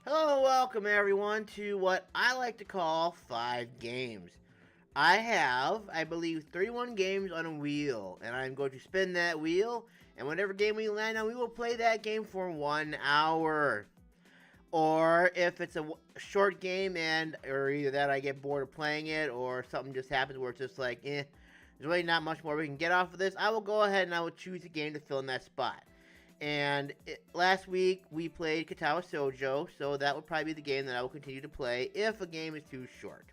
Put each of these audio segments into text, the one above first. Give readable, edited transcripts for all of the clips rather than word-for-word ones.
Hello, welcome everyone to what I like to call 5 games. I have, I believe, 31 games on a wheel, and I'm going to spin that wheel, and whatever game we land on, we will play that game for 1 hour. Or if it's a short game or either that I get bored of playing it, or something just happens where it's just like, there's really not much more we can get off of this, I will go ahead and I will choose a game to fill in that spot. And last week we played Katawa Sojo, so that would probably be the game that I will continue to play if a game is too short.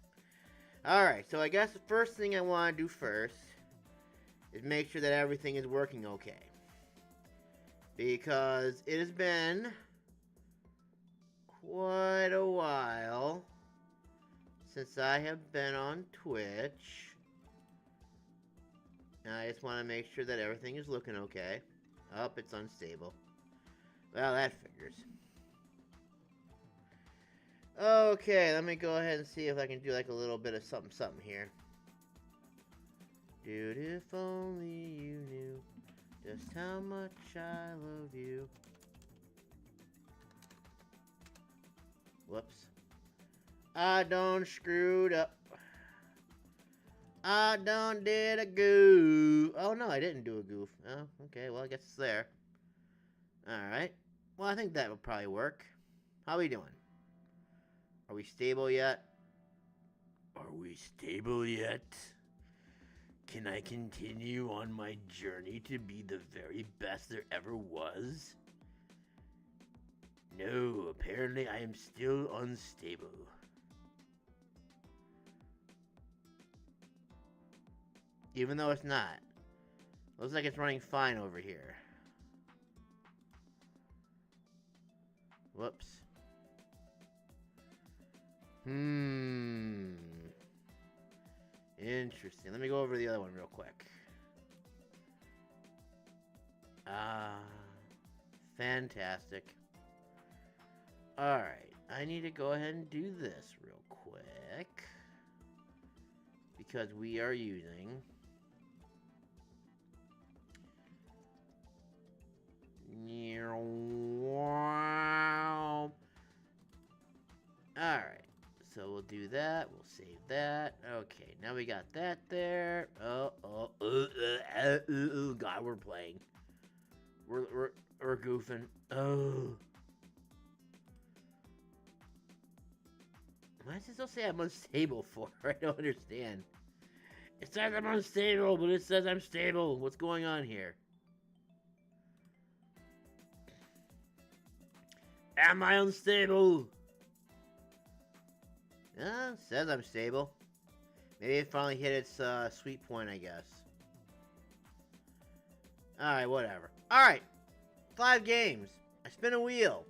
Alright, so I guess the first thing I want to do first is make sure that everything is working okay. Because it has been quite a while since I have been on Twitch. And I just want to make sure that everything is looking okay. Oh, it's unstable. Well, that figures. Okay, let me go ahead and see if I can do like a little bit of something here. Dude, if only you knew just how much I love you. Whoops. I done screwed up. I done did a goof. Oh, no, I didn't do a goof. Oh, okay, well, I guess it's there. Alright. Well, I think that will probably work. How we doing? Are we stable yet? Are we stable yet? Can I continue on my journey to be the very best there ever was? No, apparently I am still unstable. Even though it's not. Looks like it's running fine over here. Whoops. Interesting. Let me go over the other one real quick. Fantastic. Alright, I need to go ahead and do this real quick. Because we are using... Alright, so we'll do that. We'll save that. Okay, now we got that there. God, we're playing. We're goofing. Oh. Why does it still say I'm unstable for? I don't understand. It says I'm unstable, but it says I'm stable. What's going on here? Am I unstable? It says I'm stable. Maybe it finally hit its sweet point, I guess. Alright, whatever. Alright. 5 games. I spin a wheel.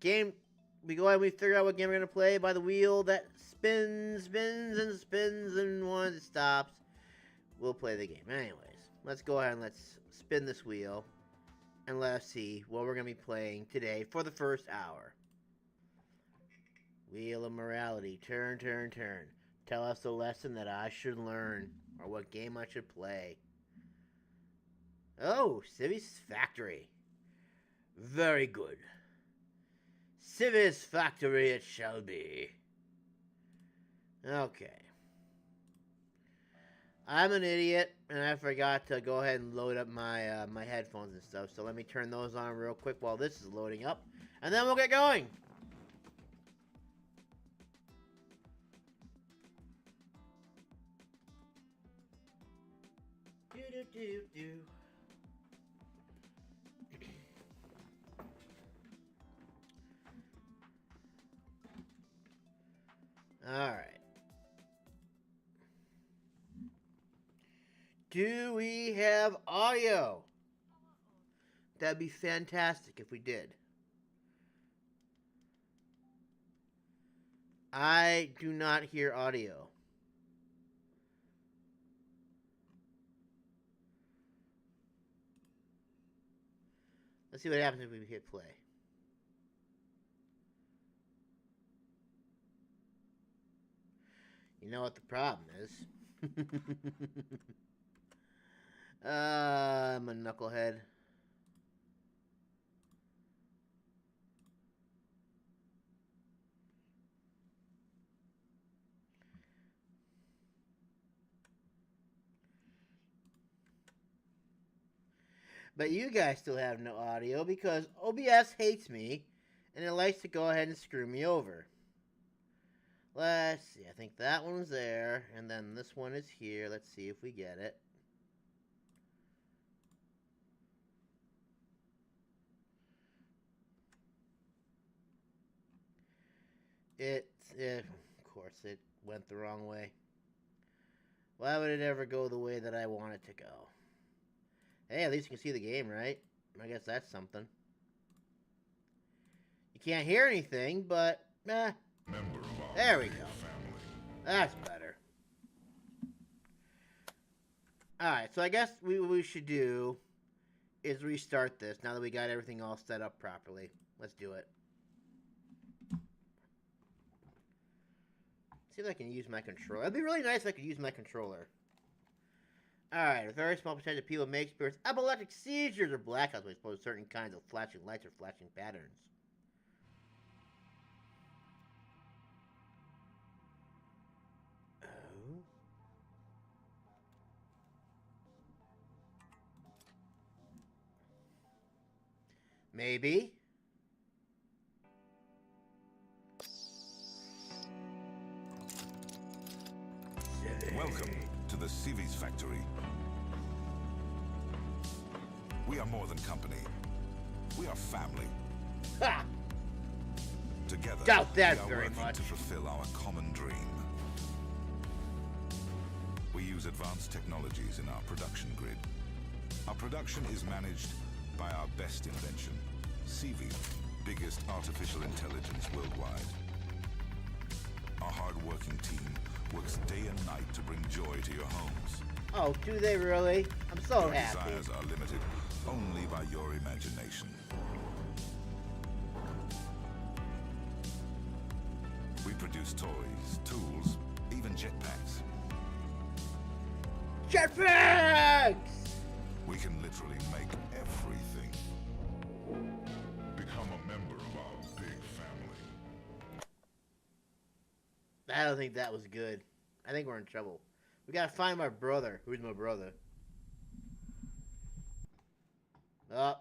We go ahead and we figure out what game we're going to play by the wheel that spins, and once it stops, we'll play the game. Anyways, let's go ahead and let's spin this wheel. And let's see what we're going to be playing today for the first hour. Wheel of Morality. Turn, turn, turn. Tell us the lesson that I should learn, or what game I should play. Oh, Civis Factory. Very good. Civis Factory it shall be. Okay. I'm an idiot, and I forgot to go ahead and load up my my headphones and stuff, so let me turn those on real quick while this is loading up, and then we'll get going! Do-do-do-do. Alright. Do we have audio? That'd be fantastic if we did. I do not hear audio. Let's see what happens if we hit play. You know what the problem is? I'm a knucklehead. But you guys still have no audio because OBS hates me and it likes to go ahead and screw me over. Let's see. I think that one's there, and then this one is here. Let's see if we get it. Of course, it went the wrong way. Why would it ever go the way that I want it to go? Hey, at least you can see the game, right? I guess that's something. You can't hear anything, but, there we go. That's better. Alright, so I guess what we should do is restart this now that we got everything all set up properly. Let's do it. See if I can use my controller. It'd be really nice if I could use my controller. Alright, a very small percentage of people may experience epileptic seizures or blackouts when exposed to certain kinds of flashing lights or flashing patterns. Oh. Maybe. Welcome to the Civis factory. We are more than company. We are family. Ha! Together, Doubt that we are very working much. to fulfill our common dream. We use advanced technologies in our production grid. Our production is managed by our best invention, Civis, biggest artificial intelligence worldwide. Our hard-working team works day and night to bring joy to your homes. Oh, do they really? I'm so Your happy. desires are limited only by your imagination. We produce toys, tools, even jetpacks. Jetpacks! We can literally make everything. Become a member of our big family. I don't think that was good. I think we're in trouble. We gotta find my brother. Who's my brother? Oh.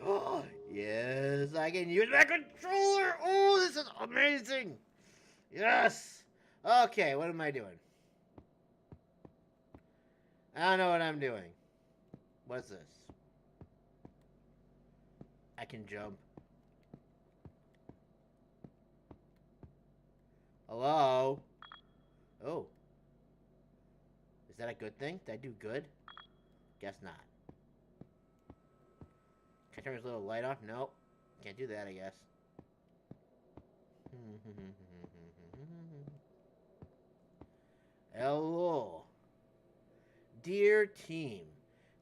Oh, yes, I can use my controller. Oh, this is amazing. Yes. Okay, what am I doing? I don't know what I'm doing. What's this? I can jump. Hello? Oh. Is that a good thing? Did I do good? Guess not. Can I turn this little light off? Nope. Can't do that, I guess. Hello. Dear team,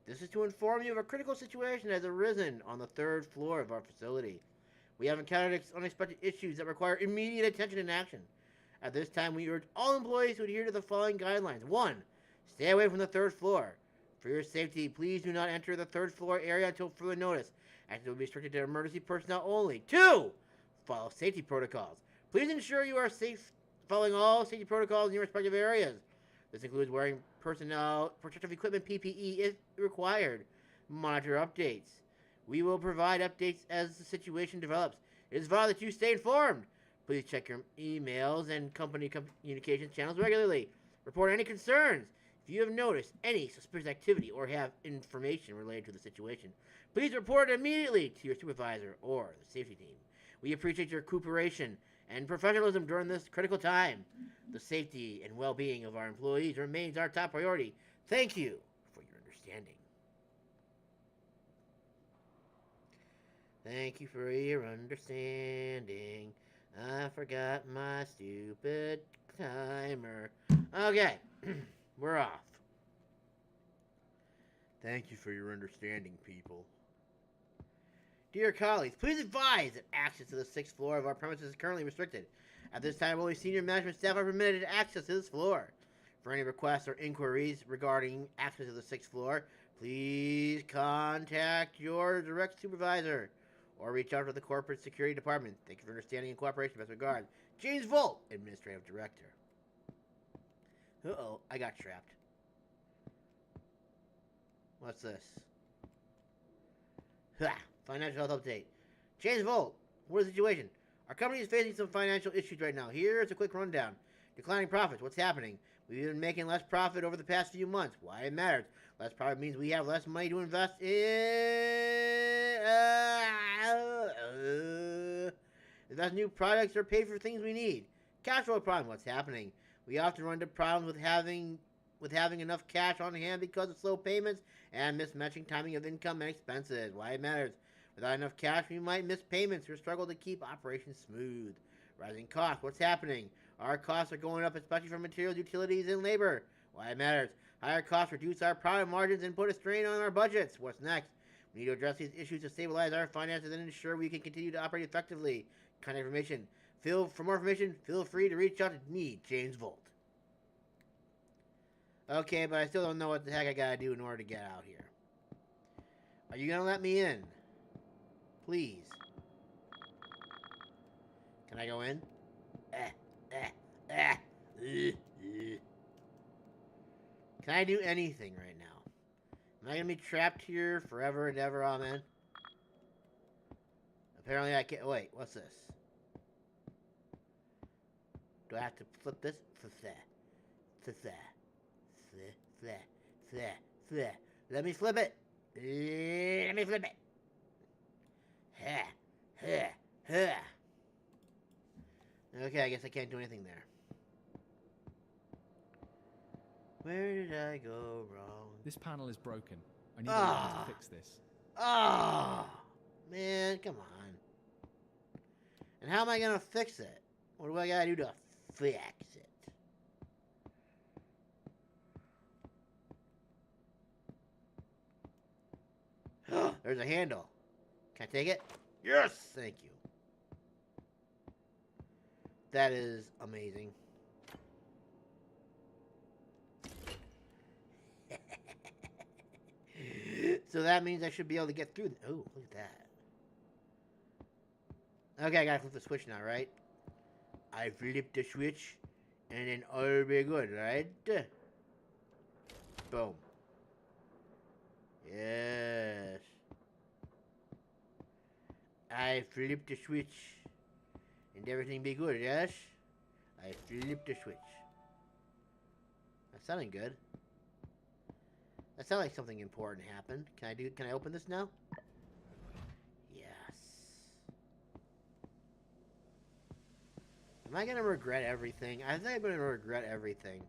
this is to inform you of a critical situation that has arisen on the 3rd floor of our facility. We have encountered unexpected issues that require immediate attention and action. At this time, we urge all employees to adhere to the following guidelines. 1. Stay away from the 3rd floor. For your safety, please do not enter the 3rd floor area until further notice. Access will be restricted to emergency personnel only. 2. Follow safety protocols. Please ensure you are safe following all safety protocols in your respective areas. This includes wearing personnel protective equipment (PPE) if required. Monitor updates. We will provide updates as the situation develops. It is vital that you stay informed. Please check your emails and company communications channels regularly. Report any concerns. If you have noticed any suspicious activity or have information related to the situation, please report it immediately to your supervisor or the safety team. We appreciate your cooperation and professionalism during this critical time. The safety and well-being of our employees remains our top priority. Thank you for your understanding. Thank you for your understanding. I forgot my stupid timer. Okay, we're off. Thank you for your understanding, people. Dear colleagues, please advise that access to the 6th floor of our premises is currently restricted. At this time, only senior management staff are permitted access to this floor. For any requests or inquiries regarding access to the 6th floor, please contact your direct supervisor or reach out to the Corporate Security Department. Thank you for understanding and cooperation. Best regards, James Volt, Administrative Director. Uh-oh, I got trapped. What's this? Ha! Financial health update. James Volt, what is the situation? Our company is facing some financial issues right now. Here's a quick rundown. Declining profits. What's happening? We've been making less profit over the past few months. Why it matters? Less profit means we have less money to invest in. Invest in new products or pay for things we need. Cash flow problem. What's happening? We often run into problems with having enough cash on hand because of slow payments and mismatching timing of income and expenses. Why it matters? Without enough cash, we might miss payments or struggle to keep operations smooth. Rising costs. What's happening? Our costs are going up, especially for materials, utilities, and labor. Why it matters? Higher costs reduce our profit margins and put a strain on our budgets. What's next? We need to address these issues to stabilize our finances and ensure we can continue to operate effectively. For more information, feel free to reach out to me, James Volt. Okay, but I still don't know what the heck I gotta do in order to get out here. Are you gonna let me in? Please. Can I go in? Can I do anything right now? Am I gonna be trapped here forever and ever, amen? Apparently I can't. Wait, what's this? Do I have to flip this? Let me flip it. Let me flip it. Okay, I guess I can't do anything there. Where did I go wrong? This panel is broken. I need a ladder to fix this. Oh, man, come on. And how am I gonna fix it? What do I gotta do to fix it? There's a handle. Can I take it? Yes! Thank you. That is amazing. So that means I should be able to get through. Oh, look at that. Okay, I gotta flip the switch now, right? I flip the switch, and then all will be good, right? Boom. Yes. I flip the switch, and everything be good, yes? I flip the switch. That's sounding good. That sounds like something important happened. Can I open this now? Yes. Am I gonna regret everything? I think I'm gonna regret everything.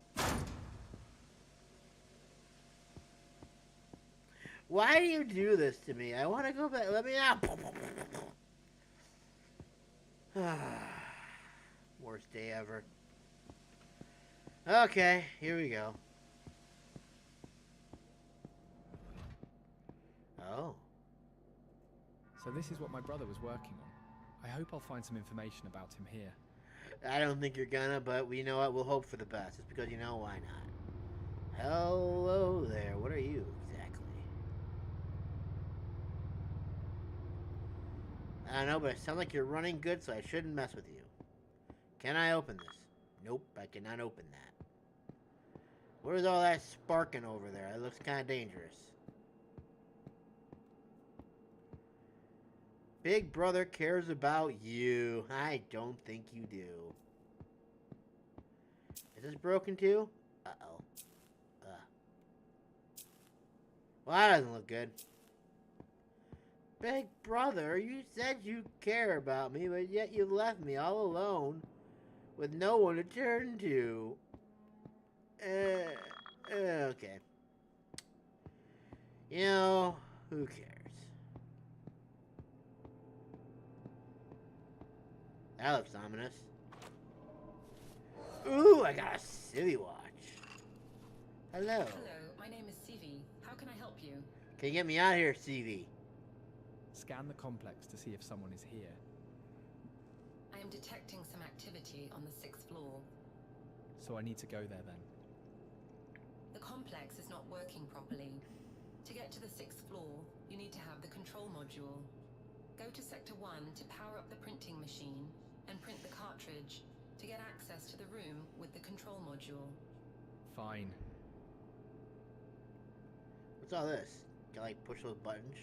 Why do you do this to me? I want to go back. Let me out. Worst day ever. Okay, here we go. Oh. So this is what my brother was working on. I hope I'll find some information about him here. I don't think you're gonna, but you know what? We'll hope for the best. Just because, you know, why not? Hello there. What are you exactly? I don't know, but it sounds like you're running good, so I shouldn't mess with you. Can I open this? Nope, I cannot open that. What is all that sparking over there? It looks kind of dangerous. Big Brother cares about you. I don't think you do. Is this broken too? Uh-oh. Well, that doesn't look good. Big Brother, you said you care about me, but yet you left me all alone with no one to turn to. Okay. You know, who cares? That looks ominous. Ooh, I got a Civi watch. Hello. Hello, my name is Civi. How can I help you? Can you get me out of here, Civi? Scan the complex to see if someone is here. I am detecting some activity on the 6th floor. So I need to go there then. The complex is not working properly. To get to the 6th floor, you need to have the control module. Go to Sector 1 to power up the printing machine and print the cartridge to get access to the room with the control module. Fine. What's all this? Can I like push those buttons?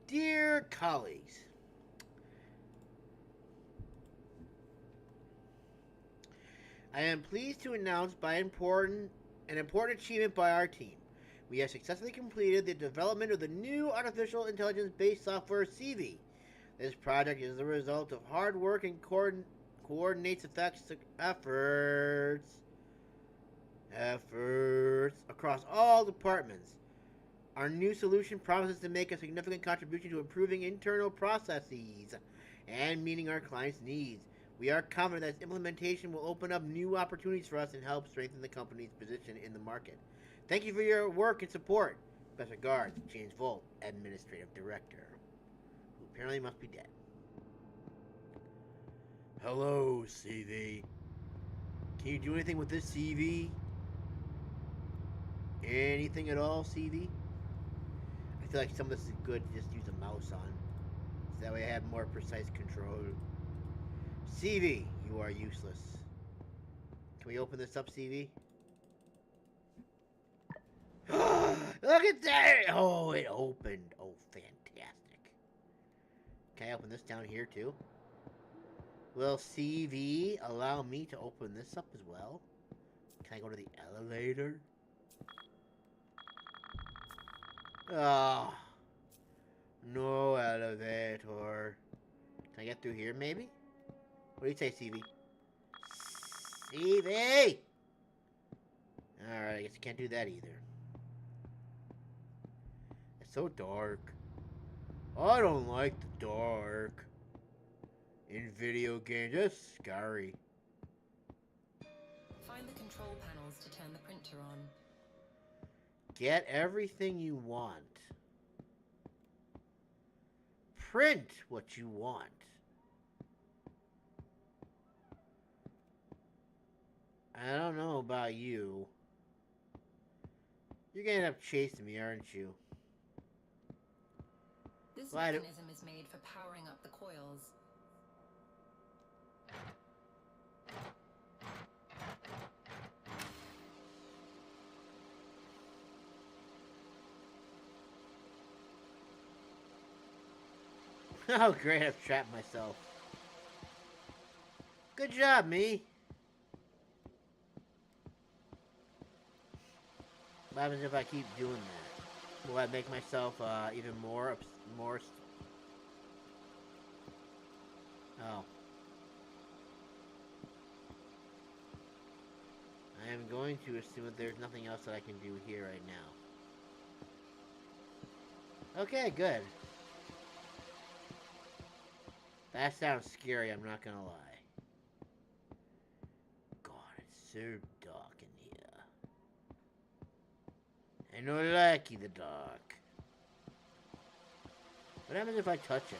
Dear colleagues, I am pleased to announce an important achievement by our team. We have successfully completed the development of the new artificial intelligence-based software CV. This project is the result of hard work and coordinates efforts across all departments. Our new solution promises to make a significant contribution to improving internal processes and meeting our clients' needs. We are confident that its implementation will open up new opportunities for us and help strengthen the company's position in the market. Thank you for your work and support. Best regards, James Volt, Administrative Director, who apparently must be dead. Hello, CV. Can you do anything with this CV? Anything at all, CV? I feel like some of this is good to just use a mouse on. So that way I have more precise control. CV, you are useless. Can we open this up, CV? Look at that! Oh, it opened. Oh, fantastic. Can I open this down here, too? Will CV allow me to open this up as well? Can I go to the elevator? Ah, no elevator. Can I get through here, maybe? What do you say, CV? CV! Alright, I guess I can't do that either. It's so dark. I don't like the dark. In video games, it's scary. Find the control panels to turn the printer on. Get everything you want. Print what you want. I don't know about you. You're gonna end up chasing me, aren't you? This Why do- mechanism is made for powering up the coils. Oh, great, I've trapped myself. Good job, me. What happens if I keep doing that? Will I make myself even more? Oh. I am going to assume that there's nothing else that I can do here right now. Okay, good. That sounds scary, I'm not gonna lie. God, it's so dark in here. I don't like the dark. What happens if I touch it?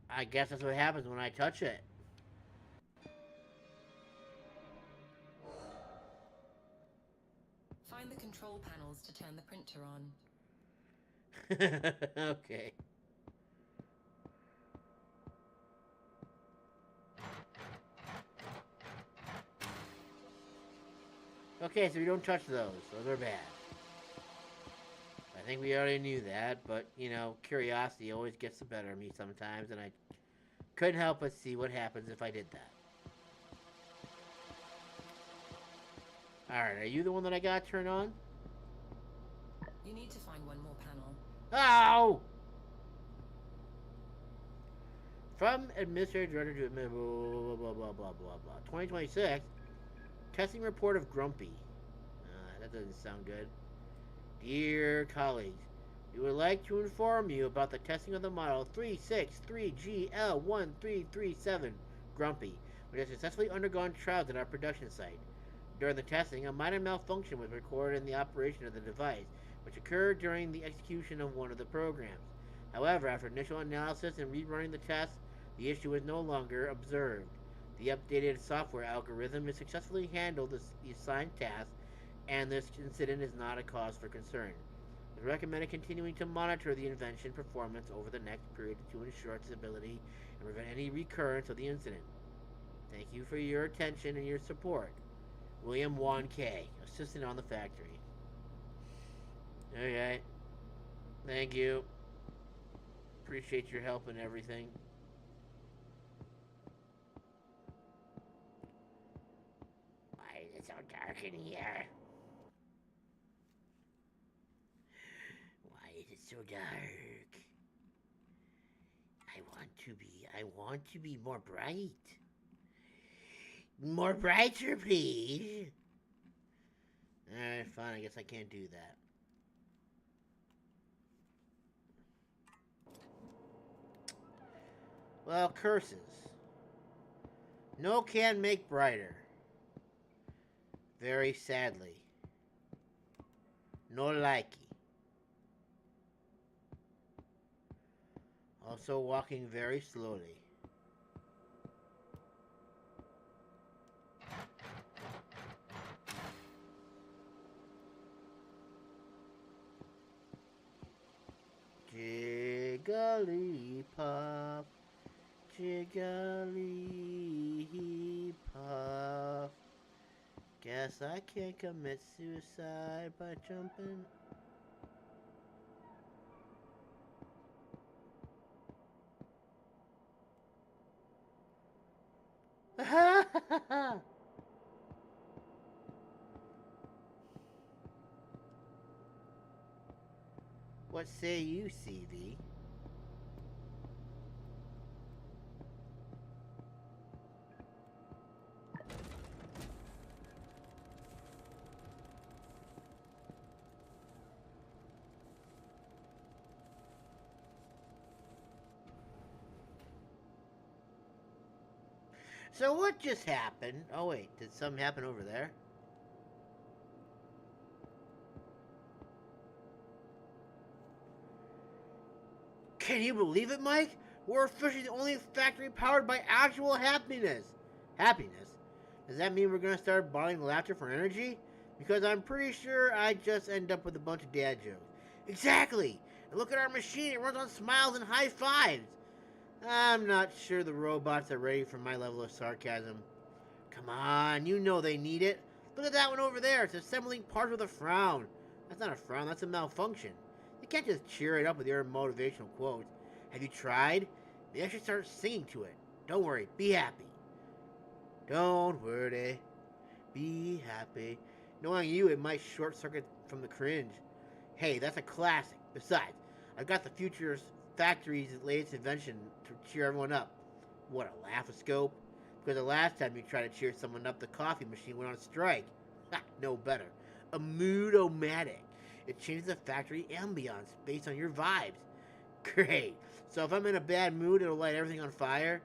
I guess that's what happens when I touch it. Find the control panels to turn the printer on. Okay. Okay, so we don't touch those. Those are bad. I think we already knew that, but, you know, curiosity always gets the better of me sometimes, and I couldn't help but see what happens if I did that. Alright, are you the one that I got turned on? You need to find one more panel. Ow! From Administrative Director to blah, blah, blah, blah, blah, blah, blah. 2026. Testing report of Grumpy. That doesn't sound good. Dear colleagues, we would like to inform you about the testing of the model 363GL1337 Grumpy, which has successfully undergone trials at our production site. During the testing, a minor malfunction was recorded in the operation of the device, which occurred during the execution of one of the programs. However, after initial analysis and rerunning the test, the issue was no longer observed. The updated software algorithm has successfully handled the assigned task, and this incident is not a cause for concern. It's recommended continuing to monitor the invention performance over the next period to ensure its stability and prevent any recurrence of the incident. Thank you for your attention and your support. William 1K, assistant on the factory. Okay. Thank you. Appreciate your help and everything. Why is it so dark in here? Why is it so dark? I want to be more bright. More brighter, please. Alright, fine. I guess I can't do that. Well, curses. No can make brighter. Very sadly. No likey. Also walking very slowly. Jigglypuff, Jigglypuff. Guess I can't commit suicide by jumping. What say you, CV? So what just happened? Oh wait, did something happen over there? Can you believe it, Mike? We're officially the only factory powered by actual happiness. Happiness? Does that mean we're gonna start buying laughter for energy? Because I'm pretty sure I just end up with a bunch of dad jokes. Exactly! And look at our machine, it runs on smiles and high fives! I'm not sure the robots are ready for my level of sarcasm. Come on, you know they need it. Look at that one over there, it's assembling parts with a frown. That's not a frown, that's a malfunction. You can't just cheer it up with your motivational quotes. Have you tried? Maybe I should start singing to it. Don't worry, be happy. Don't worry, be happy. Knowing you, it might short circuit from the cringe. Hey, that's a classic. Besides, I've got the future's factory's latest invention to cheer everyone up. What, a laughoscope? Because the last time you tried to cheer someone up, the coffee machine went on strike. Ha, no better. A mood-o-matic. It changes the factory ambiance based on your vibes. Great. So if I'm in a bad mood, it'll light everything on fire?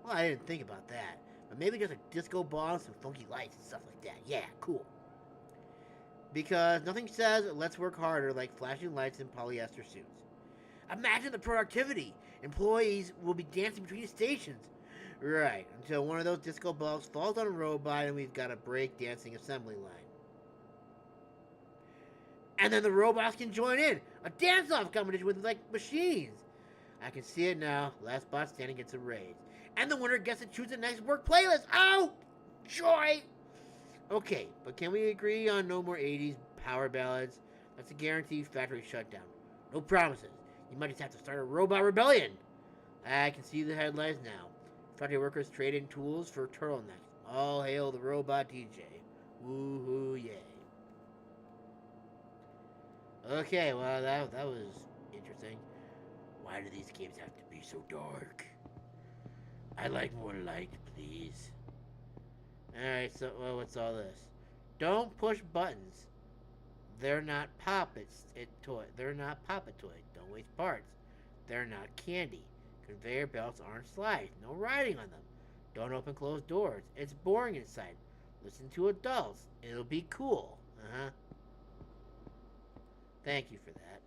Well, I didn't think about that. But maybe just a disco ball and some funky lights and stuff like that. Yeah, cool. Because nothing says let's work harder like flashing lights and polyester suits. Imagine the productivity. Employees will be dancing between stations. Right, until one of those disco balls falls on a robot and we've got a break-dancing assembly line. And then the robots can join in. A dance-off competition with, like, machines. I can see it now. Last bot standing gets a raise. And the winner gets to choose the next work playlist. Oh, joy! Okay, but can we agree on no more 80s power ballads? That's a guaranteed factory shutdown. No promises. You might just have to start a robot rebellion. I can see the headlines now. Factory workers trade in tools for turtlenecks. All hail the robot DJ. Woohoo, yay. Okay, well, that was interesting. Why do these games have to be so dark? I like more light, please. Alright, so, well, what's all this? Don't push buttons. They're not poppets. They're not poppet toys. Don't waste parts. They're not candy. Conveyor belts aren't slides. No riding on them. Don't open closed doors. It's boring inside. Listen to adults. It'll be cool. Uh-huh. Thank you for that.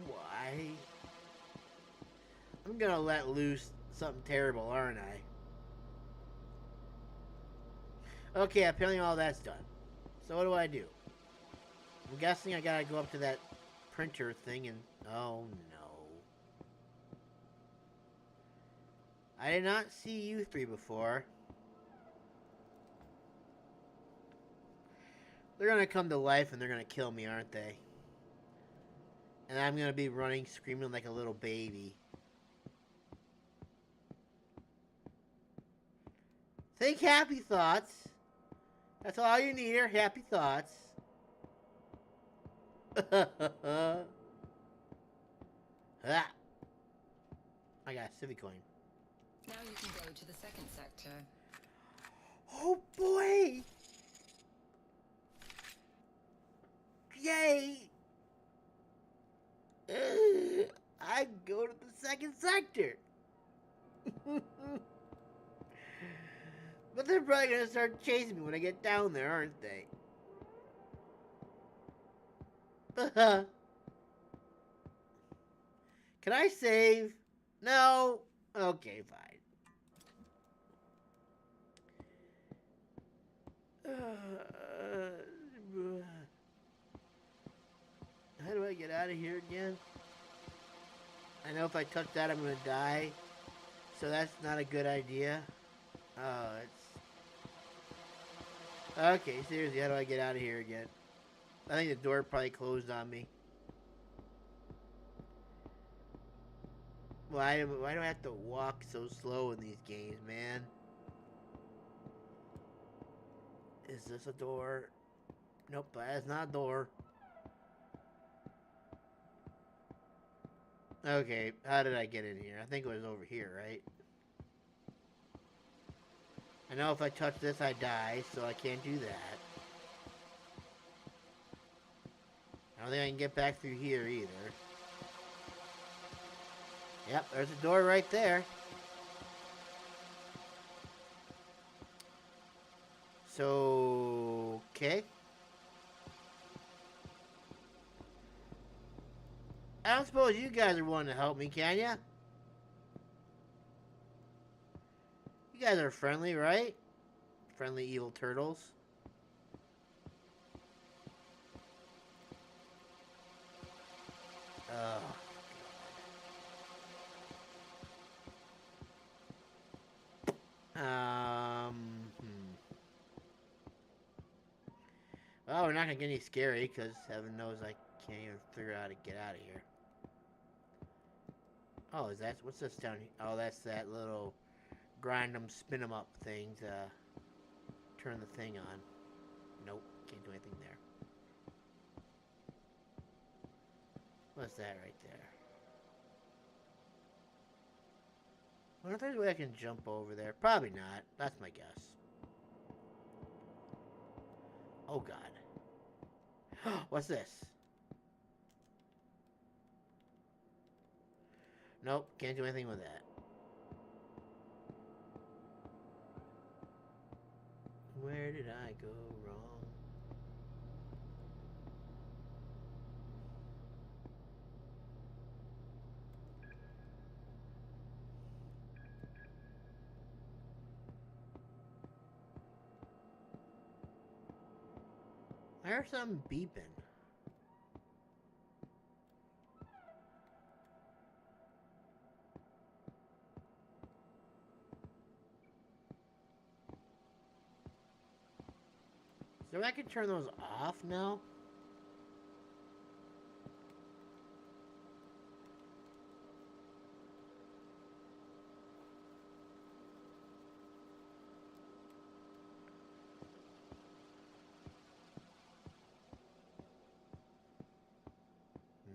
Why? I'm gonna let loose something terrible, aren't I? Okay, apparently all that's done. So what do I do? I'm guessing I gotta go up to that printer thing and... Oh, no. I did not see you three before. They're gonna come to life and they're gonna kill me, aren't they? And I'm gonna be running, screaming like a little baby. Think happy thoughts. That's all you need are happy thoughts. Ah. I got a Civicoin. Now you can go to the second sector. Oh boy! Yay! I go to the second sector. But they're probably gonna start chasing me when I get down there, aren't they? Can I save? No? Okay, fine. How do I get out of here again? I know if I touch that, I'm gonna die. So that's not a good idea. Oh, it's... Okay, seriously, how do I get out of here again? I think the door probably closed on me. Why do I have to walk so slow in these games, man? Is this a door? Nope, that's not a door. Okay, how did I get in here? I think it was over here, right? I know if I touch this, I die, so I can't do that. I don't think I can get back through here either. Yep, there's a door right there. So, okay. I don't suppose you guys are wanting to help me, can ya? You guys are friendly, right? Friendly evil turtles. Oh. Well, we're not gonna get any scary, because heaven knows I can't even figure out how to get out of here. Oh, is that... What's this down here? Oh, that's that little grind 'em, spin 'em up thing to turn the thing on. Nope, can't do anything there. What's that right there? I wonder if there's a way I can jump over there. Probably not. That's my guess. Oh, God. What's this? Nope, can't do anything with that. Where did I go wrong? I heard something beeping. So I can turn those off now?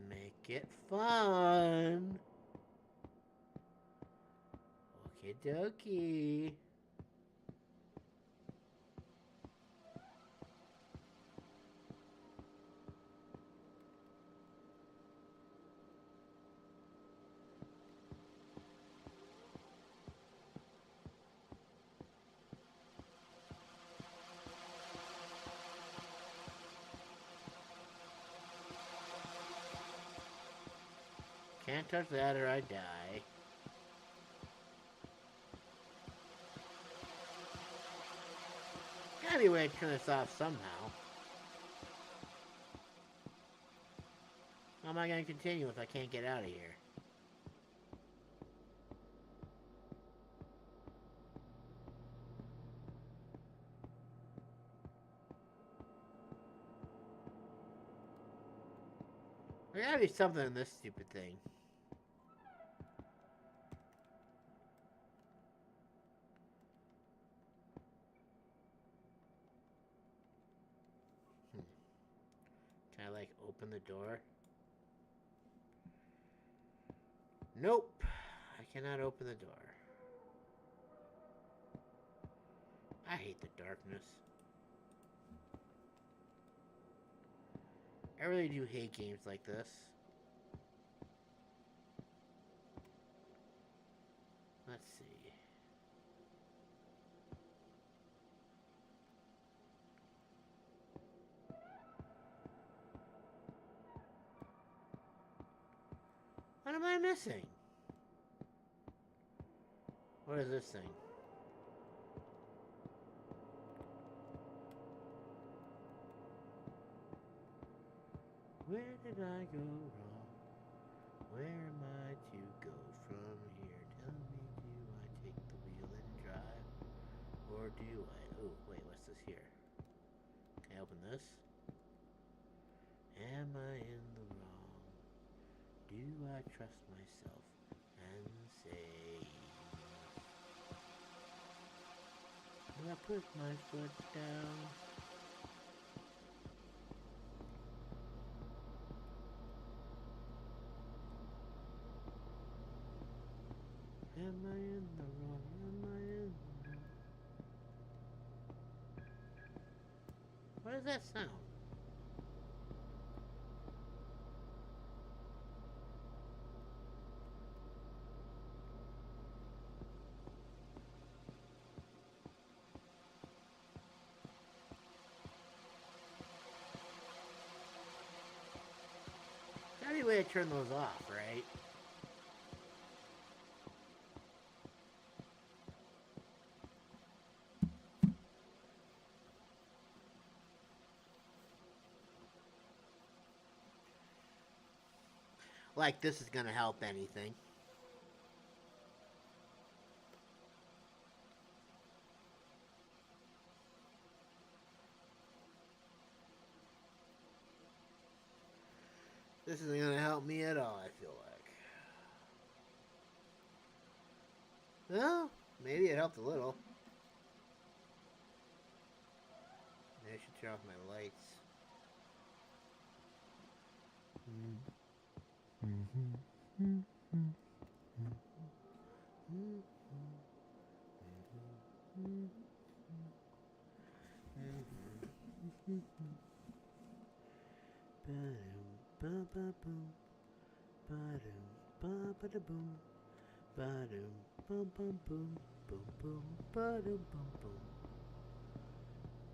Make it fun. Okie dokie. Can't touch that or I die. Gotta be a way to turn this off somehow. am I going to continue if I can't get out of here? There gotta be something in this stupid thing. Can I, like, open the door? Nope. I cannot open the door. I hate the darkness. I really do hate games like this. Let's see. What am I missing? What is this thing? Where did I go wrong? Where am I to go from here? Tell me, do I take the wheel and drive? Or do I... Oh, wait, what's this here? Can I open this? Am I in the wrong? Do I trust myself and say... Do I put my foot down? Am I in the wrong? Am I in the wrong? What does that sound? Gotta be a way to turn those off, right? Like this is gonna help anything. This isn't gonna help me at all, I feel like. Well, maybe it helped a little. Maybe I should turn off my lights.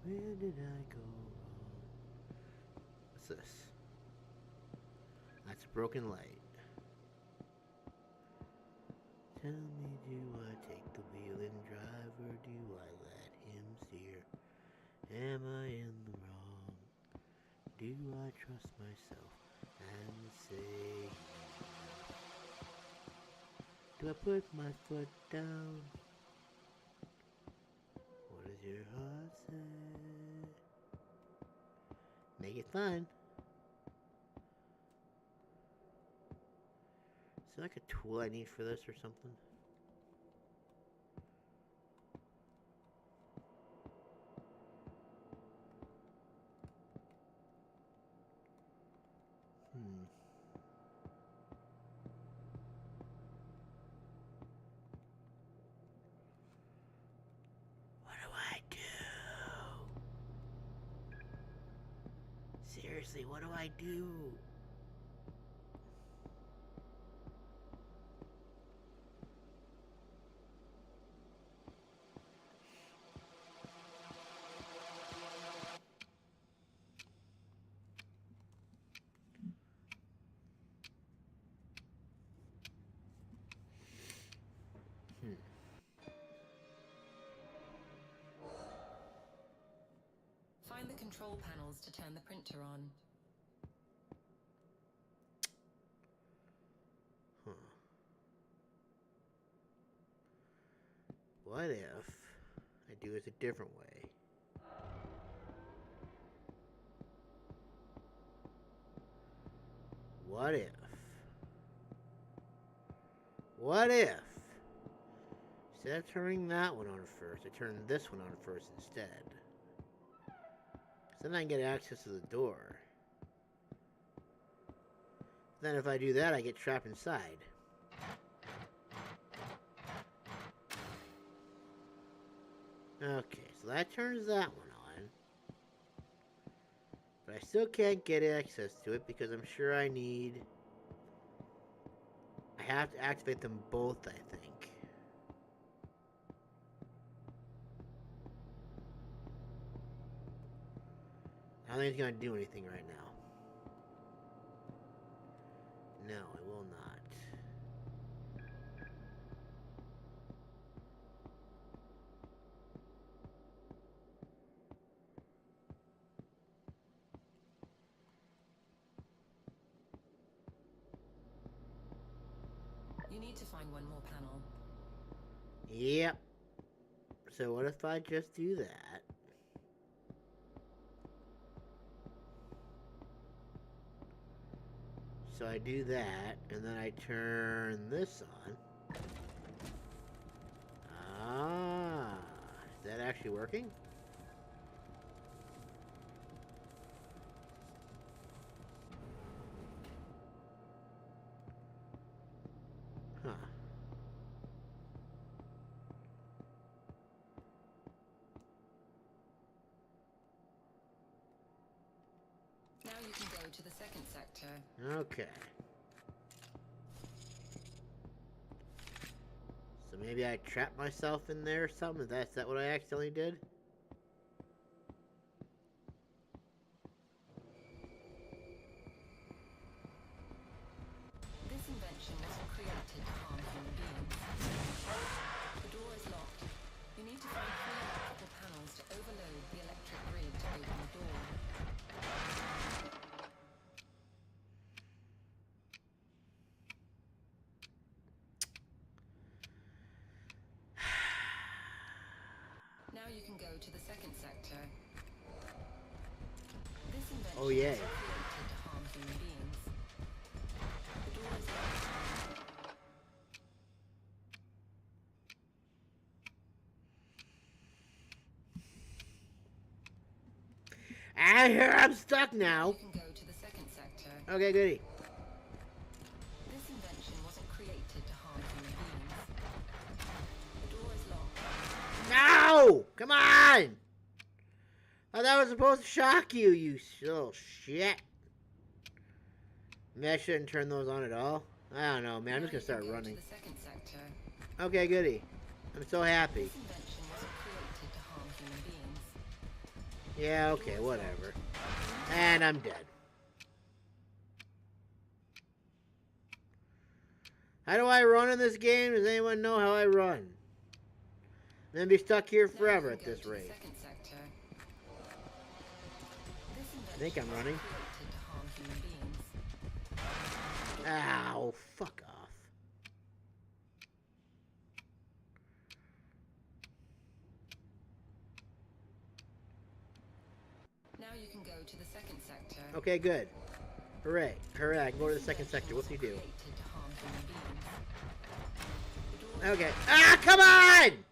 Where did I go wrong? What's this? That's a broken light. Tell me, do I take the wheel and drive, or do I let him steer? Am I in the wrong? Do I trust myself and say, do I put my foot down? What does your heart say? Make it fun. Is there like a tool I need for this or something? What do I do? Seriously, what do I do? Find the control panels to turn the printer on. do it a different way. What if? What if? Instead of turning that one on first, I turn this one on first instead. So then I can get access to the door. Then if I do that, I get trapped inside. Okay, so that turns that one on. But I still can't get access to it because I'm sure I have to activate them both, I think. I don't think it's going to do anything right now. No, it will not. You need to find one more panel. Yep. So what if I just do that? So I do that, and then I turn this on. Ah, is that actually working? Huh. Now you can go to the second sector. Okay. So maybe I trapped myself in there or something? Is that what I accidentally did? This invention wasn't created to harm human beings. The door is locked. You need to find 3 electrical panels to overload the electric grid to open the door. Now you can go to the second sector. This invention Oh, yeah. wasn't created to harm human beings. The door is locked. I'm stuck now. You can go to the second sector. Okay, goody. This invention wasn't created to harm human beings. The door is locked. No! Come on! Oh, that was supposed to shock you, you little shit. Maybe I shouldn't turn those on at all. I don't know, man. I'm just gonna start running. To the second sector. Okay, goody. I'm so happy. This invention wasn't created to harm human beings. Yeah, okay, whatever. And I'm dead. How do I run in this game? Does anyone know how I run? I'm gonna be stuck here Now you forever can at go this to the rate. second sector. This I think I'm invention running. wasn't created to harm human beings. Ow, fuck off. Now you can go to the second sector. Okay, good. Hooray. Hooray, I can go to the second sector. What's he do? Created to harm human beings. The door is Okay. Ah, come on!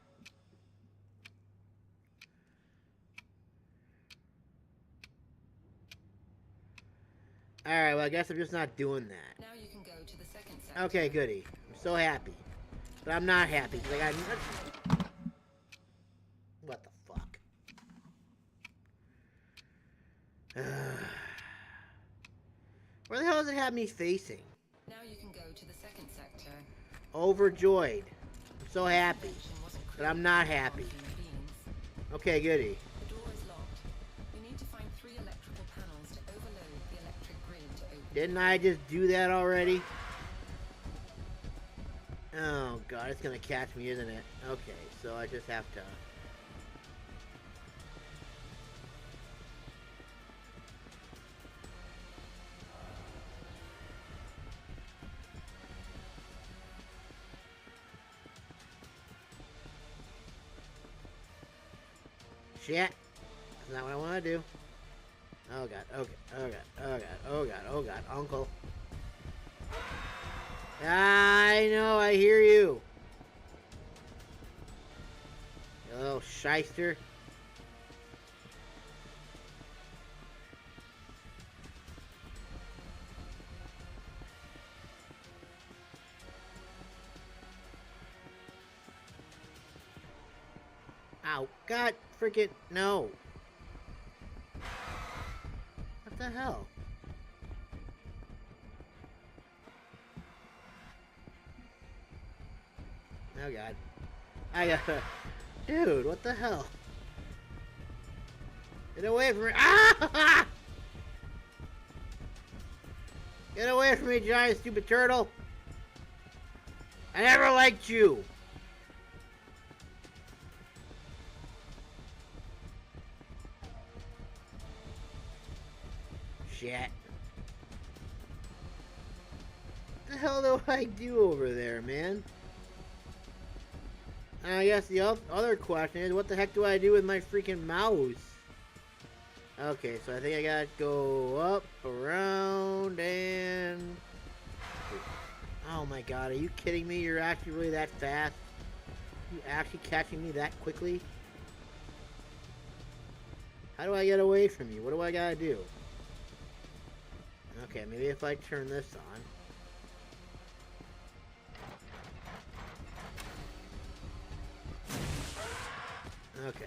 Alright, well, I guess I'm just not doing that. Now you can go to the second sector. Okay, goody. I'm so happy. But I'm not happy because I got... What the fuck? Where the hell does it have me facing? Now you can go to the second sector. Overjoyed. I'm so happy. Invention wasn't But I'm created not to harm happy. human beings. Okay, goody. The door is locked. You need to find 3 electrical panels to overload the electric grid to open. Didn't I just do that already? Oh god, it's gonna catch me, isn't it? Okay, so I just have to... Shit. That's not what I want to do. Oh god, okay, oh god, oh god, oh god, oh god, uncle. I know, I hear you. You little shyster. Ow, god freaking no. What the hell? Oh god. I got dude, what the hell? Get away from me. Ah! Get away from me, giant stupid turtle. I never liked you. Shit. What the hell do I do over there, man? I guess the other question is, what the heck do I do with my freaking mouse? Okay, so I think I gotta go up, around, and... Oh my god, are you kidding me? You're actually really that fast? You actually catching me that quickly? How do I get away from you? What do I gotta do? Okay, maybe if I turn this on. Okay.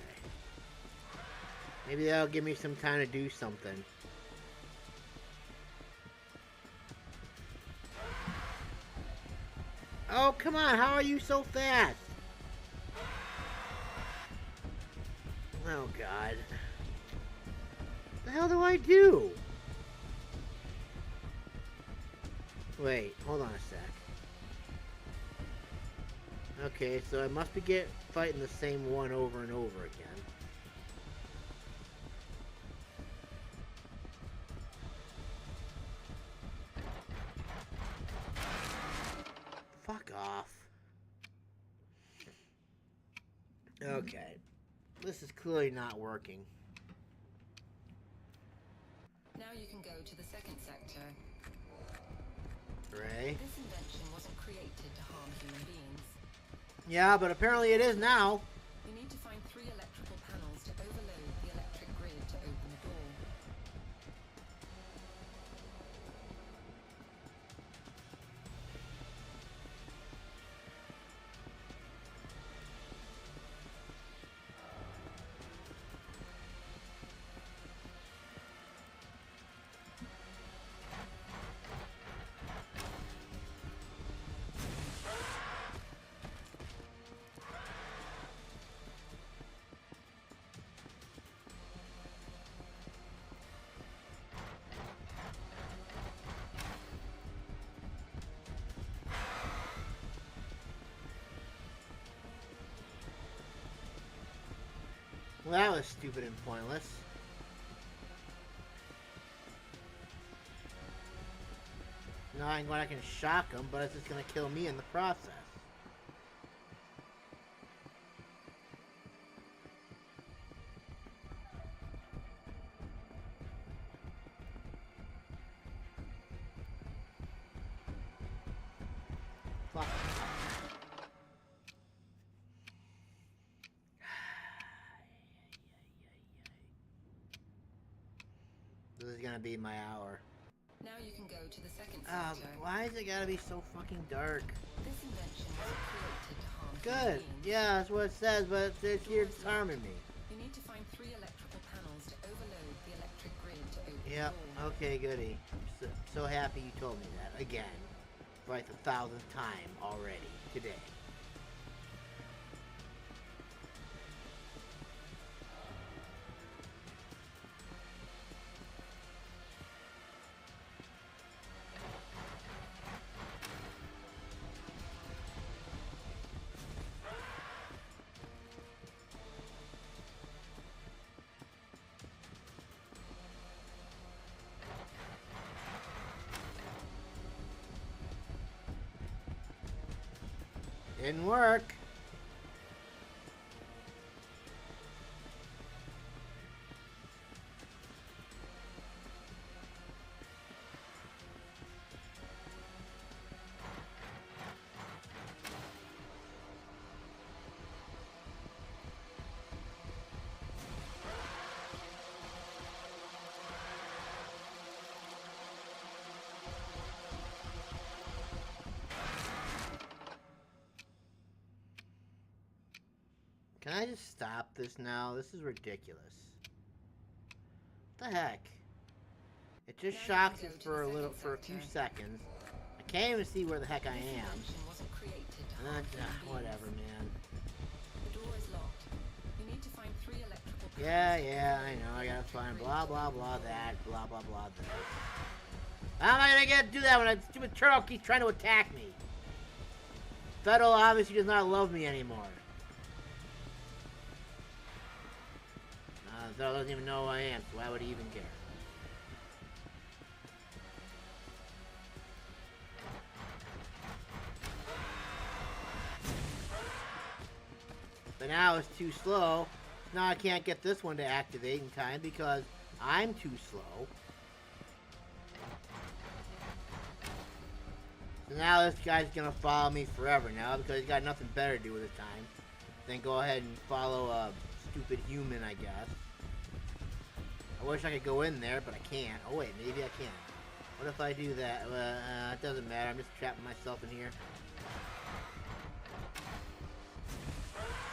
Maybe that'll give me some time to do something. Oh, come on, how are you so fast? Oh, God. What the hell do I do? Wait, hold on a sec. Okay, so I must be fighting the same one over and over again. Fuck off. Okay. This is clearly not working. Now you can go to the second sector. Ray? This invention wasn't created to harm human beings. Yeah, but apparently it is now. You need to find 3 electrical panels to overload the electric grid to open the door. Well, that was stupid and pointless. Now I can shock him, but it's just gonna kill me in the process. Fuck. This is gonna be my hour. Now you can go to the second sector. Why is it gotta be so fucking dark? This invention wasn't created to harm human Good. beings. Yeah, that's what it says, but it's here disarming me. You need to find 3 electrical panels to overload the electric grid to open Yep. the door. Okay, goody. I'm so happy you told me that again, for like the 1,000th time already today. Didn't work. I just stop this now? This is ridiculous. What the heck? It just Now you shocks can it go to for the a little, second for a few sector. seconds. I can't even see where the heck I This am. invention wasn't created to And harm then, human beings. whatever, man. The door is locked. You need to find 3 electrical panels. Yeah, I know. I gotta find blah, blah, blah, that, blah, blah, blah, that. How am I gonna do that when a stupid turtle keeps trying to attack me? Fettle obviously does not love me anymore. Fettle doesn't even know who I am, so why would he even care? But now it's too slow. Now I can't get this one to activate in time because I'm too slow. So now this guy's gonna follow me forever now because he's got nothing better to do with his time than go ahead and follow a stupid human, I guess. I wish I could go in there, but I can't. Oh wait, maybe I can. What if I do that? It doesn't matter. I'm just trapping myself in here.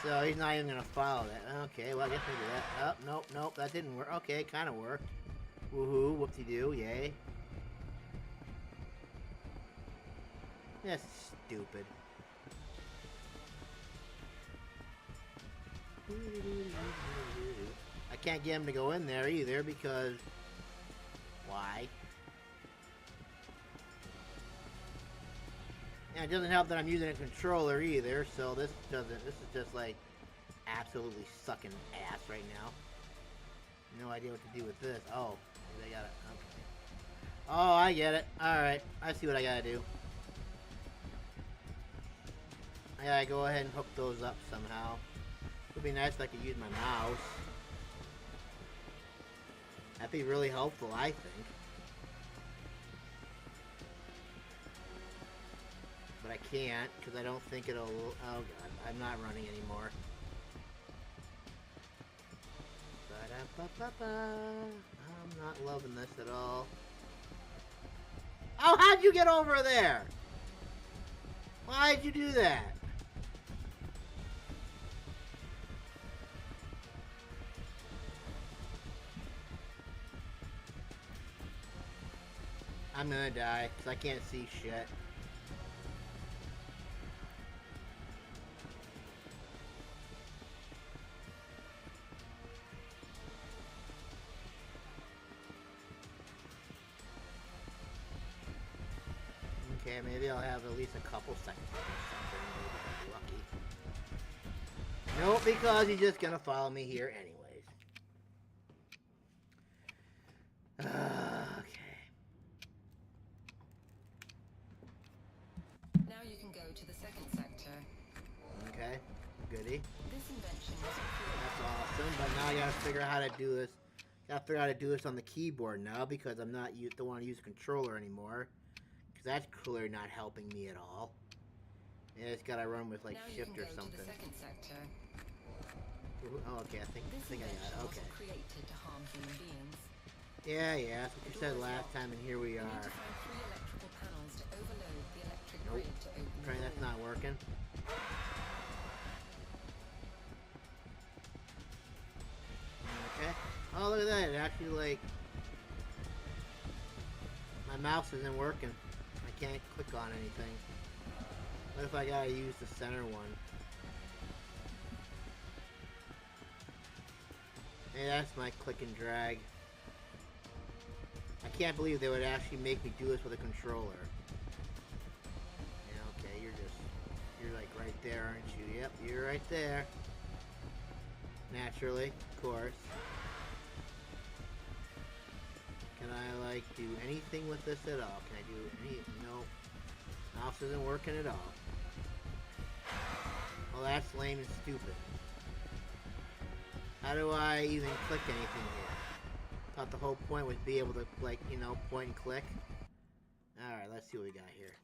So he's not even gonna follow that. Okay, well I guess maybe that. Oh, nope, that didn't work. Okay, it kind of worked. Woohoo, whoop-de-doo, yay. That's stupid. I can't get him to go in there either because... Why? And it doesn't help that I'm using a controller either, so this is just like absolutely sucking ass right now. No idea what to do with this. Oh, they got it. Okay. Oh, I get it. Alright, I see what I gotta do. I gotta go ahead and hook those up somehow. It would be nice if I could use my mouse. That'd be really helpful, I think. But I can't, because I don't think it'll... Oh god, I'm not running anymore. Ba-da-ba-ba-ba. I'm not loving this at all. Oh, how'd you get over there? Why'd you do that? I'm gonna die, because I can't see shit. Okay, maybe I'll have at least a couple seconds or something. Maybe I'll be lucky. Nope, because he's just gonna follow me here anyways. Okay. Now you can go to the second sector. Okay, goody. This invention wasn't created. That's awesome, but now I gotta figure out how to do this. Gotta figure out how to do this on the keyboard now because I'm not don't want to use a controller anymore. Because that's clearly not helping me at all. Yeah, it's gotta run with like Now shift you or can go something. to the second sector. Oh, okay, I think This I got invention it. Okay. wasn't created to harm human beings. Yeah, that's what you said last time, and here we You need are. to find 3 electrical panels to overload the electric Nope. grid to open the Right, that's door. not working. Okay. Oh, look at that. It actually, like... My mouse isn't working. I can't click on anything. What if I gotta use the center one? Hey, that's my click and drag. I can't believe they would actually make me do this with a controller. Yeah, okay, you're like right there, aren't you? Yep, you're right there. Naturally, of course. Can I, like, do anything with this at all? Can I do any... No. Mouse isn't working at all. Well, that's lame and stupid. How do I even click anything here? Thought the whole point was be able to, like, you know, point and click. Alright, let's see what we got here.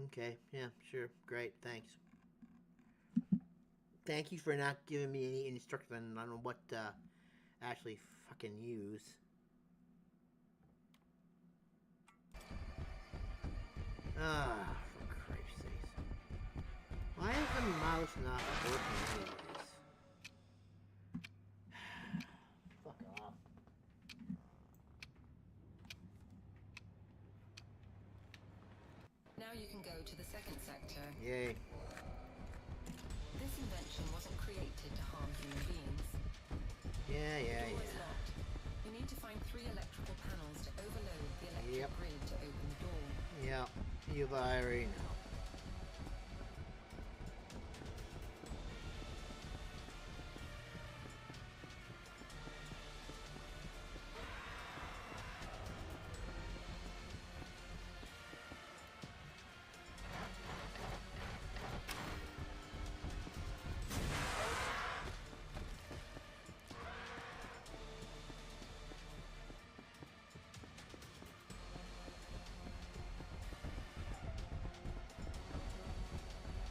Okay, yeah, sure. Great, thanks. Thank you for not giving me any instruction on what to actually fucking use. Ah, for Christ's sakes. Why is the mouse not working anyways? Fuck off. Now you can go to the second sector. Yay. This invention wasn't created to harm human beings. Yeah, The yeah, door is yeah. locked. You need to find 3 electrical panels to overload the electric Yep. grid to open the door. Yeah, you've already know.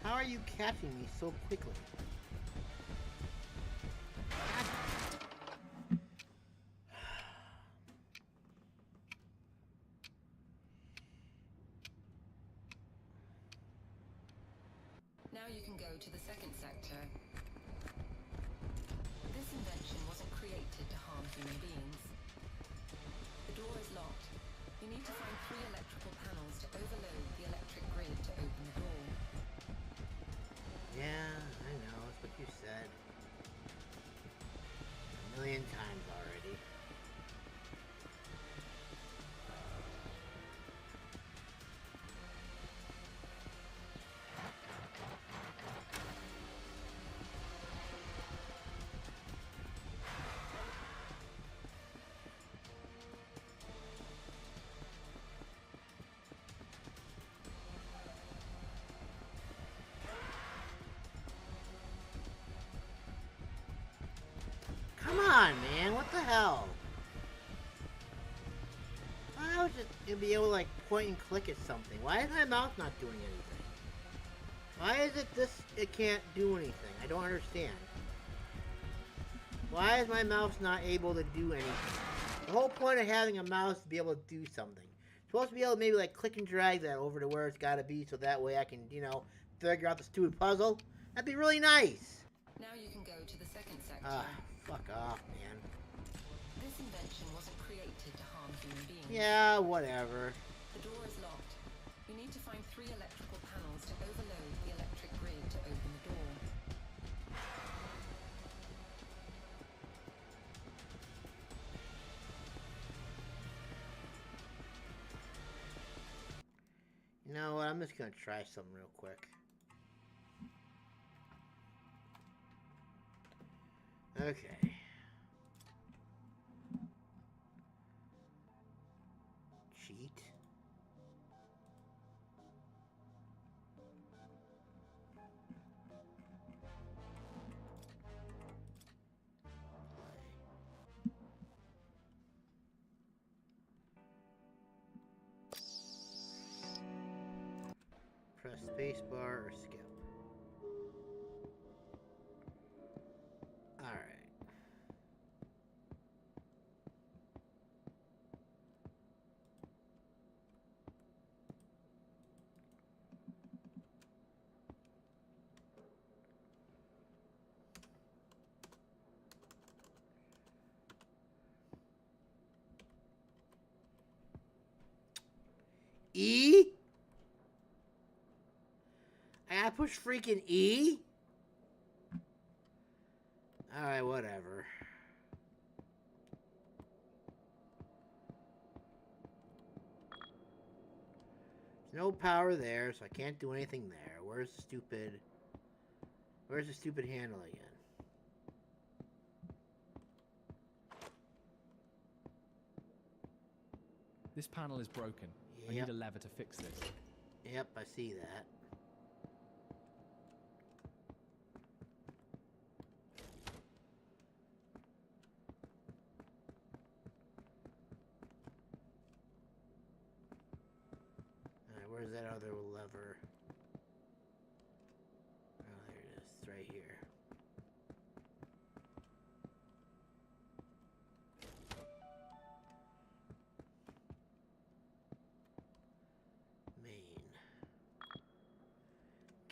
How are you catching me so quickly? Now you can go to the second sector. This invention wasn't created to harm human beings. The door is locked. You need to find 3 electrical panels to overload the electric grid to open the door. Yeah, I know. That's what you said. A million times already. Come on, man. What the hell? I was just gonna be able to like point and click at something. Why is my mouse not doing anything? Why is it this? It can't do anything. I don't understand. Why is my mouse not able to do anything? The whole point of having a mouse is to be able to do something. Supposed to be able to maybe like click and drag that over to where it's gotta be so that way I can, you know, figure out the stupid puzzle. That'd be really nice. Now you can go to the second sector. Ah, fuck off, man. This invention wasn't created to harm human beings. Yeah, whatever. The door is locked. You need to find 3 electrical panels to overload the electric grid to open the door. You know what? I'm just gonna try something real quick. Okay. Cheat. Press spacebar or skip. Alright. E? I gotta push freaking E? Alright, whatever. There's no power there, so I can't do anything there. Where's the stupid handle again? This panel is broken. I Yep. need a lever to fix this. Yep, I see that. Alright, where's that other lever? Oh, there it is. It's right here. Main.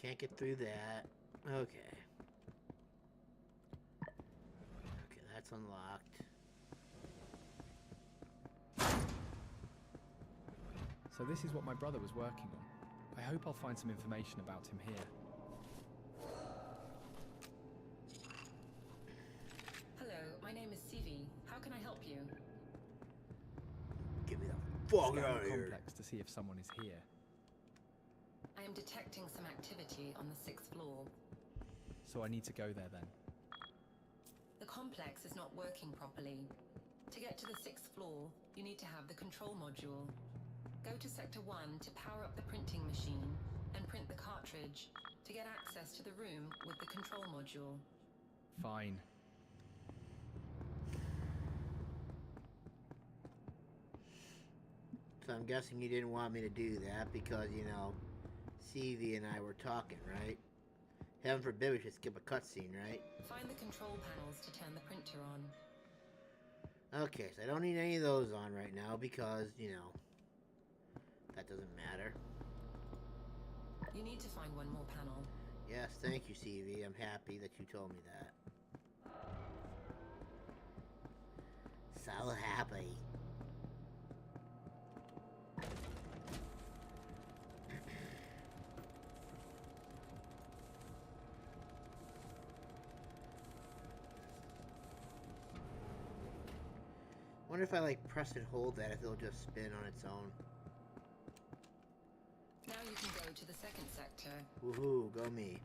can't get through that. Okay. Okay, that's unlocked. So this is what my brother was working on. I hope I'll find some information about him here. Hello, my name is Sivi. How can I help you? Get me the fuck Scan out the of here. complex to see if someone is here. I am detecting some activity on the 6th floor. So I need to go there then. The complex is not working properly. To get to the 6th floor, you need to have the control module. Go to Sector 1 to power up the printing machine and print the cartridge to get access to the room with the control module. Fine. So I'm guessing you didn't want me to do that because, you know, CV and I were talking, right? Heaven forbid we should skip a cutscene, right? Find the control panels to turn the printer on. Okay, so I don't need any of those on right now because, you know, that doesn't matter. You need to find one more panel. Yes, thank you, CV. I'm happy that you told me that. So happy. Wonder if I like press and hold that, if it'll just spin on its own. Now you can go to the 2nd sector. Woohoo, go me.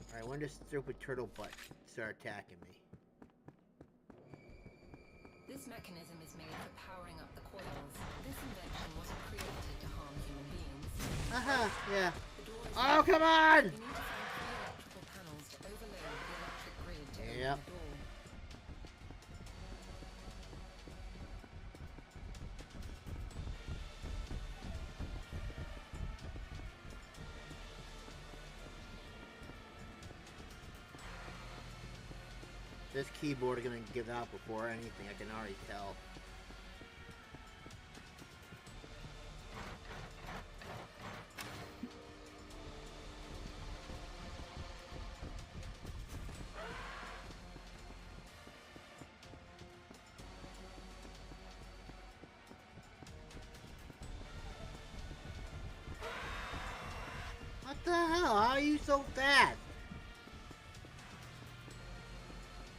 Alright, when does stupid turtle butt start attacking me? This mechanism is made for powering up the coils. This invention wasn't created to harm human beings. Haha, yeah. The door is Oh, come on! You need to find 3 electrical panels to overload the electric grid to Yep. open the door. This keyboard is gonna give out before anything, I can already tell. What the hell? How are you so fast?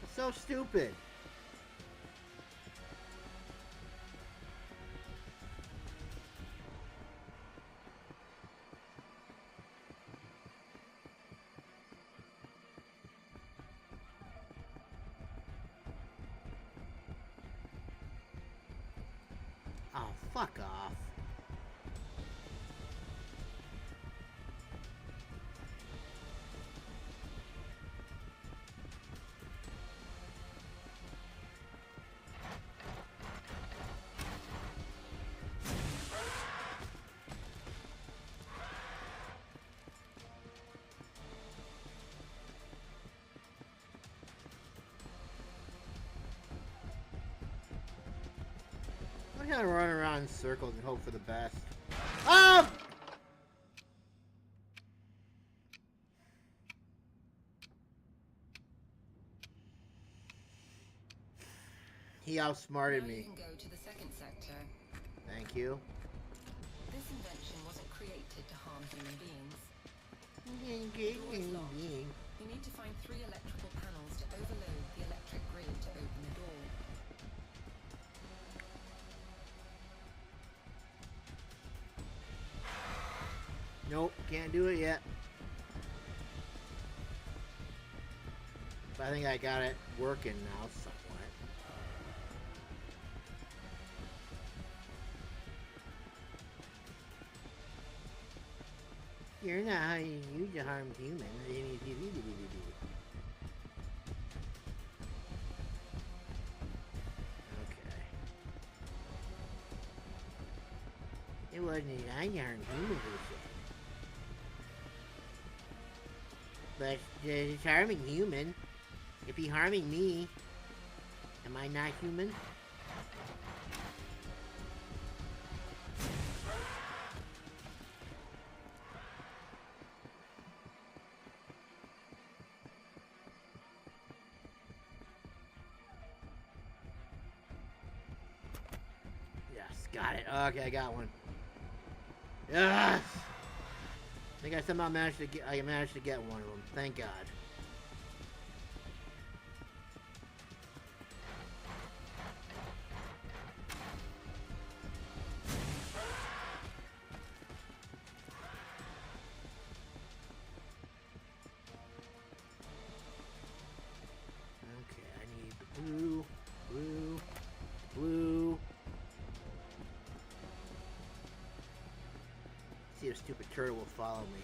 That's so stupid. Oh, fuck off. I'm gonna run around in circles and hope for the best. Oh! He outsmarted Now you me. can go to the 2nd sector. Thank you. This invention wasn't created to harm human beings. You You need to find 3 electrical panels to overload the electric grid to open the door. Nope, can't do it yet. But I think I got it working now somewhat. You're not how you use to harm humans. Okay. It wasn't designed to harm humans, they said. But it's harming human. If he harming me, am I not human? Got it. Okay, I got one. Yes! I think I somehow managed to get. I managed to get one of them. Thank God. Okay, I need the blue, blue, blue. See if stupid turtle will follow me.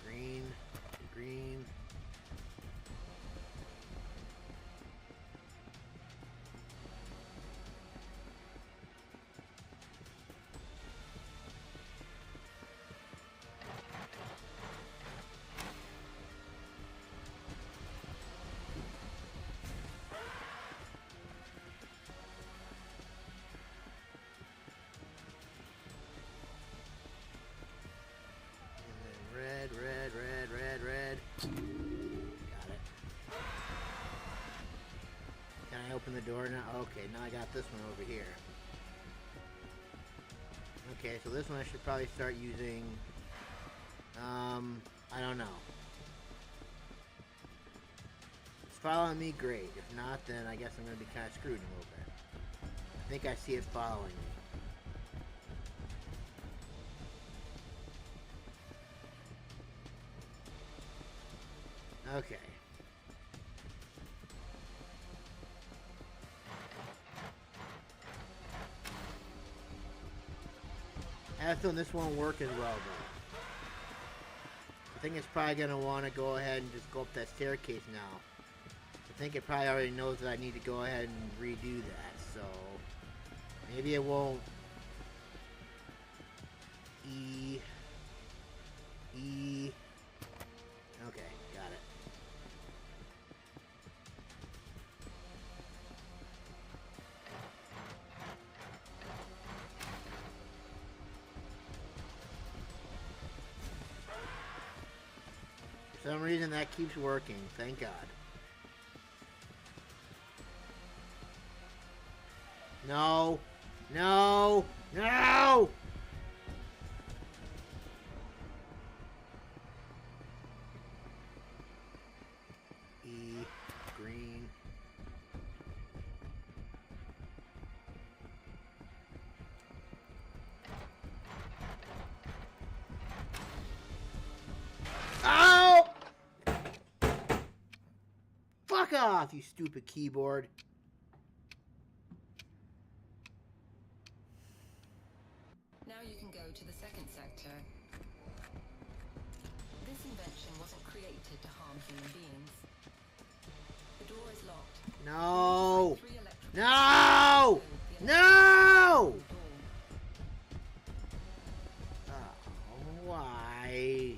Green, green. Red, red, red, red, red. Got it. Can I open the door now? Okay, now I got this one over here. Okay, so this one I should probably start using. I don't know. It's following me, great. If not, then I guess I'm going to be kind of screwed in a little bit. I think I see it following me. Okay. I have a feeling this won't work as well, though. I think it's probably going to want to go ahead and just go up that staircase now. I think it probably already knows that I need to go ahead and redo that, so... Maybe it won't... E... Okay, got it. For some reason that keeps working, thank God. No! No! No! Green. Ow! Fuck off, you stupid keyboard. Now you can go to the second sector. This invention wasn't created to harm human beings. The door is locked. No! Three electrical No! No! Oh, why?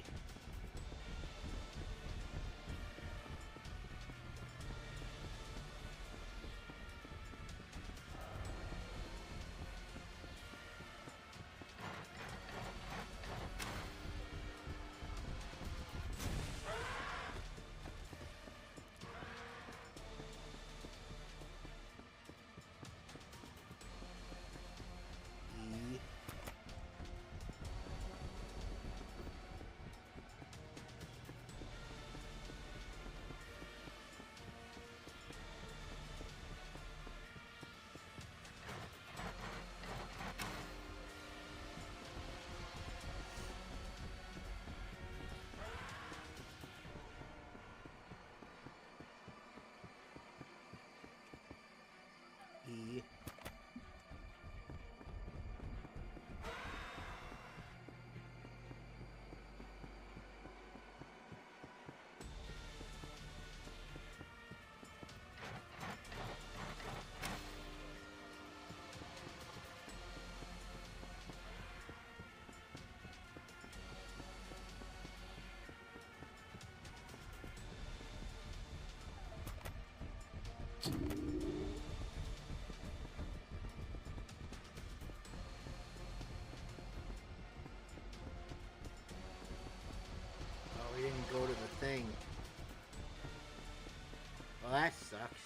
E. that sucks.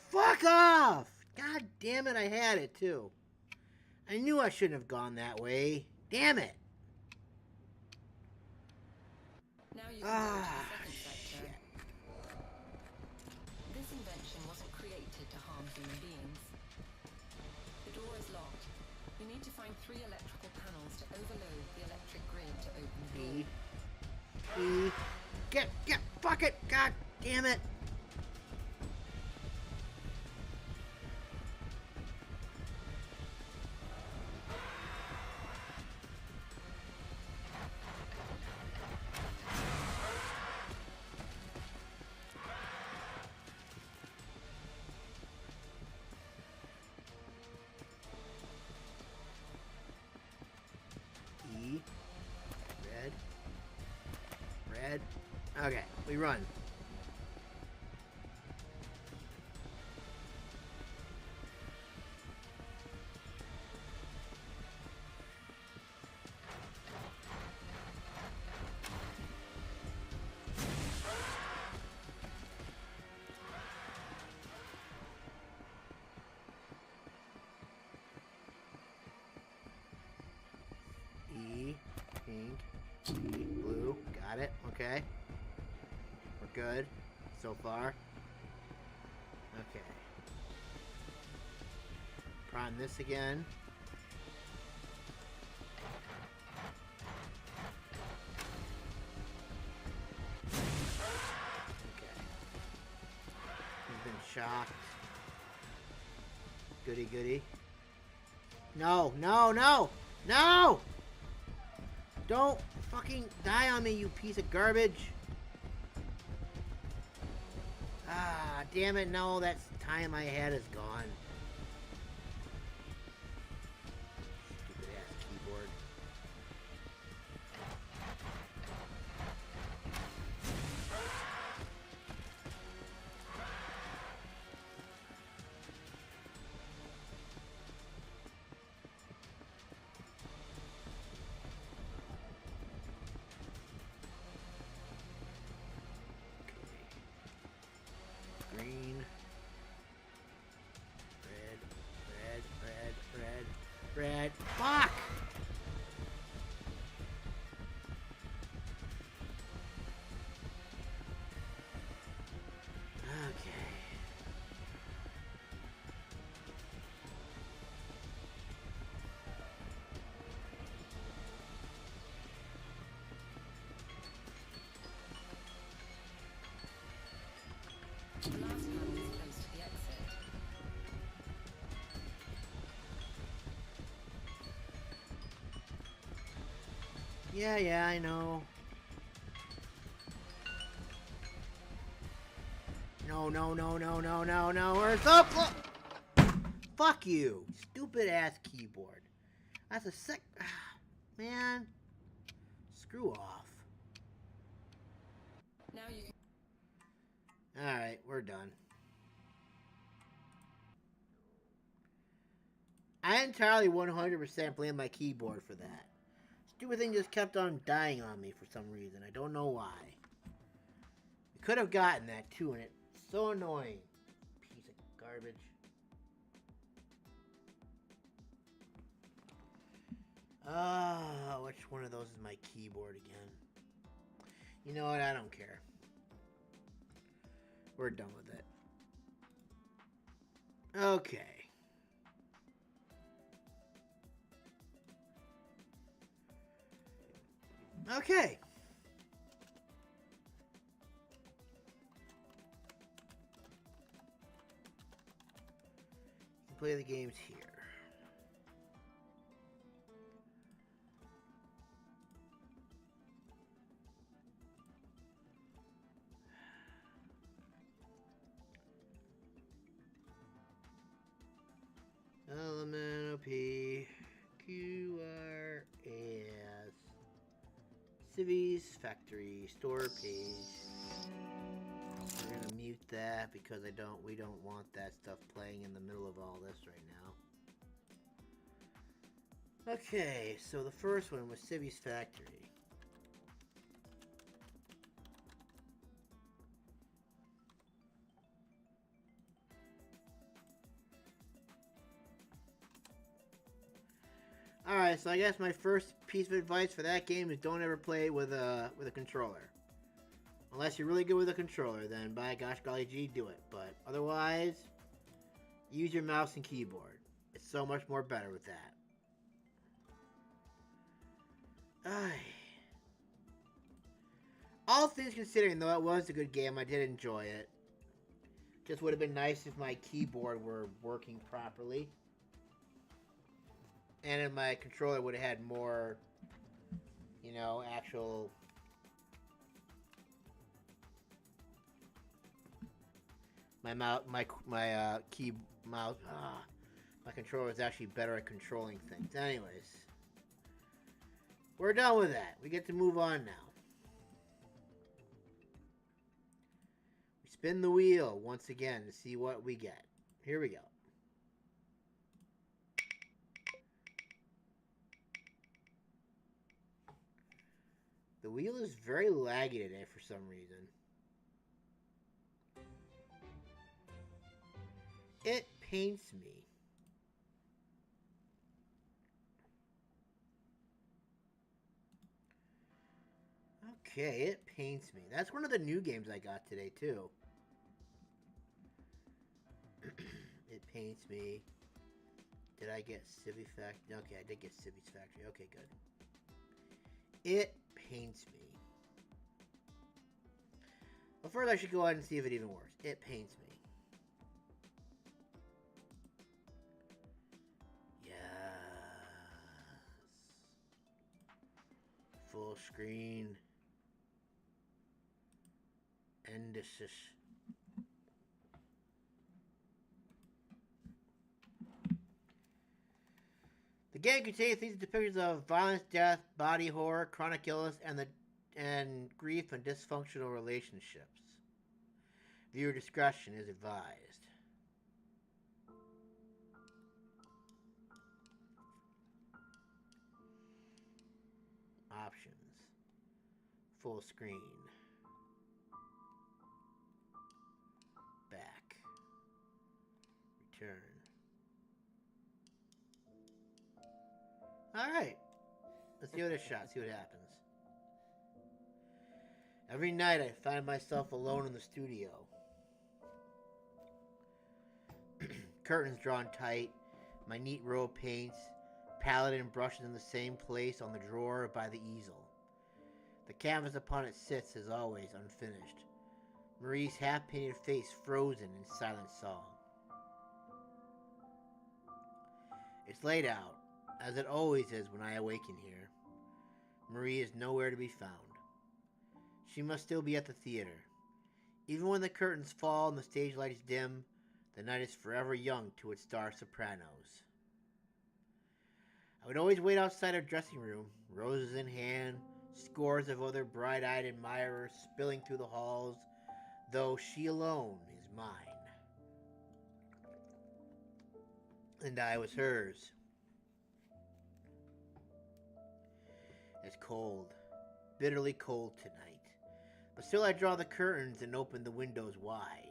Fuck off! God damn it, I had it too. I knew I shouldn't have gone that way. Damn it! Now you can go to the second sector. This invention wasn't created to harm human beings. The door is locked. You need to find 3 electrical panels to overload the electric grid to open the door. Get, fuck it! God damn it! Red. Okay, we run. E, pink, E, blue. Got it. Okay. We're good so far. Okay. Prime this again. Okay. He's been shocked. Goody goody. No, no, no! No! Don't fucking die on me, you piece of garbage. Ah, damn it, no, that time I had is gone. Stupid ass keyboard. Green. Red. Fuck! Okay. The last panel is close to the exit. Yeah, I know. No. Where's up? Fuck you. Stupid ass keyboard. That's a sec. Man. Screw off. Now you can... Alright, we're done. I entirely 100% blame my keyboard for that. Stupid thing just kept on dying on me for some reason. I don't know why. We could have gotten that too, and it's so annoying. Piece of garbage. Which one of those is my keyboard again? You know what? I don't care. We're done with it. Okay. Okay. You can play the games here. Element P Q R S Civies Factory Store page. We're gonna mute that because we don't want that stuff playing in the middle of all this right now. Okay, so the first one was Civies Factory. Alright, so I guess my first piece of advice for that game is don't ever play with a controller. Unless you're really good with a controller, then by gosh golly gee, do it. But otherwise, use your mouse and keyboard. It's so much more better with that. All things considering, though, it was a good game. I did enjoy it. Just would have been nice if my keyboard were working properly. And if my controller would have had more, you know, actual... My controller is actually better at controlling things. Anyways, we're done with that. We get to move on now. We spin the wheel once again to see what we get. Here we go. The wheel is very laggy today for some reason. It paints me. Okay, it paints me. That's one of the new games I got today, too. It paints me. Did I get Civies Factory? Okay, I did get Civies Factory. Okay, good. It paints me. Well, first I should go ahead and see if it even works. It paints me. Full screen. Indices. The game contains these depictions of violence, death, body horror, chronic illness, and grief and dysfunctional relationships. Viewer discretion is advised. Options. Full screen. Back. Return. Alright. Let's give it a shot, see what happens. Every night I find myself alone in the studio. Curtains drawn tight, my neat row of paints, palette and brushes in the same place on the drawer by the easel. The canvas upon it sits, as always, unfinished. Marie's half-painted face frozen in silent song. It's late out, as it always is when I awaken here. Marie is nowhere to be found. She must still be at the theater. Even when the curtains fall and the stage lights dim, the night is forever young to its star sopranos. I would always wait outside her dressing room, roses in hand, scores of other bright-eyed admirers spilling through the halls, though she alone is mine. And I was hers. It's cold, bitterly cold tonight, but still I draw the curtains and open the windows wide.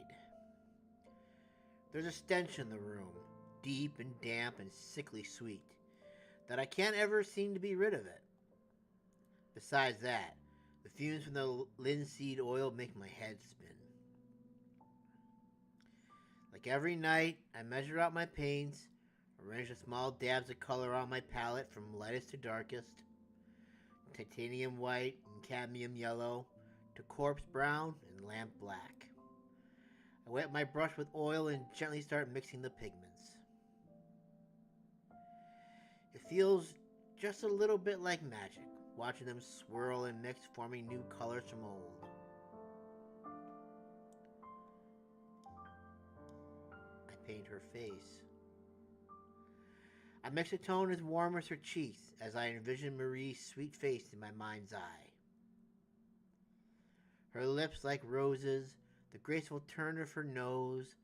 There's a stench in the room, deep and damp and sickly sweet, that I can't ever seem to be rid of it. Besides that, the fumes from the linseed oil make my head spin. Like every night, I measure out my paints, arrange the small dabs of color on my palette from lightest to darkest, titanium white and cadmium yellow, to corpse brown and lamp black. I wet my brush with oil and gently start mixing the pigments. It feels just a little bit like magic, watching them swirl and mix, forming new colors from old. I paint her face. I mix a tone as warm as her cheeks as I envision Marie's sweet face in my mind's eye. Her lips like roses, the graceful turn of her nose,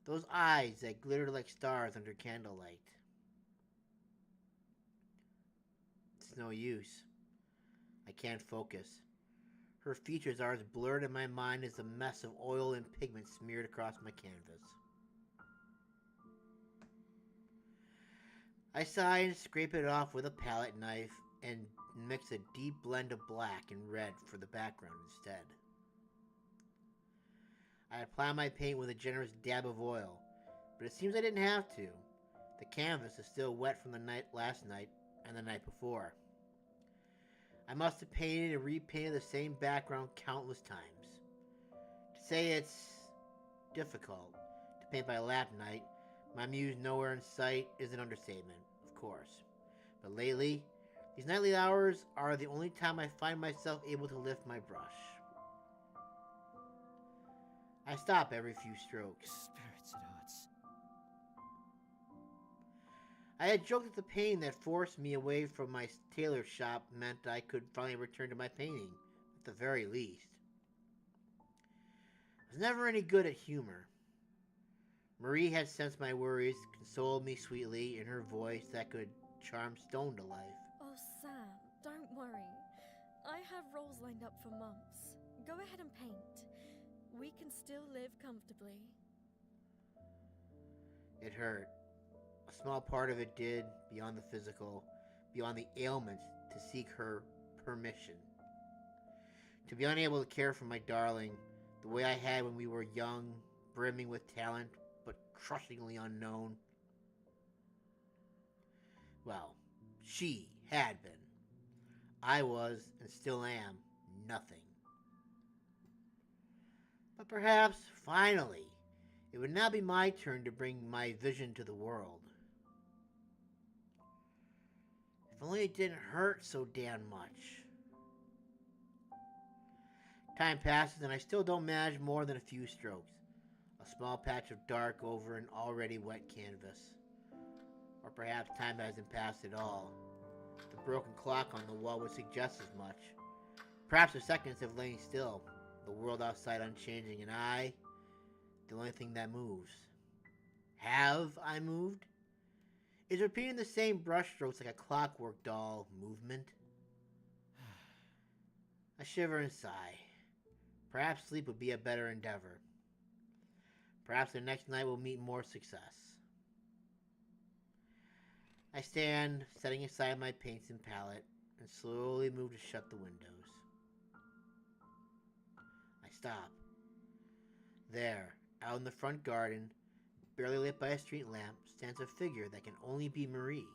those eyes that glitter like stars under candlelight. It's no use. I can't focus. Her features are as blurred in my mind as the mess of oil and pigment smeared across my canvas. I sigh and scrape it off with a palette knife and mix a deep blend of black and red for the background instead. I apply my paint with a generous dab of oil, but it seems I didn't have to. The canvas is still wet from last night and the night before. I must have painted and repainted the same background countless times. To say it's difficult to paint by lamp night, my muse nowhere in sight, is an understatement, of course. But lately, these nightly hours are the only time I find myself able to lift my brush. I stop every few strokes. Spirits, it hurts. I had joked that the pain that forced me away from my tailor shop meant I could finally return to my painting, at the very least. I was never any good at humor. Marie had sensed my worries, consoled me sweetly in her voice that could charm stone to life. Oh, Sam, don't worry. I have roles lined up for months. Go ahead and paint. We can still live comfortably. It hurt. A small part of it did, beyond the physical, beyond the ailments, to seek her permission. To be unable to care for my darling, the way I had when we were young, brimming with talent, but crushingly unknown. Well, she had been. I was, and still am, nothing. But perhaps, finally, it would now be my turn to bring my vision to the world. If only it didn't hurt so damn much. Time passes and I still don't manage more than a few strokes. A small patch of dark over an already wet canvas. Or perhaps time hasn't passed at all. The broken clock on the wall would suggest as much. Perhaps the seconds have lain still, the world outside unchanging, and I, the only thing that moves. Have I moved? Is repeating the same brushstrokes like a clockwork doll movement? I shiver and sigh. Perhaps sleep would be a better endeavor. Perhaps the next night will meet more success. I stand, setting aside my paints and palette, and slowly move to shut the windows. I stop. There, out in the front garden, barely lit by a street lamp, stands a figure that can only be Marie.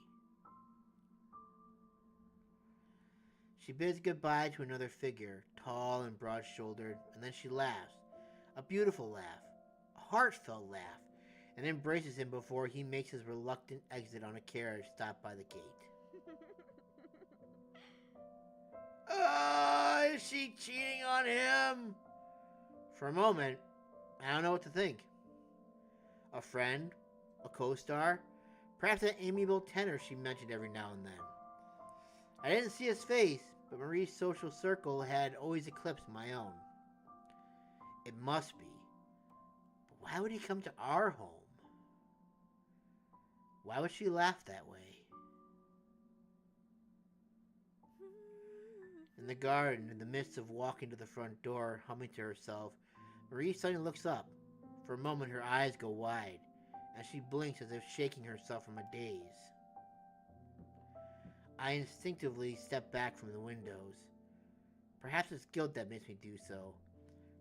She bids goodbye to another figure, tall and broad-shouldered, and then she laughs. A beautiful laugh. A heartfelt laugh. And embraces him before he makes his reluctant exit on a carriage stopped by the gate. Is she cheating on him? For a moment, I don't know what to think. A friend? A co-star? Perhaps that amiable tenor she mentioned every now and then. I didn't see his face, but Marie's social circle had always eclipsed my own. It must be. But why would he come to our home? Why would she laugh that way? In the garden, in the midst of walking to the front door, humming to herself, Marie suddenly looks up. For a moment, her eyes go wide, and she blinks as if shaking herself from a daze. I instinctively step back from the windows. Perhaps it's guilt that makes me do so.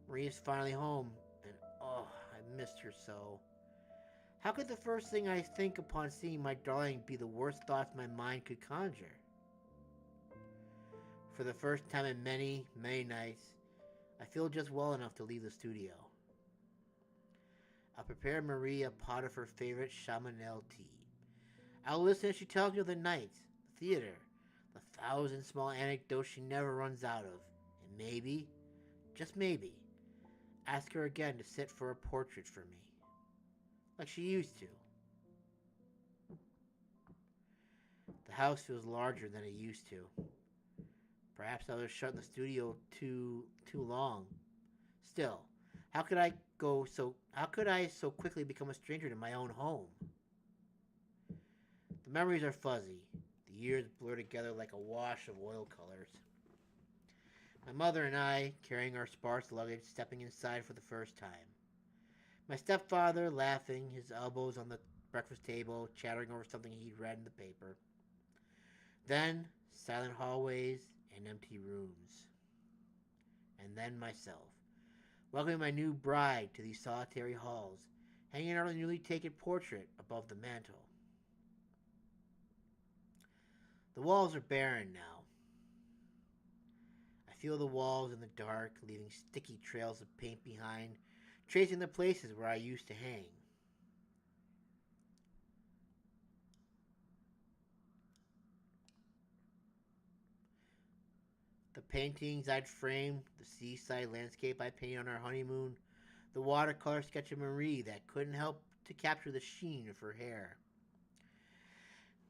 Marie is finally home, and oh, I missed her so. How could the first thing I think upon seeing my darling be the worst thoughts my mind could conjure? For the first time in many, many nights, I feel just well enough to leave the studio. I'll prepare Marie a pot of her favorite chamomile tea. I'll listen as she tells me of the nights, the theater, the 1,000 small anecdotes she never runs out of, and maybe, just maybe, ask her again to sit for a portrait for me, like she used to. house feels larger than it used to. Perhaps I was shut in the studio too long. Still, how could I so quickly become a stranger to my own home? The memories are fuzzy. The years blur together like a wash of oil colors. My mother and I, carrying our sparse luggage, stepping inside for the first time. My stepfather laughing, his elbows on the breakfast table, chattering over something he'd read in the paper. Then, silent hallways and empty rooms. And then myself, welcoming my new bride to these solitary halls, hanging out a newly taken portrait above the mantel. The walls are barren now. I feel the walls in the dark, leaving sticky trails of paint behind, tracing the places where I used to hang. The paintings I'd framed, the seaside landscape I painted on our honeymoon, the watercolor sketch of Marie that couldn't help to capture the sheen of her hair.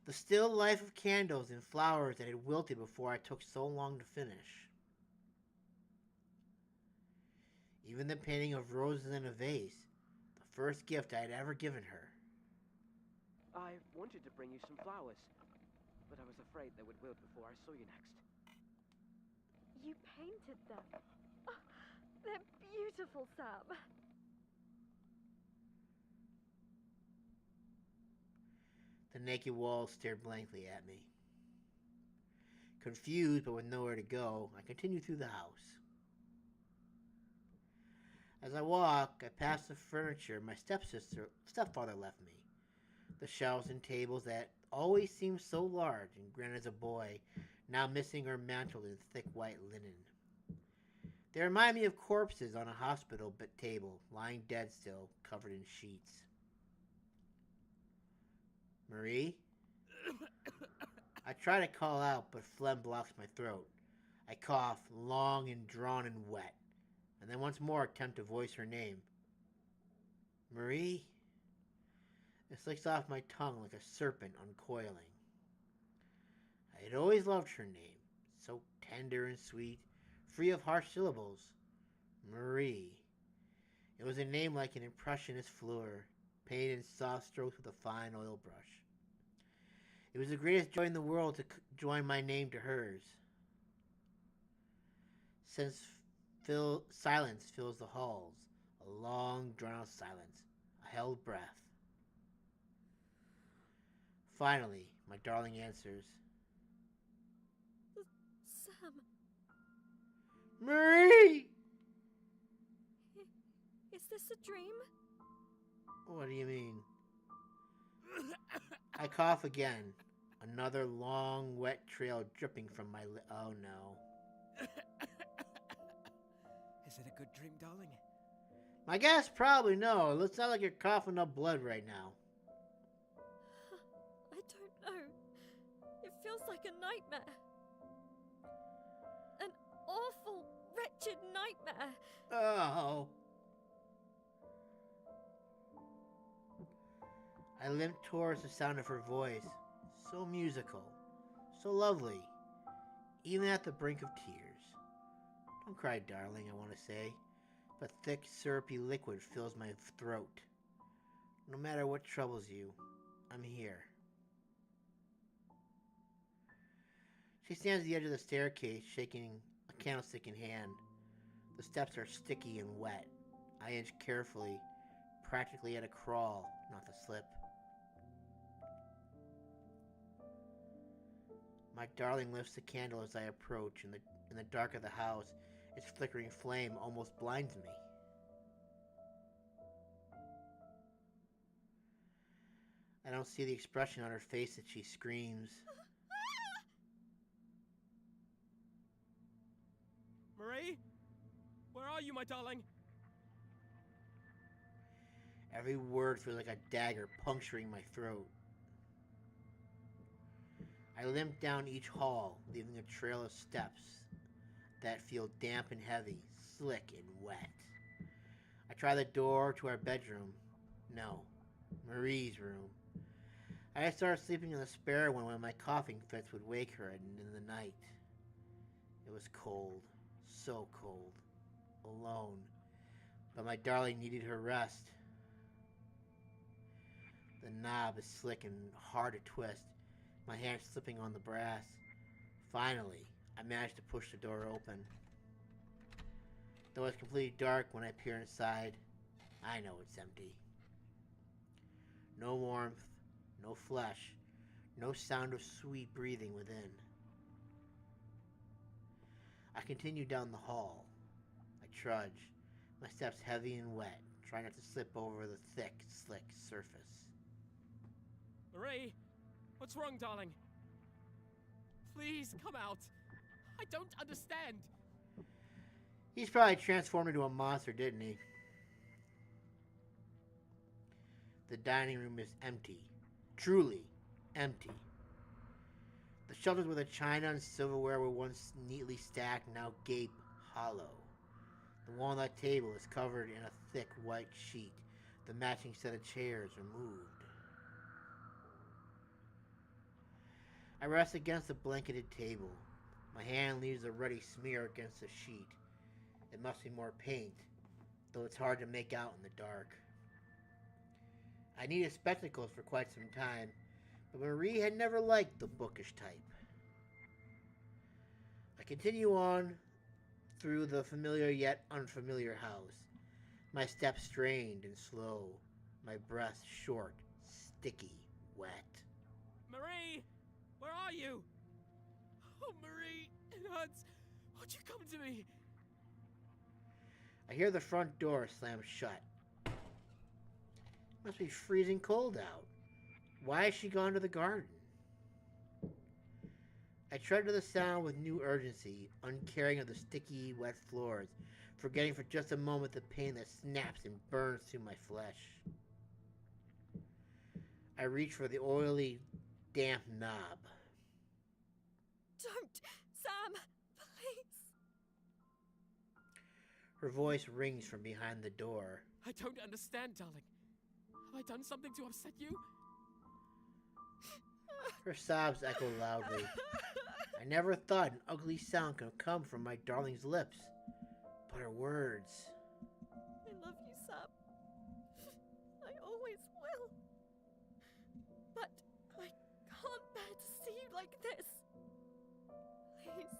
The still life of candles and flowers that had wilted before I took so long to finish. Even the painting of roses in a vase, the first gift I had ever given her. I wanted to bring you some flowers, but I was afraid they would wilt before I saw you next. You painted them. Oh, they're beautiful, Sam. The naked walls stared blankly at me. Confused but with nowhere to go, I continued through the house. As I walk, I pass the furniture my stepfather left me. The shelves and tables that always seemed so large and grand as a boy, now missing or mantled in thick white linen. They remind me of corpses on a hospital table, lying dead still, covered in sheets. Marie? I try to call out, but phlegm blocks my throat. I cough, long and drawn and wet, and then once more attempt to voice her name. Marie? It slicks off my tongue like a serpent uncoiling. I had always loved her name, so tender and sweet, free of harsh syllables. Marie. It was a name like an impressionist fleur, painted in soft strokes with a fine oil brush. It was the greatest joy in the world to join my name to hers. Silence fills the halls, a long, drawn-out silence, a held breath. Finally, my darling answers. Sam. Marie! Is this a dream? What do you mean? I cough again. Another long, wet trail dripping from my lip. Oh no. Is it a good dream, darling? My guess probably no. It looks like you're coughing up blood right now. I don't know. It feels like a nightmare. An awful, wretched nightmare. Oh. I limped towards the sound of her voice. So musical. So lovely. Even at the brink of tears. Don't cry, darling, I want to say. But thick, syrupy liquid fills my throat. No matter what troubles you, I'm here. She stands at the edge of the staircase, shaking a candlestick in hand. The steps are sticky and wet. I inch carefully, practically at a crawl, not to slip. My darling lifts the candle as I approach. In the dark of the house, its flickering flame almost blinds me. I don't see the expression on her face as she screams. Marie? Where are you, my darling? Every word feels like a dagger puncturing my throat. I limp down each hall, leaving a trail of steps that feel damp and heavy, slick and wet. I try the door to our bedroom. No, Marie's room. I started sleeping in the spare one when my coughing fits would wake her in the night. It was cold, so cold, alone, but my darling needed her rest. The knob is slick and hard to twist, my hand slipping on the brass. Finally, I managed to push the door open. Though it's completely dark when I peer inside, I know it's empty. No warmth, no flesh, no sound of sweet breathing within. I continue down the hall. I trudge, my steps heavy and wet, trying not to slip over the thick, slick surface. Marie, what's wrong, darling? Please come out. I don't understand. He's probably transformed into a monster, didn't he? The dining room is empty. Truly empty. The shelves where the china and silverware were once neatly stacked now gape hollow. The walnut table is covered in a thick white sheet. The matching set of chairs removed. I rest against the blanketed table. My hand leaves a ruddy smear against the sheet. It must be more paint, though it's hard to make out in the dark. I needed spectacles for quite some time, but Marie had never liked the bookish type. I continue on through the familiar yet unfamiliar house, my steps strained and slow, my breath short, sticky, wet. Marie, where are you? Oh, Marie, it hurts. Won't you come to me? I hear the front door slam shut. Must be freezing cold out. Why has she gone to the garden? I tread to the sound with new urgency, uncaring of the sticky, wet floors, forgetting for just a moment the pain that snaps and burns through my flesh. I reach for the oily, damp knob. Don't! Sam! Please! Her voice rings from behind the door. I don't understand, darling. Have I done something to upset you? Her sobs echo loudly. I never thought an ugly sound could come from my darling's lips. But her words... I love you, Sam. I always will. But I can't bear to see you like this. Please,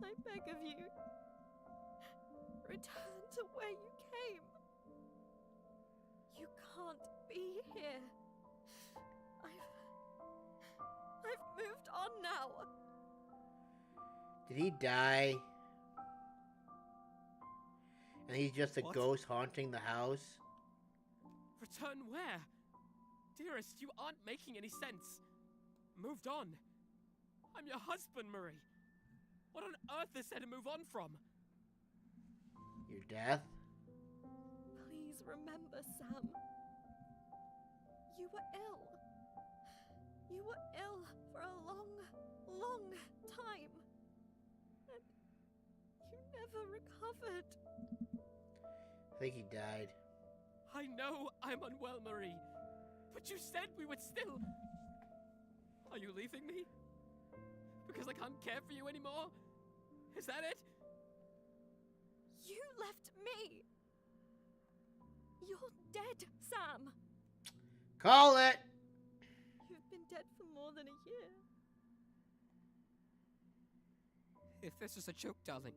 I beg of you, return to where you came. You can't be here. I've moved on now. Did he die? And he's just a What? ghost haunting the house? Return where? Dearest, you aren't making any sense. Moved on? I'm your husband, Marie. What on earth is there to move on from? Your death? Please remember, Sam. You were ill. You were ill for a long, long time. And you never recovered. I think he died. I know I'm unwell, Marie. But you said we would still... Are you leaving me? Because I can't care for you anymore? Is that it? You left me. You're dead, Sam. Call it! You've been dead for more than a year. If this is a joke, darling,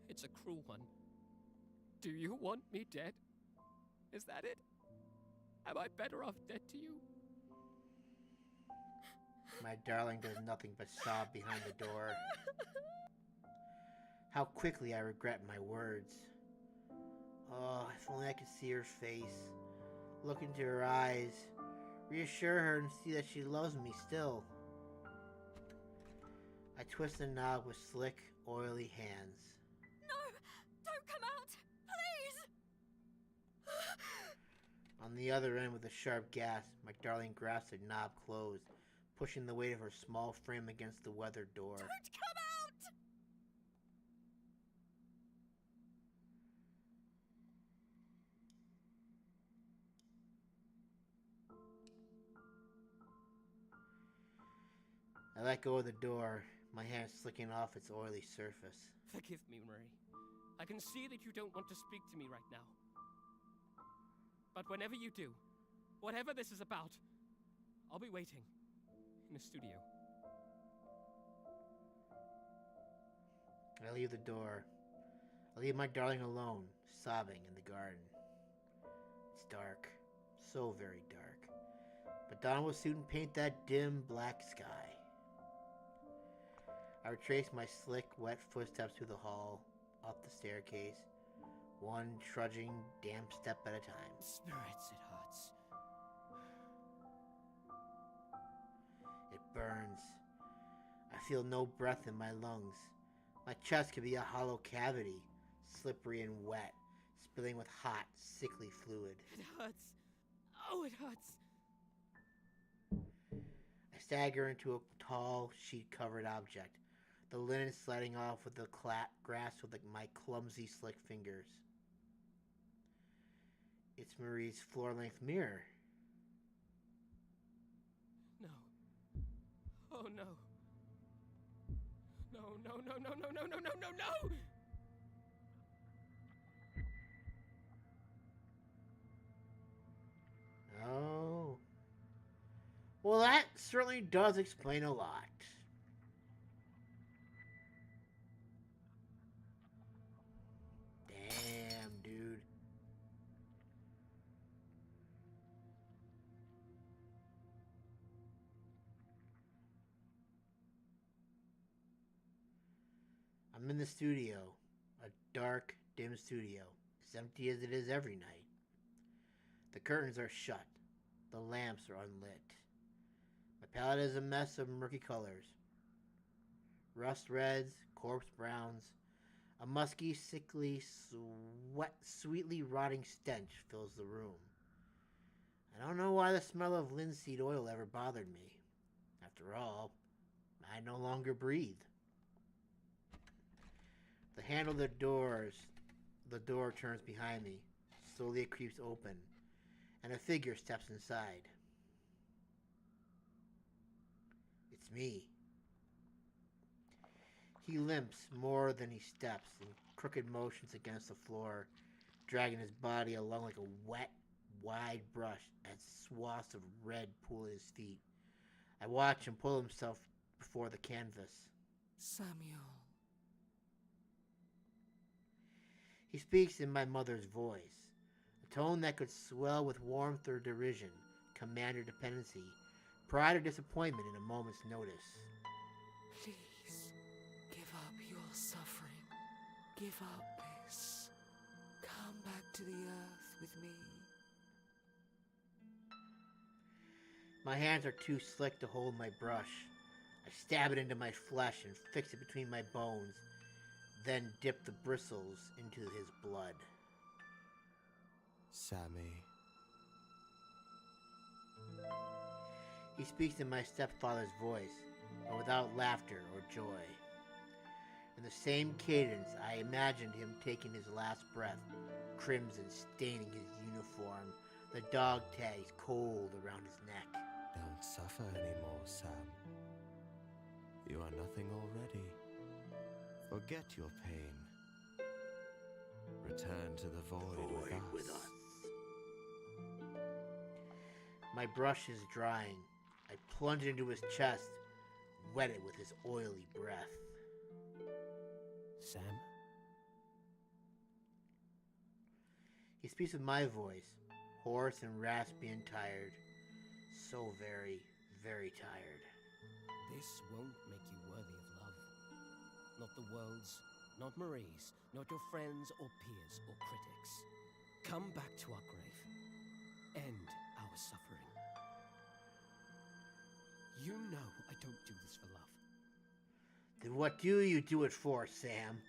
it's a cruel one. Do you want me dead? Is that it? Am I better off dead to you? My darling does nothing but sob behind the door. How quickly I regret my words. Oh, if only I could see her face, look into her eyes, reassure her and see that she loves me still. I twist the knob with slick, oily hands. No! Don't come out! Please! On the other end with a sharp gasp, my darling grasps the knob closed, pushing the weight of her small frame against the weathered door. Don't come out! I let go of the door, my hand slicking off its oily surface. Forgive me, Marie. I can see that you don't want to speak to me right now. But whenever you do, whatever this is about, I'll be waiting in the studio. I leave the door. I leave my darling alone, sobbing in the garden. It's dark, so very dark. But dawn will soon paint that dim black sky. I retrace my slick, wet footsteps through the hall, up the staircase, one trudging, damp step at a time. Spirits, it hurts. It burns. I feel no breath in my lungs. My chest could be a hollow cavity, slippery and wet, spilling with hot, sickly fluid. It hurts. Oh, it hurts. I stagger into a tall, sheet-covered object, the linen sliding off with the grasp with my clumsy, slick fingers. It's Marie's floor-length mirror. No. Oh, no. No, no, no, no, no, no, no, no, no, no! Oh. Well, that certainly does explain a lot. Damn, dude. I'm in the studio. A dark, dim studio. As empty as it is every night. The curtains are shut. The lamps are unlit. My palette is a mess of murky colors. Rust reds, corpse browns. A musky, sickly, sweetly rotting stench fills the room. I don't know why the smell of linseed oil ever bothered me. After all, I no longer breathe. The handle of the door turns behind me. Slowly it creeps open, and a figure steps inside. It's me. He limps more than he steps in crooked motions against the floor, dragging his body along like a wet, wide brush as swaths of red pool at his feet. I watch him pull himself before the canvas. Samuel. He speaks in my mother's voice, a tone that could swell with warmth or derision, command or dependency, pride or disappointment in a moment's notice. Please, give up your suffering. Give up this. Come back to the earth with me. My hands are too slick to hold my brush. I stab it into my flesh and fix it between my bones, then dip the bristles into his blood. Sammy. He speaks in my stepfather's voice, but without laughter or joy. In the same cadence, I imagined him taking his last breath, crimson staining his uniform, the dog tags cold around his neck. Don't suffer anymore, Sam. You are nothing already. Forget your pain. Return to the void, with us. My brush is drying. I plunge it into his chest, wet it with his oily breath. Sam? He speaks with my voice, hoarse and raspy and tired. So very, very tired. This won't make you worthy of love. Not the world's, not Marie's, not your friends or peers or critics. Come back to our grave. End our suffering. You know I don't do this for love. Then what do you do it for, Sam?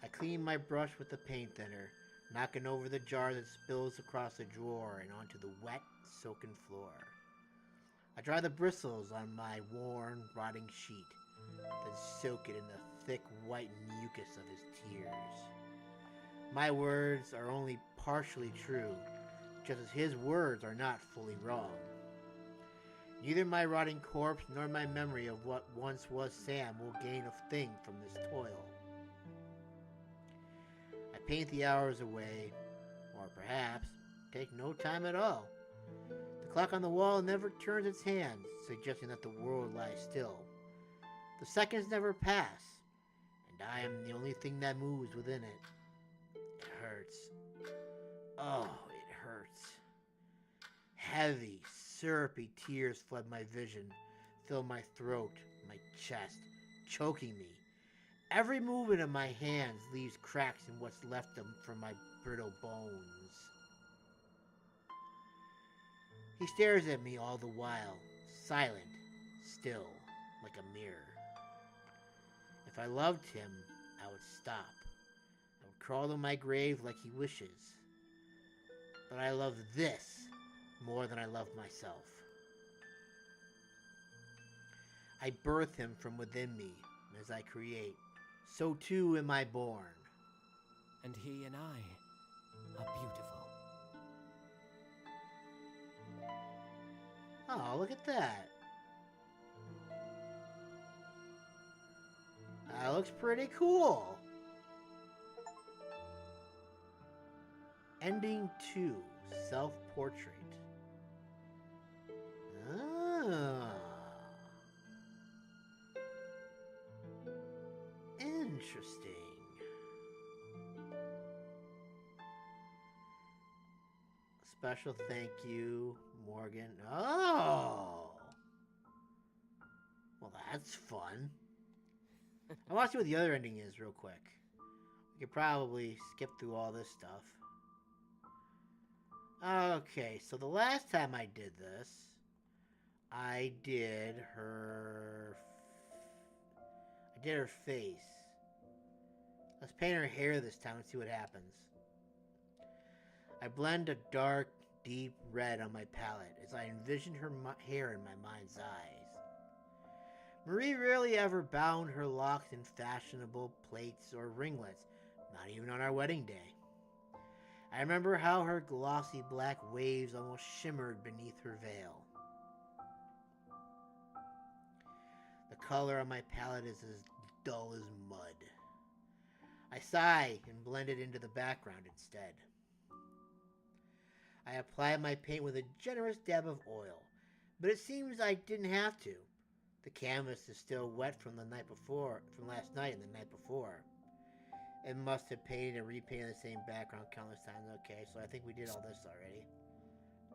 I clean my brush with the paint thinner, knocking over the jar that spills across the drawer and onto the wet, soaking floor. I dry the bristles on my worn, rotting sheet, then soak it in the thick, white mucus of his tears. My words are only partially true, just as his words are not fully wrong. Neither my rotting corpse nor my memory of what once was Sam will gain a thing from this toil. I paint the hours away, or perhaps take no time at all. The clock on the wall never turns its hands, suggesting that the world lies still. The seconds never pass, and I am the only thing that moves within it. It hurts. Oh, it hurts. Heavy, syrupy tears flood my vision, fill my throat, my chest, choking me. Every movement of my hands leaves cracks in what's left from my brittle bones. He stares at me all the while, silent, still, like a mirror. If I loved him, I would stop. I would crawl to my grave like he wishes. But I love this more than I love myself. I birth him from within me, and as I create, so too am I born. And he and I are beautiful. Oh, look at that. That looks pretty cool. Ending 2, self-portrait. Ah. Interesting. Special thank you, Morgan. Oh! Well, that's fun. I want to see what the other ending is real quick. We could probably skip through all this stuff. Okay, so the last time I did this, I did her face. Let's paint her hair this time and see what happens. I blend a dark, deep red on my palette as I envision her hair in my mind's eyes. Marie rarely ever bound her locks in fashionable plaits or ringlets, not even on our wedding day. I remember how her glossy black waves almost shimmered beneath her veil. The color on my palette is as dull as mud. I sigh and blend it into the background instead. I apply my paint with a generous dab of oil, but it seems I didn't have to. The canvas is still wet from last night and the night before. It must have painted and repainted the same background countless times. Okay, so I think we did all this already.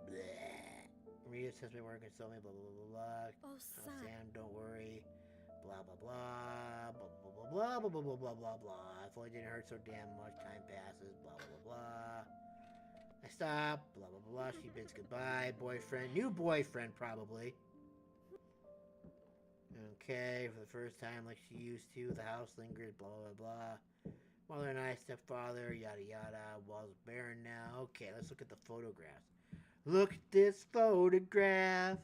Bleh. Maria says my work and so me, blah, blah, blah, blah. Oh, Sam, don't worry. Blah, blah, blah. Blah, blah, blah, blah, blah, blah, blah, blah, blah. If only it didn't hurt so damn much, time passes. Blah, blah, blah, blah. I stop. Blah, blah, blah, blah. She bids goodbye. Boyfriend. New boyfriend, probably. Okay, for the first time like she used to. The house lingers. Blah, blah, blah. Mother and I, stepfather, yada yada. Walls barren now. Okay, let's look at the photographs. Look at this photograph.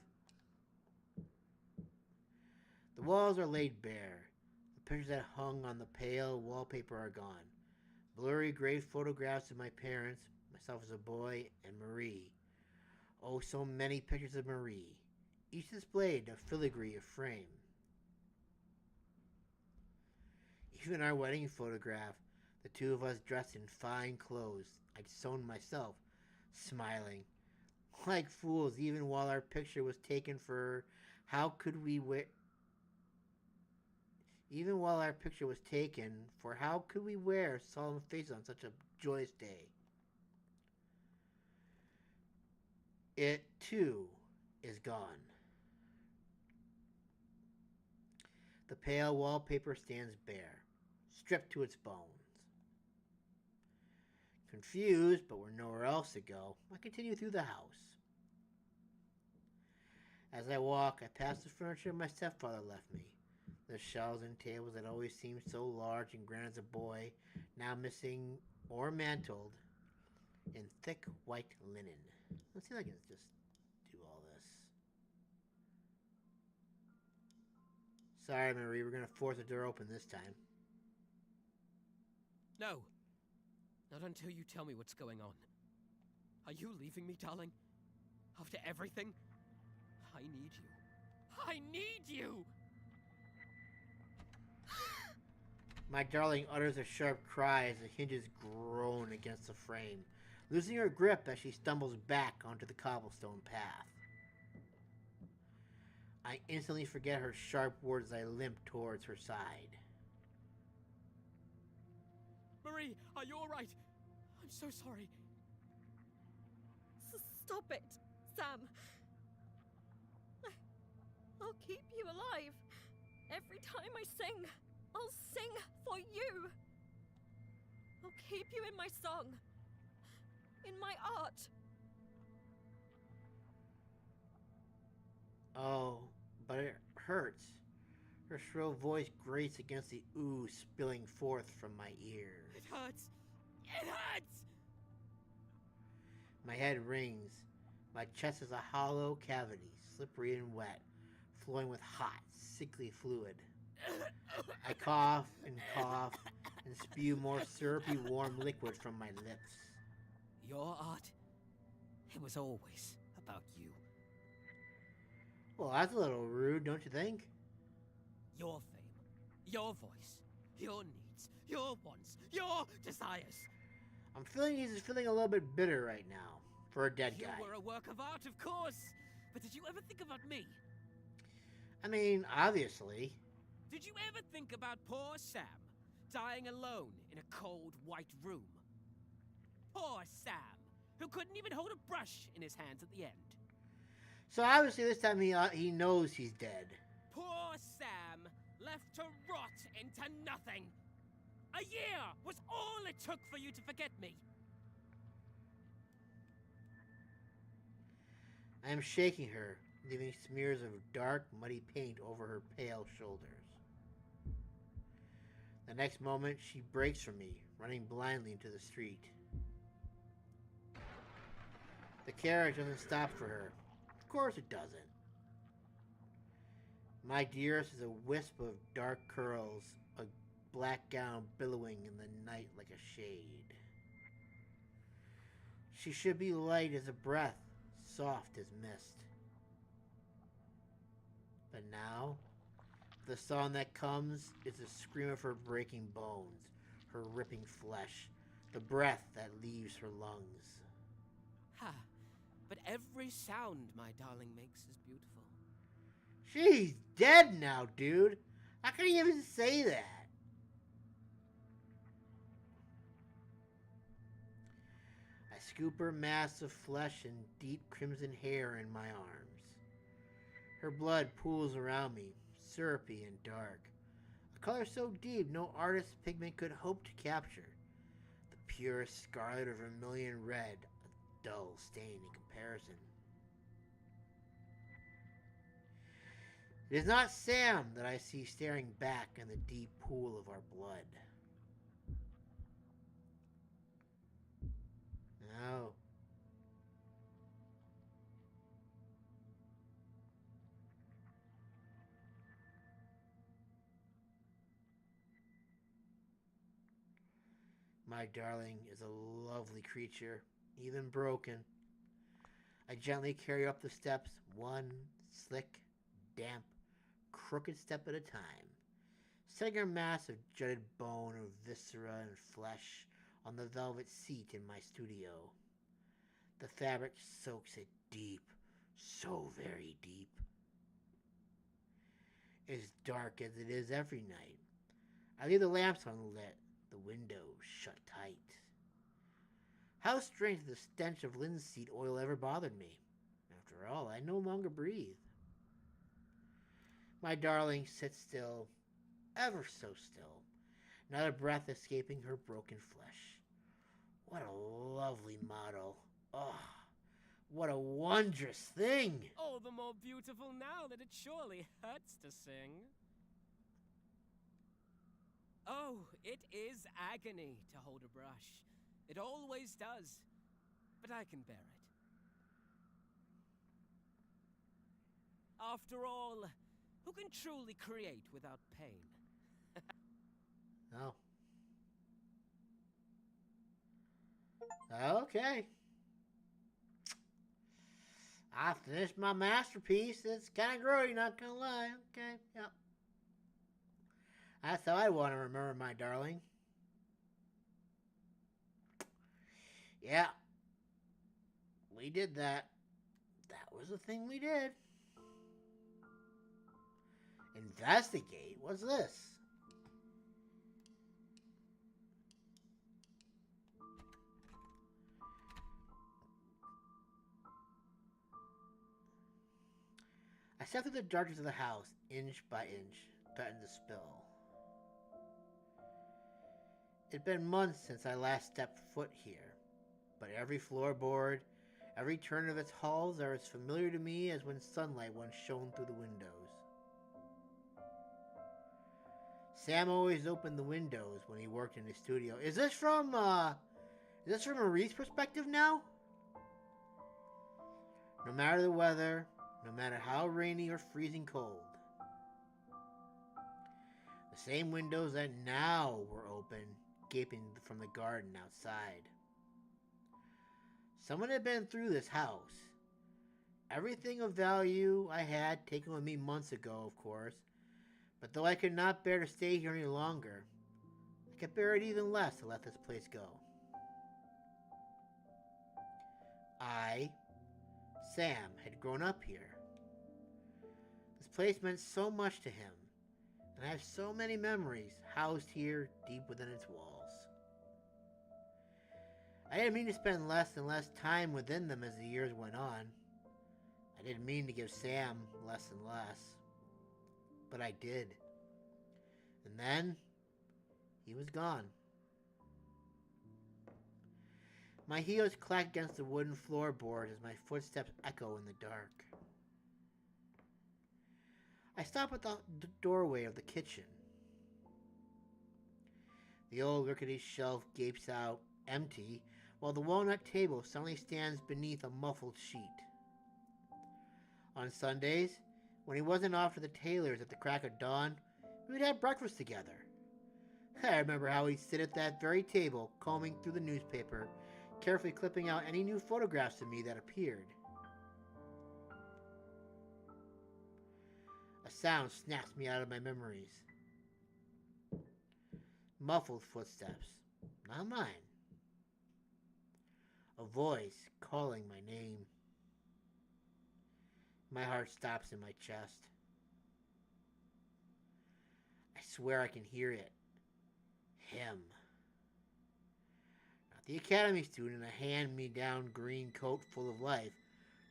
The walls are laid bare. The pictures that hung on the pale wallpaper are gone. Blurry gray photographs of my parents, myself as a boy, and Marie. Oh, so many pictures of Marie. Each displayed a filigree of frame. Even our wedding photograph, the two of us dressed in fine clothes, I'd sewn myself, smiling. Like fools, even while our picture was taken for how could we wear solemn faces on such a joyous day. It, too, is gone. The pale wallpaper stands bare, stripped to its bones. Confused, but with nowhere else to go, I continue through the house. As I walk, I pass the furniture my stepfather left me. The shelves and tables that always seemed so large and grand as a boy, now missing or mantled in thick white linen. Let's see if I can just do all this. Sorry, Marie, we're going to force the door open this time. No. Not until you tell me what's going on. Are you leaving me, darling? After everything? I need you. I need you! My darling utters a sharp cry as the hinges groan against the frame, losing her grip as she stumbles back onto the cobblestone path. I instantly forget her sharp words as I limp towards her side. Marie, are you alright? I'm so sorry. Stop it, Sam. I'll keep you alive. Every time I sing, I'll sing for you. I'll keep you in my song, in my art. Oh, but it hurts. Her shrill voice grates against the ooze spilling forth from my ears. It hurts. It hurts! My head rings. My chest is a hollow cavity, slippery and wet, flowing with hot, sickly fluid. I cough and spew more syrupy, warm liquid from my lips. Your art, it was always about you. Well, that's a little rude, don't you think? Your fame, your voice, your needs, your wants, your desires. I'm feeling he's feeling a little bit bitter right now for a dead guy. You were a work of art, of course. But did you ever think about me? I mean, obviously. Did you ever think about poor Sam dying alone in a cold, white room? Poor Sam, who couldn't even hold a brush in his hands at the end. So obviously this time he knows he's dead. Poor Sam, left to rot into nothing. A year was all it took for you to forget me. I am shaking her, leaving smears of dark, muddy paint over her pale shoulders. The next moment, she breaks from me, running blindly into the street. The carriage doesn't stop for her. Of course it doesn't. My dearest is a wisp of dark curls, a black gown billowing in the night like a shade. She should be light as a breath, soft as mist. But now, the song that comes is the scream of her breaking bones, her ripping flesh, the breath that leaves her lungs. Ha! But every sound my darling makes is beautiful. She's dead now, dude. How can you even say that? I scoop her mass of flesh and deep crimson hair in my arms. Her blood pools around me, syrupy and dark. A color so deep no artist's pigment could hope to capture. The purest scarlet or vermilion red, a dull stain in comparison. It is not Sam that I see staring back in the deep pool of our blood. No. My darling is a lovely creature, even broken. I gently carry her up the steps, one slick, damp, crooked step at a time, setting her mass of jutted bone of viscera and flesh on the velvet seat in my studio. The fabric soaks it deep, so very deep. It's dark as it is every night. I leave the lamps unlit, the windows shut tight. How strange that the stench of linseed oil ever bothered me. After all, I no longer breathe. My darling sits still, ever so still, not a breath escaping her broken flesh. What a lovely model. Oh, what a wondrous thing. All the more beautiful now that it surely hurts to sing. Oh, it is agony to hold a brush. It always does. But I can bear it. After all, who can truly create without pain? Oh. Okay. I finished my masterpiece. It's kind of grody, not gonna lie. Okay, yep. That's how I want to remember my darling. Yeah. We did that. That was the thing we did. Investigate? What's this? I stepped through the darkness of the house, inch by inch, threatened to spill. It'd been months since I last stepped foot here, but every floorboard, every turn of its halls are as familiar to me as when sunlight once shone through the windows. Sam always opened the windows when he worked in his studio. Is this from Marie's perspective now? No matter the weather, no matter how rainy or freezing cold. The same windows that now were open, gaping from the garden outside. Someone had been through this house. Everything of value I had taken with me months ago, of course, but though I could not bear to stay here any longer, I could bear it even less to let this place go. I, Sam, had grown up here. This place meant so much to him, and I have so many memories housed here deep within its walls. I didn't mean to spend less and less time within them as the years went on. I didn't mean to give Sam less and less. But I did. And then, he was gone. My heels clack against the wooden floorboards as my footsteps echo in the dark. I stop at the doorway of the kitchen. The old rickety shelf gapes out, empty, while the walnut table suddenly stands beneath a muffled sheet. On Sundays, when he wasn't off to the tailor's at the crack of dawn, we would have breakfast together. I remember how he'd sit at that very table, combing through the newspaper, carefully clipping out any new photographs of me that appeared. A sound snaps me out of my memories. Muffled footsteps, not mine. A voice calling my name. My heart stops in my chest. I swear I can hear it. Him. Not the academy student in a hand-me-down green coat full of life,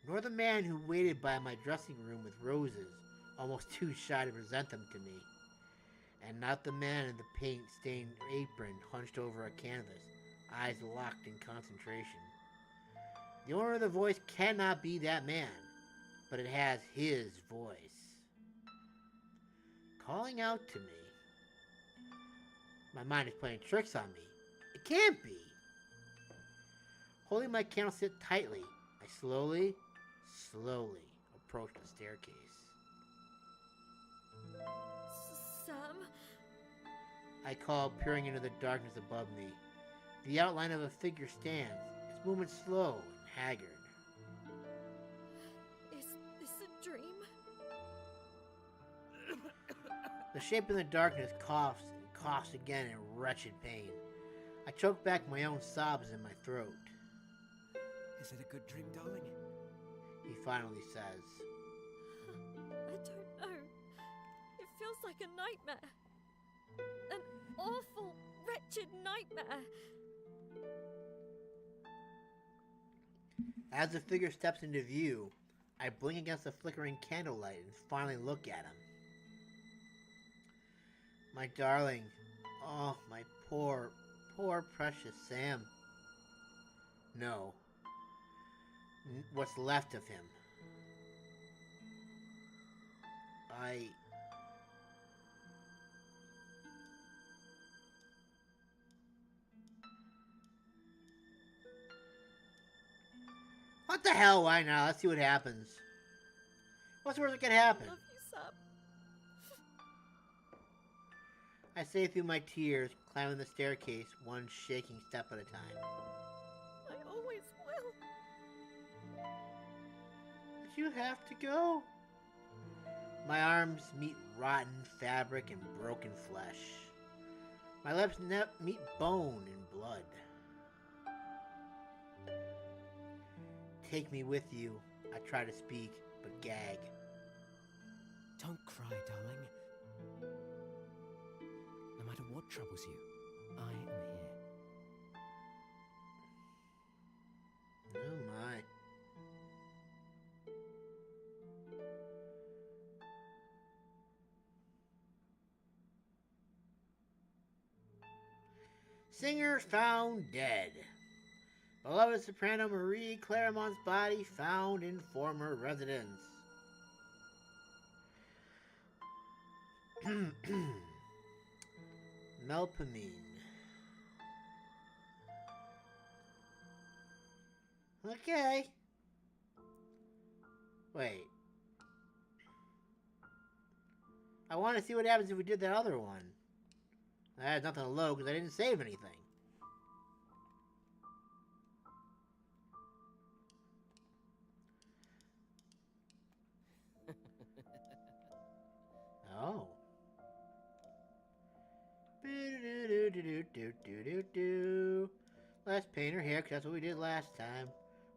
nor the man who waited by my dressing room with roses, almost too shy to present them to me. And not the man in the paint-stained apron hunched over a canvas, eyes locked in concentration. The owner of the voice cannot be that man, but it has his voice. Calling out to me. My mind is playing tricks on me. It can't be. Holding my candlestick tightly, I slowly approach the staircase. Sam? I call, peering into the darkness above me. The outline of a figure stands, its movement slow and haggard. Is this a dream? The shape in the darkness coughs and coughs again in wretched pain. I choke back my own sobs in my throat. Is it a good dream, darling? He finally says. I don't know. It feels like a nightmare. An awful, wretched nightmare. As the figure steps into view, I blink against the flickering candlelight and finally look at him. My darling. Oh, my poor, poor precious Sam. No. What's left of him. What the hell? Why not? Let's see what happens. What's the worst that can happen? I love you, Sam. I say through my tears, climbing the staircase, one shaking step at a time. I always will. you have to go? My arms meet rotten fabric and broken flesh. My lips meet bone and blood. Take me with you. I try to speak, but gag. Don't cry, darling. No matter what troubles you, I am here. Oh my. Singer found dead. Beloved soprano Marie Claremont's body found in former residence. Melpomene. Okay. Wait. I want to see what happens if we did that other one. I had nothing to load because I didn't save anything. Oh. Let's paint her hair because that's what we did last time.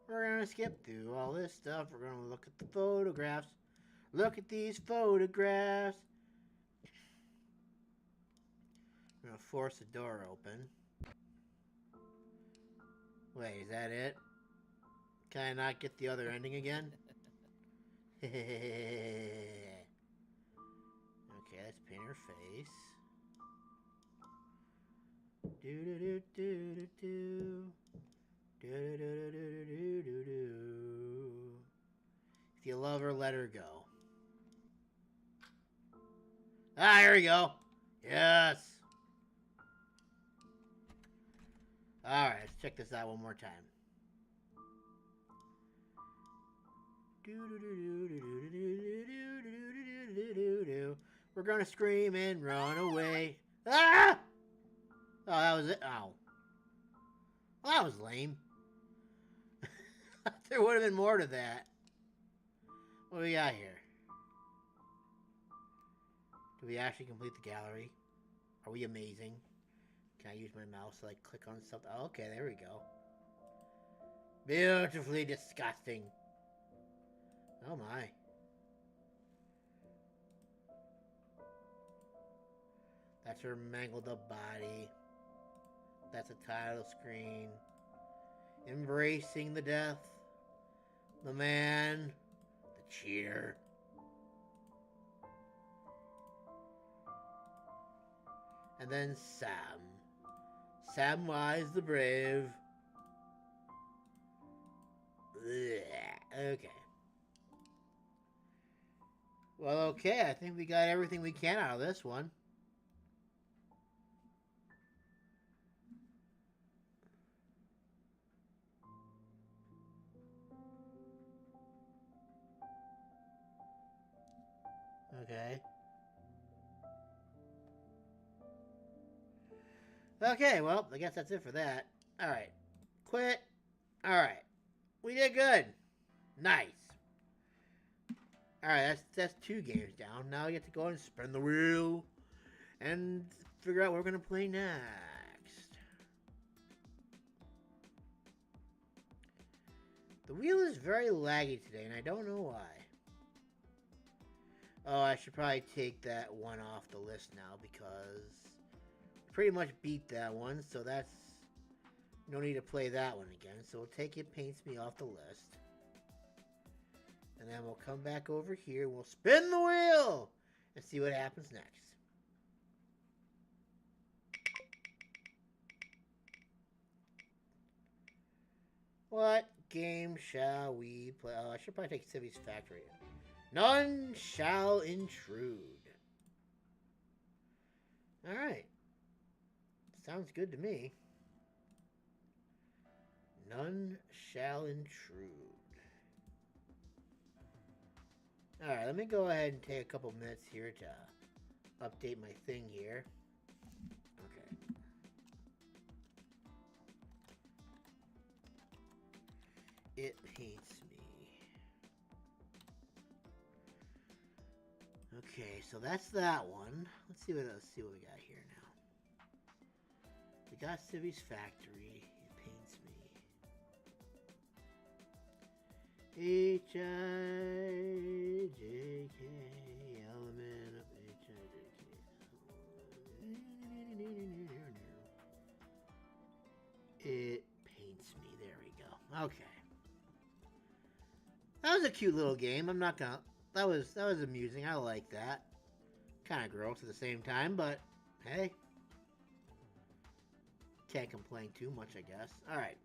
We're going to skip through all this stuff. We're going to look at the photographs. Look at these photographs. I'm going to force the door open. Wait, is that it? Can I not get the other ending again? Okay, let's paint her face. Do-do-do-do-do-do. Do-do-do-do-do-do-do. If you love her, let her go. Ah, here we go. Yes. Alright, let's check this out one more time. We're gonna scream and run away. Ah! Oh, that was it. Ow. Well, that was lame. There would have been more to that. What do we got here? Do we actually complete the gallery? Are we amazing? Can I use my mouse to like click on something? Oh, okay, there we go. Beautifully disgusting. Oh my. That's her mangled up body. That's the title screen. Embracing the death. The man. The cheater. And then Sam. Samwise the Brave. Blech. Okay. Well, okay. I think we got everything we can out of this one. Okay. Okay, well, I guess that's it for that. Alright. Quit. Alright. We did good. Nice. Alright, that's 2 games down. Now we get to go and spin the wheel and figure out what we're going to play next. The wheel is very laggy today, and I don't know why. Oh, I should probably take that one off the list now because I pretty much beat that one, so that's no need to play that one again. So we'll take it, paints me off the list. And then we'll come back over here and we'll spin the wheel and see what happens next. What game shall we play? Oh, I should probably take Civi's Factory. None shall intrude. Alright. Sounds good to me. None shall intrude. Alright, let me go ahead and take a couple minutes here to update my thing here. Okay. It hates me. Okay, so that's that one. Let's see what we got here now. We got Civi's Factory. It pains me. H-I-J-K element of H-I-J-K. It paints me. There we go. Okay. That was a cute little game. I'm not gonna. That was amusing. I like that. Kind of gross at the same time, but hey, can't complain too much, I guess. All right.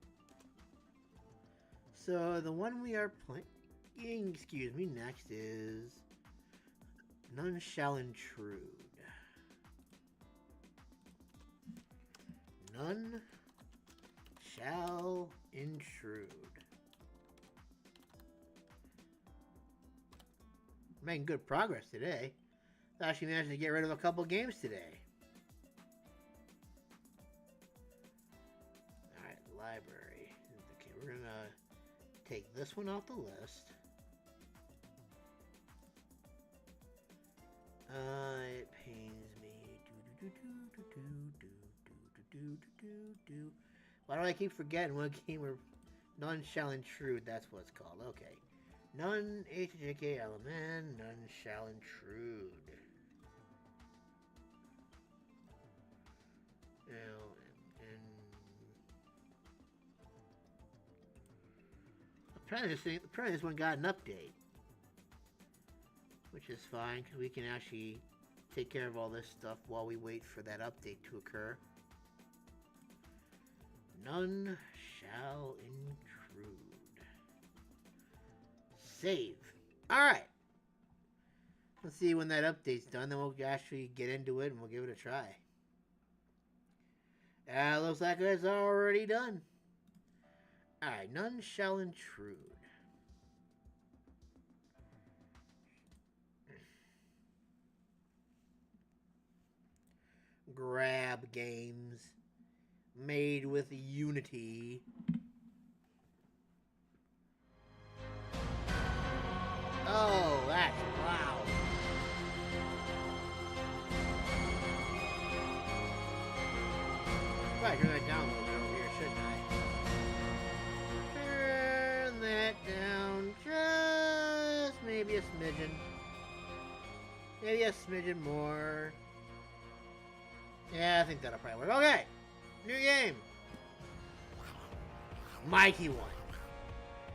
So the one we are playing, excuse me, next is None Shall Intrude. None Shall Intrude. Making good progress today. Actually managed to get rid of a couple games today. Alright, library. Okay, we're gonna take this one off the list. It pains me. Why do I keep forgetting what game we're... None Shall Intrude, that's what it's called. Okay. None HJK element, none shall intrude. Apparently this one got an update, which is fine because we can actually take care of all this stuff while we wait for that update to occur. None shall intrude. Save. Alright. Let's see when that update's done, then we'll actually get into it and we'll give it a try. Looks like it's already done. Alright, none shall intrude. Grab games made with Unity. Oh, that's wow. Right, turn that down a little bit over here, shouldn't I? Turn that down just maybe a smidgen. Maybe a smidgen more. Yeah, I think that'll probably work. Okay, new game. Mighty One.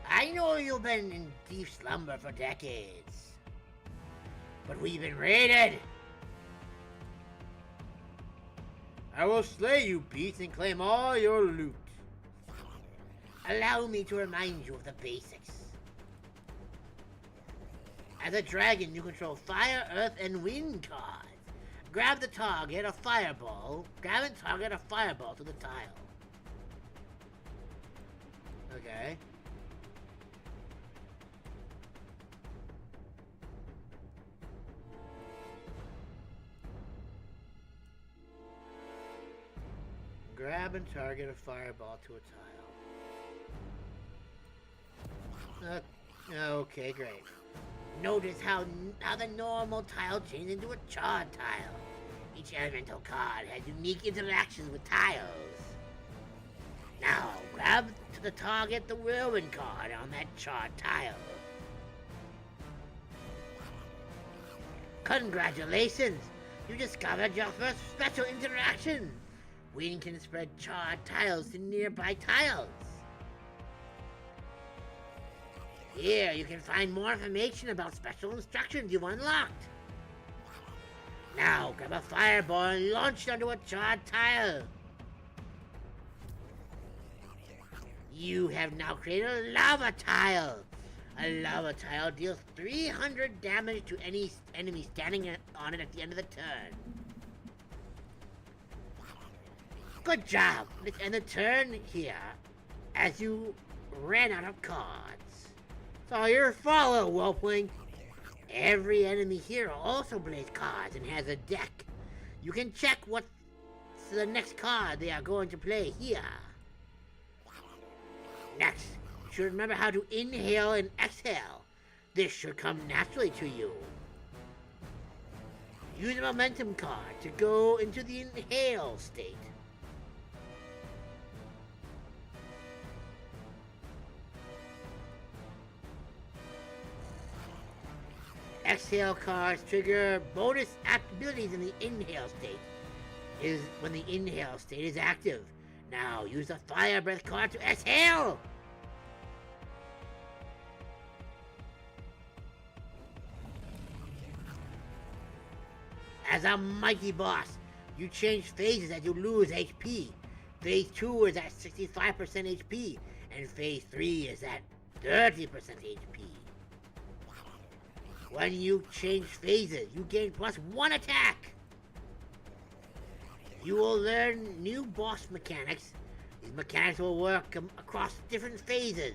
I know you've been in deep slumber for decades, but we've been raided. I will slay you, beast, and claim all your loot. Allow me to remind you of the basics. As a dragon, you control fire, earth, and wind cards. Grab the target, a fireball. Grab and target a fireball to the tile. Okay. Grab and target a fireball to a tile. Okay, great. Notice how the normal tile changes into a charred tile. Each elemental card has unique interactions with tiles. Now, grab to the target the whirlwind card on that charred tile. Congratulations! You discovered your first special interaction! Wind can spread charred tiles to nearby tiles. Here, you can find more information about special instructions you've unlocked. Now, grab a fireball and launch it onto a charred tile. You have now created a lava tile. A lava tile deals 300 damage to any enemy standing on it at the end of the turn. Good job! Let's end the turn here, as you ran out of cards. So your follow, Whelpling. Every enemy hero also plays cards and has a deck. You can check what's the next card they are going to play here. Next, you should remember how to inhale and exhale. This should come naturally to you. Use a momentum card to go into the inhale state. Exhale cards trigger bonus abilities in the inhale state. Is when the inhale state is active. Now use a fire breath card to exhale. As a mighty boss, you change phases as you lose HP. Phase 2 is at 65% HP, and Phase 3 is at 30% HP. When you change phases, you gain +1 attack. You will learn new boss mechanics. These mechanics will work across different phases.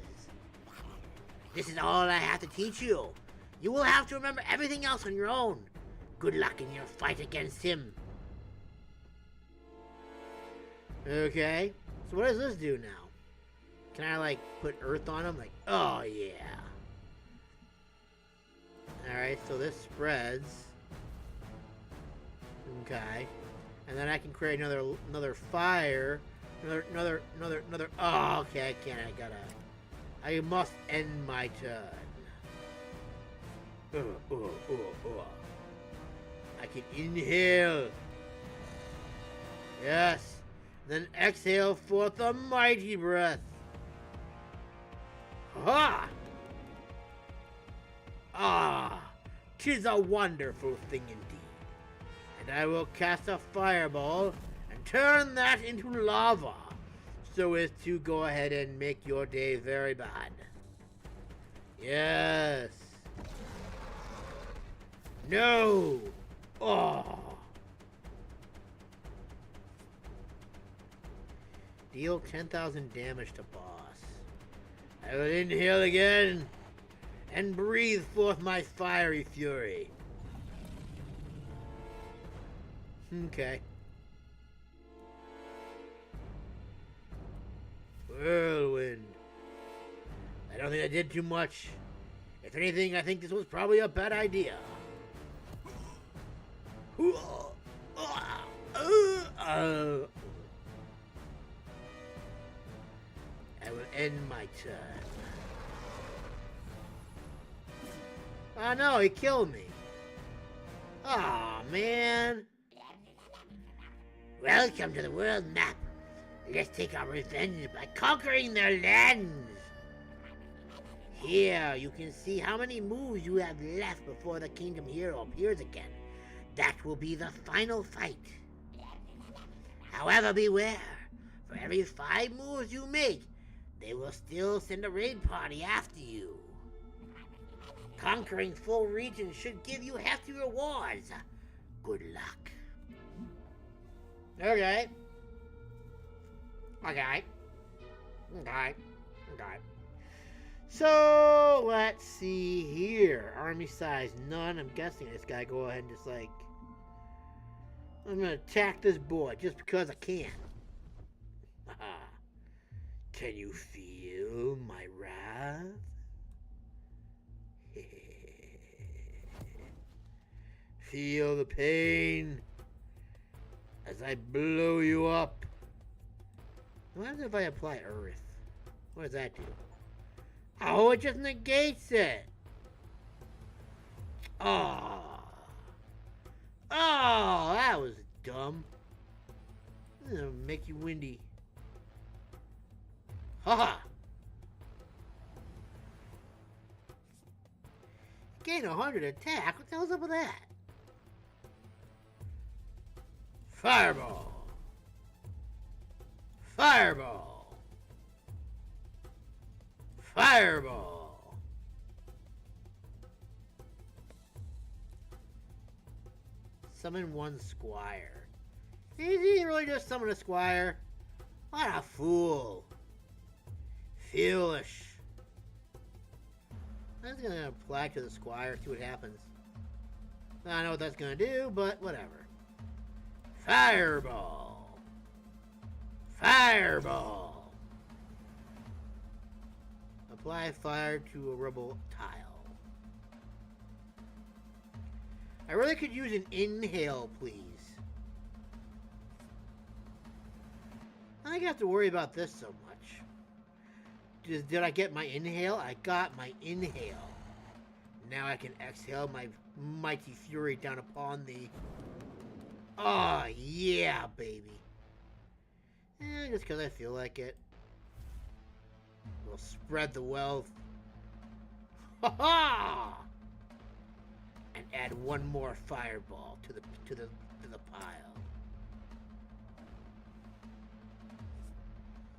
This is all I have to teach you. You will have to remember everything else on your own. Good luck in your fight against him. Okay, so what does this do now? Can I, like, put earth on him? Like, oh, yeah. Alright, so this spreads. Okay. And then I can create another fire. Another. Oh, okay, I can't. I must end my turn. I can inhale. Yes. Then exhale forth a mighty breath. Ha! Ah, 'tis a wonderful thing indeed. And I will cast a fireball and turn that into lava, so as to go ahead and make your day very bad. Yes. No. Oh. Deal 10,000 damage to boss. I will inhale again and breathe forth my fiery fury. Okay. Whirlwind. I don't think I did too much. If anything, I think this was probably a bad idea. I will end my turn. Oh no, he killed me. Aw, man. Welcome to the world map. Let's take our revenge by conquering their lands. Here, you can see how many moves you have left before the Kingdom Hero appears again. That will be the final fight. However, beware. For every 5 moves you make, they will still send a raid party after you. Conquering full regions should give you hefty rewards. Good luck. Okay. So, let's see here. Army size, none. I'm guessing this guy go ahead and just like... I'm gonna attack this boy just because I can. Can you feel my wrath? Feel the pain as I blow you up. What happens if I apply earth? What does that do? Oh, it just negates it. Oh. Oh, that was dumb. I'm gonna make you windy. Haha. Gain 100 attack? What the hell's up with that? Fireball. Fireball. Fireball. Summon 1 squire. Did he really just summon a squire? What a fool. Foolish. That's gonna apply to the squire, see what happens. I don't know what that's gonna do, but whatever. Fireball. Fireball. Apply fire to a rubble tile. I really could use an inhale, please. I don't have to worry about this so much. Did I get my inhale? I got my inhale. Now I can exhale my mighty fury down upon thee. Oh, yeah, baby. Just because I feel like it. We'll spread the wealth. Ha ha! And add one more fireball to the pile.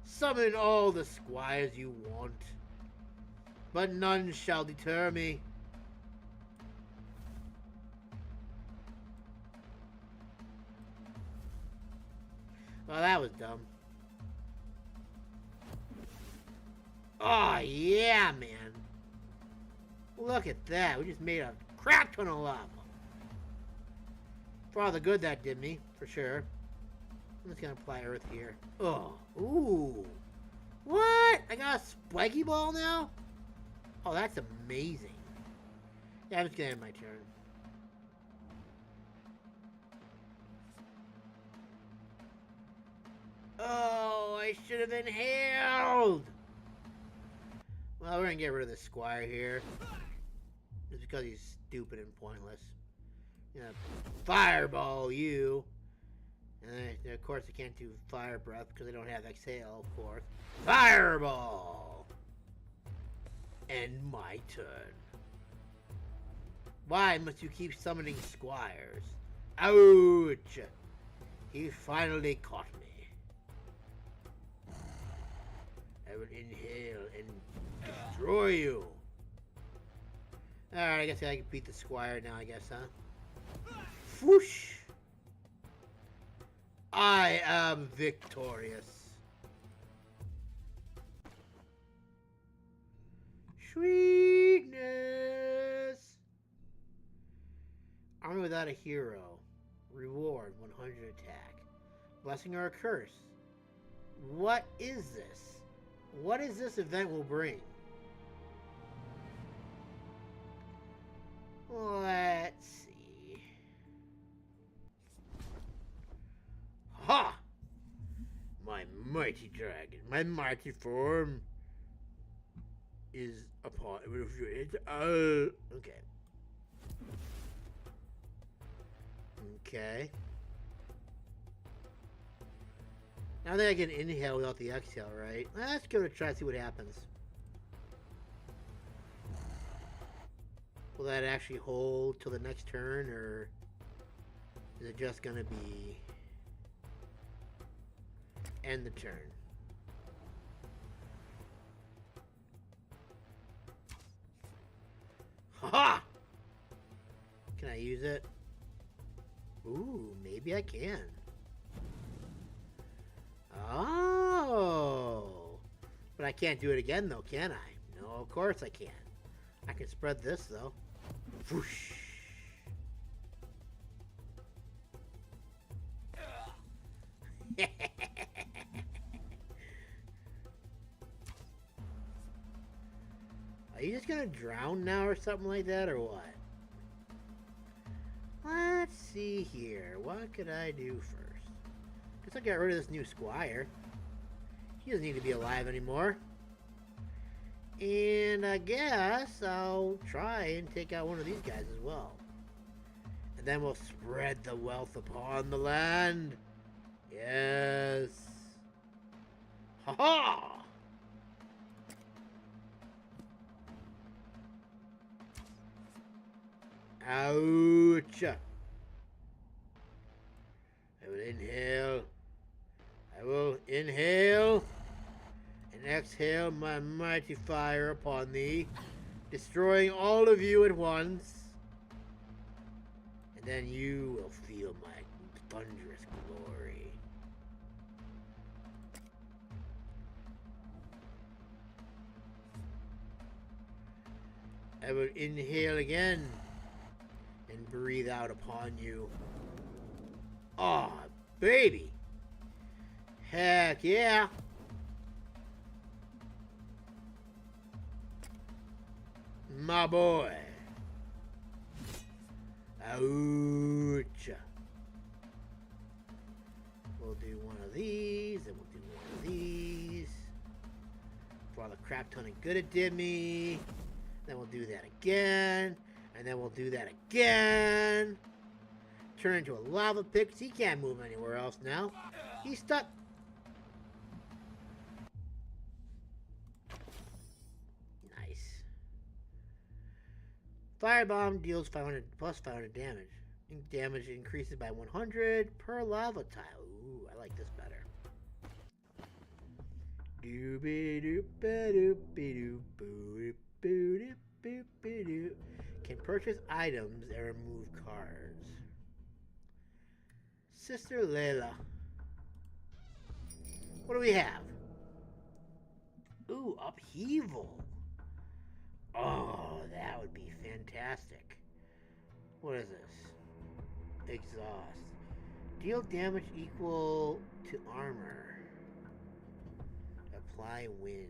Summon all the squires you want, but none shall deter me. Well, that was dumb. Oh, yeah, man. Look at that. We just made a crap ton of lava. For all the good that did me, for sure. I'm just gonna apply earth here. Oh, ooh. What? I got a spiky ball now? Oh, that's amazing. Yeah, I'm just gonna end my turn. Oh, I should have inhaled. Well, we're gonna get rid of the squire here. Just because he's stupid and pointless. You know, fireball you. And of course I can't do fire breath because I don't have exhale, of course. Fireball! End my turn. Why must you keep summoning squires? Ouch! He finally caught me. I will inhale and destroy you. Alright, I guess I can beat the squire now, I guess, huh? Whoosh! I am victorious. Sweetness! Army without a hero. Reward 100 attack. Blessing or a curse. What is this? What is this event will bring? Let's see. Ha! My mighty dragon, my mighty form is upon it. Okay. Okay. Now that I can inhale without the exhale, right? Let's give it a try and see what happens. Will that actually hold till the next turn, or is it just gonna be end the turn? Ha! Can I use it? Ooh, maybe I can. Oh! But I can't do it again, though, can I? No, of course I can. I can spread this, though. Whoosh! Are you just gonna drown now or something like that, or what? Let's see here. What could I do first? Guess I got rid of this new squire. He doesn't need to be alive anymore. And I guess I'll try and take out one of these guys as well. And then we'll spread the wealth upon the land. Yes. Ha ha! Ouch! I will inhale. I will inhale and exhale my mighty fire upon thee, destroying all of you at once. And then you will feel my thunderous glory. I will inhale again and breathe out upon you. Aw, baby. Heck yeah. My boy. Ouch. We'll do one of these, and we'll do one of these. For all the crap ton of good it did me. Then we'll do that again. And then we'll do that again. Turn into a lava pit, 'cause he can't move anywhere else now. He's stuck. Nice. Firebomb deals 500 plus 500 damage. Damage increases by 100 per lava tile. Ooh, I like this better. Can purchase items and remove cards. Sister Layla. What do we have? Ooh, upheaval. Oh, that would be fantastic. What is this? Exhaust. Deal damage equal to armor. Apply wind.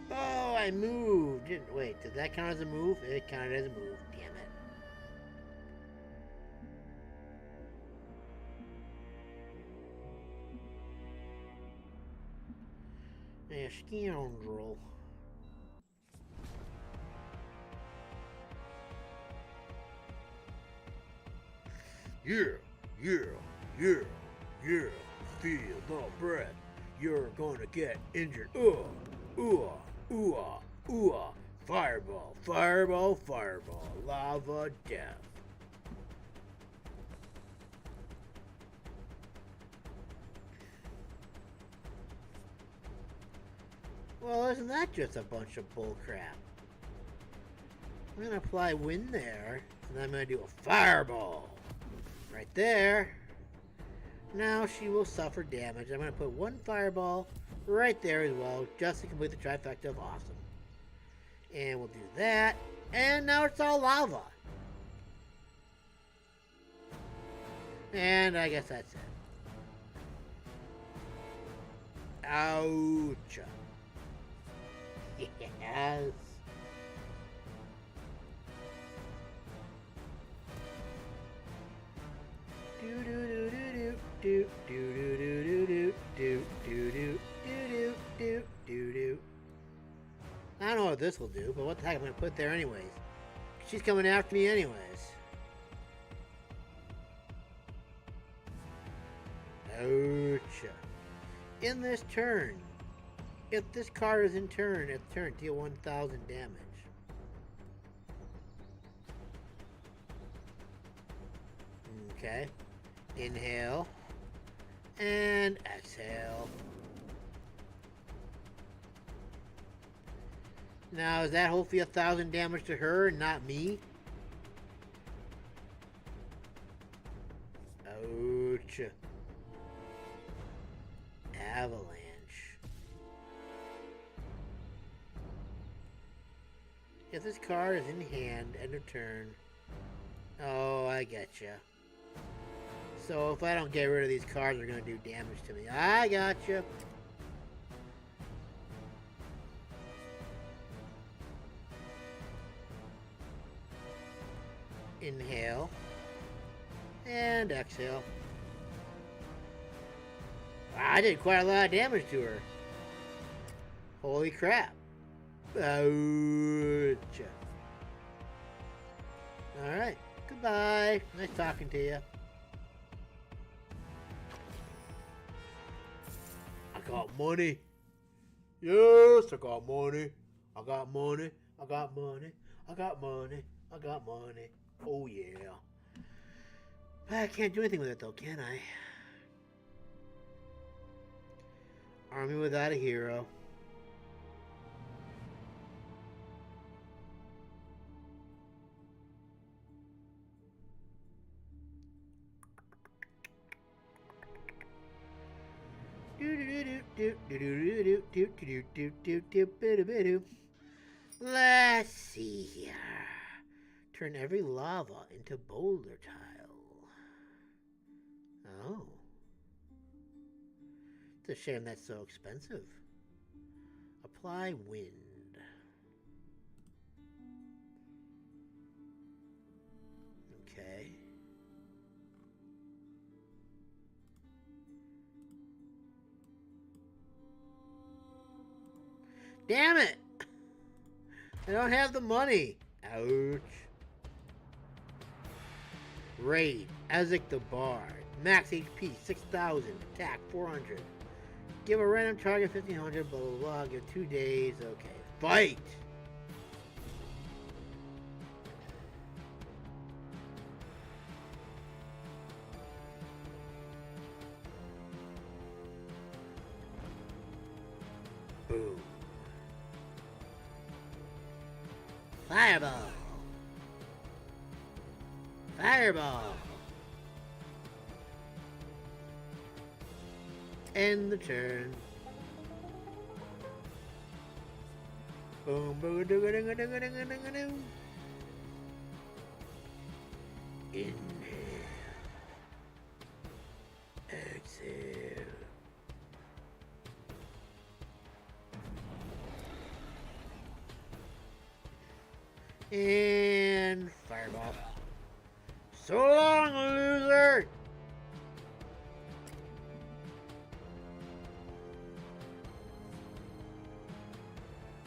Oh, I moved. Didn't wait. Did that count as a move? It counted as a move. Damn it. Yeah, scoundrel. Yeah. Feel the breath. You're gonna get injured. Fireball. Lava death. Well, isn't that just a bunch of bull crap? I'm gonna apply wind there, and then I'm gonna do a fireball. Right there. Now she will suffer damage. I'm going to put one fireball right there as well, just to complete the trifecta of awesome. And we'll do that. And now it's all lava. And I guess that's it. Ouch. Yes. I don't know what this will do, but what the heck I'm going to put there anyways. She's coming after me anyways. Ouch. In this turn, if this card is in turn, deal 1,000 damage. Okay. Inhale. And exhale. Now, is that hopefully 1,000 damage to her and not me? Ouch. Avalanche. If this card is in hand, end of turn. Oh, I getcha. So if I don't get rid of these cards, they're going to do damage to me. I gotcha. Inhale. And exhale. I did quite a lot of damage to her. Holy crap. Ouch. Alright. Goodbye. Nice talking to you. I got money. Yes, I got money. I got money. Oh, yeah. I can't do anything with it, though, can I? Army without a hero. Let's see here. Turn every lava into boulder tile. Oh. It's a shame that's so expensive. Apply wind. Damn it! I don't have the money. Ouch. Raid. Ezek the Bard. Max HP 6,000. Attack 400. Give a random target 1,500. Blah blah blah. Give 2 days. Okay. Fight! Boom. Fireball. Fireball. End the turn. Boom, boom, doo doo doo doo doo doo doo. Inhale. Exhale. And fireball. So long, loser!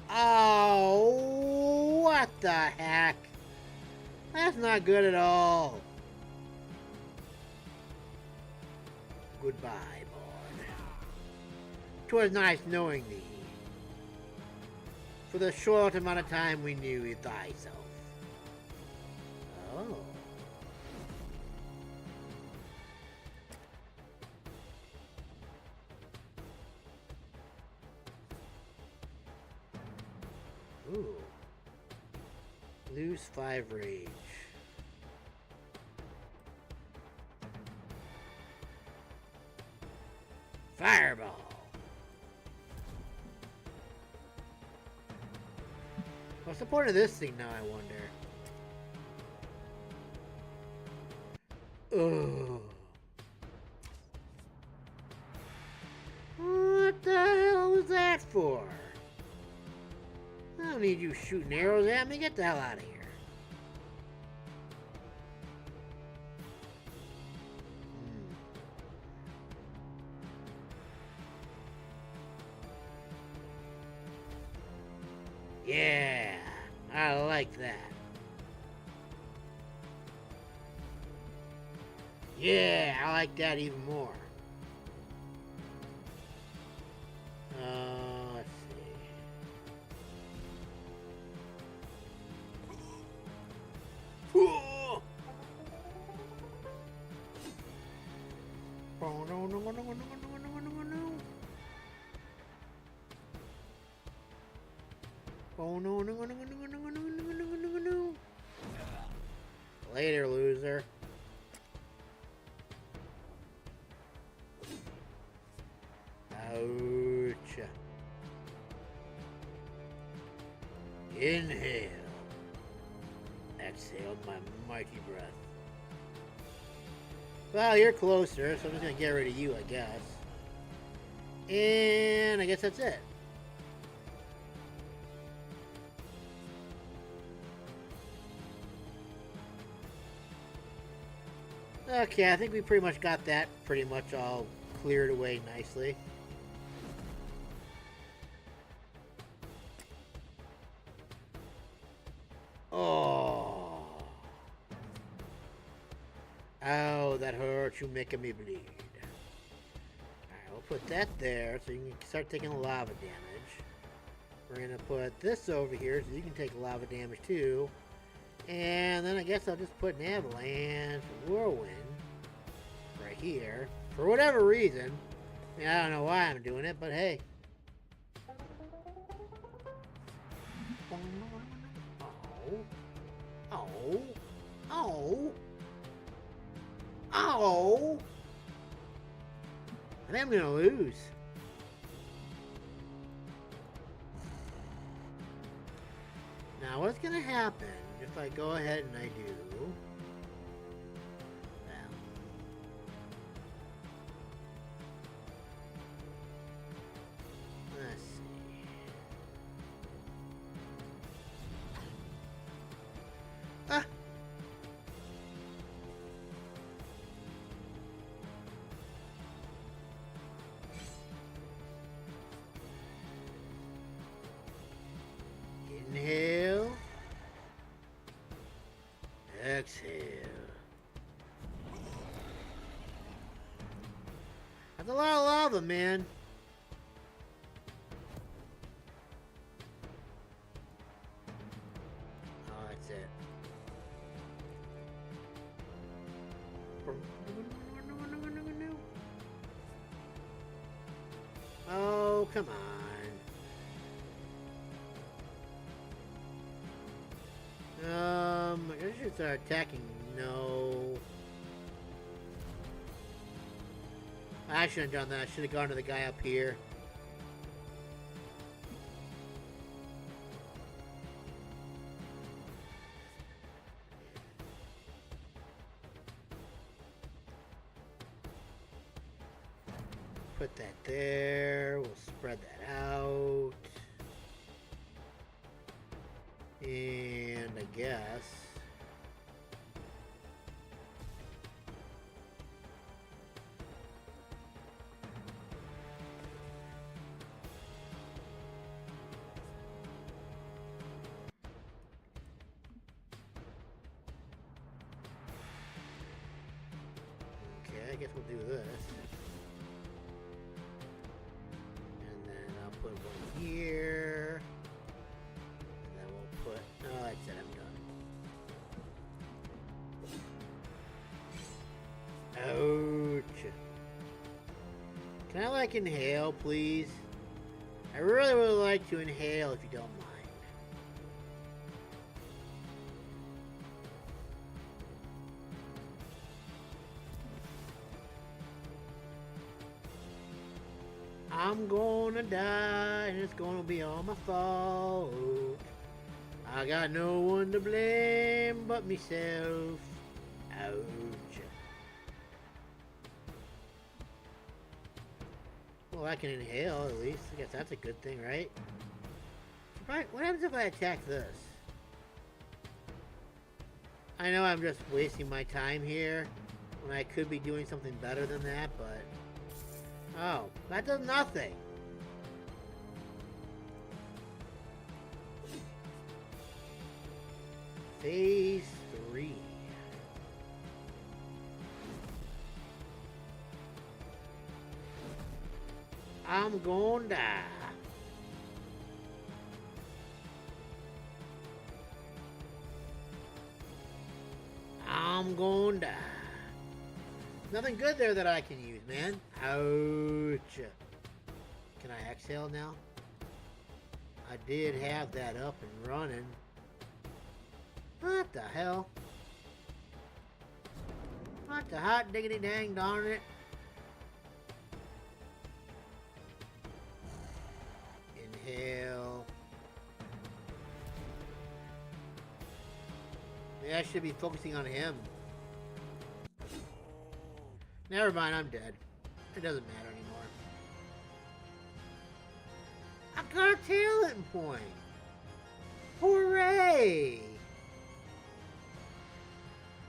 Oh, what the heck? That's not good at all. Goodbye, Bard. 'Twas nice knowing thee. For the short amount of time we knew thyself. Oh. Ooh. Lose 5 rage. Fireball. What's the point of this thing now, I wonder? Ugh. What the hell was that for? I don't need you shooting arrows at me. Get the hell out of here. Yeah, I like that. Yeah, I like that even more. Let's see. Oh, no, no, no, no, no, no, no, no, no. Oh no no no no no no no no no no no. Later, loser. Ouch. Inhale. Exhale my mighty breath. Well, you're closer, so I'm just gonna get rid of you, I guess. And I guess that's it. Okay, I think we pretty much got that pretty much all cleared away nicely. Oh. Ow, that hurts. You making me bleed. Alright, we'll put that there so you can start taking lava damage. We're gonna put this over here so you can take lava damage too. And then I guess I'll just put an avalanche, whirlwind, right here. For whatever reason. I mean, I don't know why I'm doing it, but hey. Oh. Oh. Oh. I think I'm gonna lose. Now what's gonna happen if I go ahead and I do... Well... Let's see... Ah! Exhale. That's a lot of lava, man. Oh, that's it. Oh, come on. I guess I should start attacking. No. I shouldn't have done that. I should have gone to the guy up here. Put that there. We'll spread that out. And I guess... Okay, I guess we'll do this. And then I'll put one here. And then we'll put... Oh, that's it, I'm done. Ouch. Can I, like, inhale, please? I really would like to inhale if you don't mind. I'm gonna die, and it's gonna be all my fault. I got no one to blame but myself. Ouch. Well, I can inhale at least. I guess that's a good thing, right? What happens if I attack this? I know I'm just wasting my time here when I could be doing something better than that, but... Oh, that does nothing. Phase 3. I'm gonna die. I'm gonna die. Nothing good there that I can use, man. Ouch. Can I exhale now? I did have that up and running. What the hell? What the hot diggity dang darn it? Inhale. Maybe I should be focusing on him. Never mind, I'm dead. It doesn't matter anymore. I got a talent point! Hooray!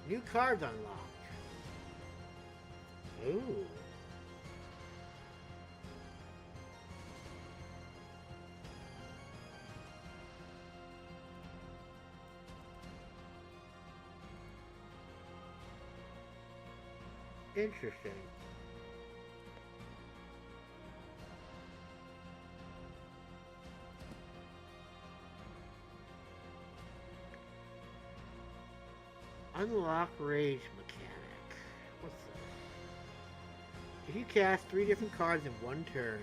New cards unlocked. Ooh. Interesting. Unlock rage mechanic. What's this? If you cast 3 different cards in one turn,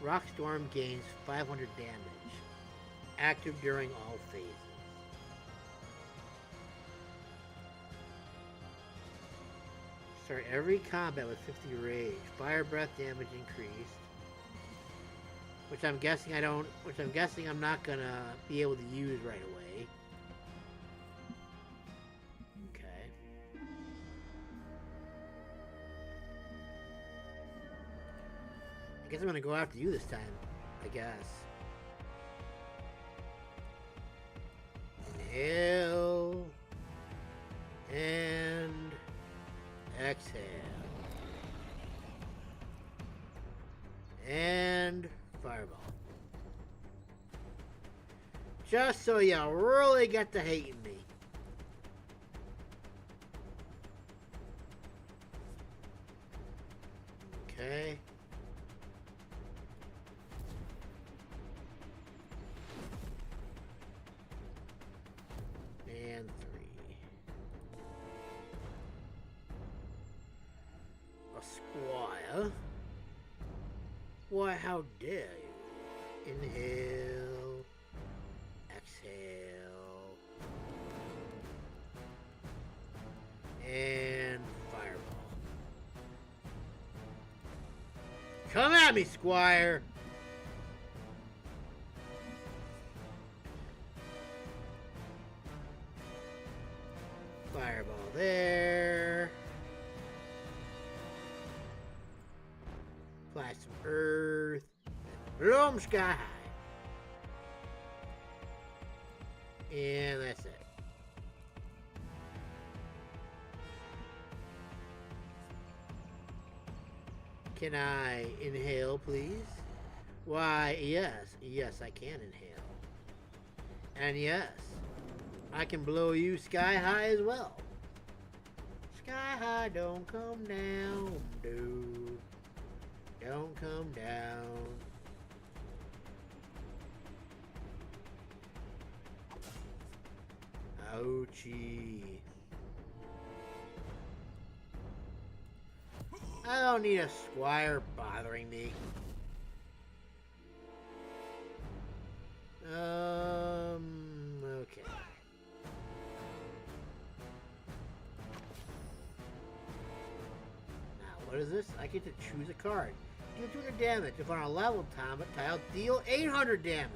Rockstorm gains 500 damage. Active during all phases. Start every combat with 50 rage. Fire breath damage increased. Which I'm guessing I'm not gonna be able to use right away. Okay. I guess I'm gonna go after you this time, I guess. Inhale. And exhale. And fireball. Just so you really get to hating me. Okay. And 3. A squire? Why, how dare you? Inhale. Exhale. And fireball. Come at me, squire! Fireball there. Apply some earth. Blow 'em sky high. And that's it. Can I inhale, please? Why, yes. Yes, I can inhale. And yes, I can blow you sky high as well. Sky high, don't come down, dude. Don't come down. Ouchie. I don't need a squire bothering me. Okay. Now, what is this? I get to choose a card. Deal 200 damage. If on a level tile, deal 800 damage.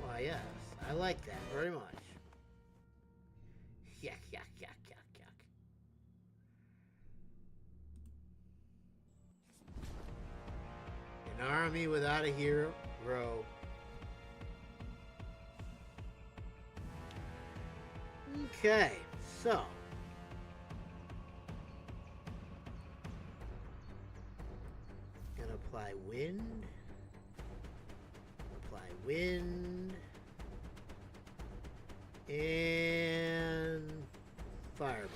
Why, yes. I like that very much. Yuck, yuck, yuck, yuck, yuck. An army without a hero. Okay, so. Gonna apply wind. Apply wind. And fireball.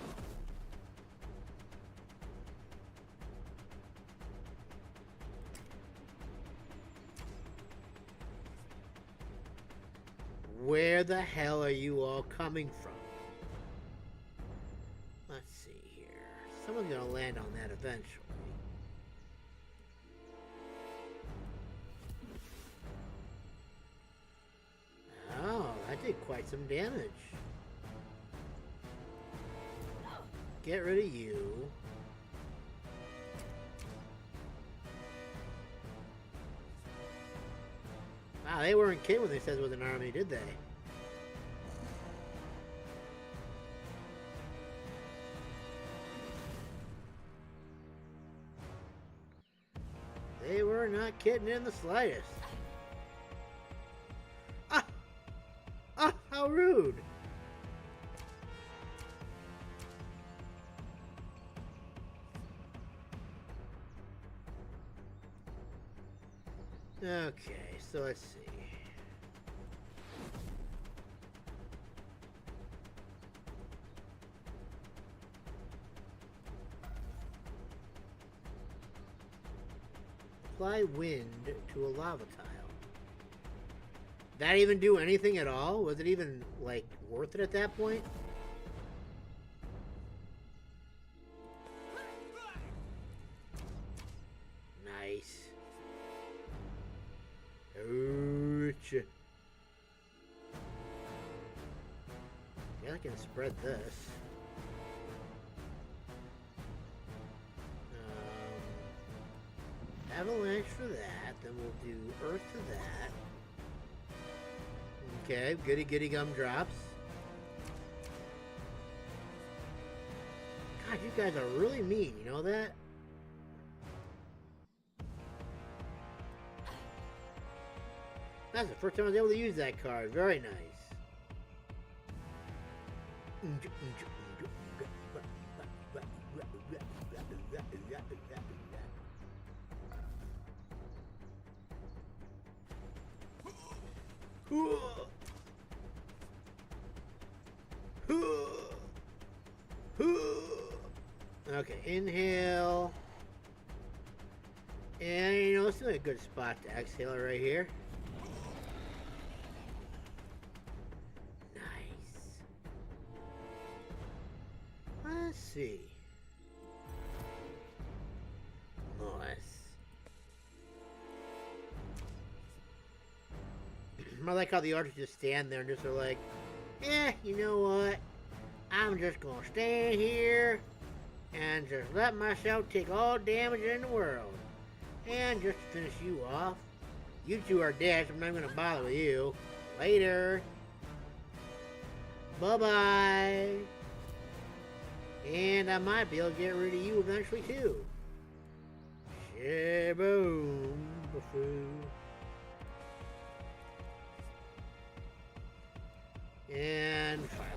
Where the hell are you all coming from? Let's see here. Someone's gonna land on that eventually. Oh, that did quite some damage. Get rid of you. Wow, they weren't kidding when they said it was an army, did they? They were not kidding in the slightest. Ah, how rude. Okay, so let's see. Apply wind to a lava tile. That even do anything at all? Was it even, like, worth it at that point? Nice. Ouch. Yeah, I can spread this. Avalanche for that. Then we'll do earth to that. Okay, goody goody gumdrops. God, you guys are really mean, you know that? That's the first time I was able to use that card. Very nice. Okay, inhale. And you know, it's a good spot to exhale right here. Nice. Let's see. Nice. I like how the archers just stand there and just are like, you know what? I'm just gonna stand here and just let myself take all damage in the world. And just to finish you off, you two are dead, so I'm not gonna bother with you. Later. Bye-bye. And I might be able to get rid of you eventually too. Shaboom. Bafoo. And fire.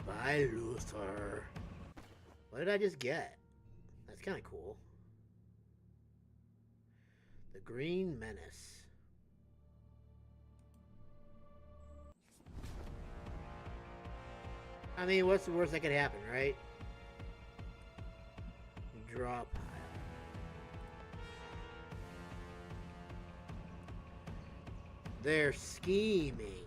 Bye-bye, Luther. What did I just get? That's kind of cool. The Green Menace. I mean, what's the worst that could happen, right? Draw a pile. They're scheming.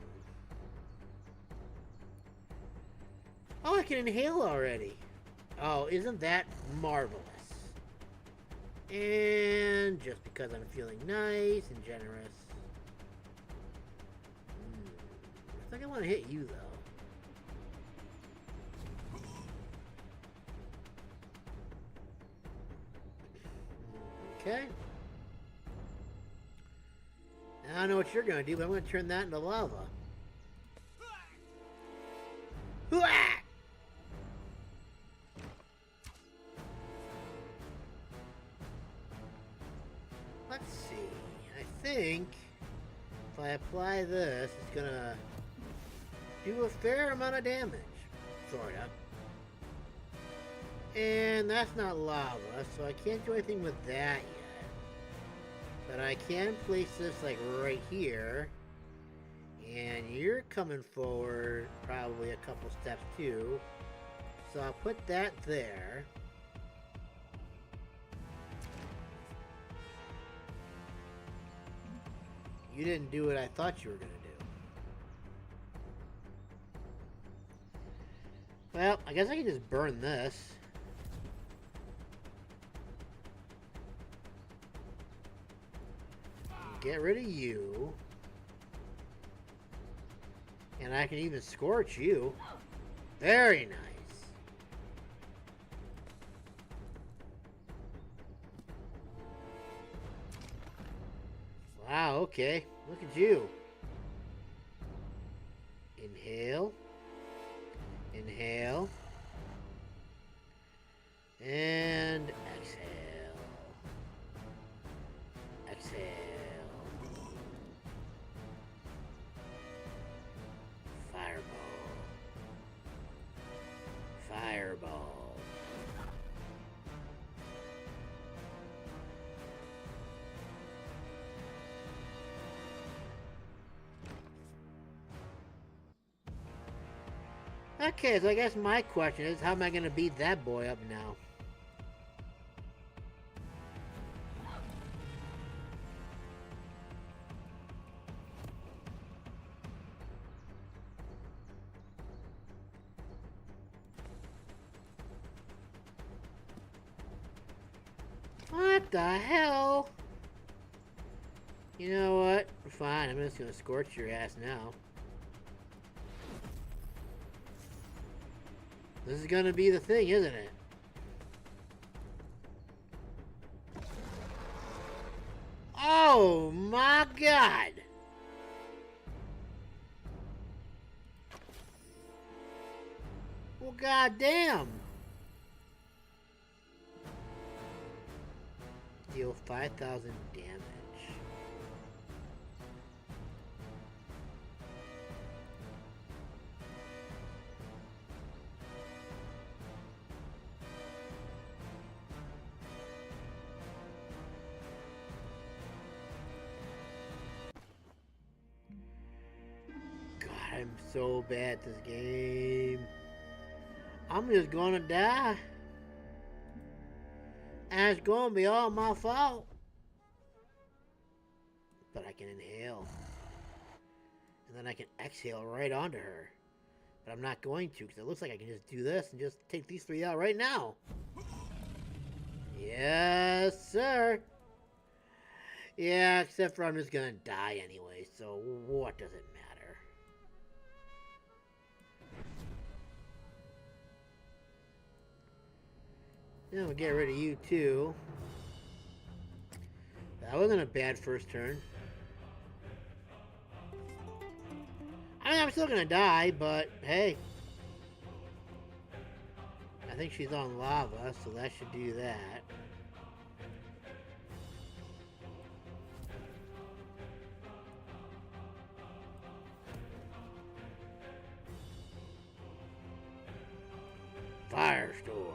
Oh, I can inhale already. Oh, isn't that marvelous? And just because I'm feeling nice and generous. I think I want to hit you, though. Okay. I don't know what you're going to do, but I'm going to turn that into lava. Hooah! Let's see. I think if I apply this, it's going to do a fair amount of damage. Sort of. And that's not lava, so I can't do anything with that yet. But I can place this like right here. And you're coming forward probably a couple steps too. So I'll put that there. You didn't do what I thought you were going to do. Well, I guess I can just burn this. Get rid of you. And I can even scorch you. Very nice. Wow, okay. Look at you. Inhale. Inhale. And exhale. Exhale. Fireball. Okay, so I guess my question is, how am I going to beat that boy up now? What the hell? You know what? Fine, I'm just gonna scorch your ass now. This is gonna be the thing, isn't it? Oh my god! Well, goddamn! Deal 5,000 damage. God, I'm so bad at this game. I'm just gonna die. And it's gonna be all my fault. But I can inhale. And then I can exhale right onto her. But I'm not going to, because it looks like I can just do this and just take these 3 out right now. Yes, sir. Yeah, except for I'm just gonna die anyway, so what does it matter? Then we'll get rid of you too. That wasn't a bad first turn. I mean, I'm still gonna die, but hey. I think she's on lava, so that should do that. Firestorm.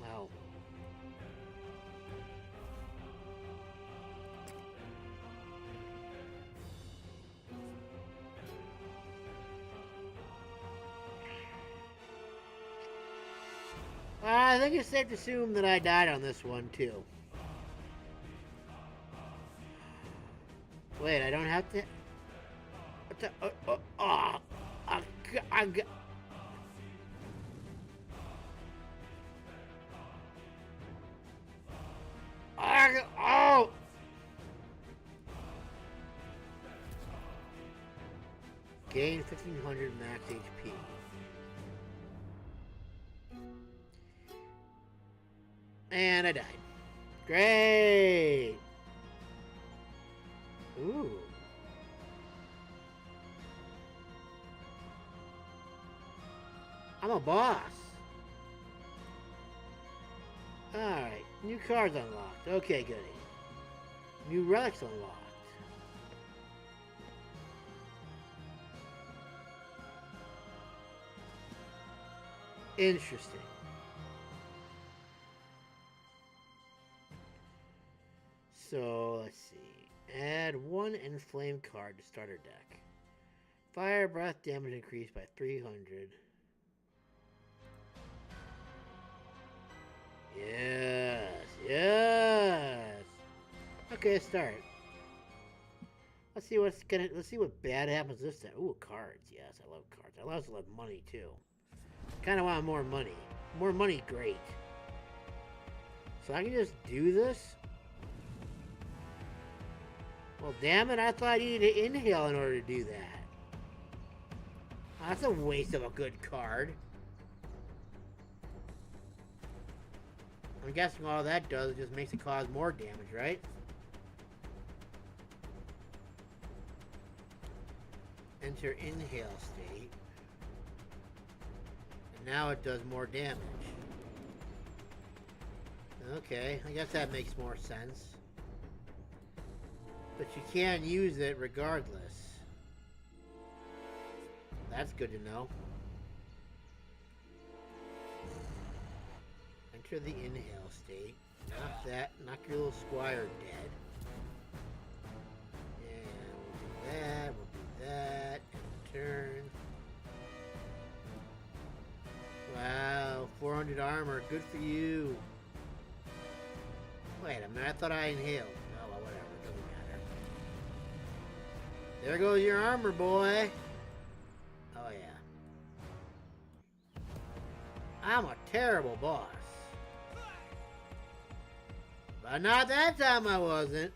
Oh. I think it's safe to assume that I died on this one too. Wait, I don't have to. Oh! Gain 1500 max HP. And I died. Great! Ooh. I'm a boss. Alright, new cards unlocked. Okay, goody. New relics unlocked. Interesting. So, let's see. Add 1 Enflame card to starter deck. Fire breath damage increased by 300. Yes, yes. Okay, start. Let's see what bad happens this time. Ooh, cards. Yes, I love cards. I also love money too. Kind of want more money. More money, great. So I can just do this? Well, damn it, I thought I needed to inhale in order to do that. That's a waste of a good card. I'm guessing all that does is just makes it cause more damage, right? Enter inhale state. And now it does more damage. Okay, I guess that makes more sense. But you can use it regardless. That's good to know. Enter the inhale state. Knock that. Knock your little squire dead. And we'll do that. We'll do that. And turn. Wow. 400 armor. Good for you. Wait a minute. I thought I inhaled. Oh, well, whatever. It doesn't matter. There goes your armor, boy. Oh, yeah. I'm a terrible boss. But not that time I wasn't.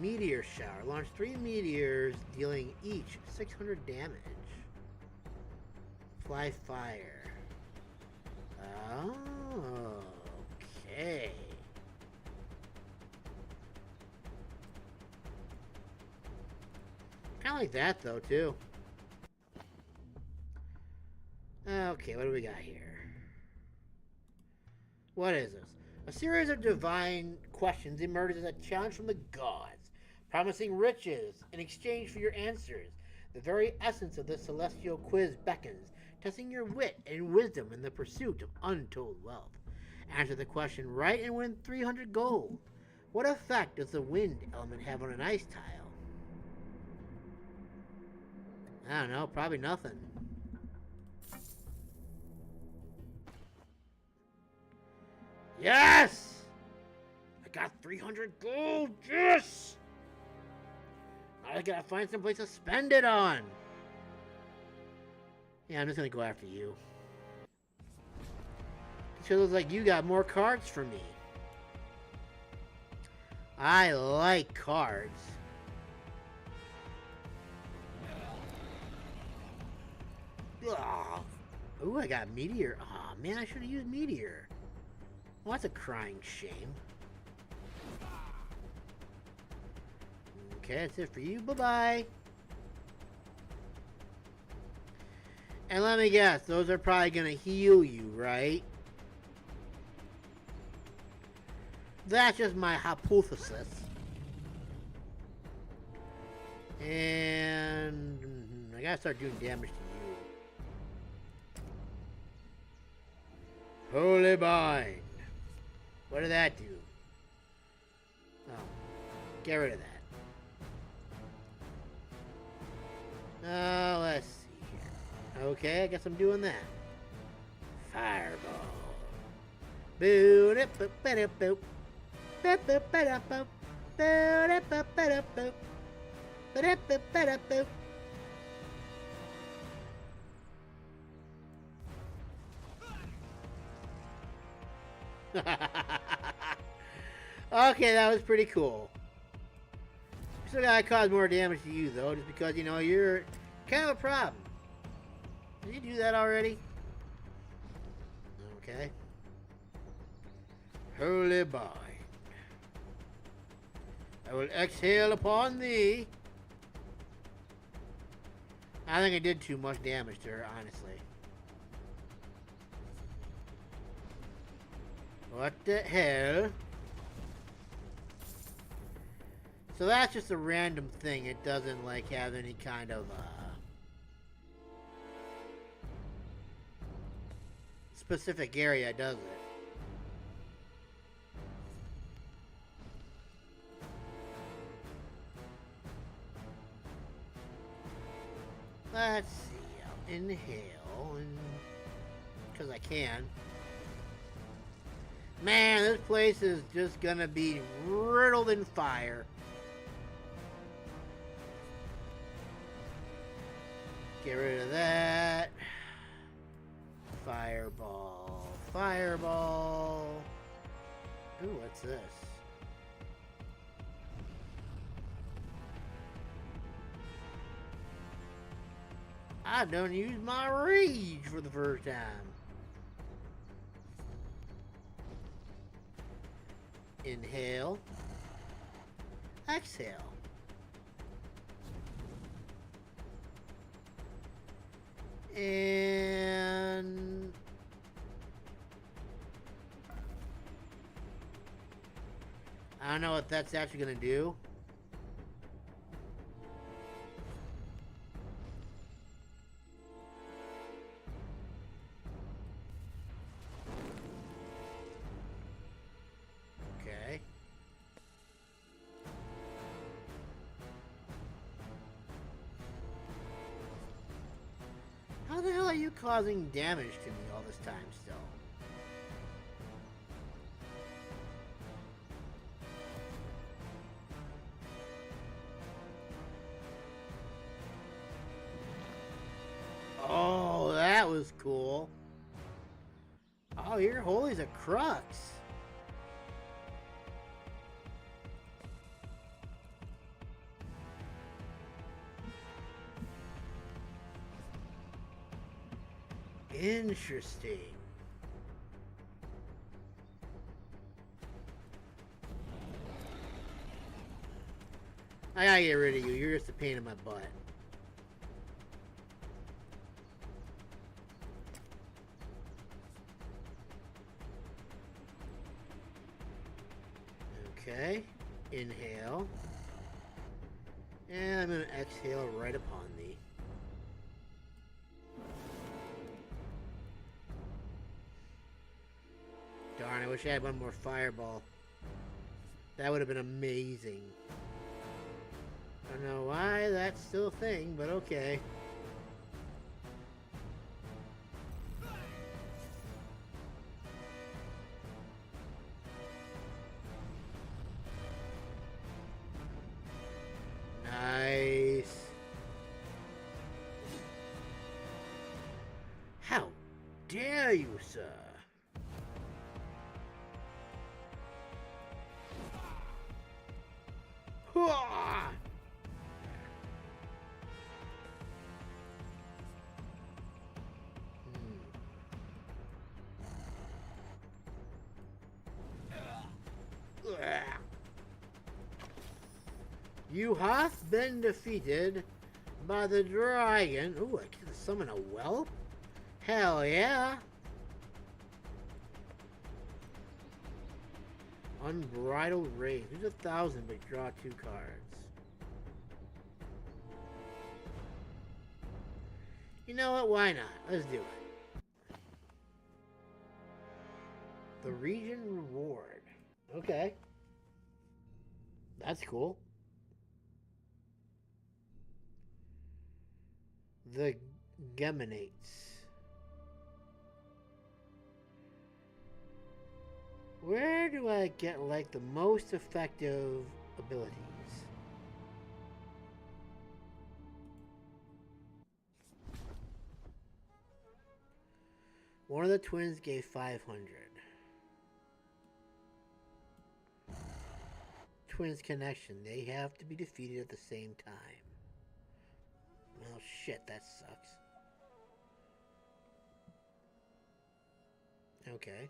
Meteor shower. Launch 3 meteors, dealing each 600 damage. Fly fire. Oh, okay. Kind of like that, though, too. Okay, what do we got here? What is this? A series of divine questions emerges as a challenge from the gods, promising riches in exchange for your answers. The very essence of this celestial quiz beckons, testing your wit and wisdom in the pursuit of untold wealth. Answer the question right and win 300 gold. What effect does the wind element have on an ice tile? I don't know, probably nothing. Yes! I got 300 gold! Yes! Now I gotta find some place to spend it on. Yeah, I'm just gonna go after you. It looks like you got more cards for me. I like cards. Ugh. Ooh, I got Meteor. Aw, man, I should have used Meteor. Well, that's a crying shame. Okay, that's it for you. Bye-bye. And let me guess, those are probably going to heal you, right? That's just my hypothesis. And I gotta start doing damage to you. Holy Bind. What did that do? Oh, get rid of that. Let's see here. Okay, I guess I'm doing that. Fireball. Boop, boop, boop, boop. Boop, boop, boop, boop. Boop, boop, boop, boop. Boop, boop, boop, boop. Okay, that was pretty cool. Still gotta cause more damage to you though, just because, you know, you're kind of a problem. Did you do that already? Okay. Holy bind. I will exhale upon thee. I think I did too much damage to her, honestly. What the hell? So that's just a random thing. It doesn't, like, have any kind of, specific area, does it? Let's see. I'll inhale, and because I can. Man, this place is just gonna be riddled in fire. Get rid of that. Fireball. Fireball. Ooh, what's this? I don't use my rage for the first time. Inhale. Exhale. And I don't know what that's actually going to do. Okay. How the hell are you causing damage to me all this time still? Oh, that was cool. Oh, your holy's a crux. Interesting. I gotta get rid of you. You're just a pain in my butt. Okay. Inhale. And I'm gonna exhale right upon thee. Darn, I wish I had one more fireball. That would have been amazing. I don't know why that's still a thing, but okay. dare you, sir? Hua! You hath been defeated by the dragon. Ooh, I can summon a whelp? Hell yeah! Unbridled Rage. There's 1,000, but draw 2 cards. You know what? Why not? Let's do it. The Region Reward. Okay. That's cool. The Geminates. Where do I get, like, the most effective abilities? One of the twins gave 500. Twins connection. They have to be defeated at the same time. Well, shit, that sucks. Okay.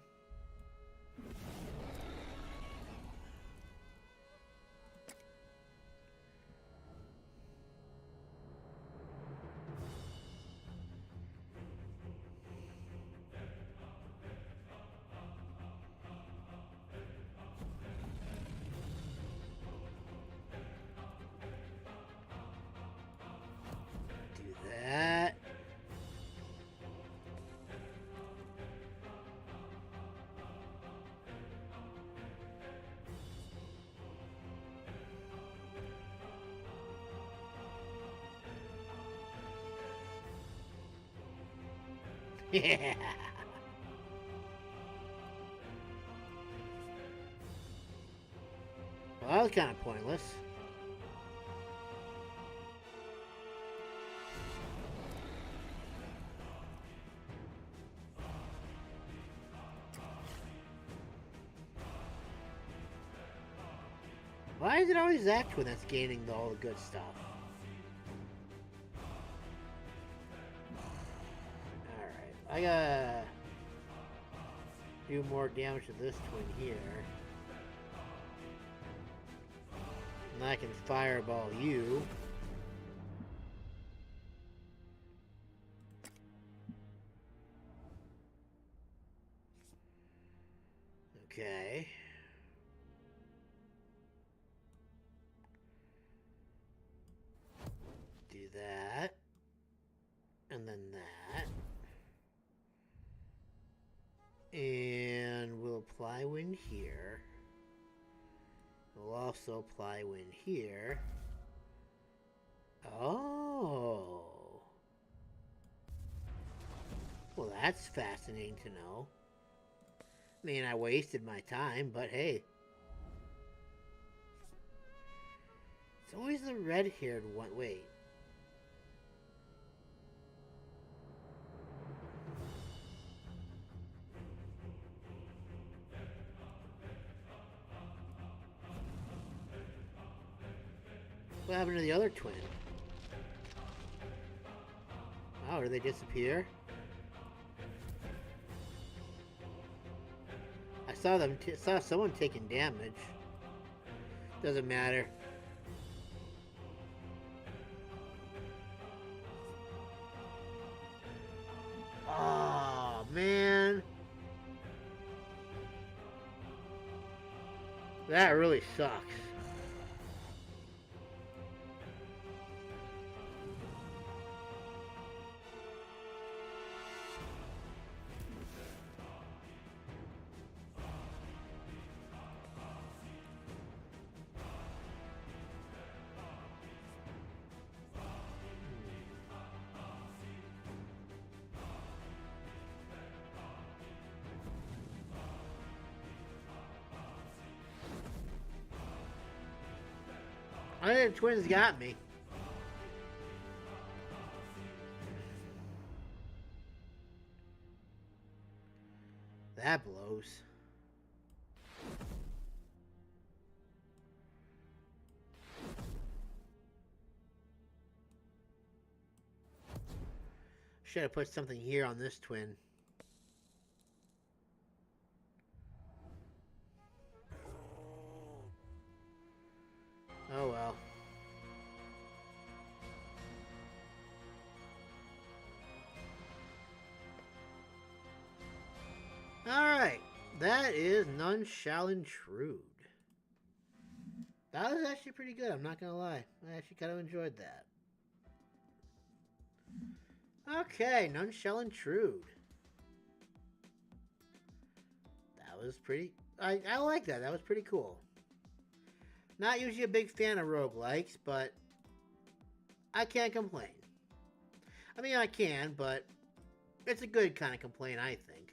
Do that. Yeah. Well, that was kind of pointless. Why is it always that twin that's gaining all the good stuff? I gotta do more damage to this twin here. And I can fireball you. Okay. Do that. And then that. And we'll apply wind here. We'll also apply wind here. Oh. Well, that's fascinating to know. I mean, I wasted my time, but hey. It's always the red-haired one. Wait. What happened to the other twin? Oh, did they disappear? I saw them. Saw someone taking damage. Doesn't matter. Oh man, that really sucks. I think the twins got me. Should have put something here on this twin. Oh well. Alright. That is None Shall Intrude. That was actually pretty good, I'm not gonna lie. I actually kind of enjoyed that. Okay, None Shall Intrude. That was pretty... I like that. That was pretty cool. Not usually a big fan of roguelikes, but I can't complain. I mean, I can, but it's a good kind of complaint, I think.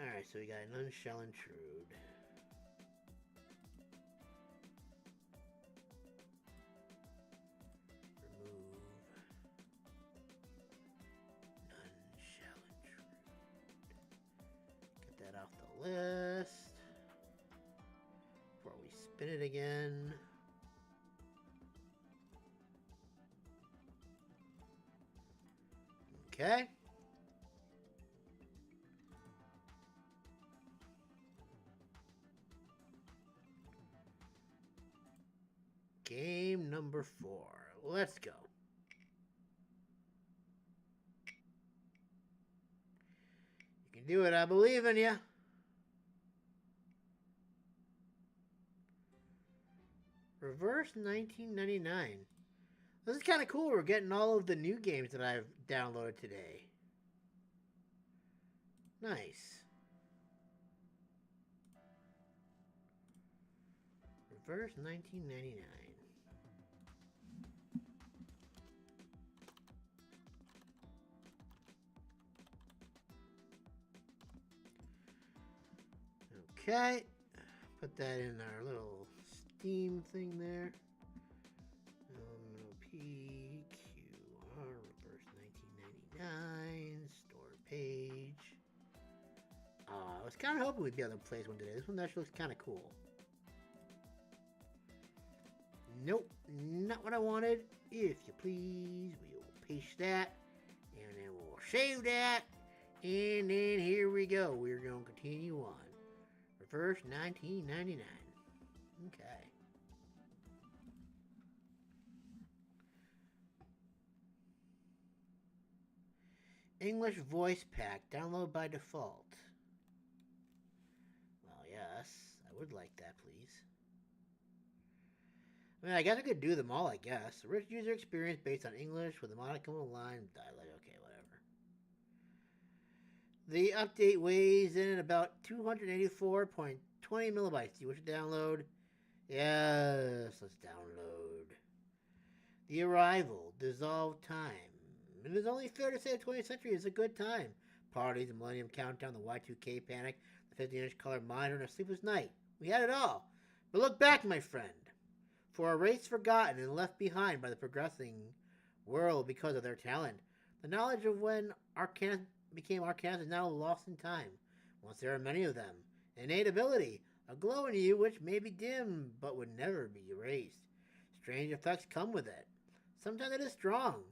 Alright, so we got None Shall Intrude. Off the list before we spin it again. Okay. Game number 4. Let's go. You can do it. I believe in you. Reverse 1999. This is kind of cool. We're getting all of the new games that I've downloaded today. Nice. Reverse 1999. Okay. Put that in our little Steam thing there. PQR reverse 1999 store page. I was kind of hoping we'd be able to place one today. This one actually looks kind of cool. Nope, not what I wanted. If you please, we will paste that, and then we'll save that, and then here we go. We're going to continue on. Reverse 1999. Okay. English voice pack, download by default. Well, yes, I would like that, please. I mean, I guess I could do them all, I guess. Rich user experience based on English with a modicum of line dialect. Okay, whatever. The update weighs in at about 284.20 megabytes. Do you wish to download? Yes, let's download. The Arrival, Dissolve Time. It is only fair to say the 20th century is a good time. Parties, the Millennium Countdown, the Y2K Panic, the 50-inch color monitor, and a sleepless night. We had it all. But look back, my friend. For a race forgotten and left behind by the progressing world because of their talent. The knowledge of when Arcanus became Arcanus is now lost in time. Once there are many of them. Innate ability, a glow in you which may be dim, but would never be erased. Strange effects come with it. Sometimes it is strong.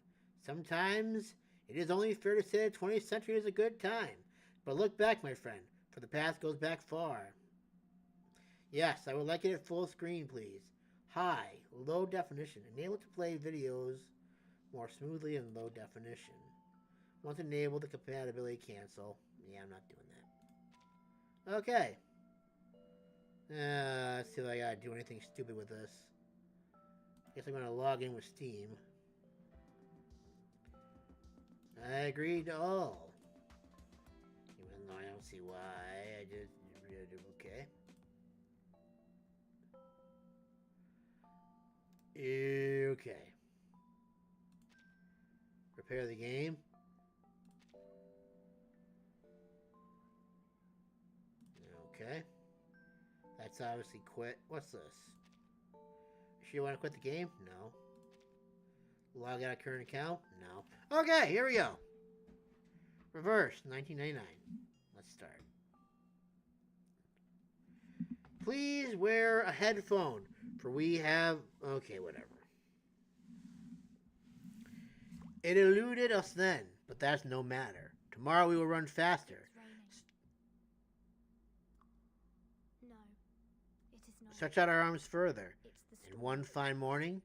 Sometimes it is only fair to say the 20th century is a good time. But look back, my friend, for the past goes back far. Yes, I would like it at full screen, please. High, low definition. Enable to play videos more smoothly in low definition. Once enabled, the compatibility cancel. Yeah, I'm not doing that. Okay. Let's see if I gotta do anything stupid with this. Guess I'm gonna log in with Steam. I agree to all. Even though I don't see why. I just... Okay. Okay. Prepare the game. Okay. That's obviously quit. What's this? Sure you want to quit the game? No. Log out of current account? No. Okay, here we go. Reverse, 1999. Let's start. Please wear a headphone, for we have... Okay, whatever. It eluded us then, but that's no matter. Tomorrow we will run faster. It's raining. No, it is not. Stretch out our arms further. It's the And storm. one fine morning,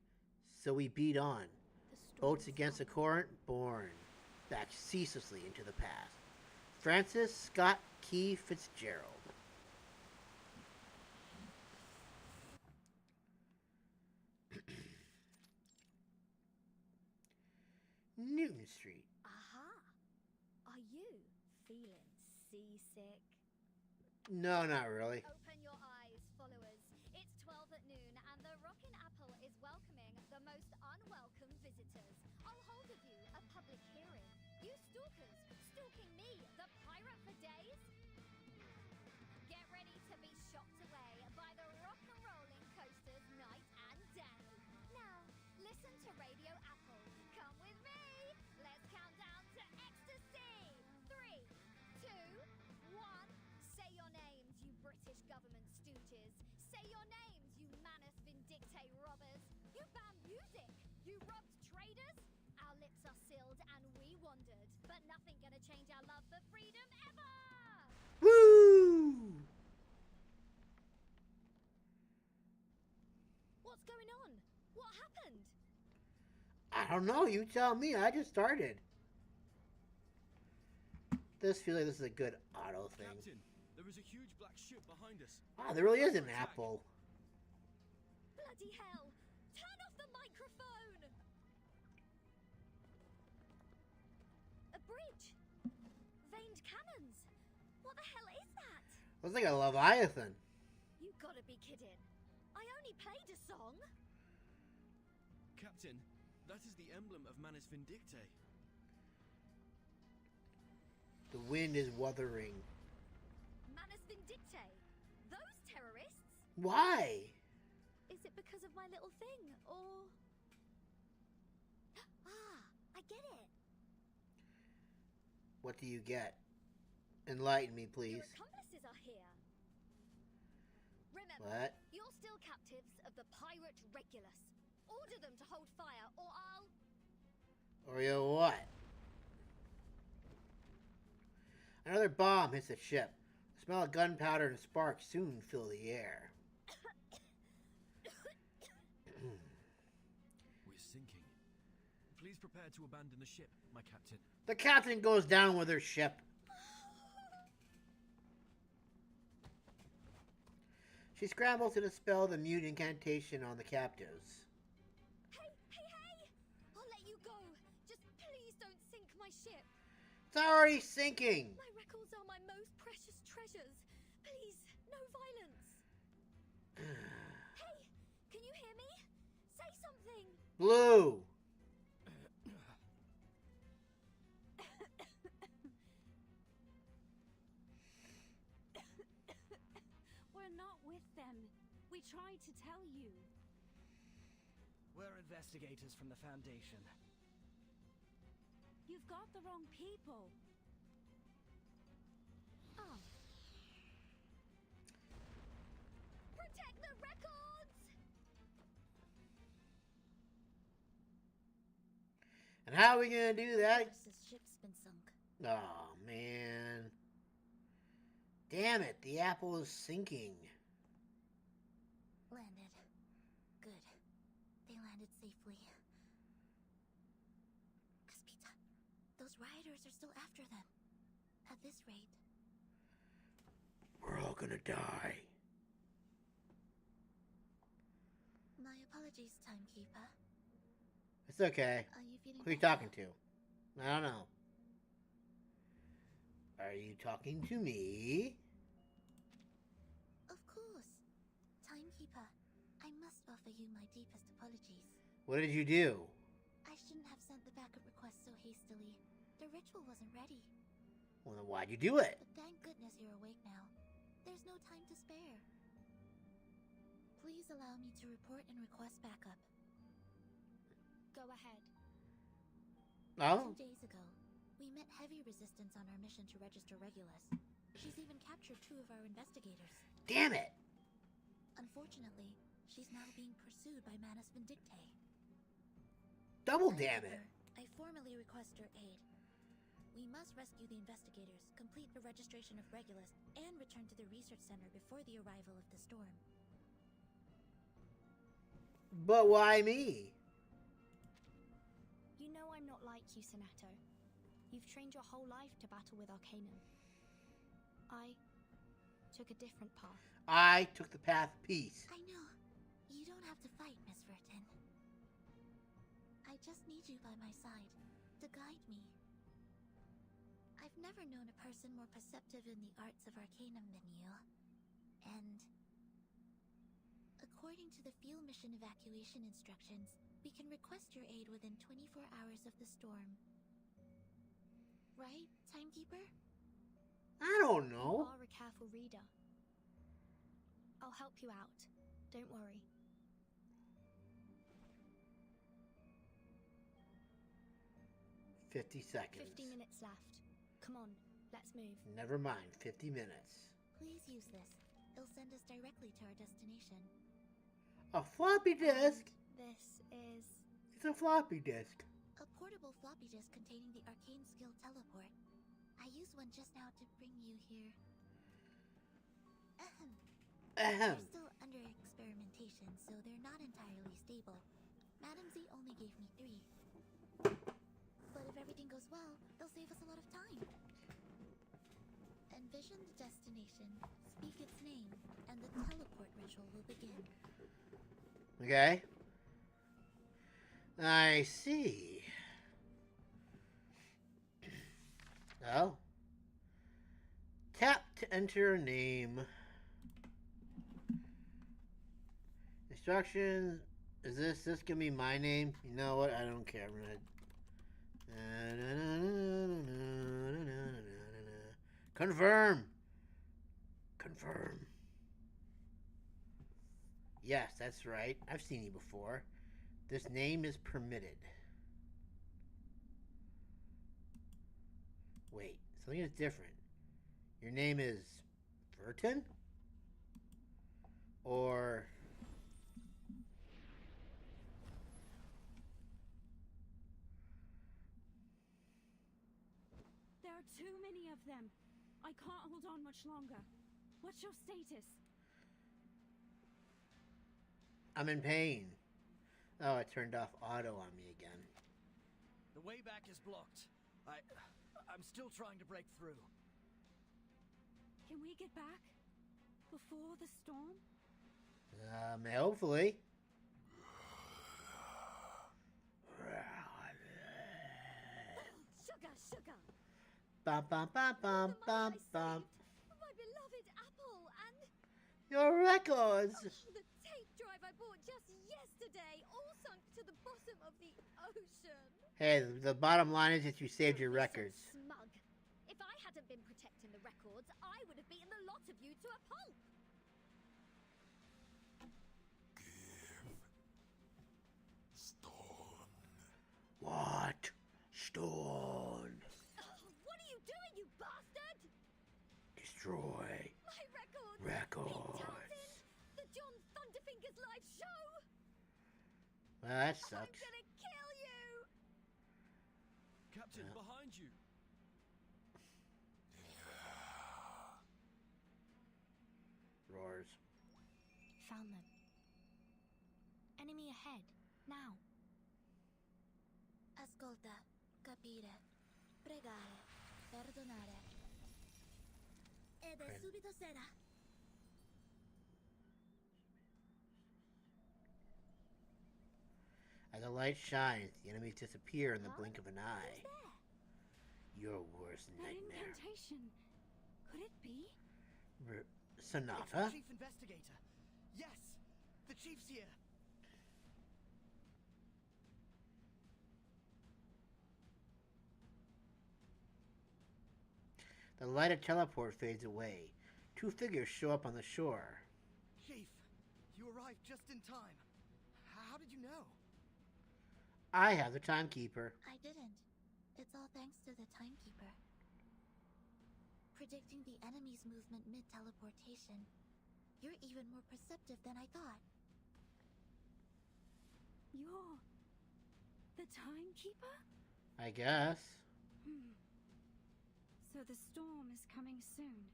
so we beat on. The storm Boats is against the coming. current, borne back ceaselessly into the past. Francis Scott Key Fitzgerald. Newton Street. Aha! Are you feeling seasick? No, not really. Open your eyes, followers. It's 12 at noon, and the Rockin' Apple is welcoming the most unwelcome visitors. I'll hold of you a public hearing. You stalkers, stalking me, the pirate for days? Get ready to be shocked away by the rock and rolling coasters night and day. Now, listen to Radio Apple. Come with me. Let's count down to ecstasy. 3, 2, 1. Say your names, you British government stooges. Say your names, you Manus Vindictae robbers. You banned music. You robbed traders. Our lips are sealed and we wandered. But nothing gonna change our love for freedom ever. Woo! What's going on? What happened? I don't know. You tell me. I just started. This feels like this is a good auto thing. Captain, there is a huge black ship behind us. Ah, there really is an apple. Bloody hell! Turn off the microphone! A bridge! Veined cannons! What the hell is that? Looks like a Leviathan. You gotta be kidding. I only played a song. Captain, that is the emblem of Manus Vindictae. The wind is wuthering. Manus Vindictae. Those terrorists? Why? Is it because of my little thing, or... Ah, I get it. What do you get? Enlighten me, please. Your accomplices are here. Remember, What? you're still captives of the pirate Regulus. Order them to hold fire, or I'll... Or you what? Another bomb hits the ship. The smell of gunpowder and sparks soon fill the air. We're sinking. Please prepare to abandon the ship, my captain. The captain goes down with her ship. She scrambles to dispel the mute incantation on the captives. Hey! I'll let you go. Just please don't sink my ship. It's already sinking! My records are my most precious treasures. Please, no violence. Hey, can you hear me? Say something. Blue! We're not with them. We tried to tell you. We're investigators from the Foundation. You've got the wrong people. Oh. Protect the records! And how are we gonna do that? This ship's been sunk. Oh, man. Damn it, the apple is sinking. Landed. Good. They landed safely. Aspita, those rioters are still after them. At this rate. We're all gonna die. My apologies, timekeeper. It's okay. Are you feeling Who are you better? talking to? I don't know. Are you talking to me? Of course. Timekeeper, I must offer you my deepest apologies. What did you do? I shouldn't have sent the backup request so hastily. The ritual wasn't ready. Well, then why'd you do it? But thank goodness you're awake now. There's no time to spare. Please allow me to report and request backup. Go ahead. Oh? 2 days ago, we met heavy resistance on our mission to register Regulus. She's even captured 2 of our investigators. Damn it! Unfortunately, she's now being pursued by Manus Vindictae. Double damn it! I formally request your aid. We must rescue the investigators, complete the registration of Regulus, and return to the research center before the arrival of the storm. But why me? You know I'm not like you, Sonato. You've trained your whole life to battle with Arcanum. I took a different path. I took the path of peace. I know. You don't have to fight, Miss Vertin. I just need you by my side to guide me. I've never known a person more perceptive in the arts of Arcanum than you. And according to the field mission evacuation instructions, we can request your aid within 24 hours of the storm. Right, Timekeeper? I don't know. You are a careful reader. I'll help you out. Don't worry. $50 seconds. 50 minutes left. Come on, let's move. Never mind, 50 minutes. Please use this. It'll send us directly to our destination. A floppy disk? This is... It's a floppy disk. A portable floppy disk containing the arcane skill teleport. I used one just now to bring you here. Ahem. They're still under experimentation, so they're not entirely stable. Madam Z only gave me 3. But if everything goes well, they'll save us a lot of time. Envision the destination, speak its name, and the teleport ritual will begin. Okay. I see. Oh. Tap to enter a name. Instructions. Is this gonna be my name? You know what? I don't care. I'm gonna... Confirm. Confirm. Yes, that's right. I've seen you before. This name is permitted. Wait, something is different. Your name is Vertin? Or... There are too many of them. I can't hold on much longer. What's your status? I'm in pain. Oh, it turned off auto on me again. The way back is blocked. I'm still trying to break through. Can we get back? Before the storm? Hopefully. Sugar, sugar. Bum, bum, bum, bum, bum, bum. My beloved apple and... Your records! Oh, the tape drive I bought just yesterday, all sunk to the bottom of the ocean. Hey, the bottom line is that you saved your records. So smug. If I hadn't been protecting the records, I would have beaten the lot of you to a pulp. What? Stone. Oh, what are you doing, you bastard? Destroy. My records! Records. Pete Townsend, the John Thunderfingers live show! Well, that I'm sucks. gonna kill you! Captain, Yeah. behind you! Roars. Found them. Enemy ahead. Now. Ascolta, capire, pregare, perdonare. Ed è subito sera. As the light shines, the enemies disappear in the blink of an eye. Your worst That nightmare. incantation. Could it be? It's the Sonata? chief investigator. Yes, the chief's here. The lighted teleport fades away. 2 figures show up on the shore. Chief, you arrived just in time. How did you know? I have the timekeeper. I didn't. It's all thanks to the timekeeper. Predicting the enemy's movement mid-teleportation. You're even more perceptive than I thought. You're... the timekeeper? I guess. So the storm is coming soon.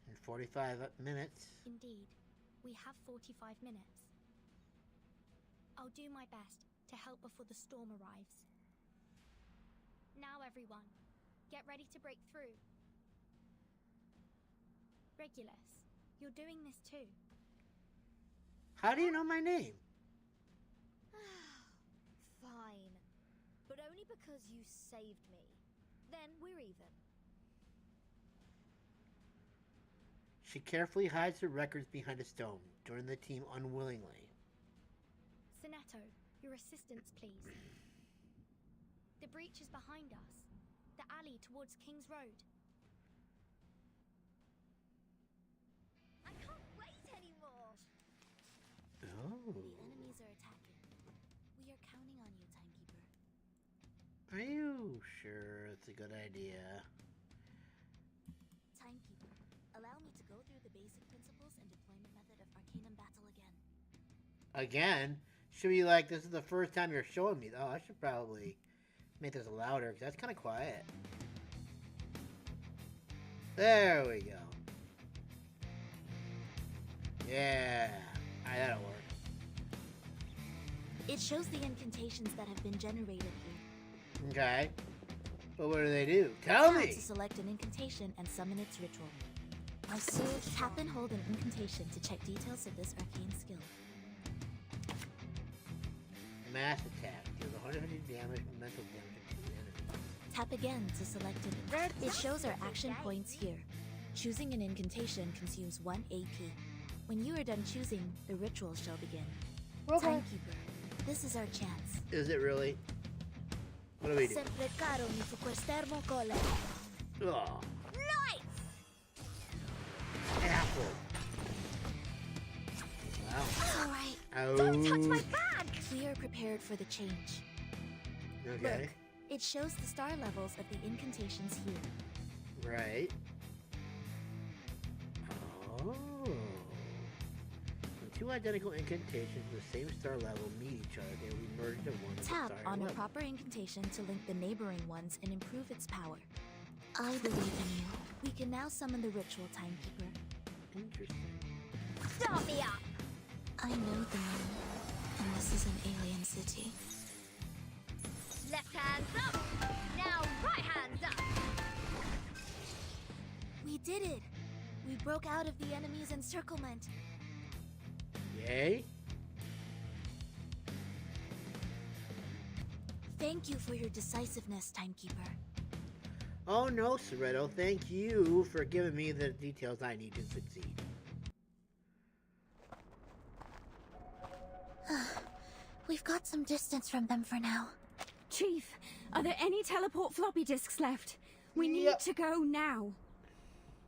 In 45 minutes. Indeed. We have 45 minutes. I'll do my best to help before the storm arrives. Now everyone, get ready to break through. Regulus, you're doing this too. How do you know my name? Fine. But only because you saved me. Then we're even. She carefully hides the records behind a stone, joining the team unwillingly. Sinetto, your assistance, please. The breach is behind us. The alley towards King's Road. I can't wait anymore! Oh. The enemies are attacking. We are counting on you, Timekeeper. Are you sure it's a good idea? Timekeeper, allow me to go through the basic principles and deployment method of Arcanum Battle again. Again? Should be like, this is the first time you're showing me. Oh, I should probably make this louder, because that's kind of quiet. There we go. Yeah. Alright, that'll work. It shows the incantations that have been generated here. Okay. But what do they do? Tell Tap me! to select an incantation and summon its ritual. Tap and hold an incantation to check details of this arcane skill. Mass attack. Deals 150 damage, mental damage to the enemy. Tap again to select an. It shows our action points here. Choosing an incantation consumes 1 AP. When you are done choosing, the ritual shall begin. Okay. Timekeeper, this is our chance. Is it really? What do we do? Sempre caro mi fu quest'ermo cole. Oh, Nice! apple. Wow. Alright. Oh. Don't touch my bag! We are prepared for the change. Okay. Look, it shows the star levels of the incantations here. Right. Oh. When two identical incantations with the same star level meet each other, they will be merged into one. Tap with the on a level. proper incantation to link the neighboring ones and improve its power. I believe in you. We can now summon the ritual, Timekeeper. Interesting. Start me up! I know the moon, and this is an alien city. Left hands up! Now right hands up! We did it! We broke out of the enemy's encirclement. Yay. Thank you for your decisiveness, Timekeeper. Oh no, Soretto. Thank you for giving me the details I need to succeed. We've got some distance from them for now. Chief, are there any teleport floppy disks left? We need to go now.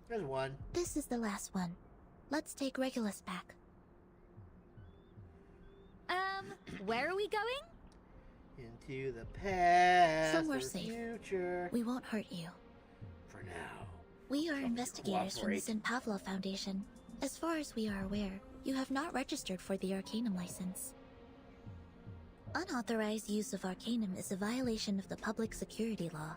There's one. This is the last one. Let's take Regulus back. Where are we going? Into the past. Somewhere or safe. Future. We won't hurt you. For now. We are investigators from the cooperate. St. Pavlov Foundation. As far as we are aware, you have not registered for the Arcanum license. Unauthorized use of Arcanum is a violation of the public security law.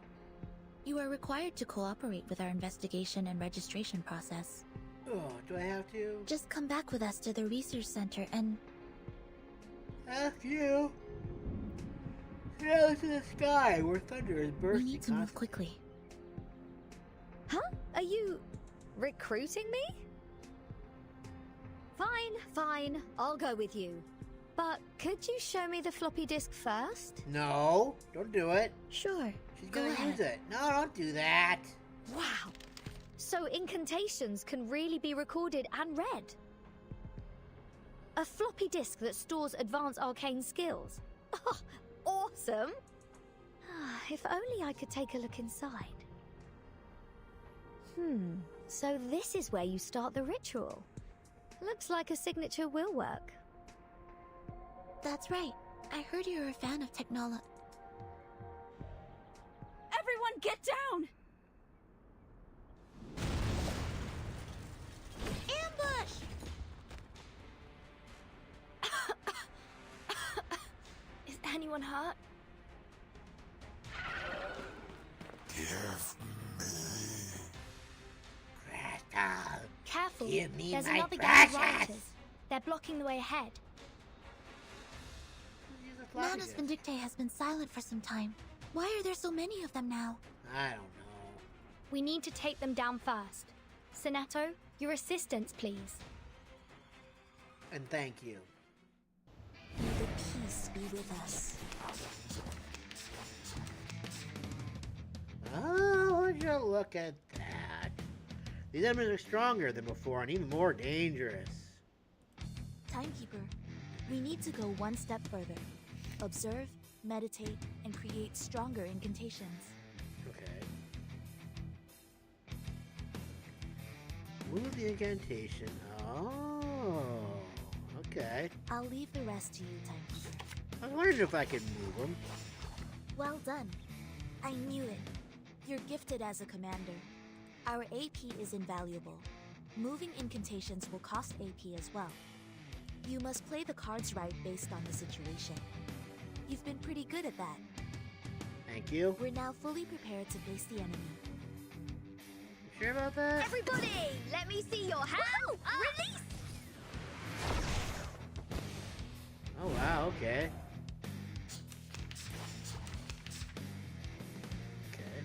You are required to cooperate with our investigation and registration process. Oh, do I have to? Just come back with us to the research center and... F you. Sail to the sky where thunder is bursting. We need to move quickly. Huh? Are you recruiting me? Fine. I'll go with you. But could you show me the floppy disk first? No, don't do it. Sure. She's Go gonna ahead. use it. No, don't do that. Wow. So incantations can really be recorded and read. A floppy disk that stores advanced arcane skills. Oh, awesome. If only I could take a look inside. So this is where you start the ritual. Looks like a signature will work. That's right. I heard you're a fan of technology. Everyone get down! Ambush! Is anyone hurt? hurt? Give me. Crystal. Careful, Give me there's my another gang of precious. rioters. They're blocking the way ahead. Manus Vindictae has been silent for some time. Why are there so many of them now? I don't know. We need to take them down first. Sonetto, your assistance, please. And thank you. May the peace be with us. Oh, would you look at that? These enemies are stronger than before and even more dangerous. Timekeeper, we need to go one step further. Observe, meditate, and create stronger incantations. Okay. Move the incantation. Oh, okay. I'll leave the rest to you, Timekeeper. I was wondering if I could move them. Well done. I knew it. You're gifted as a commander. Our AP is invaluable. Moving incantations will cost AP as well. You must play the cards right based on the situation. You've been pretty good at that. Thank you. We're now fully prepared to face the enemy. You sure about that? Everybody, let me see your hands. Release! Oh, wow, okay. Okay.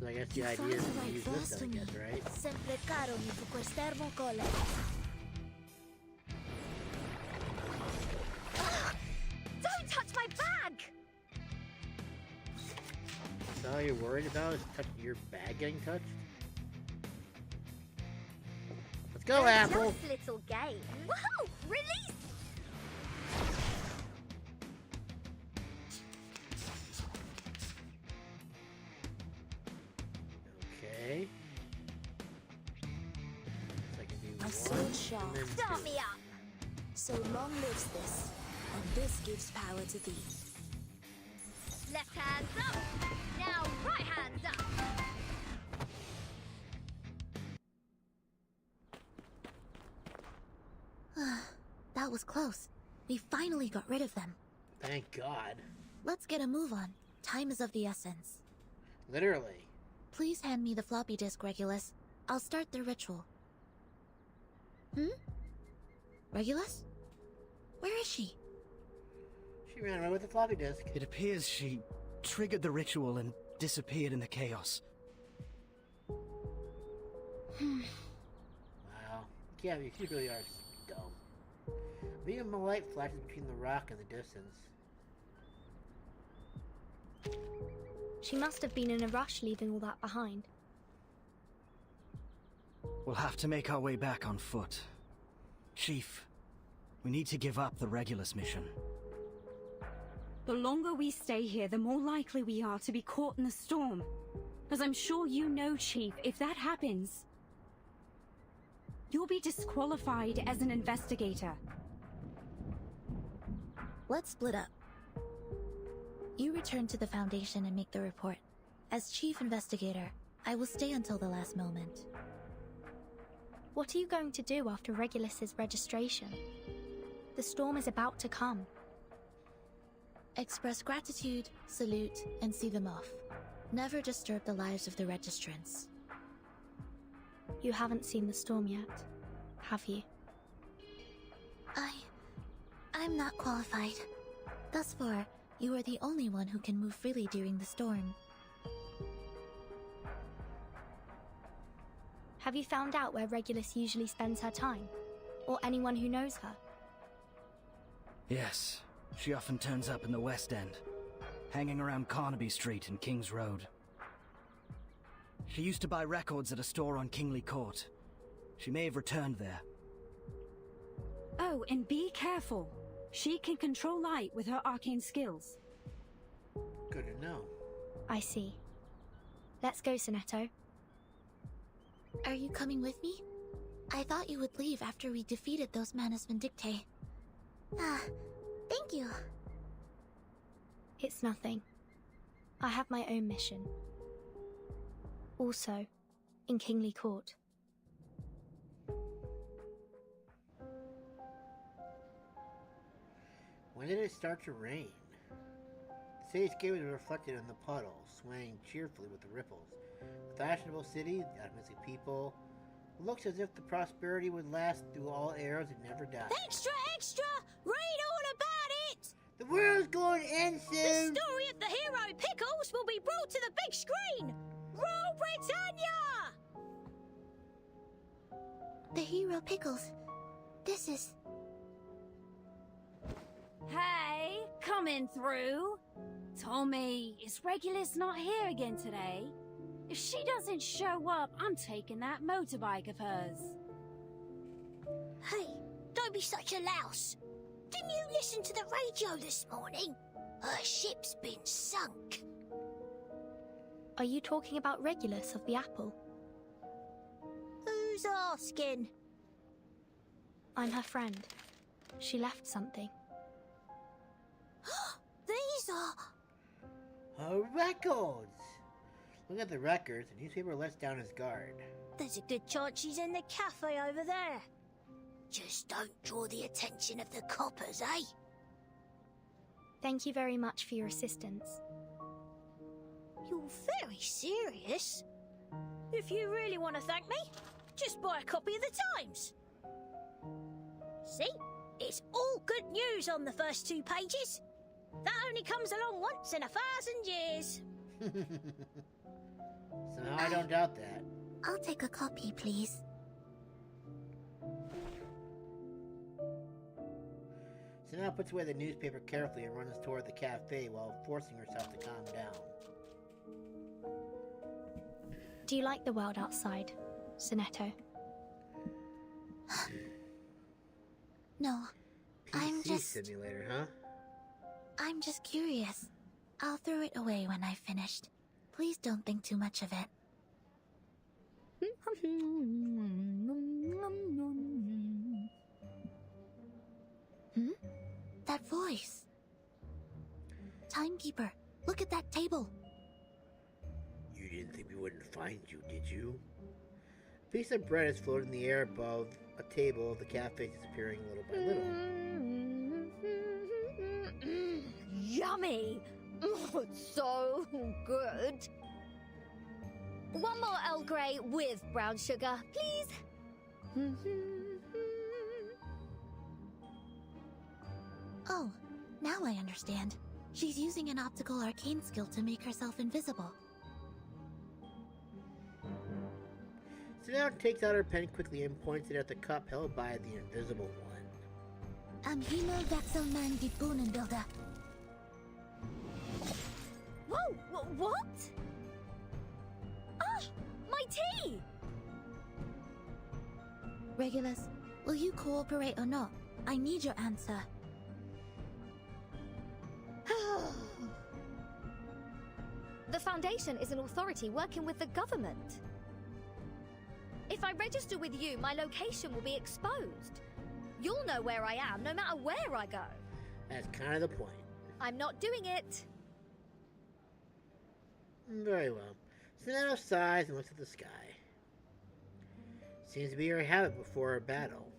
So I guess the idea is to use this, I guess, right? Sempre caro mi fu quest'ermo cole. Don't touch my bag! So all you're worried about is your bag getting touched? Let's go, Apple! Just little game. Woohoo! Release! Okay. So I can do My one, sword sharp. and then Start two. me up! So long lives this, and this gives power to thee. Left hands up! Now right hands up! That was close. We finally got rid of them. Thank God. Let's get a move on. Time is of the essence. Literally. Please hand me the floppy disk, Regulus. I'll start the ritual. Regulus? Where is she? She ran away with the floppy disk. It appears she triggered the ritual and disappeared in the chaos. Wow. Yeah, you really are dumb. Beam of light flashes between the rock and the distance. She must have been in a rush leaving all that behind. We'll have to make our way back on foot. Chief, we need to give up the Regulus mission. The longer we stay here, the more likely we are to be caught in the storm. As I'm sure you know, Chief, if that happens, you'll be disqualified as an investigator. Let's split up. You return to the Foundation and make the report. As Chief Investigator, I will stay until the last moment. What are you going to do after Regulus's registration? The storm is about to come. Express gratitude, salute, and see them off. Never disturb the lives of the registrants. You haven't seen the storm yet, have you? I'm not qualified. Thus far, you are the only one who can move freely during the storm. Have you found out where Regulus usually spends her time? Or anyone who knows her? Yes, she often turns up in the West End, hanging around Carnaby Street and King's Road. She used to buy records at a store on Kingly Court. She may have returned there. Oh, and be careful. She can control light with her arcane skills. Good to know. I see. Let's go, Sonetto. Are you coming with me? I thought you would leave after we defeated those Manus Vindictae. Thank you. It's nothing. I have my own mission. Also, in Kingly Court. When did it start to rain? The cityscape was reflected in the puddles, swaying cheerfully with the ripples. The fashionable city, the optimistic people. It looks as if the prosperity would last through all eras and never die. Extra, extra! Read all about it! The world's going to end soon! The story of the hero Pickles will be brought to the big screen! Rule Britannia! The hero Pickles. This is... Hey, coming through. Tommy, is Regulus not here again today? If she doesn't show up, I'm taking that motorbike of hers. Hey, don't be such a louse. Didn't you listen to the radio this morning? Her ship's been sunk. Are you talking about Regulus of the Apple? Who's asking? I'm her friend. She left something. These are... Her records! Look at the records. The newspaper lets down his guard. There's a good chance she's in the cafe over there. Just don't draw the attention of the coppers, eh? Thank you very much for your assistance. You're very serious. If you really want to thank me, just buy a copy of the Times. See? It's all good news on the first 2 pages. That only comes along once in 1,000 years. Somehow I don't doubt that. I'll take a copy, please. Sanaa puts away the newspaper carefully and runs toward the cafe while forcing herself to calm down. Do you like the world outside, Sonetto? No, I'm PC just... simulator, huh? I'm just curious. I'll throw it away when I've finished. Please don't think too much of it. That voice. Timekeeper, look at that table. You didn't think we wouldn't find you, did you? A piece of bread is floating in the air above a table of the cafe, disappearing little by little. Yummy! Oh, it's so good. One more Earl Grey with brown sugar, please. Oh, now I understand. She's using an optical arcane skill to make herself invisible. Sanaa takes out her pen quickly and points it at the cup held by the invisible one. Am Himmel Wechselmann die Bohnenbilder. Whoa! What? Ah! My tea! Regulus, will you cooperate or not? I need your answer. The Foundation is an authority working with the government. If I register with you, my location will be exposed. You'll know where I am, no matter where I go. That's kind of the point. I'm not doing it. Very well. Sanaa sighs and looks at the sky. Seems to be her habit before a battle.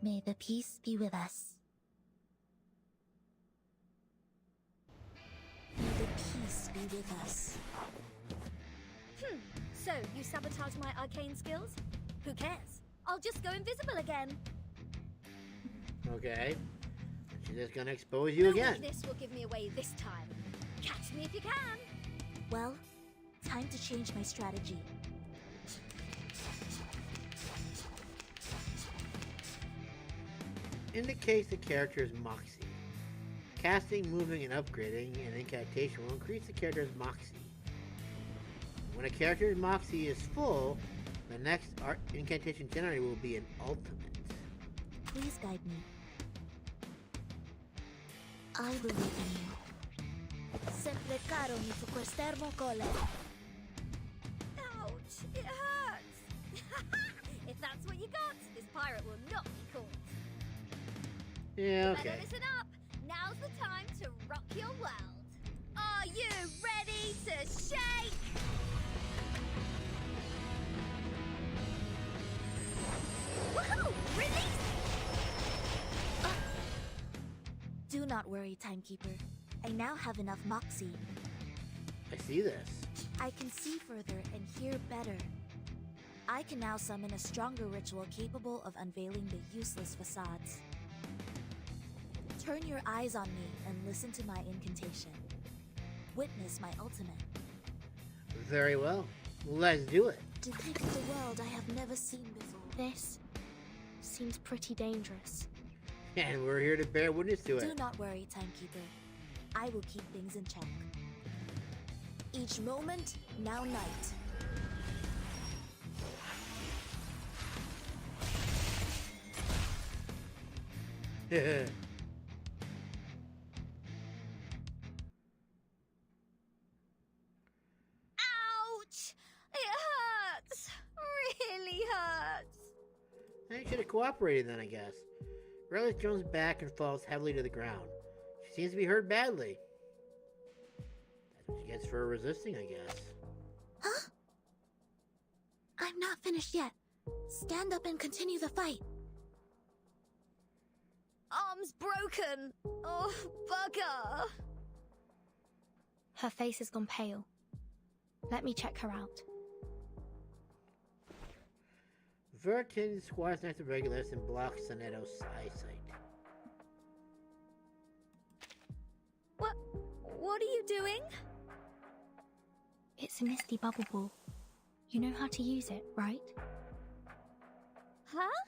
May the peace be with us. May the peace be with us. So, you sabotage my arcane skills? Who cares? I'll just go invisible again. Okay. She's just gonna expose you again. This will give me away this time. Catch me if you can. Well, time to change my strategy. Indicates the character's Moxie. Casting, moving, and upgrading an incantation will increase the character's Moxie. When a character's Moxie is full, the next incantation generated will be an ultimate. Please guide me. I believe in you. Sempre caro mi fu quest'ermo cole. Ouch! It hurts! If that's what you got, this pirate will not be caught. Yeah, okay. Better listen up. Now's the time to rock your world. Are you ready to shake? Woohoo! Release! Do not worry, Timekeeper. I now have enough moxie. I see this. I can see further and hear better. I can now summon a stronger ritual capable of unveiling the useless facades. Turn your eyes on me and listen to my incantation. Witness my ultimate. Very well. Let's do it. Depicts the world I have never seen before. This seems pretty dangerous. And we're here to bear witness to it. Do not worry, Timekeeper. I will keep things in check. Each moment, now night. Ouch! It hurts! Really hurts! You should have cooperated then, I guess. Regulus jumps back and falls heavily to the ground. She seems to be hurt badly. That's what she gets for resisting, I guess. Huh? I'm not finished yet. Stand up and continue the fight. Arm's broken! Oh, bugger! Her face has gone pale. Let me check her out. Vertin squats next to Regulus and blocks Sonetto's eyesight. What are you doing? It's a misty bubble ball. You know how to use it, right? Huh?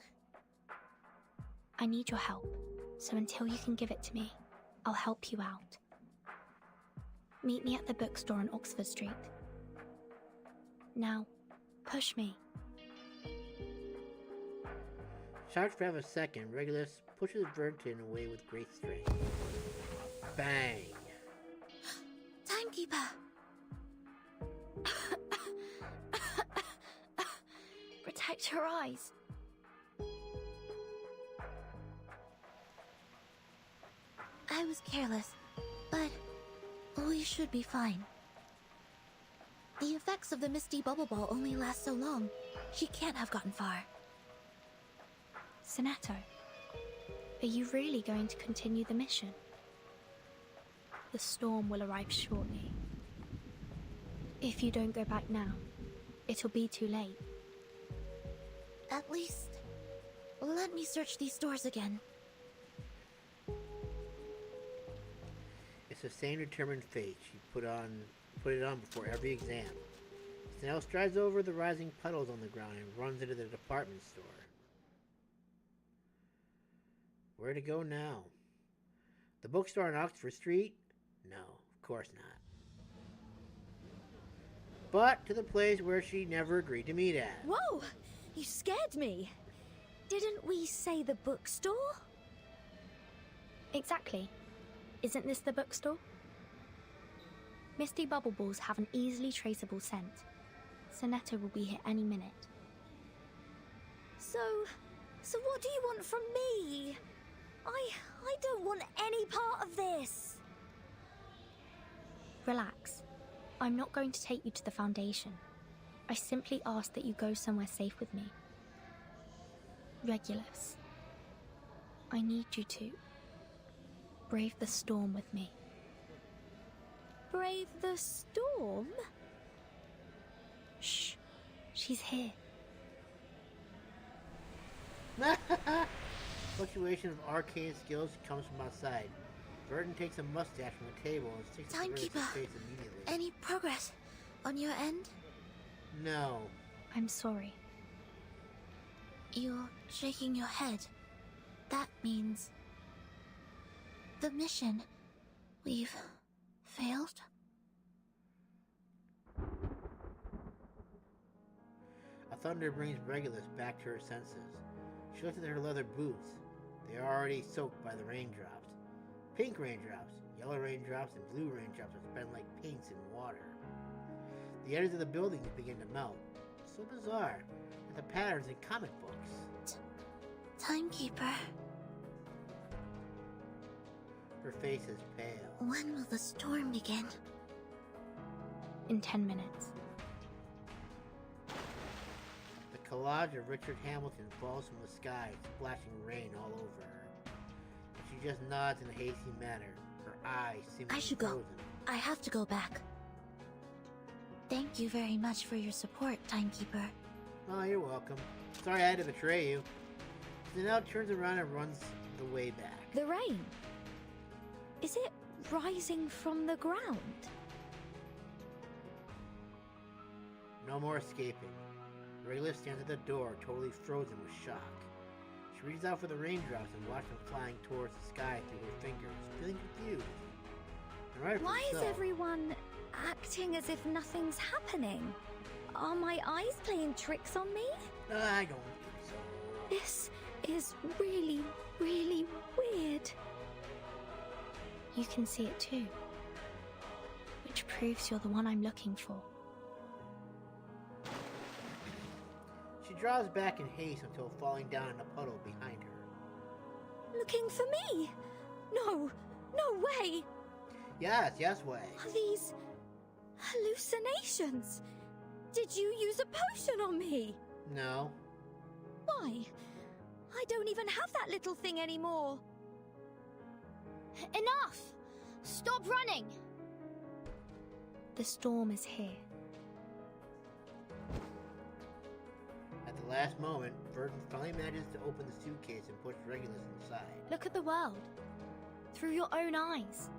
I need your help, so until you can give it to me, I'll help you out. Meet me at the bookstore on Oxford Street. Now, push me. Shocked for half a second, Regulus pushes Vertin away with great strength. Bang! Timekeeper! Protect your eyes. I was careless, but we should be fine. The effects of the misty bubble ball only last so long. She can't have gotten far. Sonetto, are you really going to continue the mission? The storm will arrive shortly. If you don't go back now, it'll be too late. At least, let me search these doors again. It's the same determined face she put it on before every exam. Snell strides over the rising puddles on the ground and runs into the department store. Where to go now? The bookstore on Oxford Street? No, of course not. But to the place where she never agreed to meet at. Whoa! You scared me! Didn't we say the bookstore? Exactly. Isn't this the bookstore? Misty bubble balls have an easily traceable scent. Sonetto will be here any minute. So what do you want from me? I don't want any part of this. Relax. I'm not going to take you to the Foundation. I simply ask that you go somewhere safe with me. Regulus, I need you to brave the storm with me. Brave the storm? Shh. She's here. Fluctuation of arcane skills comes from outside. Vertin takes a mustache from the table and sticks it to Timekeeper, Regulus' face immediately. any progress on your end? No. I'm sorry. You're shaking your head. That means... the mission. We've... failed? A thunder brings Regulus back to her senses. She looks at her leather boots. They are already soaked by the raindrops. Pink raindrops, yellow raindrops, and blue raindrops are spent like paints in water. The edges of the buildings begin to melt. So bizarre, like the patterns in comic books. Timekeeper. Her face is pale. When will the storm begin? In 10 minutes. The collage of Richard Hamilton falls from the sky, splashing rain all over her. As she She just nods in a hasty manner. Her eyes seem I should go. frozen. I have to go back. Thank you very much for your support, Timekeeper. Oh, you're welcome. Sorry I had to betray you. She now turns around and runs the way back. The rain. Is it rising from the ground? No more escaping. Regulus stands at the door, totally frozen with shock. She reaches out for the raindrops and watches them flying towards the sky through her fingers, feeling confused. And rightfully Why is so. everyone acting as if nothing's happening? Are my eyes playing tricks on me? I don't think so. This is really, really weird. You can see it too. Which proves you're the one I'm looking for. She draws back in haste until falling down in a puddle behind her. Looking for me? No, no way! Yes, way. Are these hallucinations? Did you use a potion on me? No. Why? I don't even have that little thing anymore. Enough! Stop running! The storm is here. At the last moment, Verdun finally manages to open the suitcase and push Regulus inside. Look at the world. Through your own eyes.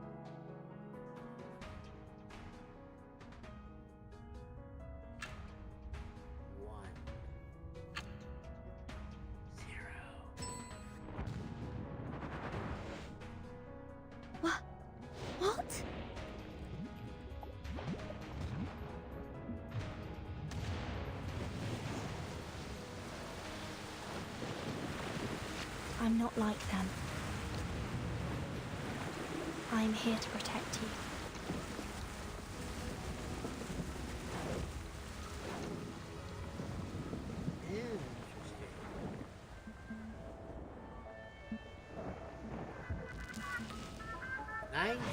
What? I'm not like them. I'm here to protect you. $19,439.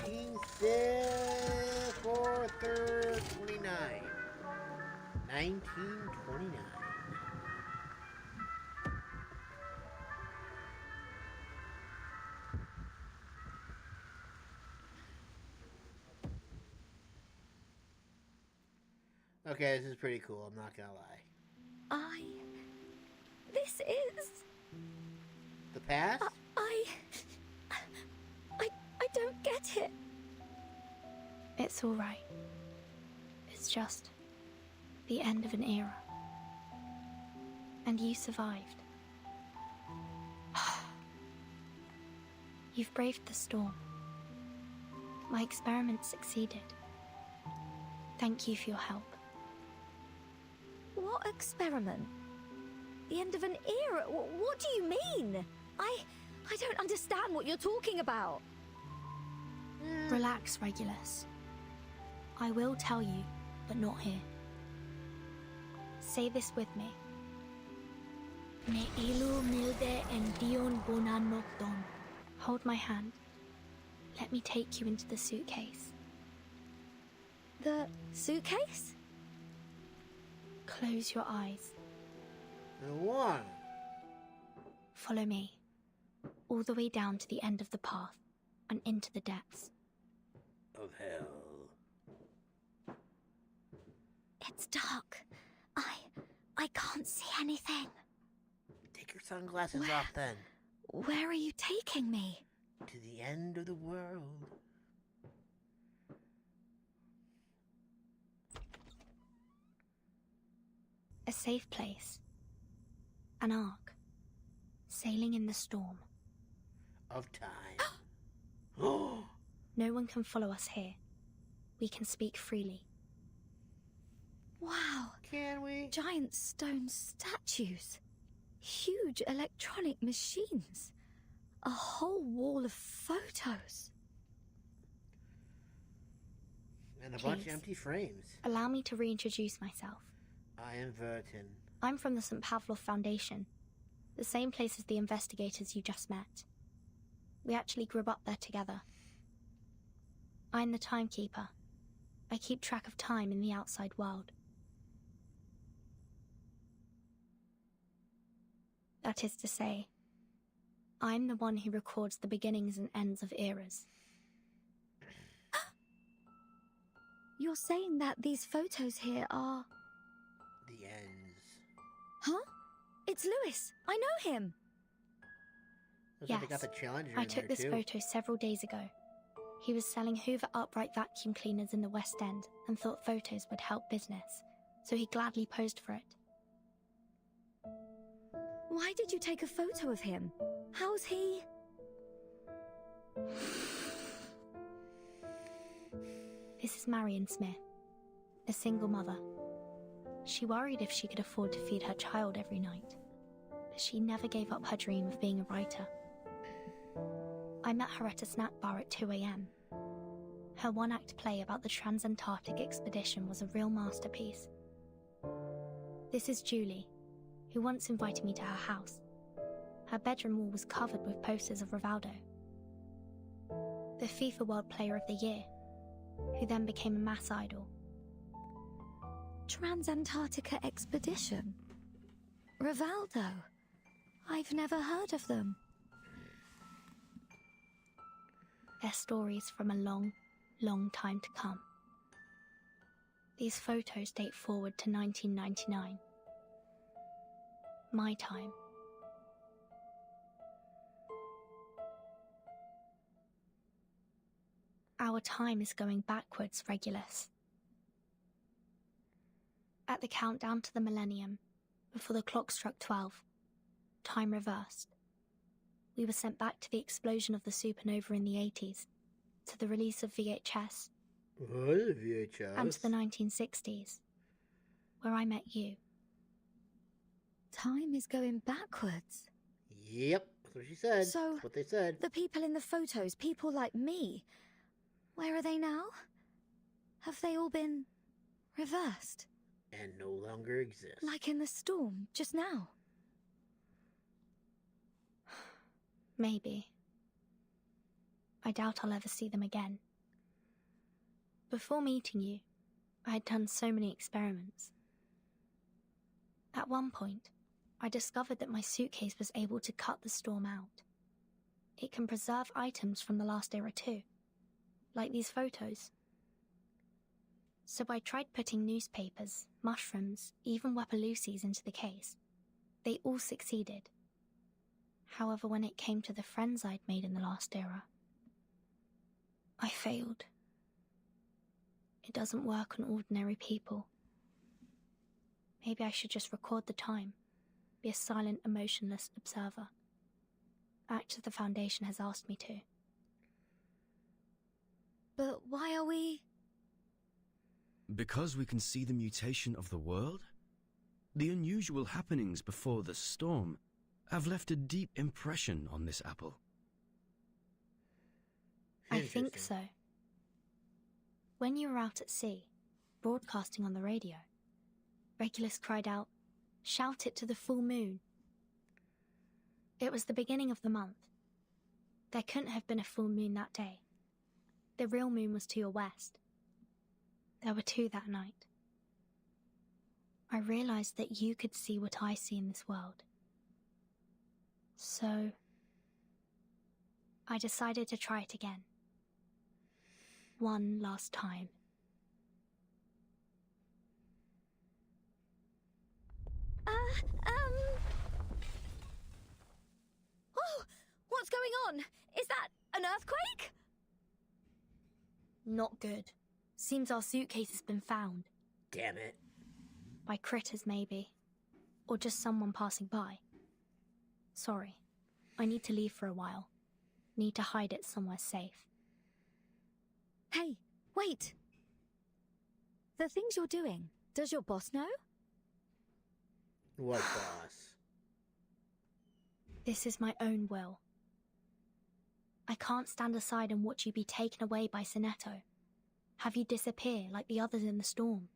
1929. Okay, this is pretty cool, I'm not gonna lie. This is... The past? I don't get it. It's all right. It's just the end of an era. And you survived. You've braved the storm. My experiment succeeded. Thank you for your help. What experiment? The end of an era? What do you mean? I don't understand what you're talking about. Relax, Regulus. I will tell you, but not here. Say this with me. Ne ilu milde en dion bona nocton. Hold my hand. Let me take you into the suitcase. The suitcase? Close your eyes. One. Follow me. All the way down to the end of the path and into the depths. Of hell. It's dark. I can't see anything. Take your sunglasses off then. Where are you taking me? To the end of the world. A safe place. An ark. Sailing in the storm. Of time. No one can follow us here. We can speak freely. Wow. Can we? Giant stone statues. Huge electronic machines. A whole wall of photos. And a bunch of Please. empty frames. Allow me to reintroduce myself. I am Vertin. I'm from the St. Pavlov Foundation, the same place as the investigators you just met. We actually grew up there together. I'm the timekeeper. I keep track of time in the outside world. That is to say, I'm the one who records the beginnings and ends of eras. You're saying that these photos here are... The ends. Huh? It's Lewis. I know him. Looks Yes, like they got the Challenger I in took there, this too. photo several days ago. He was selling Hoover upright vacuum cleaners in the West End and thought photos would help business, so he gladly posed for it. Why did you take a photo of him? How's he... This is Marion Smith, a single mother. She worried if she could afford to feed her child every night, but she never gave up her dream of being a writer. I met her at a snack bar at 2 a.m. Her one-act play about the Transantarctic expedition was a real masterpiece. This is Julie, who once invited me to her house. Her bedroom wall was covered with posters of Rivaldo, the FIFA World Player of the Year, who then became a mass idol. Transantarctica expedition? Rivaldo? I've never heard of them. Their stories from a long, long time to come. These photos date forward to 1999. My time. Our time is going backwards, Regulus. At the countdown to the millennium, before the clock struck 12, time reversed. We were sent back to the explosion of the supernova in the 80s, to the release of VHS, What, VHS? and to the 1960s, where I met you. Time is going backwards. Yep, that's what she said. So, That's what they said. the people in the photos, people like me, where are they now? Have they all been reversed? And no longer exist. Like in the storm, just now? Maybe. I doubt I'll ever see them again. Before meeting you, I had done so many experiments. At one point, I discovered that my suitcase was able to cut the storm out. It can preserve items from the last era too, like these photos. So I tried putting newspapers, mushrooms, even Wepaloocies into the case. They all succeeded. However, when it came to the friends I'd made in the last era, I failed. It doesn't work on ordinary people. Maybe I should just record the time, be a silent, emotionless observer. Act as the Foundation has asked me to. But why are we... Because we can see the mutation of the world? The unusual happenings before the storm have left a deep impression on this apple. I think so. When you were out at sea, broadcasting on the radio, Regulus cried out, "Shout it to the full moon." It was the beginning of the month. There couldn't have been a full moon that day. The real moon was to your west. There were two that night. I realized that you could see what I see in this world. So, I decided to try it again. One last time. Oh! What's going on? Is that an earthquake? Not good. Seems our suitcase has been found. Damn it. By critters, maybe. Or just someone passing by. Sorry. I need to leave for a while. Need to hide it somewhere safe. Hey, wait! The things you're doing, does your boss know? What boss? This is my own will. I can't stand aside and watch you be taken away by Sinetto. Have you disappear like the others in the storm.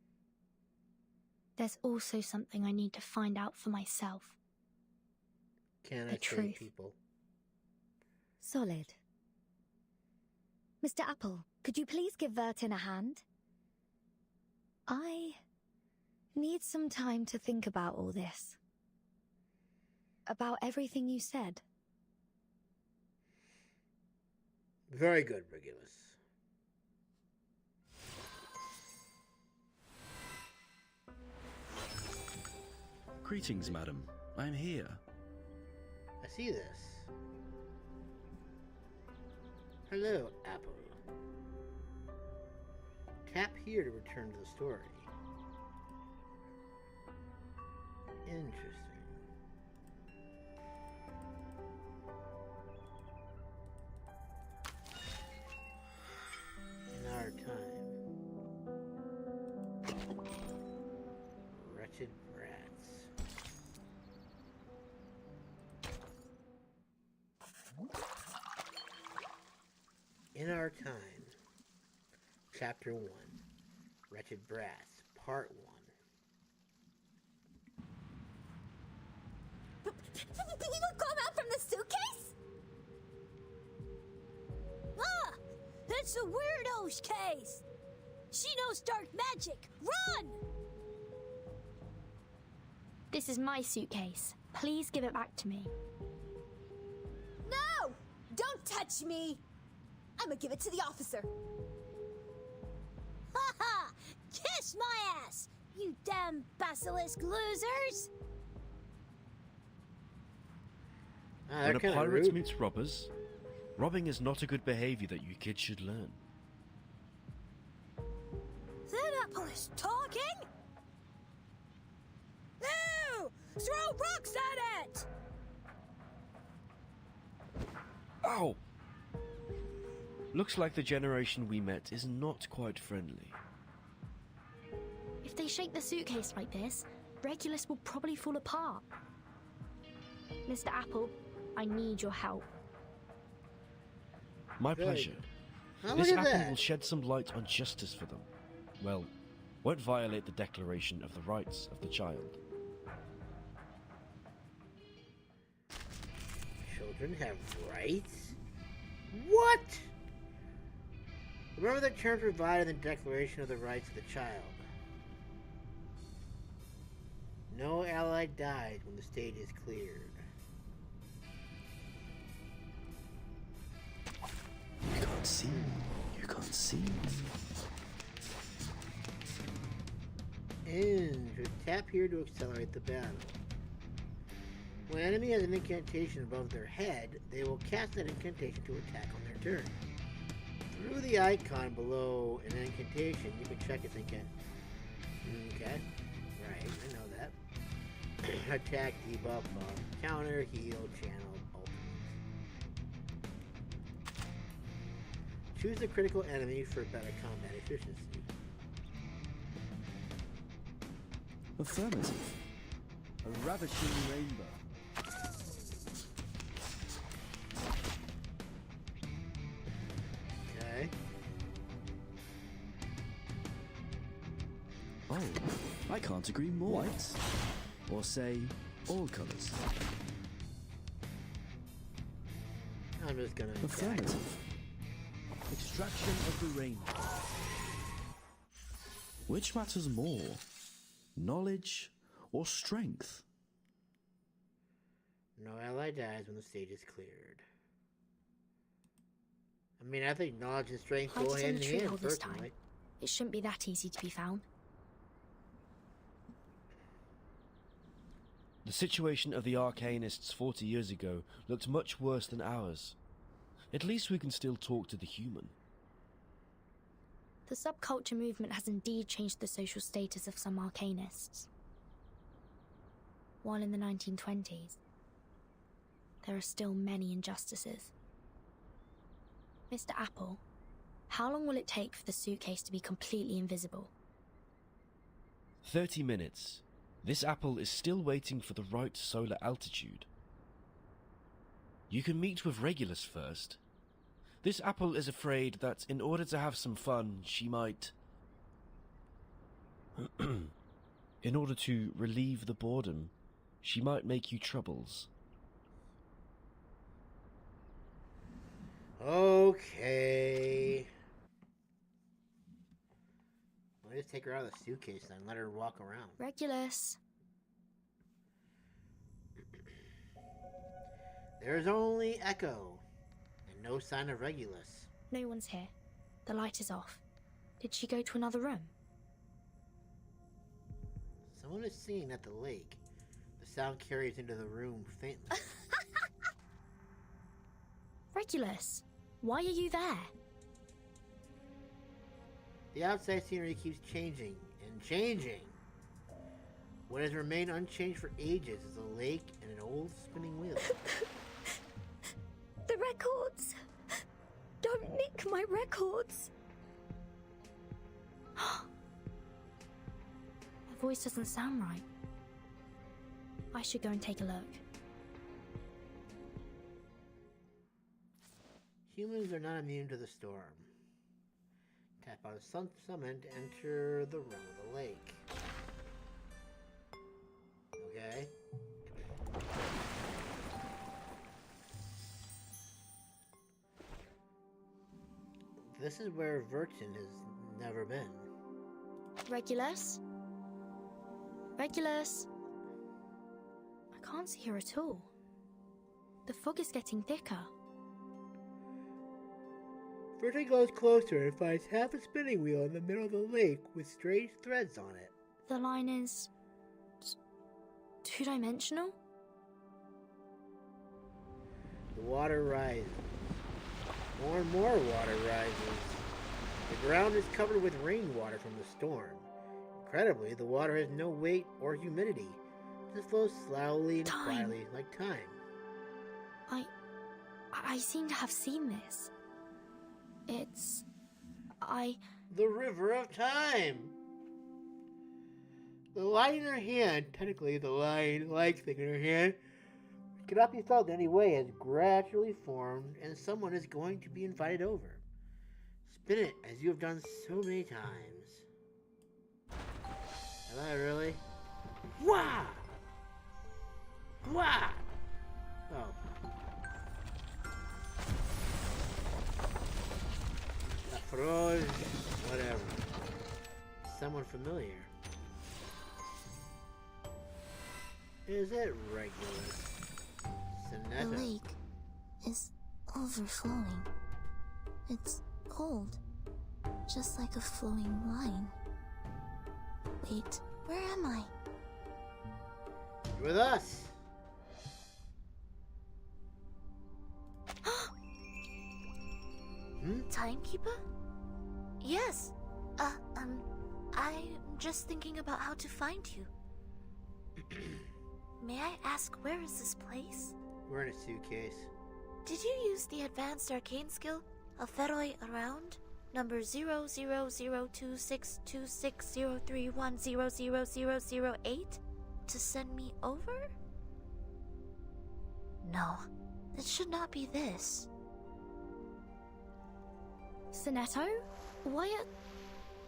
There's also something I need to find out for myself. Can I The say truth. people? Solid. Mr. Apple, could you please give Vertin a hand? I need some time to think about all this. About everything you said. Very good, Regulus. Greetings, madam. I'm here. I see this. Hello, Apple. Tap here to return to the story. Interesting. In our time. Wretched brats. In Our Time, Chapter 1, Wretched Brats, Part 1. You come out from the suitcase? Ah! That's the weirdo's case! She knows dark magic! Run! This is my suitcase. Please give it back to me. No! Don't touch me! I'ma give it to the officer. Ha ha! Kiss my ass, you damn basilisk losers! When a pirate meets robbers, robbing is not a good behavior that you kids should learn. That apple is talking? No! Throw rocks at it! Ow! Looks like the generation we met is not quite friendly. If they shake the suitcase like this, Regulus will probably fall apart. Mr. Apple, I need your help. My pleasure. Oh, This look at apple that. will shed some light on justice for them. Well, won't violate the Declaration of the Rights of the Child. Children have rights? What? Remember the terms provided in the Declaration of the Rights of the Child. No ally dies when the stage is cleared. You can't see. You can't see. And tap here to accelerate the battle. When an enemy has an incantation above their head, they will cast that incantation to attack on their turn. Through the icon below an incantation, you can check its incantation. Okay, right, I know that. Attack, debuff, counter, heal, channel, ultimate. Choose the critical enemy for better combat efficiency. Affirmative. A ravishing rainbow. Okay. Oh, I can't agree more. White. Or say, all colours. I'm just gonna attack. Affirmative. Extraction of the rainbow. Which matters more? Knowledge or strength? No ally dies when the stage is cleared. I mean, I think knowledge and strength go Hides in hand the in tree hand, hole this personally. time. It shouldn't be that easy to be found. The situation of the Arcanists 40 years ago looked much worse than ours. At least we can still talk to the human. The subculture movement has indeed changed the social status of some arcanists. While in the 1920s, there are still many injustices. Mr. Apple, how long will it take for the suitcase to be completely invisible? 30 minutes. This apple is still waiting for the right solar altitude. You can meet with Regulus first. This apple is afraid that in order to have some fun, she might... in order to relieve the boredom, she might make you troubles. Okay. I'll just take her out of the suitcase then, let her walk around. Regulus. There's only Echo, and and no sign of Regulus. No one's here. The light is off. Did she go to another room? Someone is singing at the lake. The sound carries into the room faintly. Regulus, why are you there? The outside scenery keeps changing and changing. What has remained unchanged for ages is a lake and an old spinning wheel. The records! Don't nick my records! Her voice doesn't sound right. I should go and take a look. Humans are not immune to the storm. Tap on a summon to enter the room of the lake. Okay. This is where Vertin has never been. Regulus? Regulus? I can't see her at all. The fog is getting thicker. Vertin goes closer and finds half a spinning wheel in the middle of the lake with strange threads on it. The line is... two-dimensional? The water rises. More and more water rises. The ground is covered with rainwater from the storm. Incredibly, the water has no weight or humidity. It just flows slowly and quietly like time. I seem to have seen this. It's... The River of Time! The line in her hand, technically the line-like thing in her hand, cannot be felt in any way, has gradually formed, and someone is going to be invited over. Spin it as you have done so many times. Have I really? Wah! Wah! Oh. Lafroge, whatever. Someone familiar. Is it Regulus? The lake is overflowing. It's cold, just like a flowing line. Wait, where am I? You're with us. Timekeeper? Yes. I'm just thinking about how to find you. May I ask, where is this place? We're in a suitcase. Did you use the advanced arcane skill of Feroi Around? Number 0002626031000008 to send me over? No, it should not be this. Sonetto? Why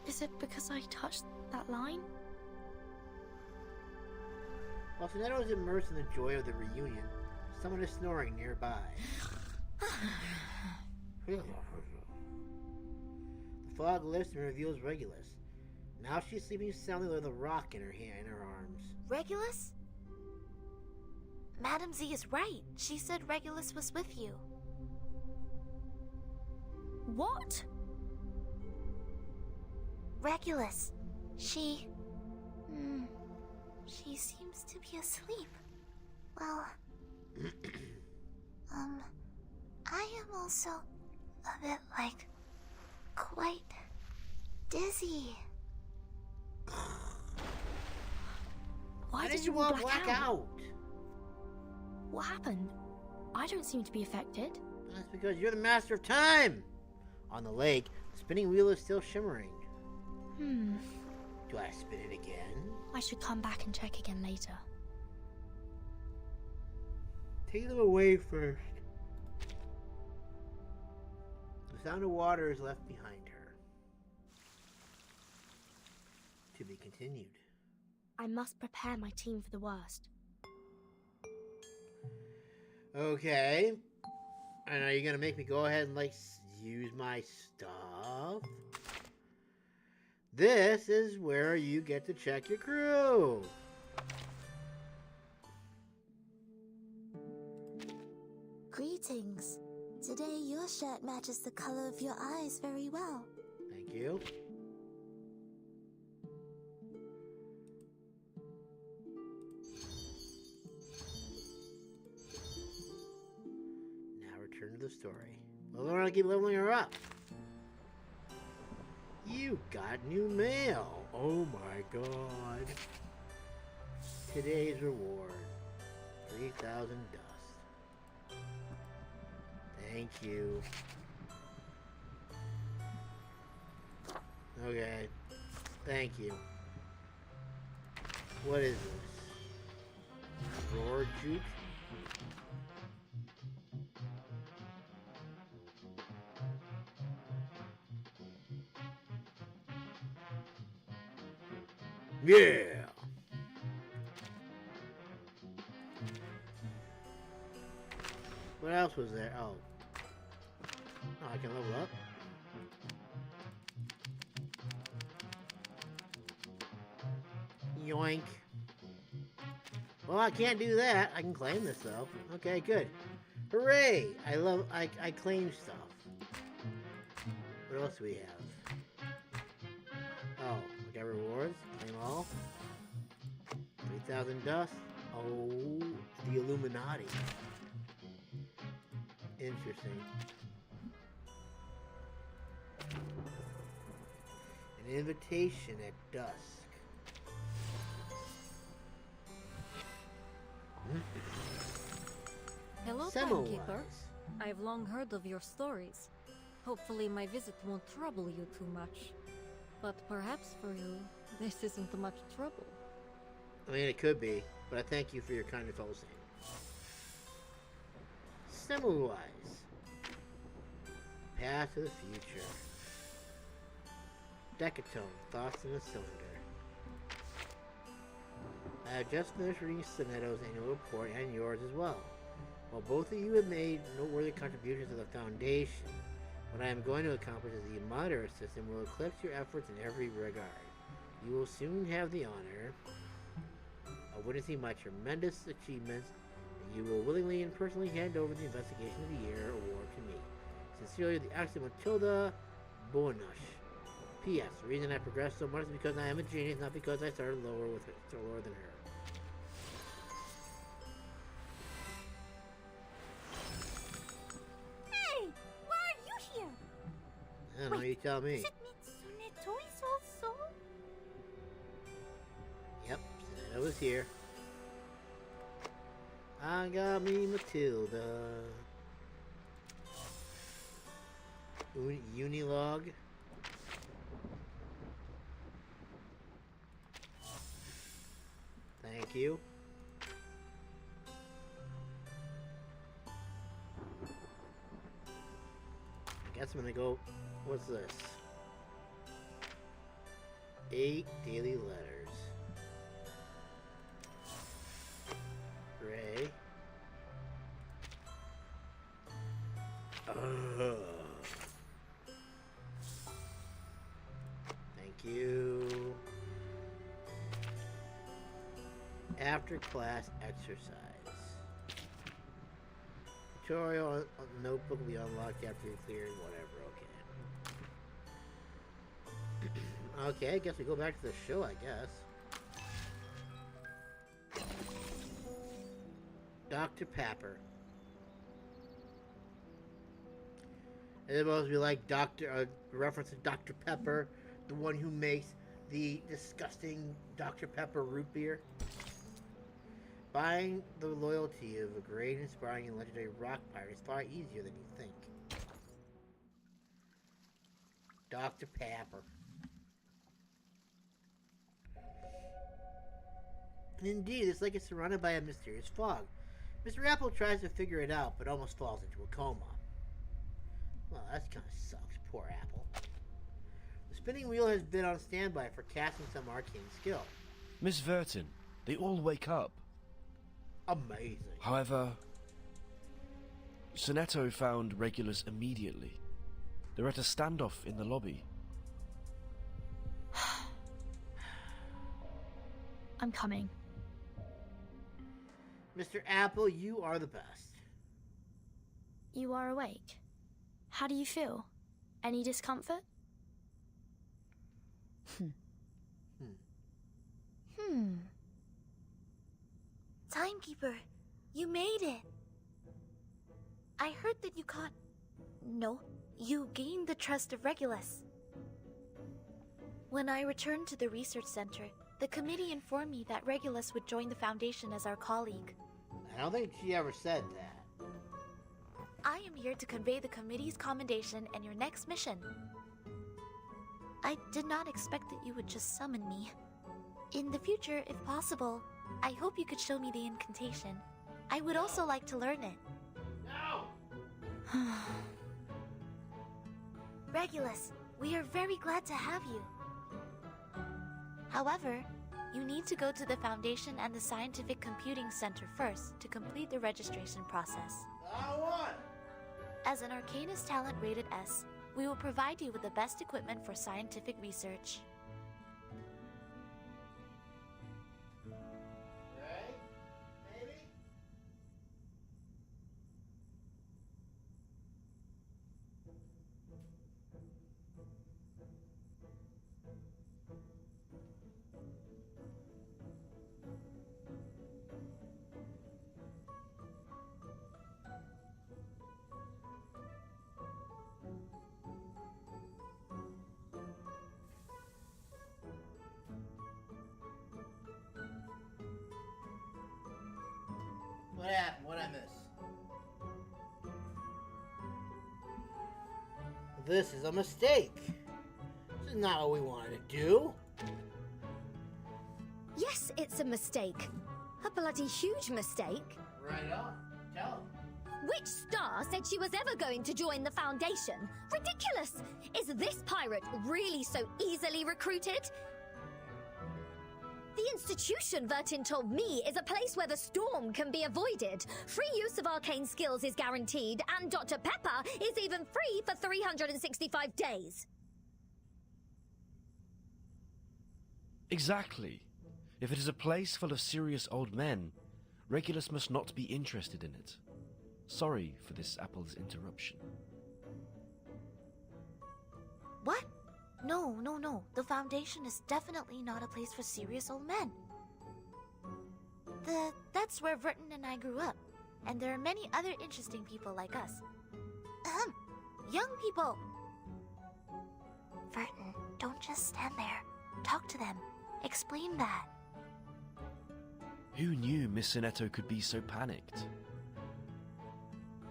is it because I touched that line? While Sonetto is immersed in the joy of the reunion, someone is snoring nearby. The fog lifts and reveals Regulus. Now she's sleeping soundly with a rock in her hand, in her arms. Regulus? Madam Z is right. She said Regulus was with you. What? Regulus. She seems to be asleep. Well, I am also a bit, quite dizzy. Why did you all black out? What happened? I don't seem to be affected. That's because you're the master of time! On the lake, the spinning wheel is still shimmering. Do I spin it again? I should come back and check again later. Take them away first. The sound of water is left behind her. To be continued. I must prepare my team for the worst. Okay. And are you gonna make me go ahead and, use my stuff? This is where you get to check your crew. Greetings. Today, your shirt matches the color of your eyes very well. Thank you. Now return to the story. Well, we're gonna keep leveling her up. You got new mail. Oh my god. Today's reward. 3,000 dust. Thank you. Okay. Thank you. What is this? Roar juke? Yeah! What else was there? Oh. Oh, I can level up? Yoink. Well, I can't do that. I can claim this, though. Okay, good. Hooray! I claim stuff. What else do we have? Oh, I got rewards. Claim all. 3,000 dust. Oh, the Illuminati. Interesting. An invitation at dusk. Hello, Timekeeper. I've long heard of your stories. Hopefully my visit won't trouble you too much. But perhaps for you, this isn't much trouble. I mean, it could be, but I thank you for your kind proposal. Semmelweis. Path to the future. Decatone. Thoughts in a cylinder. I have just finished reading Sonetto's annual report and yours as well. While both of you have made noteworthy contributions to the Foundation, what I am going to accomplish as the monitor system will eclipse your efforts in every regard. You will soon have the honor of witnessing my tremendous achievements, and you will willingly and personally hand over the Investigation of the Year award to me. Sincerely, the excellent Matilda Boanush. P.S. The reason I progressed so much is because I am a genius, not because I started lower than her. Hey! Why are you here? I don't know, you tell me. Is it Mitsune Toys also? Yep, I was here. I got me Matilda. Unilog. Thank you. I guess I'm gonna go. What's this? 8 daily letters. Ray. Thank you. After class exercise. Tutorial notebook will be unlocked after you clear whatever. Okay. Okay, I guess we go back to the show, I guess. Dr. Pepper. It's supposed to be like reference to Dr. Pepper, the one who makes the disgusting Dr. Pepper root beer. Buying the loyalty of a great, inspiring, and legendary rock pirate is far easier than you think. Dr. Pepper. Indeed, it's like it's surrounded by a mysterious fog. Mr. Apple tries to figure it out, but almost falls into a coma. Well, that kind of sucks. Poor Apple. The spinning wheel has been on standby for casting some arcane skill. Miss Vertin, they all wake up. Amazing. However, Sonetto found Regulus immediately. They're at a standoff in the lobby. I'm coming. Mr. Apple, you are the best. You are awake. How do you feel? Any discomfort? Timekeeper, you made it. I heard that you caught... No, you gained the trust of Regulus. When I returned to the research center, the committee informed me that Regulus would join the Foundation as our colleague. I don't think she ever said that. I am here to convey the committee's commendation and your next mission. I did not expect that you would just summon me. In the future, if possible, I hope you could show me the incantation. I would also like to learn it. No! Regulus, we are very glad to have you. However, you need to go to the Foundation and the Scientific Computing Center first to complete the registration process. As an Arcanist talent rated S, we will provide you with the best equipment for scientific research. Right? Maybe? What happened? What'd I miss? This is a mistake. This is not what we wanted to do. Yes, it's a mistake. A bloody huge mistake. Right on. Tell him. Which star said she was ever going to join the Foundation? Ridiculous! Is this pirate really so easily recruited? The institution, Vertin told me, is a place where the storm can be avoided. Free use of arcane skills is guaranteed, and Dr. Pepper is even free for 365 days. Exactly. If it is a place full of serious old men, Regulus must not be interested in it. Sorry for this Apple's interruption. What? No. The Foundation is definitely not a place for serious old men. That's where Vertin and I grew up, and there are many other interesting people like us. Young people! Vertin, don't just stand there. Talk to them. Explain that. Who knew Miss Sinetto could be so panicked?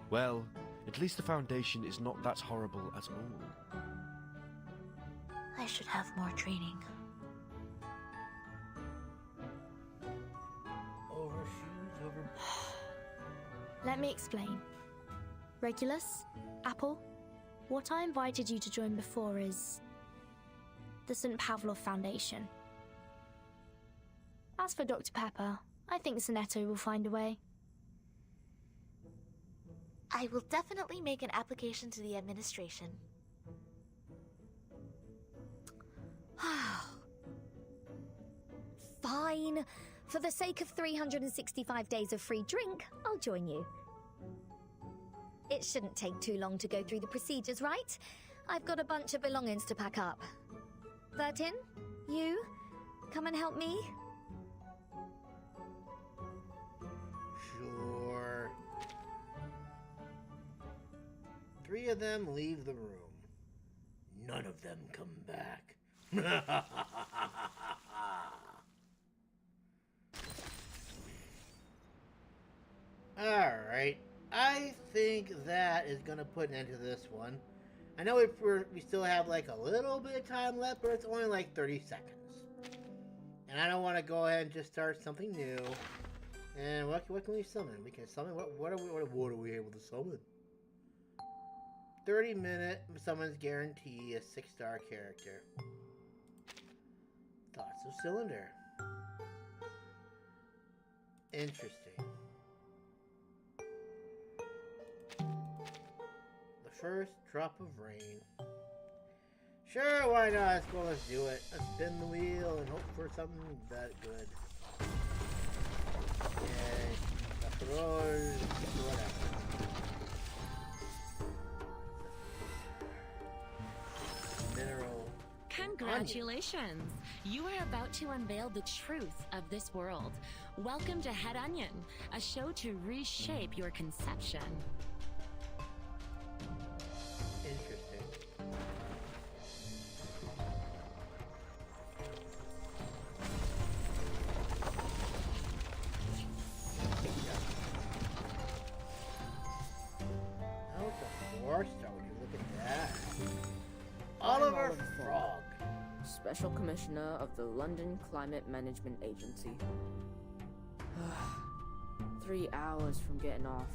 Well, at least the Foundation is not that horrible at all. I should have more training. Let me explain. Regulus, Apple, what I invited you to join before is the St. Pavlov Foundation. As for Dr. Pepper, I think Sinetto will find a way. I will definitely make an application to the administration. Fine. For the sake of 365 days of free drink, I'll join you. It shouldn't take too long to go through the procedures, right? I've got a bunch of belongings to pack up. Vertin, you, come and help me? Sure. 3 of them leave the room. None of them come back. Alright, I think that is going to put an end to this one. I know we still have like a little bit of time left, but it's only like 30 seconds. And I don't want to go ahead and just start something new. And what can we summon? We can summon, what are we able to summon? 30-minute summons guarantee a 6-star character. Thoughts of Cylinder. Interesting. The first drop of rain. Sure, why not? Let's do it. Let's spin the wheel and hope for something that good. Yay. Whatever. Congratulations! You are about to unveil the truth of this world. Welcome to Head Onion, a show to reshape your conception. Interesting. That was a 4-star. Would you look at that? Oliver Frog. Special Commissioner of the London Climate Management Agency. 3 hours from getting off.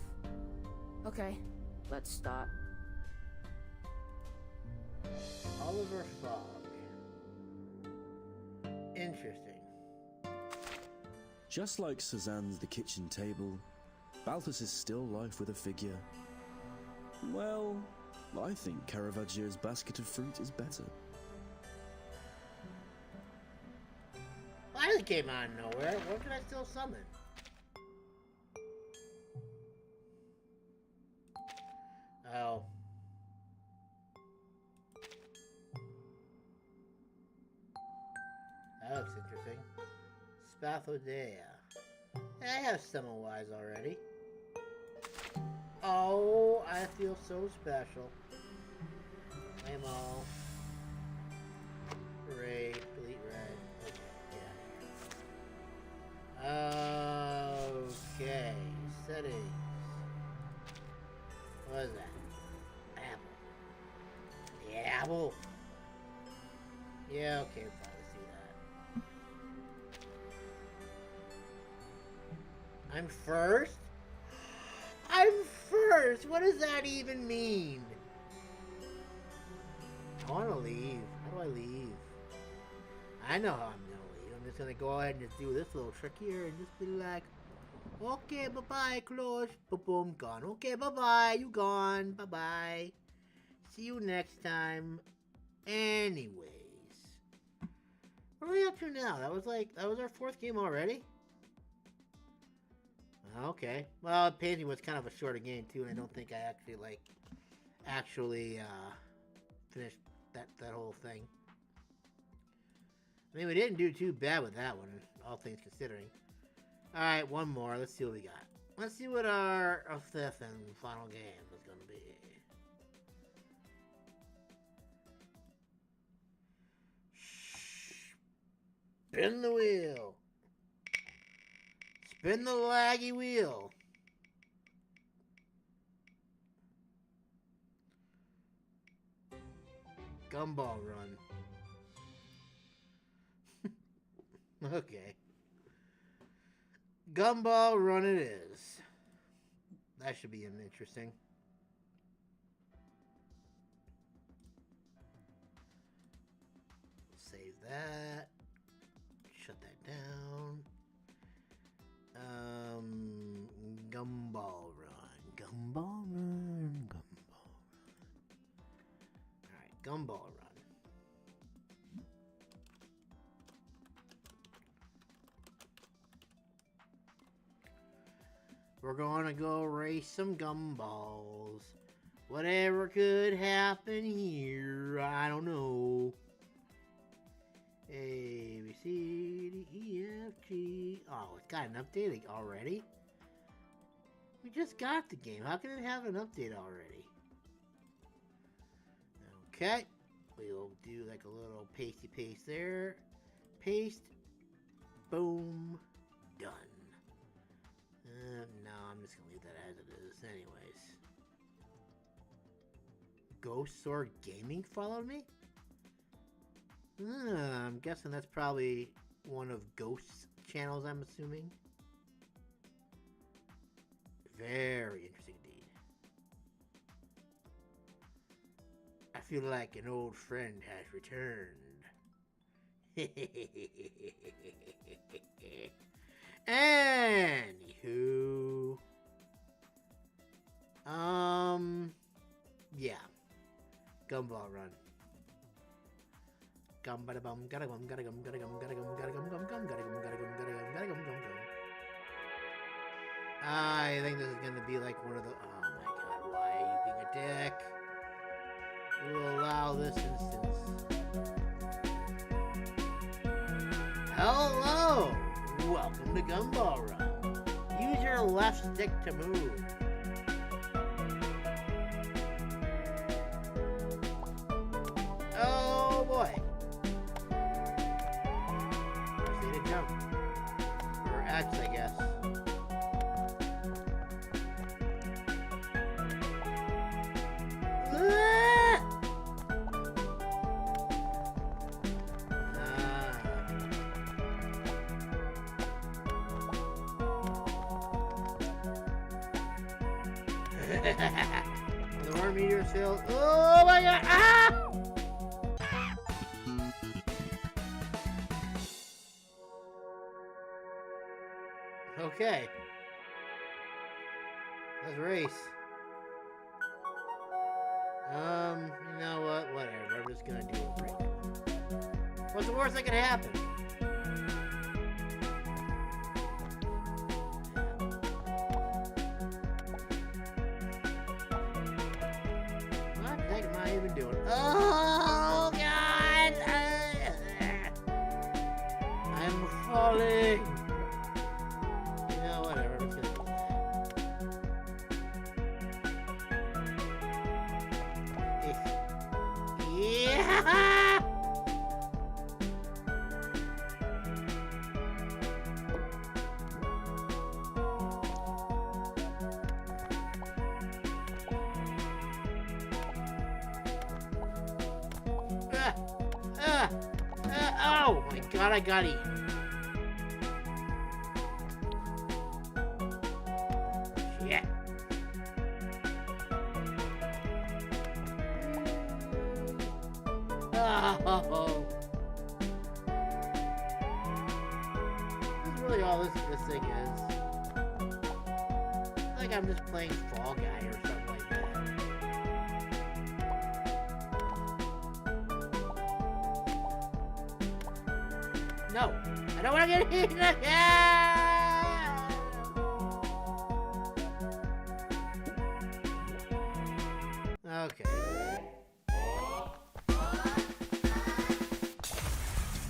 Okay, let's start. Oliver Frog. Interesting. Just like Cezanne's The Kitchen Table, Balthus' still life with a figure. Well, I think Caravaggio's Basket of Fruit is better. I just came out of nowhere. What can I still summon? Oh. That looks interesting. Spathodea. I have Summon Wise already. Oh, I feel so special. Ammo. Ray, delete red. Okay, yeah. Okay, settings. What is that? Apple. The apple. Yeah, okay, fine, let's do that. I'm first? I'm first! What does that even mean? I want to leave. How do I leave? I know how I'm gonna leave. I'm just gonna go ahead and just do this little trick here and just be like, okay, bye-bye, close. Boom, gone. Okay, bye-bye, you gone. Bye-bye. See you next time. Anyways. What are we up to now? That was our 4th game already? Okay. Well, Painting was kind of a shorter game too, and I don't think I actually finished that whole thing. I mean, we didn't do too bad with that one, all things considering. Alright, one more. Let's see what we got. Let's see what our 5th and final game is going to be. Spin the wheel. Spin the laggy wheel. Gumball run. Okay. Gumball run it is. That should be interesting. Save that. Shut that down. Gumball run. Gumball run. Gumball run. Alright, Gumball run. We're gonna go race some gumballs. Whatever could happen here, I don't know. A, B, C, D, E, F, G. Oh, it's got an update already? We just got the game. How can it have an update already? Okay. We'll do like a little pasty paste there. Paste. Boom. Done. No, I'm just going to leave that as it is anyways. Ghost Sword Gaming followed me? I'm guessing that's probably one of Ghost's channels, I'm assuming. Very interesting indeed. I feel like an old friend has returned. Anywho. Yeah. Gumball run. Gum bada bum gotta gum gotta gum gotta gum gotta gum gotta gum gum gum gotta gum gotta gum gotta gum gotta gum gum gum. I think this is gonna be like one of the. Oh my god! Why are you being a dick? You will allow this instance. Hello! Welcome to Gumball Run. Use your left stick to move. Oh boy. Press A to jump. Or X, I guess. The more meteor sail. Oh my god! Ah! Okay. Let's race. You know what? Whatever. I'm just gonna do a break. What's the worst that could happen? What the heck am I even doing? Oh god! I'm falling! You know, whatever. I'm just gonna do that. Yeah! Oh my god, I got eaten. Shit. Oh. This is really all this thing is. It's like I'm just playing Fall Guy or something like that. No, I don't want to get eaten again! Okay.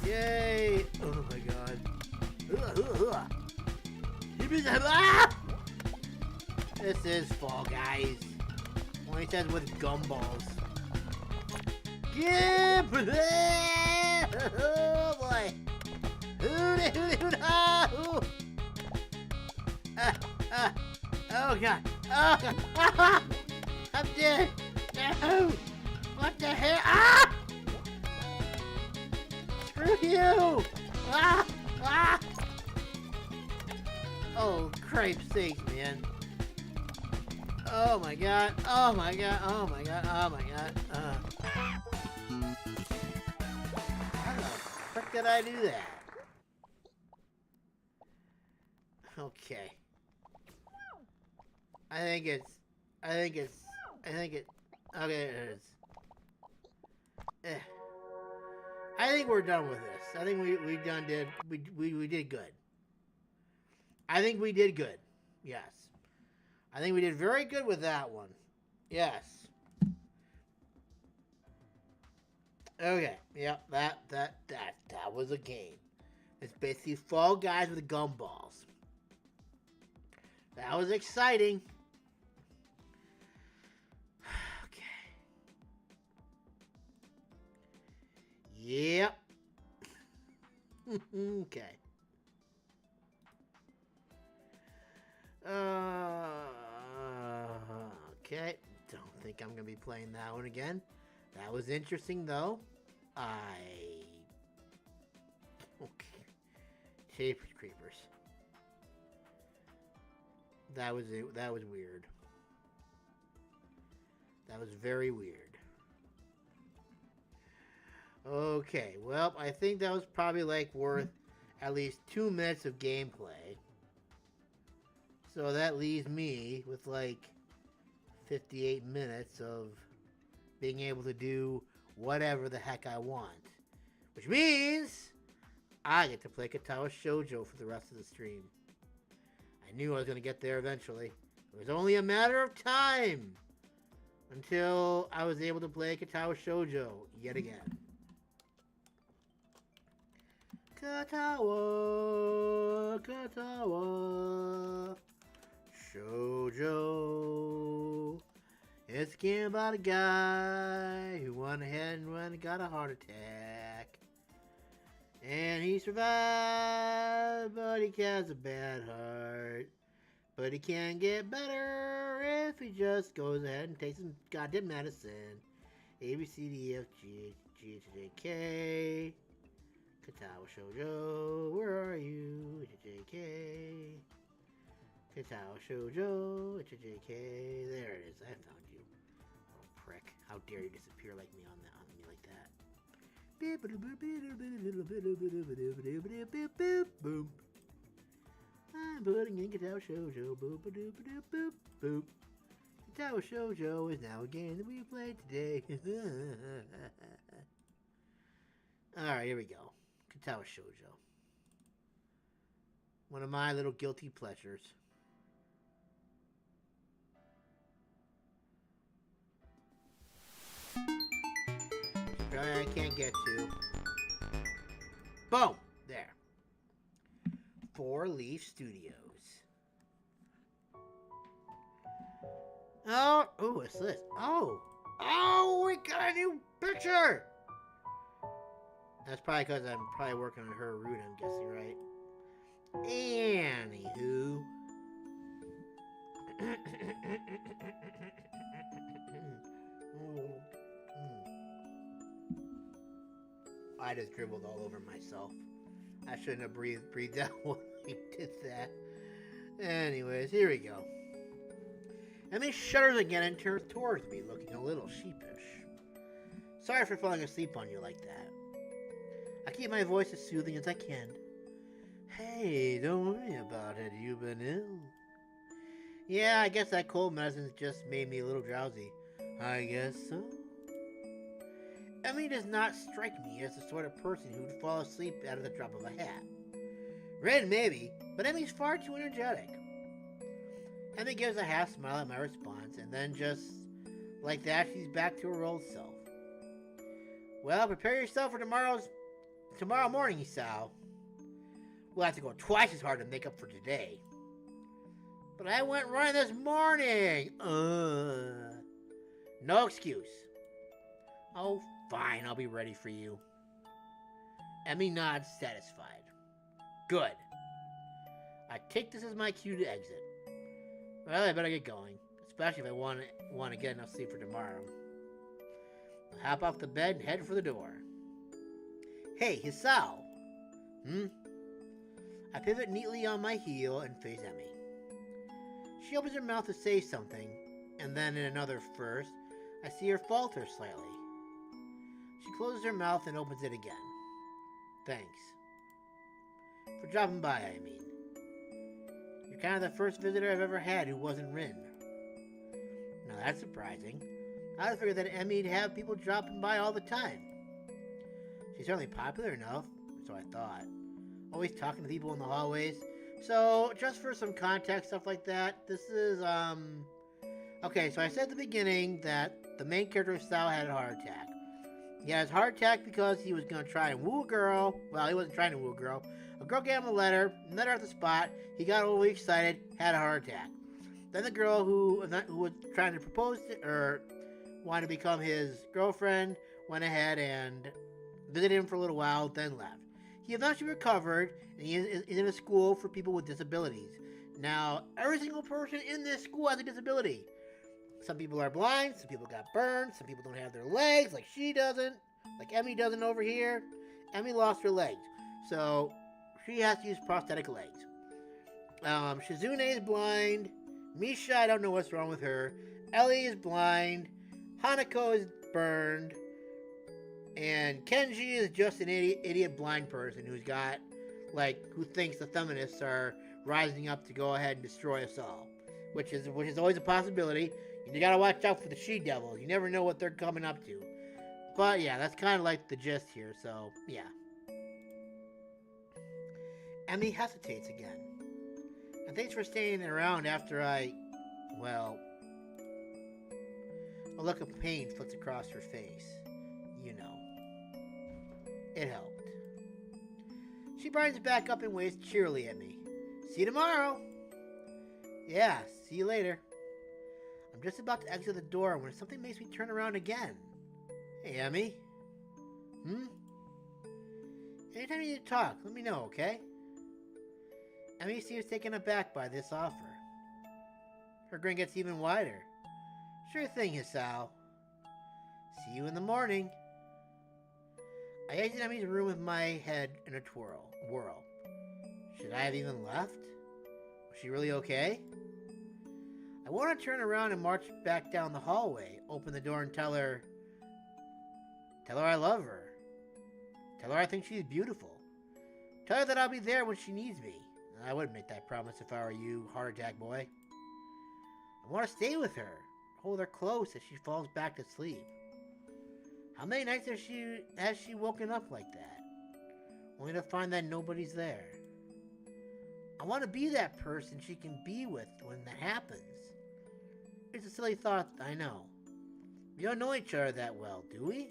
Yay! Oh my god. This is Fall Guys. Only it says with gumballs. Give! Oh boy! Oh god! Oh god! I'm dead! No! What the hell? Ah! Screw you! Ah! Ah! Oh, cripe sakes, man. Oh my god. Oh my god. Oh my god. Oh my god. How the frick did I do that? Okay. Okay, it is. I think we're done with this. I think we did good. I think we did good. Yes. I think we did very good with that one. Yes. Okay. Yep, that was a game. It's basically Fall Guys with gumballs. That was exciting. Okay. Yep. Okay. Okay. Don't think I'm gonna be playing that one again. That was interesting though. Okay. Jeepers creepers. That was it. That was weird. That was very weird. Okay, well, I think that was probably like worth at least 2 minutes of gameplay. So that leaves me with like 58 minutes of being able to do whatever the heck I want. Which means I get to play Katawa Shoujo for the rest of the stream. I knew I was going to get there eventually. It was only a matter of time until I was able to play Katawa Shoujo yet again. Katawa, Katawa, Shoujo. It's a game about a guy who went ahead and got a heart attack. And he survived, but he has a bad heart. But he can get better if he just goes ahead and takes some goddamn medicine. A, B, C, D, E, F, G, H, H, J, K. Katawa Shoujo, where are you? H, J, K. Katawa Shoujo, H, J, K. There it is. I found you. Oh, prick. How dare you disappear like me on me like that. Boom. I'm putting in Katawa Shoujo. Boop, boop, boop, boop, boop. Katawa Shoujo is now a game that we played today. Alright, here we go. Katawa Shoujo. One of my little guilty pleasures. Probably I can't get to. Boom! There. 4 Leaf Studios. Oh, what's this? Oh, we got a new picture! That's probably because I'm probably working on her route, I'm guessing, right? Anywho. I just dribbled all over myself. I shouldn't have breathed out when I did that. Anyways, here we go. Emmy shudders again and turns towards me, looking a little sheepish. Sorry for falling asleep on you like that. I keep my voice as soothing as I can. Hey, don't worry about it. You've been ill. Yeah, I guess that cold medicine's just made me a little drowsy. I guess so. Emmy does not strike me as the sort of person who would fall asleep out of the drop of a hat. Red maybe, but Emmy's far too energetic. Emmy gives a half smile at my response, and then just like that, she's back to her old self. Well, prepare yourself for tomorrow morning, Sal. We'll have to go twice as hard to make up for today. But I went running this morning. No excuse. Oh, fine, I'll be ready for you. Emmy nods, satisfied. Good. I take this as my cue to exit. Well, I better get going, especially if I want to get enough sleep for tomorrow. I'll hop off the bed and head for the door. Hey, Hisao. I pivot neatly on my heel and face Emmy. She opens her mouth to say something, and then in another first, I see her falter slightly. She closes her mouth and opens it again. Thanks. For dropping by, I mean. You're kind of the first visitor I've ever had who wasn't Rin. Now that's surprising. I would figure that Emmy'd have people dropping by all the time. She's certainly popular enough, so I thought. Always talking to people in the hallways. So, just for some context, stuff like that, this is, okay, so I said at the beginning that the main character, Sal, had a heart attack. He had his heart attack because he was going to try and woo a girl. Well, he wasn't trying to woo a girl. A girl gave him a letter, met her at the spot, he got overly excited, had a heart attack. Then the girl who was trying to propose to, or wanted to become his girlfriend went ahead and visited him for a little while, then left. He eventually recovered, and he is in a school for people with disabilities. Now, every single person in this school has a disability. Some people are blind, some people got burned, some people don't have their legs, like she doesn't, like Emmy doesn't over here. Emmy lost her legs, so she has to use prosthetic legs. Shizune is blind. Misha, I don't know what's wrong with her. Ellie is blind. Hanako is burned. And Kenji is just an idiot blind person who thinks the feminists are rising up to go ahead and destroy us all. Which is always a possibility. You gotta watch out for the she-devils. You never know what they're coming up to. But yeah, that's kind of like the gist here, so yeah. Emmy hesitates again. And thanks for staying around after a look of pain flits across her face. You know. It helped. She brightens back up and waves cheerily at me. See you tomorrow. Yeah, see you later. I'm just about to exit the door when something makes me turn around again. Hey, Emmy. Anytime you need to talk, let me know, okay? Emmy seems taken aback by this offer. Her grin gets even wider. Sure thing, Hisao. See you in the morning. I exit Emmy's room with my head in a whirl. Should I have even left? Was she really okay? I want to turn around and march back down the hallway, open the door and tell her I love her. Tell her I think she's beautiful. Tell her that I'll be there when she needs me. I wouldn't make that promise if I were you, heart attack boy. I want to stay with her, hold her close as she falls back to sleep. How many nights has she woken up like that, only to find that nobody's there? I want to be that person she can be with when that happens. It's a silly thought, I know. We don't know each other that well, do we?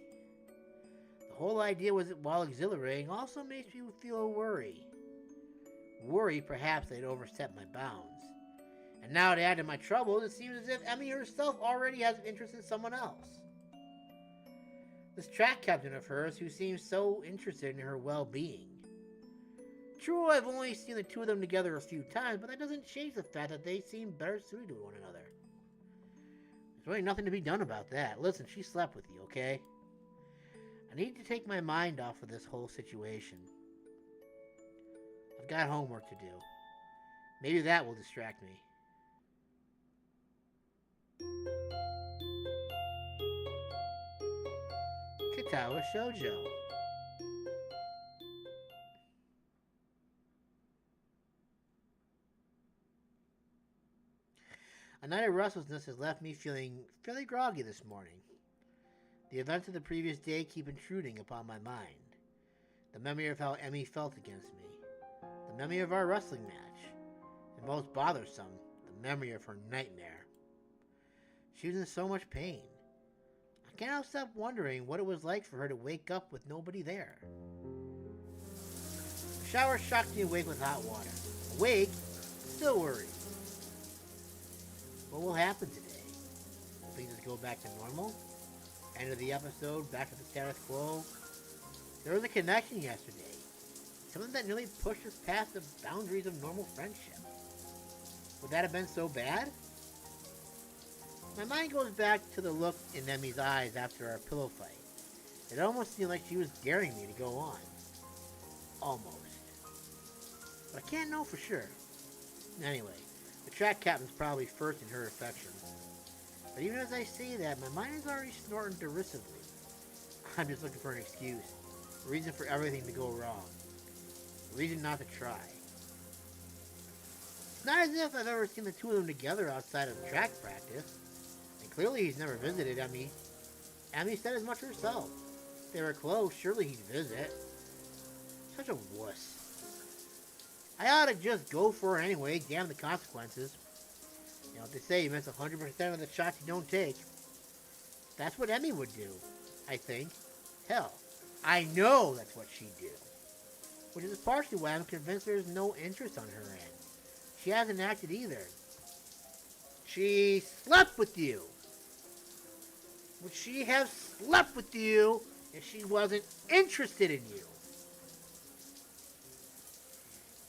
The whole idea was, while exhilarating, also makes me feel a worry. Worry perhaps they'd overstep my bounds. And now to add to my troubles, it seems as if Emmy herself already has an interest in someone else. This track captain of hers who seems so interested in her well-being. True, I've only seen the two of them together a few times, but that doesn't change the fact that they seem better suited to one another. There's really nothing to be done about that. Listen, she slept with you, okay? I need to take my mind off of this whole situation. I've got homework to do. Maybe that will distract me. Katawa Shoujo. A night of restlessness has left me feeling fairly groggy this morning. The events of the previous day keep intruding upon my mind. The memory of how Emmy felt against me. The memory of our wrestling match. And most bothersome, the memory of her nightmare. She was in so much pain. I can't help stop wondering what it was like for her to wake up with nobody there. The shower shocked me awake with hot water. Awake, still worried. What will happen today? Will things just go back to normal? End of the episode, back to the status quo? There was a connection yesterday. Something that nearly pushed us past the boundaries of normal friendship. Would that have been so bad? My mind goes back to the look in Emmy's eyes after our pillow fight. It almost seemed like she was daring me to go on. Almost. But I can't know for sure. Anyway, the track captain's probably first in her affection. But even as I say that, my mind is already snorting derisively. I'm just looking for an excuse. A reason for everything to go wrong. A reason not to try. It's not as if I've ever seen the two of them together outside of track practice. And clearly he's never visited Emmy. Emmy said as much herself. If they were close, surely he'd visit. Such a wuss. I ought to just go for her anyway, damn the consequences. You know what they say, you miss 100% of the shots you don't take. That's what Emmy would do, I think. Hell, I know that's what she'd do. Which is partially why I'm convinced there's no interest on her end. She hasn't acted either. She slept with you. Would she have slept with you if she wasn't interested in you?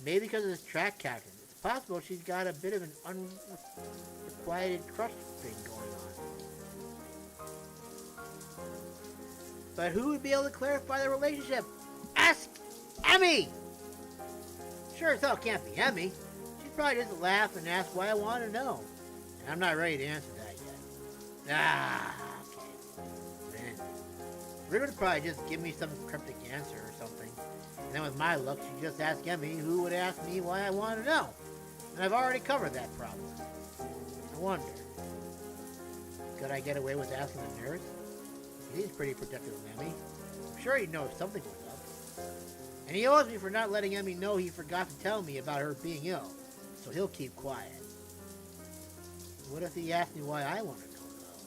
Maybe because of this track captain. It's possible she's got a bit of an unrequited crush thing going on. But who would be able to clarify the relationship? Ask Emmy! Sure as hell can't be Emmy. She'd probably just laugh and ask why I want to know. And I'm not ready to answer that yet. Okay. Then, River would probably just give me some cryptic answer or something. And then with my luck, she'd just ask Emmy, who would ask me why I want to know. And I've already covered that problem. I wonder, could I get away with asking the nurse? He's pretty protective of Emmy. I'm sure he'd know if something was up. And he owes me for not letting Emmy know he forgot to tell me about her being ill. So he'll keep quiet. What if he asked me why I want to know, though?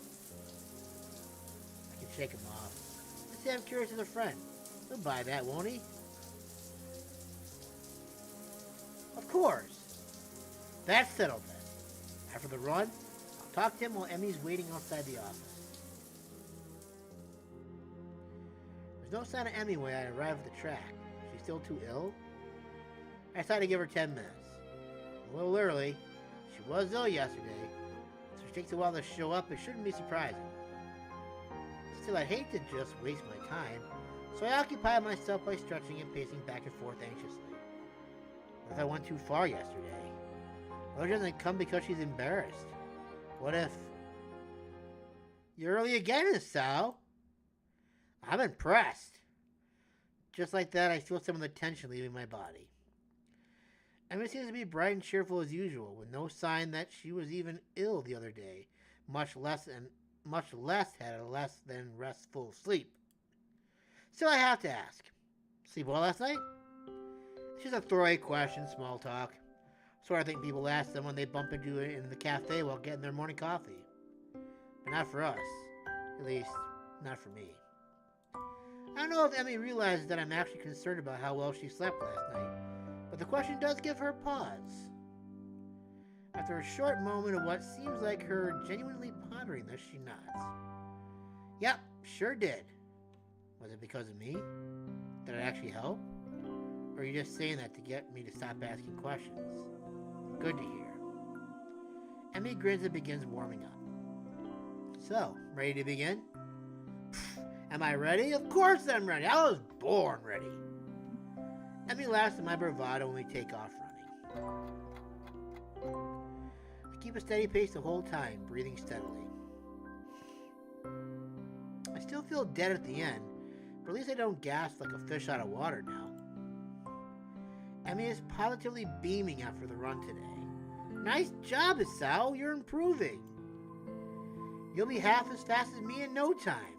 I can shake him off. Let's say I'm curious as a friend. He'll buy that, won't he? course. That settled it. After the run, I'll talk to him while Emmy's waiting outside the office. There's no sign of Emmy when I arrive at the track. She's still too ill? I decided to give her 10 minutes. A little early. She was ill yesterday, so she takes a while to show up. It shouldn't be surprising. Still, I'd hate to just waste my time, so I occupy myself by stretching and pacing back and forth anxiously. What if I went too far yesterday? What if she doesn't come because she's embarrassed? What if... You're early again, Asao. I'm impressed. Just like that, I feel some of the tension leaving my body. Emma seems to be bright and cheerful as usual, with no sign that she was even ill the other day, much less had a less than restful sleep. Still, I have to ask. Sleep well last night? It's just a throwaway question, small talk. Sort of thing people ask them when they bump into it in the cafe while getting their morning coffee. But not for us. At least, not for me. I don't know if Emmy realizes that I'm actually concerned about how well she slept last night, but the question does give her pause. After a short moment of what seems like her genuinely pondering this, she nods. Yep, sure did. Was it because of me? Did it actually help? Or are you just saying that to get me to stop asking questions? Good to hear. Emmy grins and begins warming up. So, ready to begin? Am I ready? Of course I'm ready. I was born ready. Emmy laughs at my bravado when we take off running. I keep a steady pace the whole time, breathing steadily. I still feel dead at the end, but at least I don't gasp like a fish out of water now. Emmy is positively beaming after the run today. Nice job, Asao. You're improving. You'll be half as fast as me in no time.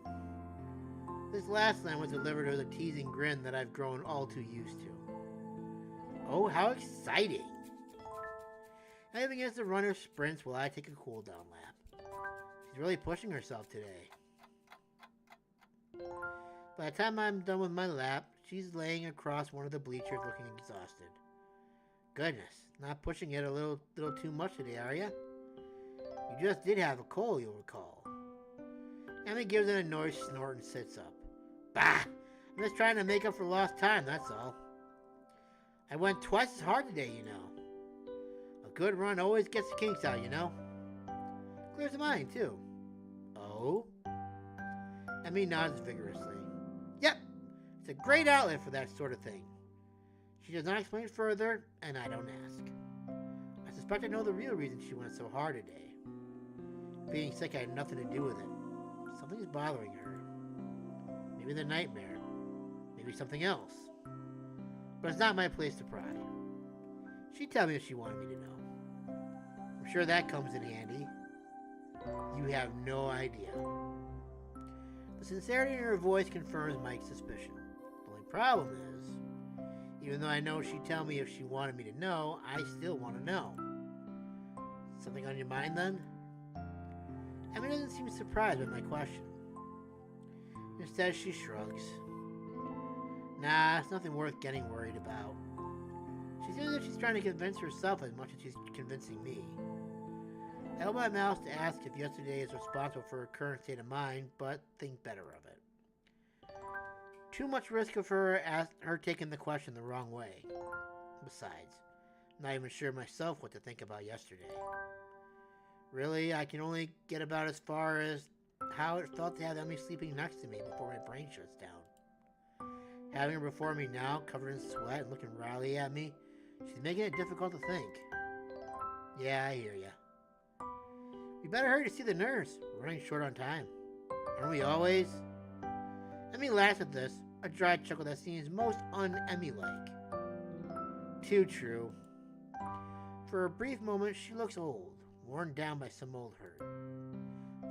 This last line was delivered with a teasing grin that I've grown all too used to. Oh, how exciting! Emmy begins to run her sprints while I take a cool-down lap. She's really pushing herself today. By the time I'm done with my lap, she's laying across one of the bleachers looking exhausted. Goodness, not pushing it a little too much today, are ya? You just did have a cold, you'll recall. Emmy gives it a noise snort and sits up. Bah! I'm just trying to make up for lost time, that's all. I went twice as hard today, you know. A good run always gets the kinks out, you know. Clears the mind, too. Oh? Emmy nods vigorously. Yep, it's a great outlet for that sort of thing. She does not explain further, and I don't ask. I suspect I know the real reason she went so hard today. Being sick had nothing to do with it. Something's bothering her. Maybe the nightmare. Maybe something else. But it's not my place to pry. She'd tell me if she wanted me to know. I'm sure that comes in handy. You have no idea. The sincerity in her voice confirms Mike's suspicion. The only problem is, even though I know she'd tell me if she wanted me to know, I still want to know. Something on your mind, then? Emmy doesn't seem surprised by my question. Instead, she shrugs. Nah, it's nothing worth getting worried about. She seems as if she's trying to convince herself as much as she's convincing me. I open my mouth to ask if yesterday is responsible for her current state of mind, but think better of it. Too much risk of her taking the question the wrong way. Besides, I'm not even sure myself what to think about yesterday. Really, I can only get about as far as how it felt to have Emmy sleeping next to me before my brain shuts down. Having her before me now, covered in sweat and looking wryly at me, she's making it difficult to think. Yeah, I hear ya. We better hurry to see the nurse. We're running short on time. Aren't we always? Emmy laughs at this, a dry chuckle that seems most un-Emmy-like. Too true. For a brief moment, she looks old, worn down by some old hurt.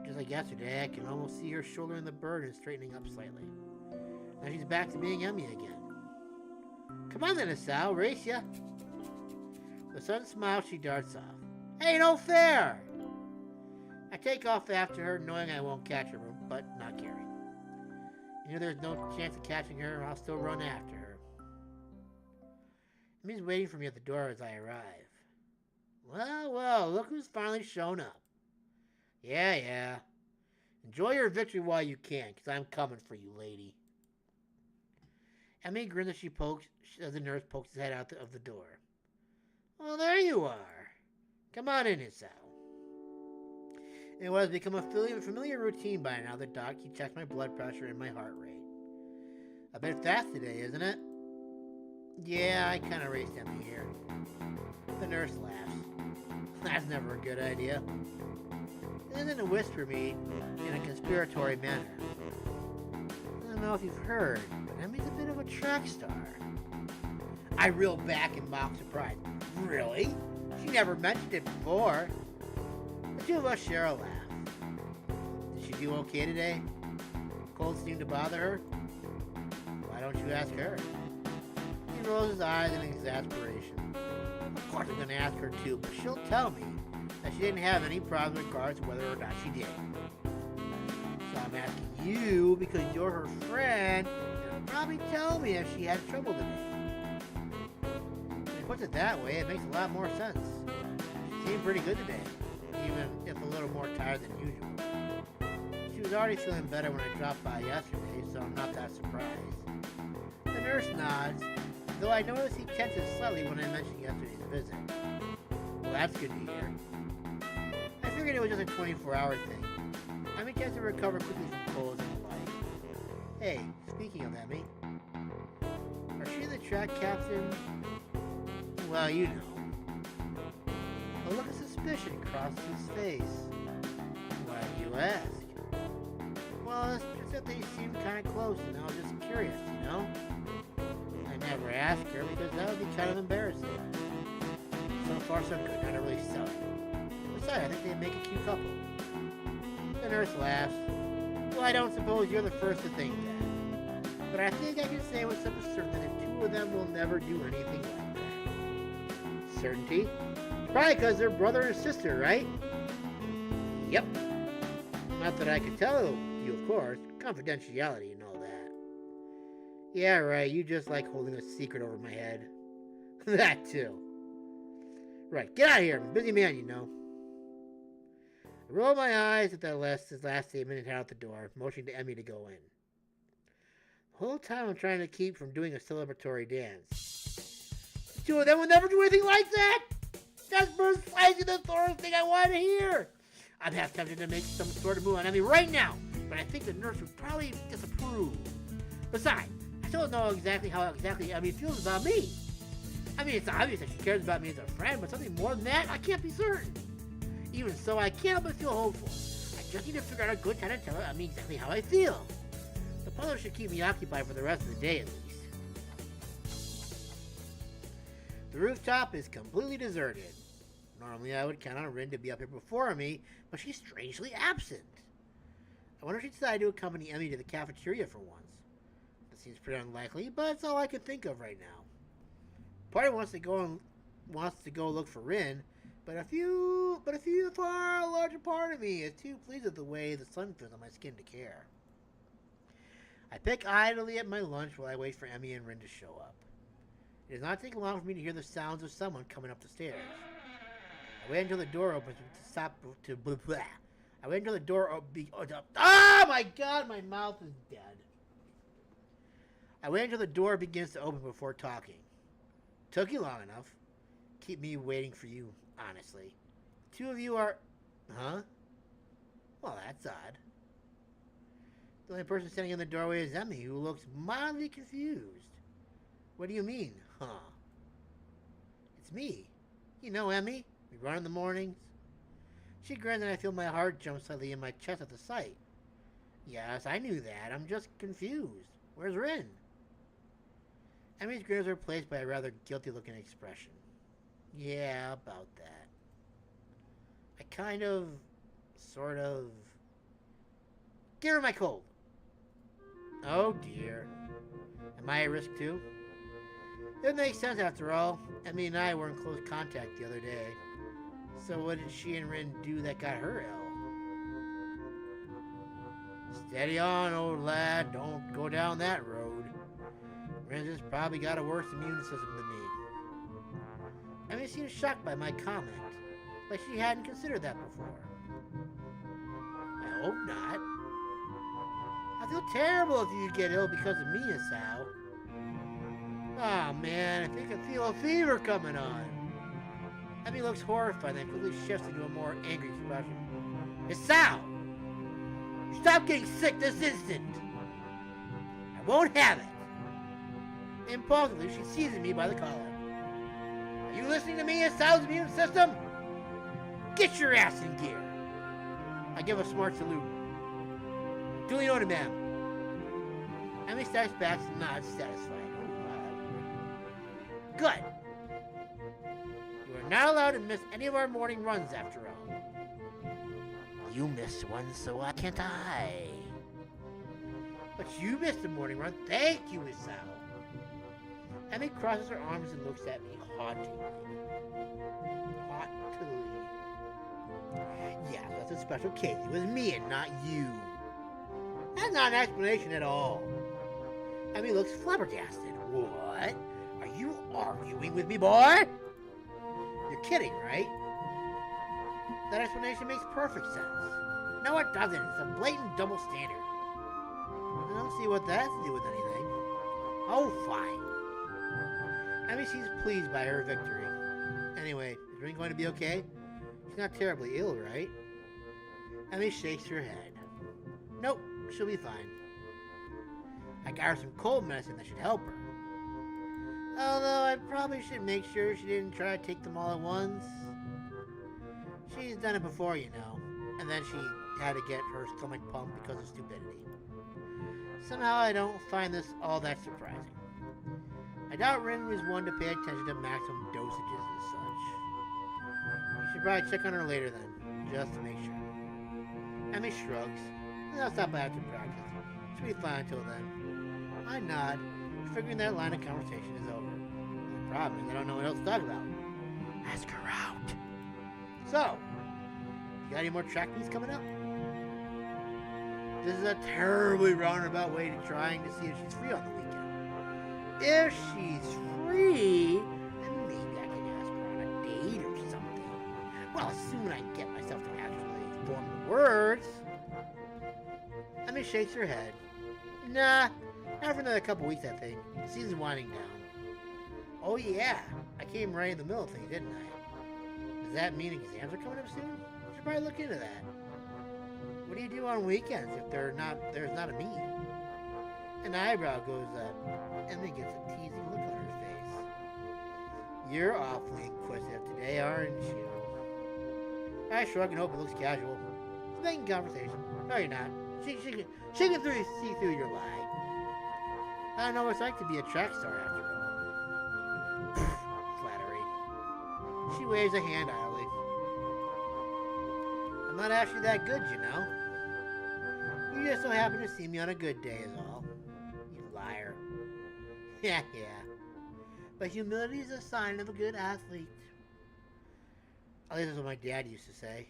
Just like yesterday, I can almost see her shouldering the burden and straightening up slightly. Now she's back to being Emmy again. Come on then, Asao, race ya! With a sudden smile, she darts off. Hey, no fair! I take off after her, knowing I won't catch her, but not caring. You know there's no chance of catching her, I'll still run after her. Emmy's waiting for me at the door as I arrive. Well, well, look who's finally shown up. Yeah. Enjoy your victory while you can, because I'm coming for you, lady. Emmy grins as the nurse pokes his head out of the door. Well, there you are. Come on in, Isao. It has become a familiar routine by now. The doc, he checks my blood pressure and my heart rate. A bit fast today, isn't it? Yeah, I kind of raced Emmy here. The nurse laughs. That's never a good idea. And then to whisper me in a conspiratory manner. I don't know if you've heard, but Emmy's a bit of a track star. I reel back in mock surprise. Really? She never mentioned it before. The two of us share a laugh. Did she do okay today? Cold seemed to bother her? Why don't you ask her? He rolls his eyes in exasperation. Of course I'm going to ask her too, but she'll tell me that she didn't have any problems with regards to whether or not she did. So I'm asking you because you're her friend, and you'll probably tell me if she had trouble today. When he puts it that way, it makes a lot more sense. She seemed pretty good today, even if a little more tired than usual. She was already feeling better when I dropped by yesterday, so I'm not that surprised. The nurse nods, though I notice he tenses slightly when I mentioned yesterday's visit. Well, that's good to hear. I figured it was just a 24-hour thing. Emmy tends to recover quickly from colds and the like. Hey, speaking of Emmy, are she the track captain? Well, you know. A look of suspicion crosses his face. Why do you ask? Well, it's just that they seem kind of close, and I was just curious, you know? I never asked her because that would be kind of embarrassing. So far, so good. Not really selling. Besides, I think they'd make a cute couple. The nurse laughs. Well, I don't suppose you're the first to think that. But I think I can say with some certainty that the two of them will never do anything like that. Certainty? Probably because they're brother and sister, right? Yep. Not that I could tell you, of course. Confidentiality and all that. Yeah, right. You just like holding a secret over my head. That too. Right, get out of here. I'm a busy man, you know. I roll my eyes at that last statement and head out the door, motioning to Emmy to go in. The whole time I'm trying to keep from doing a celebratory dance. The two of them will never do anything like that! That's precisely the sort of thing I want to hear! I'm half tempted to make some sort of move on Emmy right now, but I think the nurse would probably disapprove. Besides, I still don't know exactly how Emmy feels about me. I mean, it's obvious that she cares about me as a friend, but something more than that, I can't be certain. Even so, I can't help but feel hopeful. I just need to figure out a good time to tell her exactly how I feel. The puzzle should keep me occupied for the rest of the day, at least. The rooftop is completely deserted. Normally, I would count on Rin to be up here before me, but she's strangely absent. I wonder if she decided to accompany Emmy to the cafeteria for once. That seems pretty unlikely, but it's all I can think of right now. Part of me wants to go look for Rin, but a far larger part of me is too pleased with the way the sun feels on my skin to care. I pick idly at my lunch while I wait for Emmy and Rin to show up. It does not take long for me to hear the sounds of someone coming up the stairs. I wait until the door opens to stop to blah blah. I wait until the door oh my god, my mouth is dead. I wait until the door begins to open before talking. Took you long enough. Keep me waiting for you, honestly. Two of you are... Huh? Well, that's odd. The only person standing in the doorway is Emmy, who looks mildly confused. What do you mean, huh? It's me. You know Emmy. We run in the mornings. She grins and I feel my heart jump slightly in my chest at the sight. Yes, I knew that. I'm just confused. Where's Rin? Emmy's grins are replaced by a rather guilty-looking expression. Yeah, about that. I kind of, sort of... Give her my cold. Oh dear. Am I at risk too? It makes sense after all. Emmy and I were in close contact the other day. So what did she and Rin do that got her ill? Steady on, old lad. Don't go down that road. Rin's has probably got a worse immune system than me. Emmy seemed shocked by my comment, like she hadn't considered that before. I hope not. I feel terrible if you get ill because of me, Isao. Oh man, I think I feel a fever coming on. Emmy looks horrified and quickly shifts into a more angry expression. Isao! Stop getting sick this instant! I won't have it! Impulsively, she seizes me by the collar. Are you listening to me, Isao's immune system? Get your ass in gear! I give a smart salute. Duly noted, ma'am. Emmy steps back and nods, satisfied. Good. You are not allowed to miss any of our morning runs, after all. You missed one, so why can't I? But you missed a morning run. Thank you, Isao. Emmy crosses her arms and looks at me haughtily. Yeah, that's a special case. It was me and not you. That's not an explanation at all. Emmy looks flabbergasted. What? Are you arguing with me, boy? You're kidding, right? That explanation makes perfect sense. No, it doesn't. It's a blatant double standard. I don't see what that has to do with anything. Oh, fine. Emmy seems pleased by her victory. Anyway, is Ring going to be okay? She's not terribly ill, right? Emmy shakes her head. Nope, she'll be fine. I got her some cold medicine that should help her. Although I probably should make sure she didn't try to take them all at once. She's done it before, you know. And then she had to get her stomach pumped because of stupidity. Somehow I don't find this all that surprising. I doubt Rin was one to pay attention to maximum dosages and such. You should probably check on her later then, just to make sure. Emmy shrugs, and I'll stop by after practice. She'll be fine until then. I nod, figuring that line of conversation is over. The problem is I don't know what else to talk about. Ask her out. So, you got any more track meets coming up? This is a terribly roundabout way to trying to see if she's free on the weekend. If she's free, then maybe I can ask her on a date or something. Well, soon I can get myself to actually form the words. Emmy shakes her head. Nah, not for another couple weeks, I think. The season's winding down. Oh yeah, I came right in the middle of things, didn't I? Does that mean exams are coming up soon? I should probably look into that. What do you do on weekends if there's not a meet? An eyebrow goes up. Emmy gets a teasing look on her face. You're awfully inquisitive today, aren't you? I shrug and hope it looks casual. It's making conversation. No, you're not. She can see through your lie. I don't know what it's like to be a track star after all. Flattery. She waves a hand idly. I'm not actually that good, you know. You just so happen to see me on a good day is all. You liar. Yeah. But humility is a sign of a good athlete. At least that's what my dad used to say.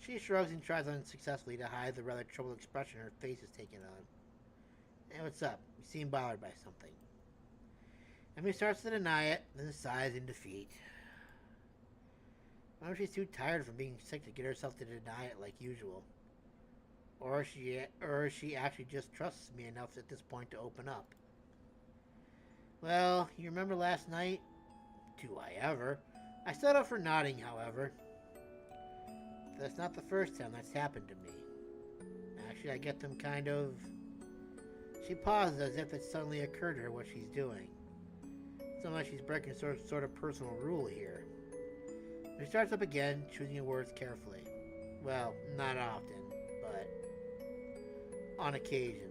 She shrugs and tries unsuccessfully to hide the rather troubled expression her face is taking on. Hey, what's up? You seem bothered by something. Emmy starts to deny it, then sighs in defeat. Maybe she's too tired from being sick to get herself to deny it like usual. Or she actually just trusts me enough at this point to open up. Well, you remember last night? Do I ever? I stood up for nodding, however. That's not the first time that's happened to me. Actually, I get them kind of... She pauses as if it suddenly occurred to her what she's doing. It's not like she's breaking sort of personal rule here. She starts up again, choosing her words carefully. Well, not often, but on occasion.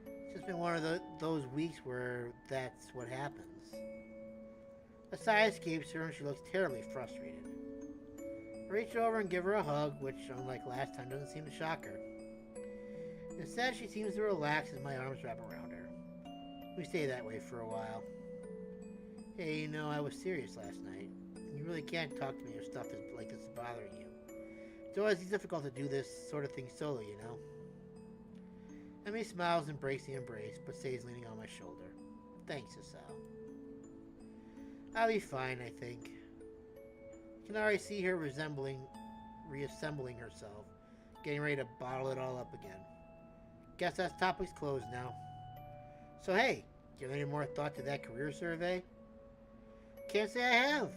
It's just been one of those weeks where that's what happens. A sigh escapes her and she looks terribly frustrated. I reach over and give her a hug, which, unlike last time, doesn't seem to shock her. Instead, she seems to relax as my arms wrap around her. We stay that way for a while. Hey, you know, I was serious last night. You really can't talk to me if stuff like this is bothering you. It's always difficult to do this sort of thing solo, you know? Emmy smiles and breaks the embrace, but stays leaning on my shoulder. Thanks, Isao. I'll be fine, I think. I can already see her reassembling herself, getting ready to bottle it all up again. Guess that topic's closed now. So hey, give any more thought to that career survey? Can't say I have.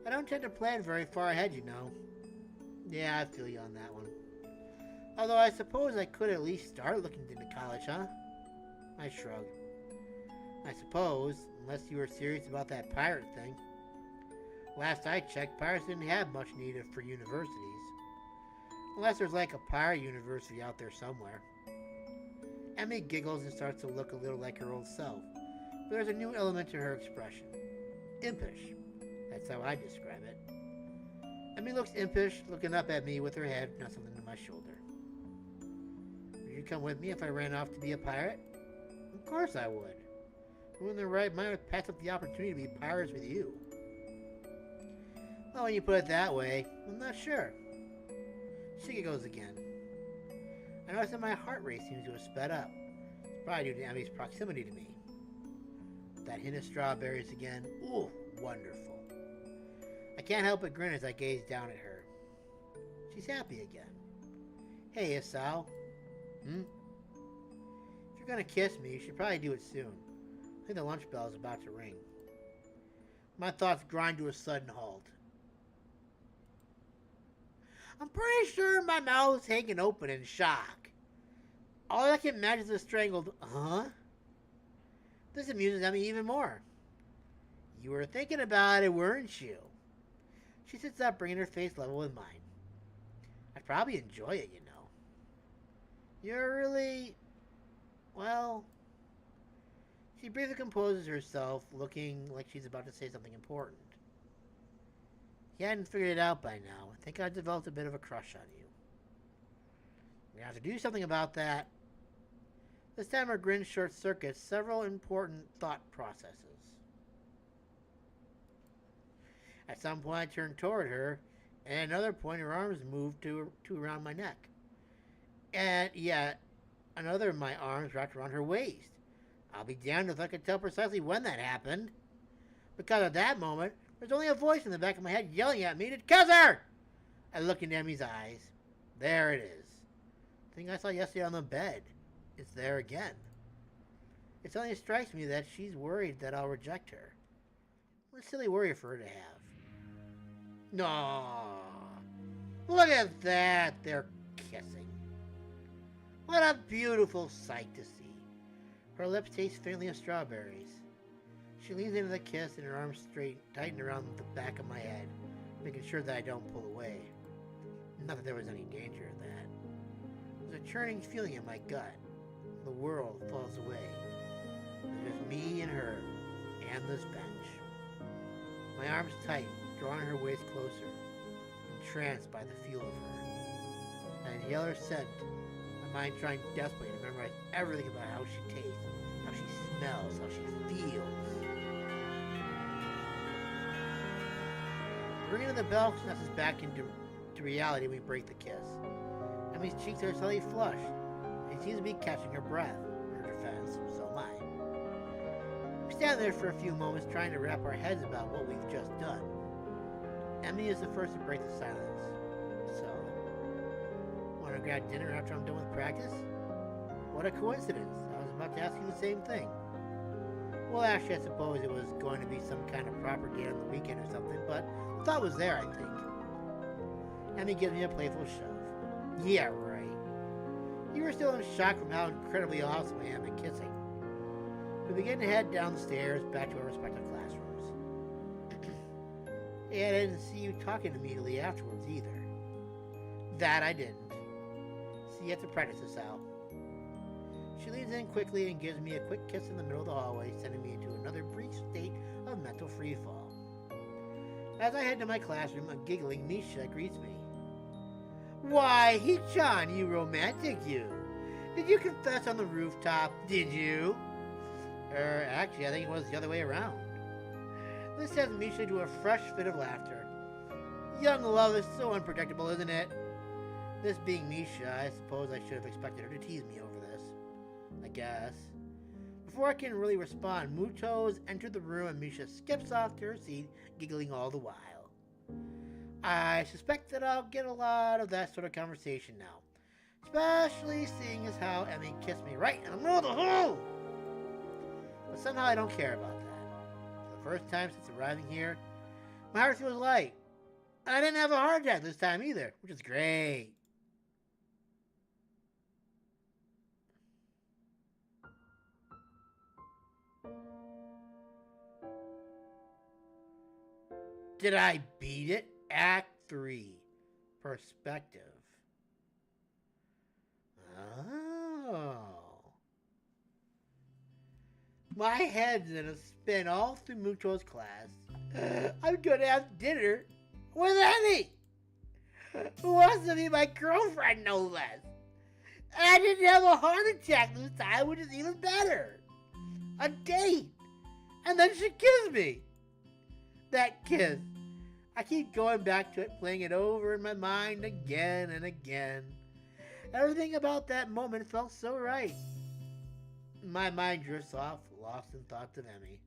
I don't tend to plan very far ahead, you know. Yeah, I feel you on that one. Although I suppose I could at least start looking into college, huh? I shrugged. I suppose, unless you were serious about that pirate thing. Last I checked, pirates didn't have much need for universities. Unless there's like a pirate university out there somewhere. Emmy giggles and starts to look a little like her old self. But there's a new element to her expression. Impish. That's how I describe it. Emmy looks impish, looking up at me with her head nestled into my shoulder. Would you come with me if I ran off to be a pirate? Of course I would. Who in their right mind would pass up the opportunity to be pirates with you? Well, when you put it that way, I'm not sure. She giggles again. I notice that my heart rate seems to have sped up. It's probably due to Emmy's proximity to me. That hint of strawberries again. Ooh, wonderful. I can't help but grin as I gaze down at her. She's happy again. Hey, Isao. If you're gonna kiss me, you should probably do it soon. I think the lunch bell is about to ring. My thoughts grind to a sudden halt. I'm pretty sure my mouth's hanging open in shock. All I can imagine is a strangled, huh? This amuses Emmy even more. You were thinking about it, weren't you? She sits up, bringing her face level with mine. I'd probably enjoy it, you know. You're really... well... She briefly composes herself, looking like she's about to say something important. You hadn't figured it out by now. I think I've developed a bit of a crush on you. We're gonna have to do something about that. This time her grin short-circuits several important thought processes. At some point I turned toward her, and at another point her arms moved to around my neck. And yet, another of my arms wrapped around her waist. I'll be damned if I could tell precisely when that happened. Because at that moment, there's only a voice in the back of my head yelling at me to kiss her! I look into Emmy's eyes. There it is. The thing I saw yesterday on the bed. It's there again. It suddenly strikes me that she's worried that I'll reject her. What a silly worry for her to have. No, look at that, they're kissing. What a beautiful sight to see. Her lips taste faintly of strawberries. She leans into the kiss and her arms tighten around the back of my head, making sure that I don't pull away. Not that there was any danger of that. There's a churning feeling in my gut. The world falls away. There's just me and her, and this bench. My arms tighten, drawing her waist closer, entranced by the feel of her. I inhale her scent, my mind trying desperately to memorize everything about how she tastes, how she smells, how she feels. The ringing of the bell snaps us back into reality when we break the kiss. Emmy's cheeks are slightly flushed. She seems to be catching her breath. In her defense, so am I. We stand there for a few moments trying to wrap our heads about what we've just done. Emmy is the first to break the silence. So, want to grab dinner after I'm done with practice? What a coincidence. I was about to ask you the same thing. Well, actually, I suppose it was going to be some kind of proper date on the weekend or something, but the thought was there, I think. Emmy gives me a playful shove. Yeah, right. You were still in shock from how incredibly awesome I am at kissing. We begin to head down the stairs back to our respective classrooms. And I didn't see you talking immediately afterwards either. That I didn't. See you at the practice, Isao. She leans in quickly and gives me a quick kiss in the middle of the hallway, sending me into another brief state of mental freefall. As I head to my classroom, a giggling Misha greets me. Why, Hichan, you romantic you! Did you confess on the rooftop, did you? Actually, I think it was the other way around. This sends Misha to a fresh fit of laughter. Young love is so unpredictable, isn't it? This being Misha, I suppose I should have expected her to tease me over this. I guess. Before I can really respond, Muto's entered the room and Misha skips off to her seat, giggling all the while. I suspect that I'll get a lot of that sort of conversation now. Especially seeing as how Emmy kissed me right in the middle of the hole! But somehow I don't care about that. For the first time since arriving here, my heart feels light. And I didn't have a heart attack this time either, which is great. Did I beat it? Act 3. Perspective. Oh. My head's in a spin all through Muto's class. I'm gonna have dinner with Emmy, who wants to be my girlfriend, no less. And I didn't have a heart attack this time, which is even better. A date. And then she kissed me. That kiss. I keep going back to it, playing it over in my mind again and again. Everything about that moment felt so right. My mind drifts off, lost in thoughts of Emmy.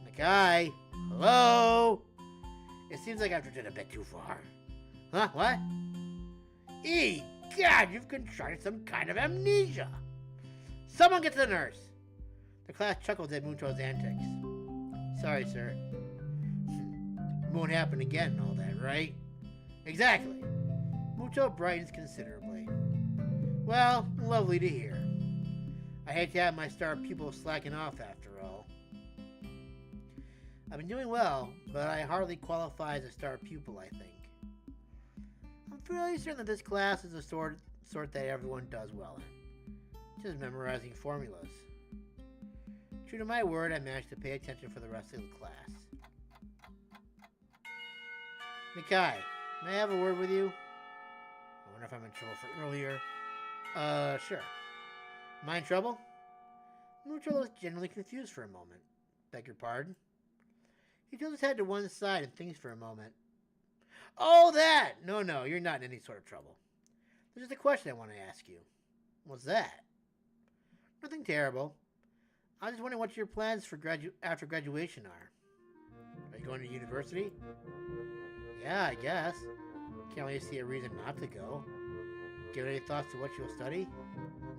Nakai, hello? It seems like I've drifted a bit too far. Huh, what? God, you've contracted some kind of amnesia. Someone get to the nurse. The class chuckled at Muto's antics. Sorry, sir. Won't happen again and all that, right? Exactly. Muto brightens considerably. Well, lovely to hear. I hate to have my star pupil slacking off after all. I've been doing well, but I hardly qualify as a star pupil, I think. I'm fairly certain that this class is the sort that everyone does well in. Just memorizing formulas. True to my word, I managed to pay attention for the rest of the class. Nakai, may I have a word with you? I wonder if I'm in trouble for earlier. Sure. Am I in trouble? Muto looks genuinely confused for a moment. Beg your pardon? He tilts his head to one side and thinks for a moment. Oh, that! No, you're not in any sort of trouble. There's just a question I want to ask you. What's that? Nothing terrible. I was just wondering what your plans for after graduation are. Are you going to university? Yeah, I guess. Can't really see a reason not to go. Give any thoughts to what you'll study?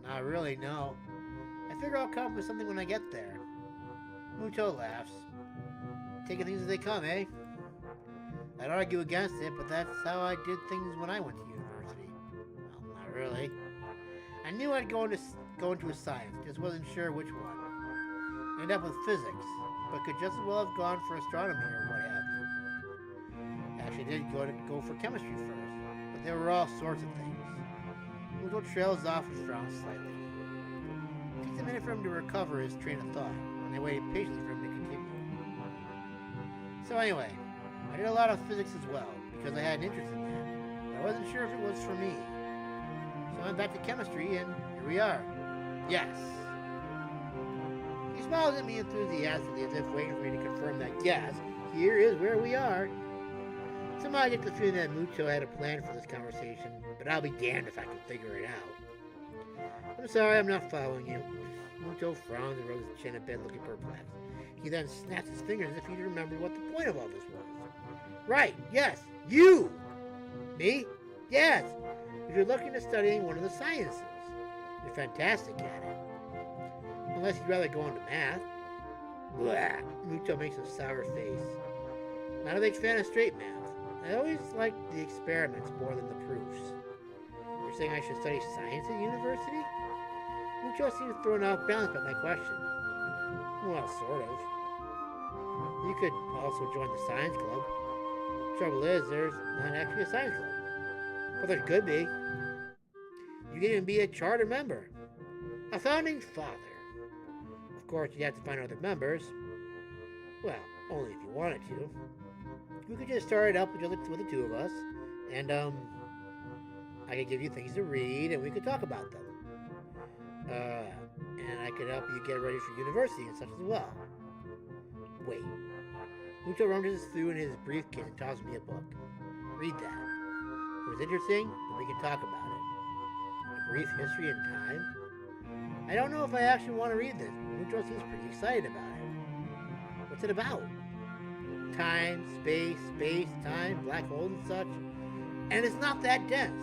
Not really, no. I figure I'll come up with something when I get there. Muto laughs. Taking things as they come, eh? I'd argue against it, but that's how I did things when I went to university. Well, not really. I knew I'd go into a science, just wasn't sure which one. Ended up with physics, but could just as well have gone for astronomy or what have you. Actually did go for chemistry first, but there were all sorts of things. Muto trails off and frowns slightly. It takes a minute for him to recover his train of thought, and they waited patiently for him to continue. So anyway, I did a lot of physics as well, because I had an interest in that, but I wasn't sure if it was for me. So I went back to chemistry, and here we are. Yes. He smiles at me enthusiastically as if waiting for me to confirm that, yes, here is where we are. Somehow I get the feeling that Muto had a plan for this conversation, but I'll be damned if I can figure it out. I'm sorry, I'm not following you. Muto frowns and rubs his chin a bit, looking perplexed. He then snaps his fingers as if he'd remember what the point of all this was. Right, yes, you! Me? Yes, if you're looking at studying one of the sciences. You're fantastic at it. Unless you'd rather go into math. Blah! Muto makes a sour face. Not a big fan of straight math. I always liked the experiments more than the proofs. You're saying I should study science at university? Muto seems thrown off balance by my question. Well, sort of. You could also join the science club. Trouble is, there's not actually a science club. But there could be. You can even be a charter member. A founding father. Of course, you'd have to find other members. Well, only if you wanted to. We could just start it up with the two of us, and I could give you things to read, and we could talk about them. And I could help you get ready for university and such as well. Wait. Muto rummages through in his briefcase and tosses me a book. Read that. If it was interesting, then we can talk about it. A brief history in time? I don't know if I actually want to read this. Mucho seems pretty excited about it. What's it about? Time, space, time, black holes and such. And it's not that dense.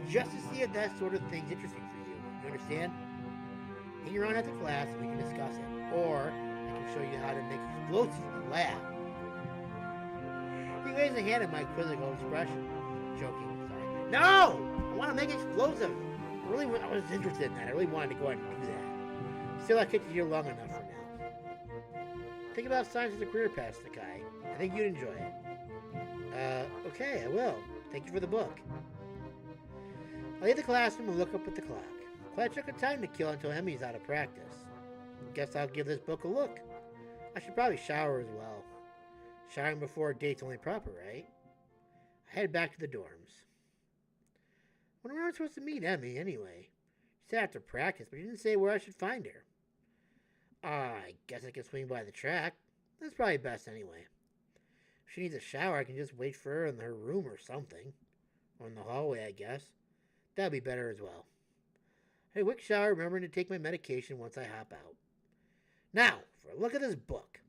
Just to see if that sort of thing's interesting for you. You understand? Hang around after class and we can discuss it. Or I can show you how to make explosives in the lab. He raised a hand at my quizzical expression. Joking, sorry. No! I want to make explosives! I was interested in that. I really wanted to go ahead and do that. Still, I kicked it here long enough for now. Think about science as a career path, Sakai. I think you'd enjoy it. Okay, I will. Thank you for the book. I leave the classroom and look up at the clock. Quite a chunk of time to kill until Emmy's out of practice. Guess I'll give this book a look. I should probably shower as well. Showering before a date's only proper, right? I head back to the dorms. When am I supposed to meet Emmy, anyway? She said after practice, but she didn't say where I should find her. I guess I can swing by the track. That's probably best anyway. If she needs a shower, I can just wait for her in her room or something. Or in the hallway, I guess. That'd be better as well. Hey, quick shower, remembering to take my medication once I hop out. Now, for a look at this book.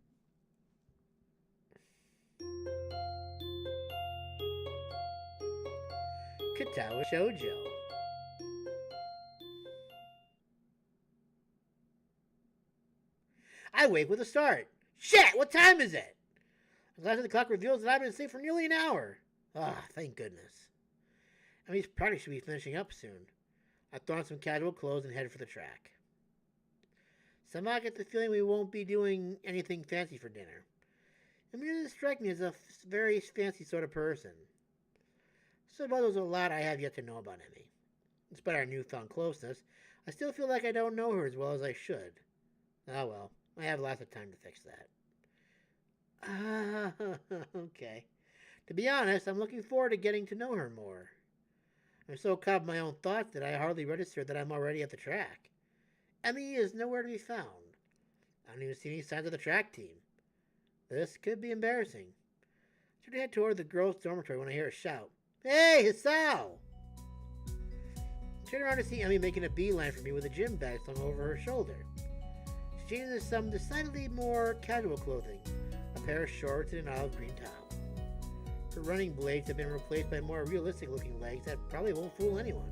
Katawa Shoujo. I wake with a start. Shit, what time is it? I'm glad the clock reveals that I've been asleep for nearly an hour. Thank goodness. I mean, probably should be finishing up soon. I throw on some casual clothes and head for the track. Somehow I get the feeling we won't be doing anything fancy for dinner. I mean, it doesn't strike me as a very fancy sort of person. So while there's a lot I have yet to know about Emmy. Despite our newfound closeness, I still feel like I don't know her as well as I should. Oh well, I have lots of time to fix that. Okay. To be honest, I'm looking forward to getting to know her more. I'm so caught up in my own thoughts that I hardly registered that I'm already at the track. Emmy is nowhere to be found. I don't even see any signs of the track team. This could be embarrassing. I should head toward the girls' dormitory when I hear a shout. Hey, Hisao! I turn around to see Emmy making a beeline for me with a gym bag slung over her shoulder. She changes into some decidedly more casual clothing, a pair of shorts and an olive green towel. Her running blades have been replaced by more realistic-looking legs that probably won't fool anyone.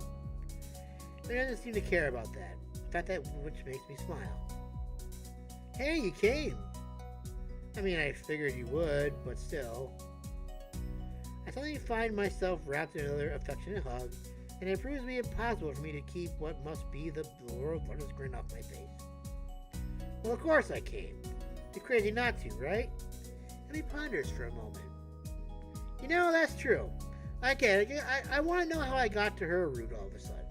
She doesn't seem to care about that. In fact, that which makes me smile. Hey, you came! I mean, I figured you would, but still. I suddenly find myself wrapped in another affectionate hug, and it proves to be impossible for me to keep what must be the world's largest grin off my face. Well, of course I came. Be crazy not to, right? And he ponders for a moment. You know, that's true. Okay, I want to know how I got to her route all of a sudden.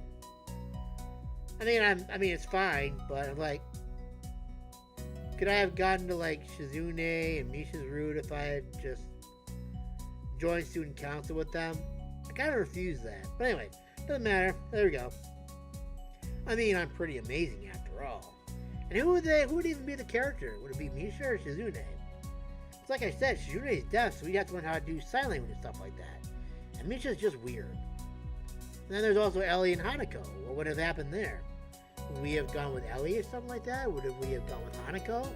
I mean, it's fine, but I'm like, could I have gotten to like Shizune and Misha's route if I had just joined student council with them? I kind of refuse that. But anyway, doesn't matter. There we go. I mean, I'm pretty amazing after all. And who would even be the character? Would it be Misha or Shizune? It's like I said, Shizune's deaf, so we'd have to learn how to do sign language and stuff like that. And Misha's just weird. And then there's also Ellie and Hanako. What would have happened there? Would we have gone with Ellie or something like that? Would we have gone with Hanako?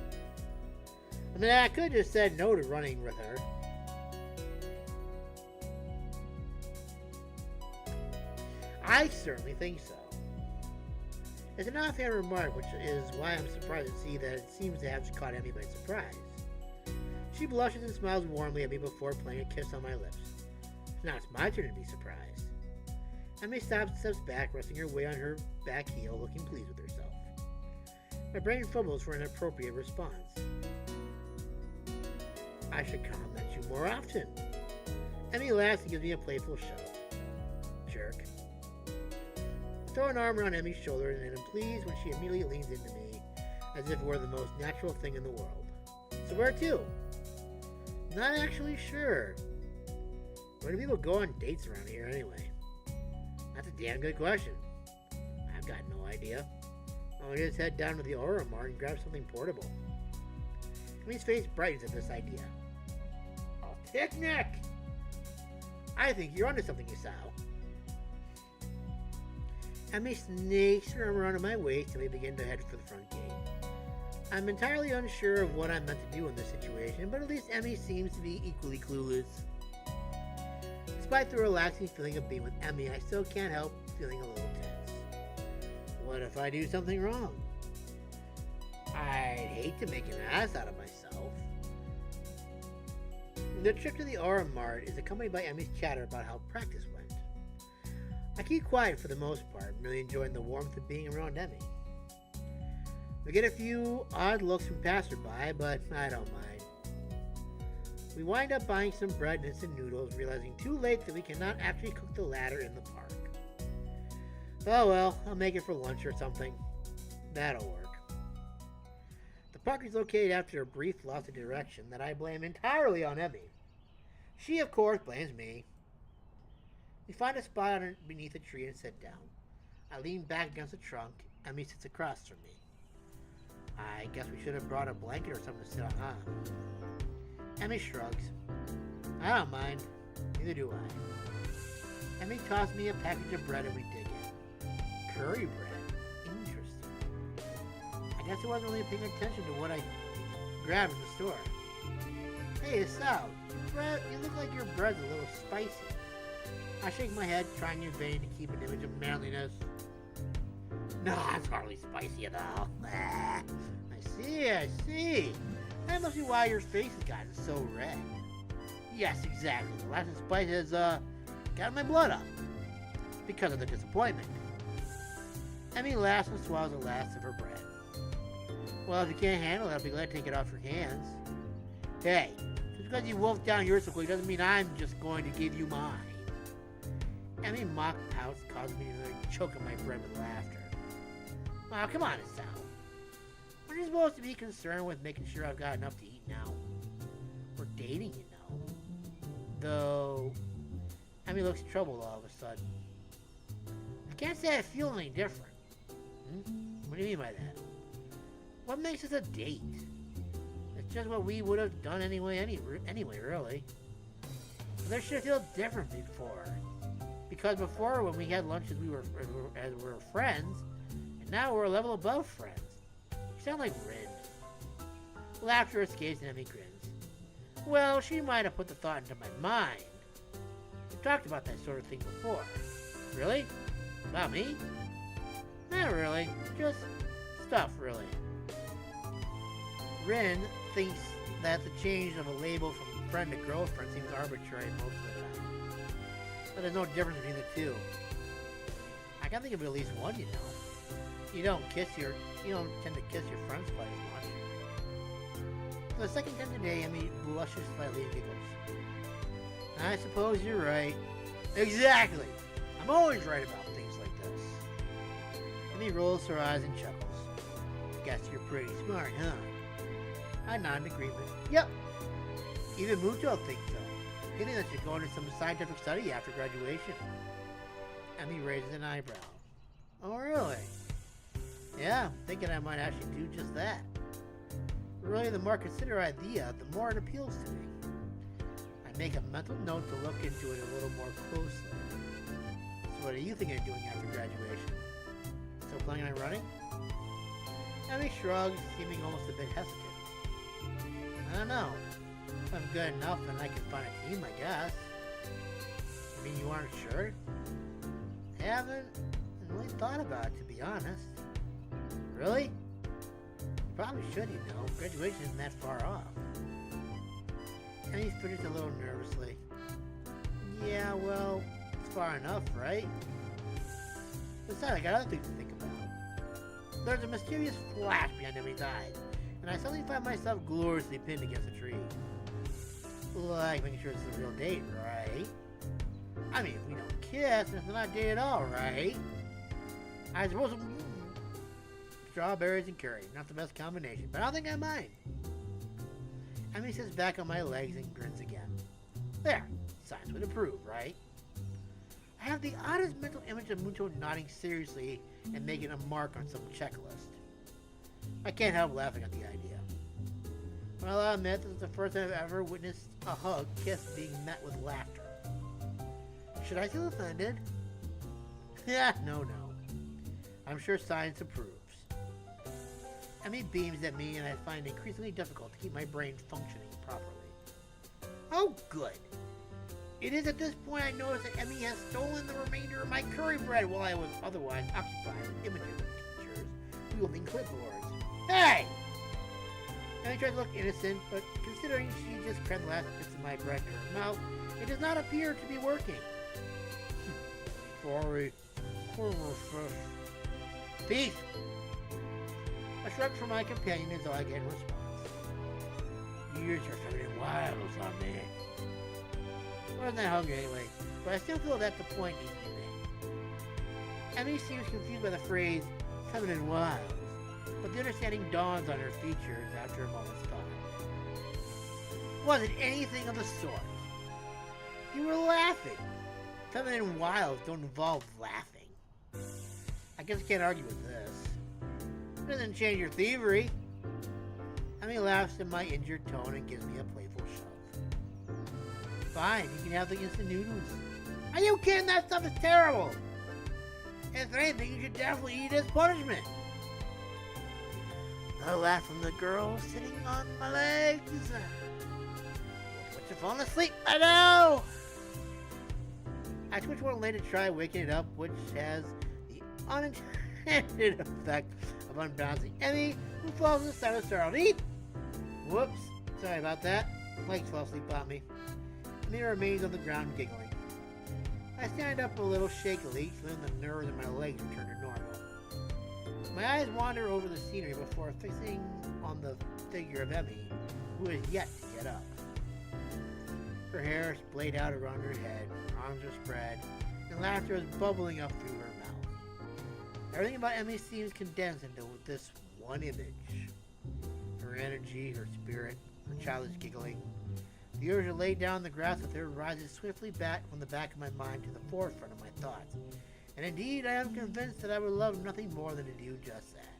I mean, I could have just said no to running with her. I certainly think so. It's an offhand remark, which is why I'm surprised to see that it seems to have caught Emmy by surprise. She blushes and smiles warmly at me before playing a kiss on my lips. Now it's my turn to be surprised. Emmy stops and steps back, resting her weight on her back heel, looking pleased with herself. My brain fumbles for an appropriate response. I should compliment you more often. Emmy laughs and gives me a playful shove. Jerk. I throw an arm around Emmy's shoulder and am pleased when she immediately leans into me, as if it were the most natural thing in the world. So where to? Not actually sure. Where do people go on dates around here anyway? That's a damn good question. I've got no idea. I'll just head down to the Aura Mart and grab something portable. Emmy's face brightens at this idea. A picnic! I think you're onto something, Isao. Emmy snakes her arm around my waist and we begin to head for the front gate. I'm entirely unsure of what I'm meant to do in this situation, but at least Emmy seems to be equally clueless. Despite the relaxing feeling of being with Emmy, I still can't help feeling a little tense. What if I do something wrong? I'd hate to make an ass out of myself. The trip to the Aura Mart is accompanied by Emmy's chatter about how practice went. I keep quiet for the most part, really enjoying the warmth of being around Emmy. We get a few odd looks from passerby, but I don't mind. We wind up buying some bread and instant noodles, realizing too late that we cannot actually cook the latter in the park. Oh well, I'll make it for lunch or something. That'll work. The park is located after a brief loss of direction that I blame entirely on Emmy. She, of course, blames me. We find a spot beneath a tree and sit down. I lean back against the trunk. Emmy sits across from me. I guess we should have brought a blanket or something to sit on, huh? Emmy shrugs. I don't mind. Neither do I. Emmy tossed me a package of bread and we dig in. Curry bread. Interesting. I guess I wasn't really paying attention to what I grabbed in the store. Hey, Sal, you look like your bread's a little spicy. I shake my head, trying in vain to keep an image of manliness. No, it's hardly spicy at all. I see. That must be why your face has gotten so red. Yes, exactly. The last of spice has, got my blood up. Because of the disappointment. Emmy laughs and swallows the last of her bread. Well, if you can't handle it, I'll be glad to take it off your hands. Hey, just because you wolfed down yours so quick doesn't mean I'm just going to give you mine. Emmy mock pouts causes me to choke on my bread with laughter. Wow, come on, Estelle. We're just supposed to be concerned with making sure I've got enough to eat now. We're dating, you know. Though, Emmy looks troubled all of a sudden. I can't say I feel any different. What do you mean by that? What makes us a date? It's just what we would have done anyway, really. But there should feel different before. Because before, when we had lunches, we were friends, and now we're a level above friends. You sound like Rin. Laughter escapes and Emmy grins. Well, she might have put the thought into my mind. We talked about that sort of thing before. Really? About me? Not really. Just stuff, really. Rin thinks that the change of a label from friend to girlfriend seems arbitrary most of the time. But there's no difference between the two. I can think of at least one, you know. You don't tend to kiss your friends quite as much. For the second time today, Emmy blushes slightly and giggles. I suppose you're right. Exactly! I'm always right about things like this. Emmy rolls her eyes and chuckles. Guess you're pretty smart, huh? I nod in agreement. Yep. Even Muto thinks so. He thinks that you're going to some scientific study after graduation. Emmy raises an eyebrow. Oh, really? Yeah, I'm thinking I might actually do just that. Really, the more considered idea, the more it appeals to me. I make a mental note to look into it a little more closely. So what are you thinking of doing after graduation? Still planning on running? Emmy shrugs, seeming almost a bit hesitant. I don't know. If I'm good enough, then I can find a team, I guess. I mean, you aren't sure? I haven't really thought about it, to be honest. Really? You probably should, you know. Graduation isn't that far off. Emmy fidgets a little nervously. Yeah, well, it's far enough, right? Besides, I got other things to think about. There's a mysterious flash behind Emmy's eyes, and I suddenly find myself gloriously pinned against a tree. Like making sure it's a real date, right? I mean, if we don't kiss, it's not a date at all, right? I suppose strawberries and curry, not the best combination, but I don't think I mind. Emmy sits back on my legs and grins again. There, science would approve, right? I have the oddest mental image of Muto nodding seriously and making a mark on some checklist. I can't help laughing at the idea. Well, I'll admit this is the first time I've ever witnessed a hug kiss being met with laughter. Should I feel offended? Yeah, no. I'm sure science approves. Emmy beams at me, and I find it increasingly difficult to keep my brain functioning properly. Oh, good. It is at this point I notice that Emmy has stolen the remainder of my curry bread while I was otherwise occupied with images of teachers wielding clipboards. Hey! Emmy tries to look innocent, but considering she just crammed the last bits of my bread in her mouth, it does not appear to be working. Sorry. Peace! A shrug from my companion is all I get in response. You use your feminine wiles on me. I wasn't that hungry anyway, but I still feel that the point needs to be made. Emmy seems confused by the phrase, feminine wiles, but the understanding dawns on her features after a moment's thought. Wasn't anything of the sort. You were laughing. Feminine wiles don't involve laughing. I guess I can't argue with this. It doesn't change your thievery. Emmy laughs at my injured tone and gives me a playful shove. Fine, you can have the instant noodles. Are you kidding? That stuff is terrible. If anything, you should definitely eat it as punishment. A laugh from the girl sitting on my legs. But you're falling asleep, I know. I switch one leg to try waking it up, which has the unintended effect of unbalancing Emmy, who falls inside of startled eat. Whoops, sorry about that. Legs fell asleep on me. Emmy remains on the ground giggling. I stand up a little shakily, feeling the nerves in my legs return to normal. My eyes wander over the scenery before fixing on the figure of Emmy, who is yet to get up. Her hair is splayed out around her head, arms are spread, and laughter is bubbling up through her mouth. Everything about Emmy seems condensed into this one image. Her energy, her spirit, her childish giggling. The urge to lay down in the grass with her rises swiftly back from the back of my mind to the forefront of my thoughts. And indeed, I am convinced that I would love nothing more than to do just that.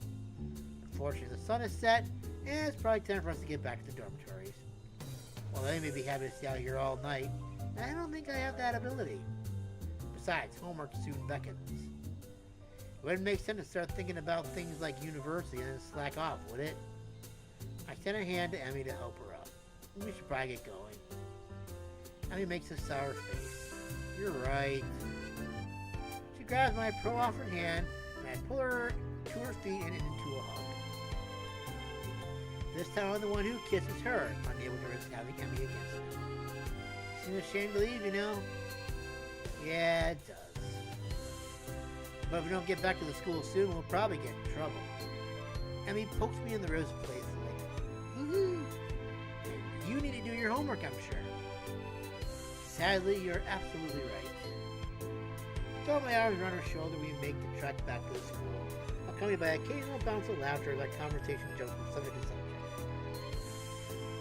Unfortunately, the sun is set, and it's probably time for us to get back to the dormitories. Well, they may be happy to stay out here all night, and I don't think I have that ability. Besides, homework soon beckons. It wouldn't make sense to start thinking about things like university and then slack off, would it? I extend a hand to Emmy to help her up. We should probably get going. Emmy makes a sour face. You're right. She grabs my pro-offered hand, and I pull her to her feet and into a hug. This time I'm the one who kisses her, unable to risk having Emmy against me. Seems ashamed to leave, you know? Yeah, it does. But if we don't get back to the school soon, we'll probably get in trouble. Emmy pokes me in the ribs playfully. You need to do your homework, I'm sure. Sadly, you're absolutely right. Throwing my arms around her shoulder, we make the trek back to the school, accompanied by occasional bounce of laughter as our conversation jumps from subject to subject.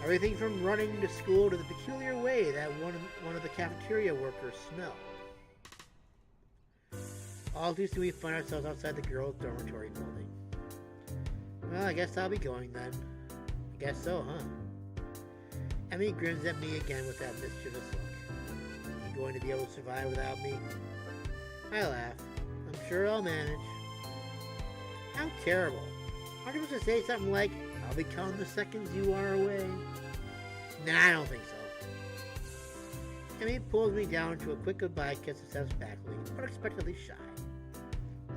Everything from running to school to the peculiar way that one of the cafeteria workers smelled. All too soon we find ourselves outside the girls' dormitory building. Well, I guess I'll be going then. I guess so, huh? Emmy grins at me again with that mischievous look. You going to be able to survive without me? I laugh. I'm sure I'll manage. How terrible. Aren't you supposed to say something like, I'll be counting the seconds you are away? Nah, I don't think so. Emmy pulls me down to a quick goodbye kiss and steps back, looking unexpectedly shy.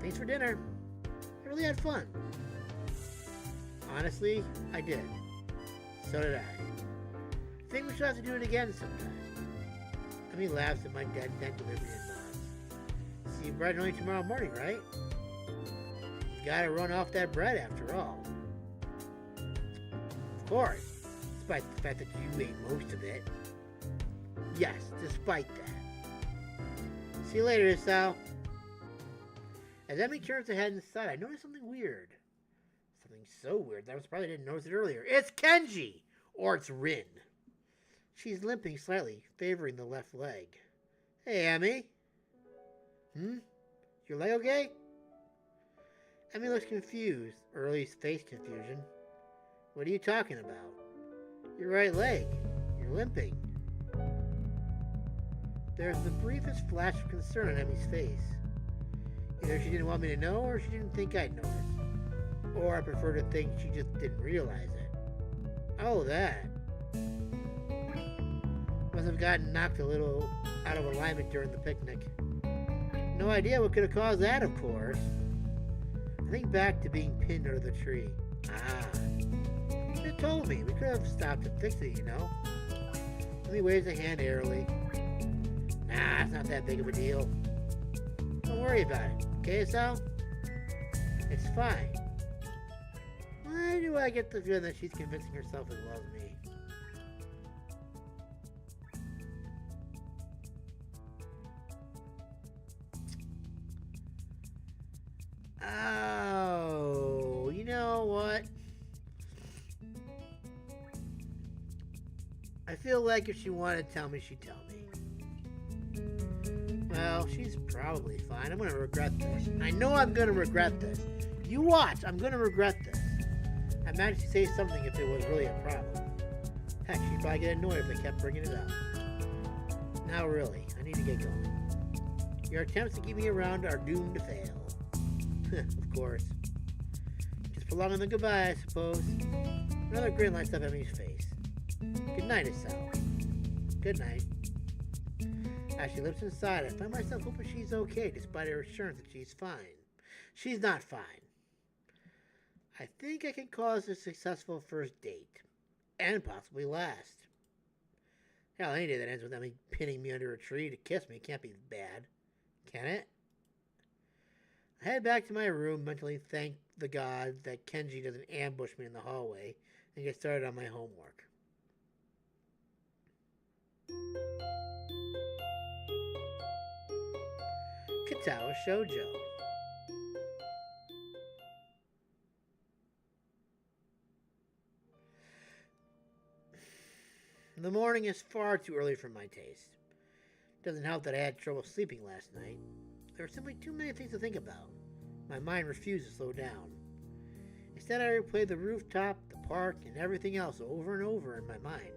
Thanks for dinner. I really had fun. Honestly, I did. So did I. I think we should have to do it again sometime. Emmy laughs at my dead delivery and nods. See you bright and early tomorrow morning, right? You gotta run off that bread after all. Of course, despite the fact that you ate most of it. Yes, despite that. See you later, Sal. As Emmy turns her head inside, I notice something weird. Something so weird that I was surprised I didn't notice it earlier. It's Kenji! Or it's Rin. She's limping slightly, favoring the left leg. Hey, Emmy. Your leg okay? Emmy looks confused, or at least face confusion. What are you talking about? Your right leg. You're limping. There's the briefest flash of concern on Emmy's face. Either she didn't want me to know, or she didn't think I'd notice. Or I prefer to think she just didn't realize it. Oh, that. Must have gotten knocked a little out of alignment during the picnic. No idea what could have caused that, of course. I think back to being pinned under the tree. Ah. It told me. We could have stopped and fixed it, you know. Let me wave a hand airily. Nah, it's not that big of a deal. Don't worry about it. Okay, Sal? It's fine. Why do I get the feeling that she's convincing herself it loves me? Oh, you know what? I feel like if she wanted to tell me, she'd tell me. Well, she's probably fine. I'm gonna regret this. I know I'm gonna regret this. You watch, I'm gonna regret this. I managed to say something if it was really a problem. Heck, she'd probably get annoyed if I kept bringing it up. Now really, I need to get going. Your attempts to keep me around are doomed to fail. Of course. Just prolonging the goodbye, I suppose. Another grin lights up Emmy's face. Good night, Estelle. Good night. As she lips inside, I find myself hoping she's okay, despite her assurance that she's fine. She's not fine. I think I can call this a successful first date. And possibly last. Hell, any day that ends with Emmy pinning me under a tree to kiss me can't be bad. Can it? I head back to my room, mentally thank the gods that Kenji doesn't ambush me in the hallway, and get started on my homework. Katawa Shoujo. The morning is far too early for my taste. Doesn't help that I had trouble sleeping last night. There were simply too many things to think about. My mind refused to slow down. Instead, I replayed the rooftop, the park, and everything else over and over in my mind.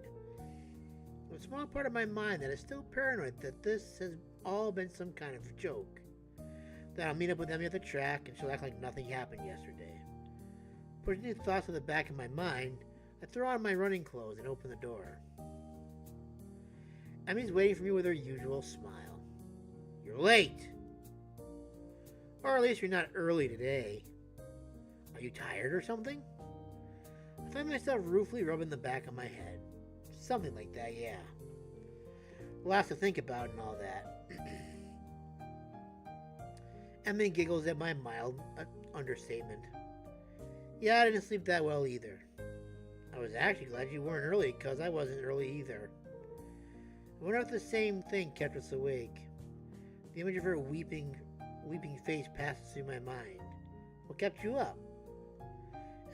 There's a small part of my mind that is still paranoid that this has all been some kind of joke. That I'll meet up with Emmy at the track and she'll act like nothing happened yesterday. Pushing these thoughts to the back of my mind, I throw on my running clothes and open the door. Emmy's waiting for me with her usual smile. You're late! Or at least you're not early today. Are you tired or something? I find myself ruefully rubbing the back of my head. Something like that, yeah. Lots to think about and all that. Emmy giggles at my mild understatement. Yeah, I didn't sleep that well either. I was actually glad you weren't early, because I wasn't early either. I wonder if the same thing kept us awake. The image of her weeping face passes through my mind. What kept you up?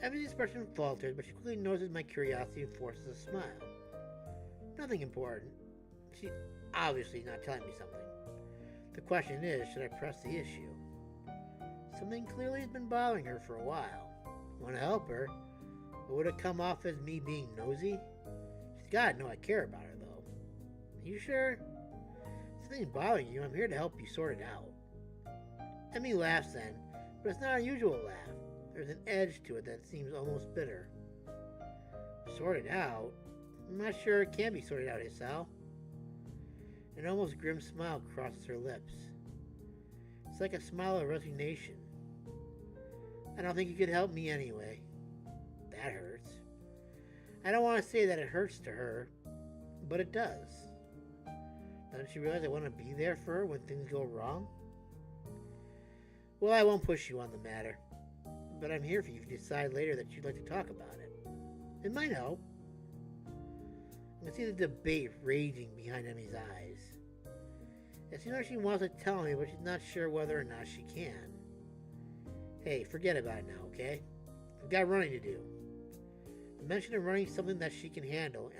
Emmy's expression falters, but she quickly notices my curiosity and forces a smile. Nothing important. She's obviously not telling me something. The question is, should I press the issue? Something clearly has been bothering her for a while. I want to help her, but would it come off as me being nosy? She's gotta know I care about her, though. Are you sure? If something's bothering you, I'm here to help you sort it out. Emmy laughs then, but it's not a usual laugh. There's an edge to it that seems almost bitter. Sorted out? I'm not sure it can be sorted out, Sal. An almost grim smile crosses her lips. It's like a smile of resignation. I don't think you could help me anyway. That hurts. I don't want to say that it hurts to her, but it does. Doesn't she realize I want to be there for her when things go wrong? Well, I won't push you on the matter, but I'm here for you if you decide later that you'd like to talk about it. It might help. I can see the debate raging behind Emmy's eyes. It seems like she wants to tell me, but she's not sure whether or not she can. Hey, forget about it now, okay? I've got running to do. The mention of running something that she can handle,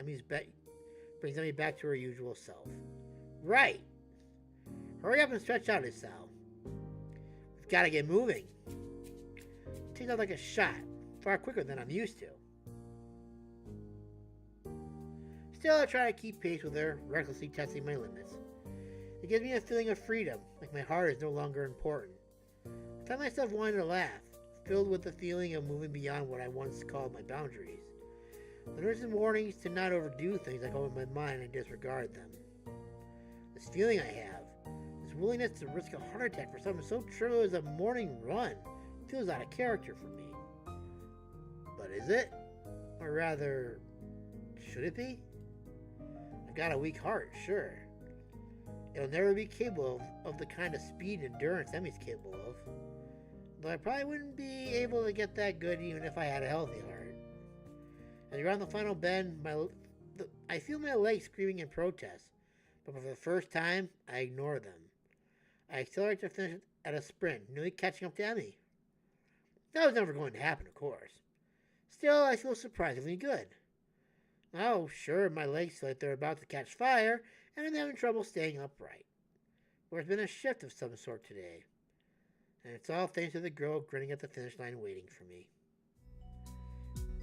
brings Emmy back to her usual self. Right! Hurry up and stretch out, Sal. We've got to get moving. It takes out like a shot, far quicker than I'm used to. Still, I try to keep pace with her, recklessly testing my limits. It gives me a feeling of freedom, like my heart is no longer important. I found myself wanting to laugh, filled with the feeling of moving beyond what I once called my boundaries. The nurse's warnings to not overdo things I hold in my mind and disregard them. This feeling I have, this willingness to risk a heart attack for something so trivial as a morning run, feels out of character for me. But is it? Or rather, should it be? I've got a weak heart, sure. It'll never be capable of the kind of speed and endurance Emmy's capable of. Though I probably wouldn't be able to get that good even if I had a healthy heart. As around the final bend, I feel my legs screaming in protest, but for the first time, I ignore them. I accelerate to finish at a sprint, nearly catching up to Emmy. That was never going to happen, of course. Still, I feel surprisingly good. Oh, sure, my legs feel like they're about to catch fire, and I'm having trouble staying upright. There's been a shift of some sort today, and it's all thanks to the girl grinning at the finish line waiting for me.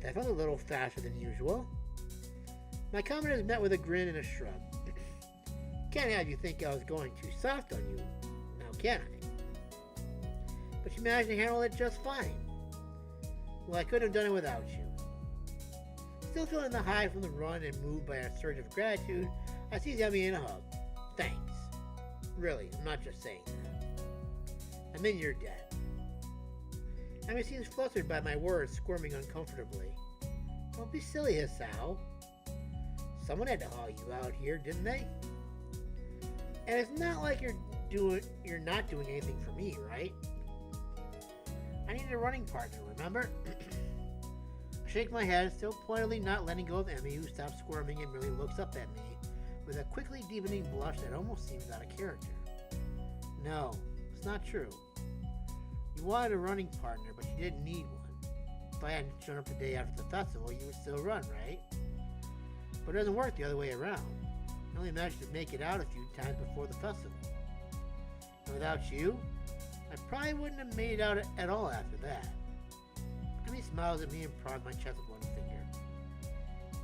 That felt a little faster than usual. My comment is met with a grin and a shrug. Can't have you think I was going too soft on you, now can I? But you managed to handle it just fine. Well, I couldn't have done it without you. Still feeling the high from the run and moved by a surge of gratitude, I seize Emmy in a hug. Thanks. Really, I'm not just saying that. I'm in your debt. Emmy seems flustered by my words, squirming uncomfortably. Don't be silly, Hisao. Someone had to haul you out here, didn't they? And it's not like you're not doing anything for me, right? I needed a running partner, remember? I shake my head, still pointedly not letting go of Emmy, who stops squirming and merely looks up at me with a quickly deepening blush that almost seems out of character. No, it's not true. You wanted a running partner, but you didn't need one. If I hadn't shown up the day after the festival, you would still run, right? But it doesn't work the other way around. I only managed to make it out a few times before the festival. And without you, I probably wouldn't have made it out at all after that. Emmy smiles at me and prods my chest with one finger.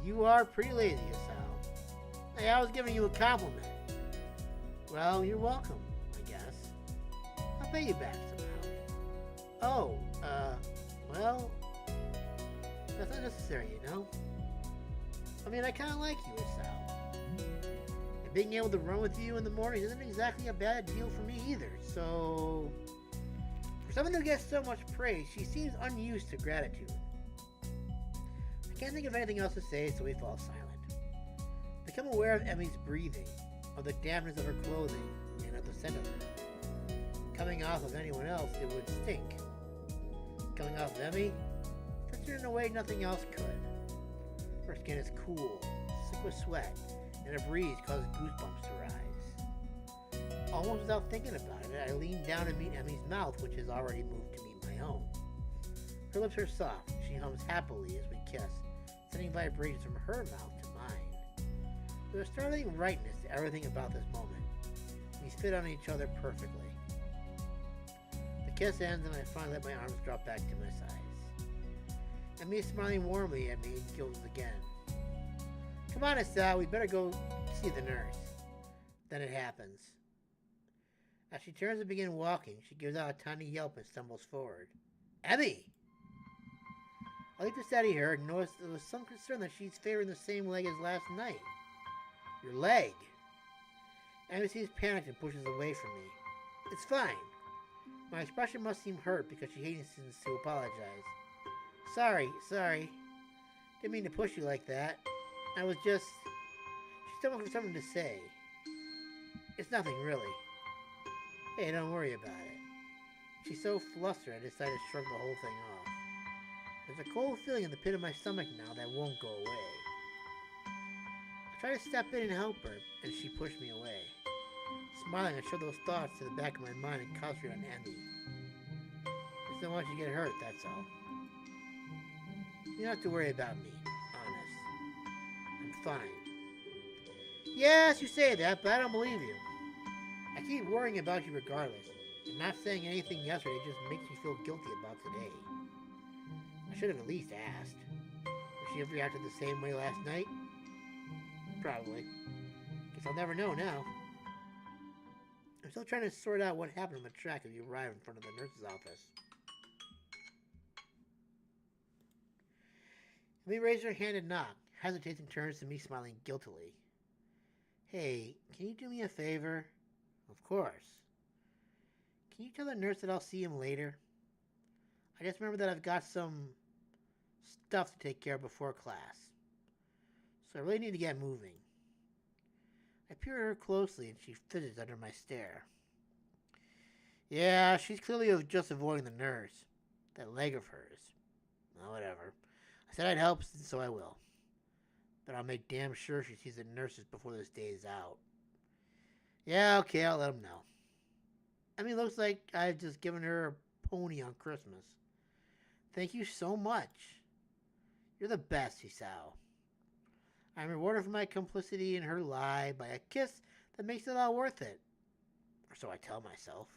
You are pretty lazy, Hisao. Hey, I was giving you a compliment. Well, you're welcome, I guess. I'll pay you back somehow. Oh, well, that's not necessary, you know? I mean, I kind of like you, Hisao. And being able to run with you in the morning isn't exactly a bad deal for me either, so... For someone who gets so much praise, she seems unused to gratitude. I can't think of anything else to say, so we fall silent. Become aware of Emmy's breathing, of the dampness of her clothing, and of the scent of her. Coming off of anyone else, it would stink. Coming off of Emmy, puts her in a way nothing else could. Her skin is cool, sick with sweat, and a breeze causes goosebumps to rise. Almost without thinking about it, I lean down to meet Emmy's mouth, which has already moved to meet my own. Her lips are soft, she hums happily as we kiss, sending vibrations from her mouth to mine. There's a startling rightness to everything about this moment. We fit on each other perfectly. The kiss ends and I finally let my arms drop back to my sides. Emmy is smiling warmly at me and giggles again. Come on, Hisao, we better go see the nurse. Then it happens. As she turns to begin walking, she gives out a tiny yelp and stumbles forward. Emmy! I leap to steady her and notice there was some concern that she's favoring the same leg as last night. Your leg. Emmy seems panicked and pushes away from me. It's fine. My expression must seem hurt because she hastens to apologize. Sorry. Didn't mean to push you like that. I was just... She stumbled for something to say. It's nothing, really. Hey, don't worry about it. She's so flustered I decided to shrug the whole thing off. There's a cold feeling in the pit of my stomach now that won't go away. I try to step in and help her, and she pushed me away. Smiling, I shove those thoughts to the back of my mind and concentrate on Emmy. Just don't want you to get hurt, that's all. You don't have to worry about me, honest. I'm fine. Yes, you say that, but I don't believe you. I keep worrying about you regardless, and not saying anything yesterday just makes me feel guilty about today. I should have at least asked. Would she have reacted the same way last night? Probably. Guess I'll never know now. I'm still trying to sort out what happened on the track as you arrive in front of the nurse's office. Emily raises her hand and knock, hesitates and turns to me smiling guiltily. Hey, can you do me a favor? Of course. Can you tell the nurse that I'll see him later? I just remember that I've got some stuff to take care of before class. So I really need to get moving. I peer at her closely and she fidgets under my stare. Yeah, she's clearly just avoiding the nurse. That leg of hers. Well, whatever. I said I'd help, so I will. But I'll make damn sure she sees the nurses before this day is out. Yeah, okay, I'll let them know. I mean, looks like I've just given her a pony on Christmas. Thank you so much. You're the best, Hisao. I'm rewarded for my complicity in her lie by a kiss that makes it all worth it. Or so I tell myself.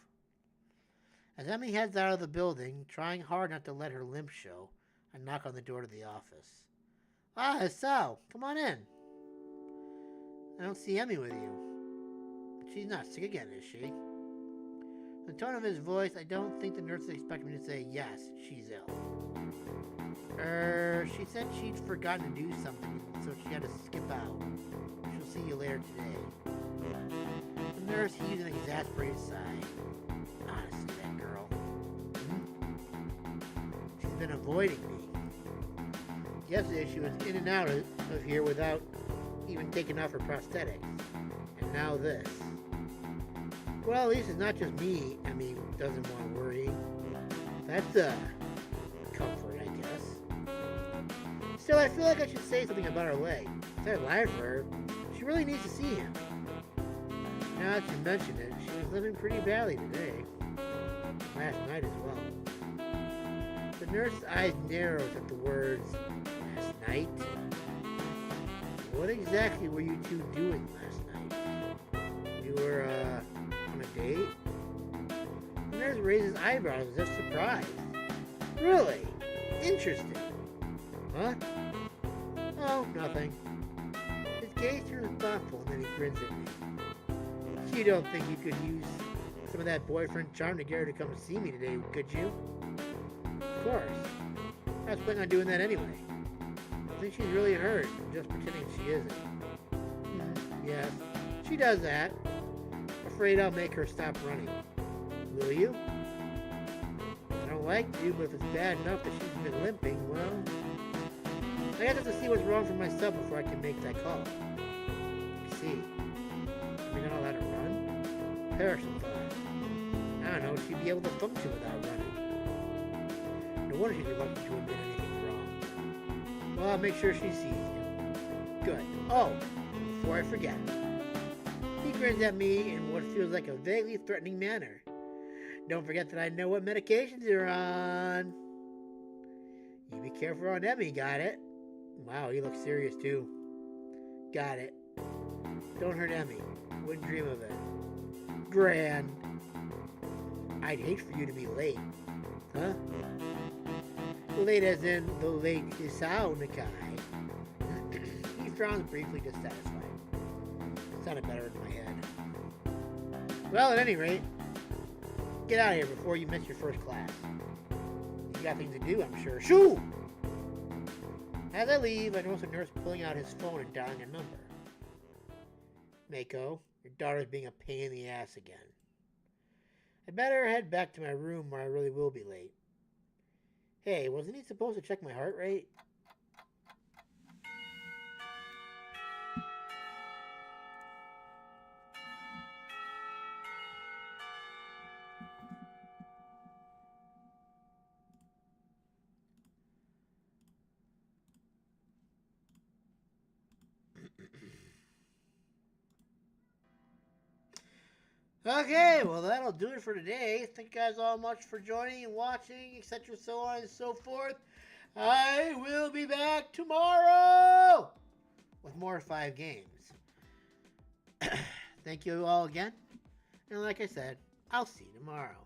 As Emmy heads out of the building, trying hard not to let her limp show, I knock on the door to the office. Ah, Hisao, come on in. I don't see Emmy with you. She's not sick again, is she? The tone of his voice, I don't think the nurses expect me to say, yes, she's ill. She said she'd forgotten to do something, so she had to skip out. She'll see you later today. The nurse heaved an exasperated sigh. Honestly, that girl. She's been avoiding me. Yesterday she was in and out of here without even taking off her prosthetics. And now this. Well, at least it's not just me Emmy doesn't want to worry. That's a comfort, I guess. Still, I feel like I should say something about her leg. If I lie for her, she really needs to see him. Now that you mention it, she was living pretty badly today. Last night as well. The nurse's eyes narrowed at the words, last night? What exactly were you two doing last night? You were, on a date? The nurse raises eyebrows as if surprised. Really? Interesting. Huh? Oh, nothing. His gaze turns thoughtful and then he grins at me. You don't think you could use some of that boyfriend charm to get her to come see me today, could you? Of course. I was planning on doing that anyway. I think she's really hurt, just pretending she isn't. Yes, she does that. Afraid I'll make her stop running. Will you? I don't like to, but if it's bad enough that she's been limping, well, I have to see what's wrong for myself before I can make that call. I see. Are we not allowed to run? Harrison thought. I don't know, she'd be able to function without running. No wonder she's reluctant to admit anything's wrong. Well, I'll make sure she sees you. Good. Oh, before I forget. He grins at me in what feels like a vaguely threatening manner. Don't forget that I know what medications you're on. You be careful on Emmy, got it? Wow, he looks serious too. Got it. Don't hurt Emmy. Wouldn't dream of it. Grand. I'd hate for you to be late. Huh? Late as in the late Hisao Nakai. He frowns briefly, dissatisfied. It sounded better in my head. Well, at any rate, get out of here before you miss your first class. You got things to do, I'm sure. Shoo! As I leave, I notice a nurse pulling out his phone and dialing a number. Mako, your daughter's being a pain in the ass again. I'd better head back to my room or I really will be late. Hey, wasn't he supposed to check my heart rate? Okay, well that'll do it for today. Thank you guys all much for joining and watching, etc. so on and so forth. I will be back tomorrow with more 5 games. Thank you all again. And like I said, I'll see you tomorrow.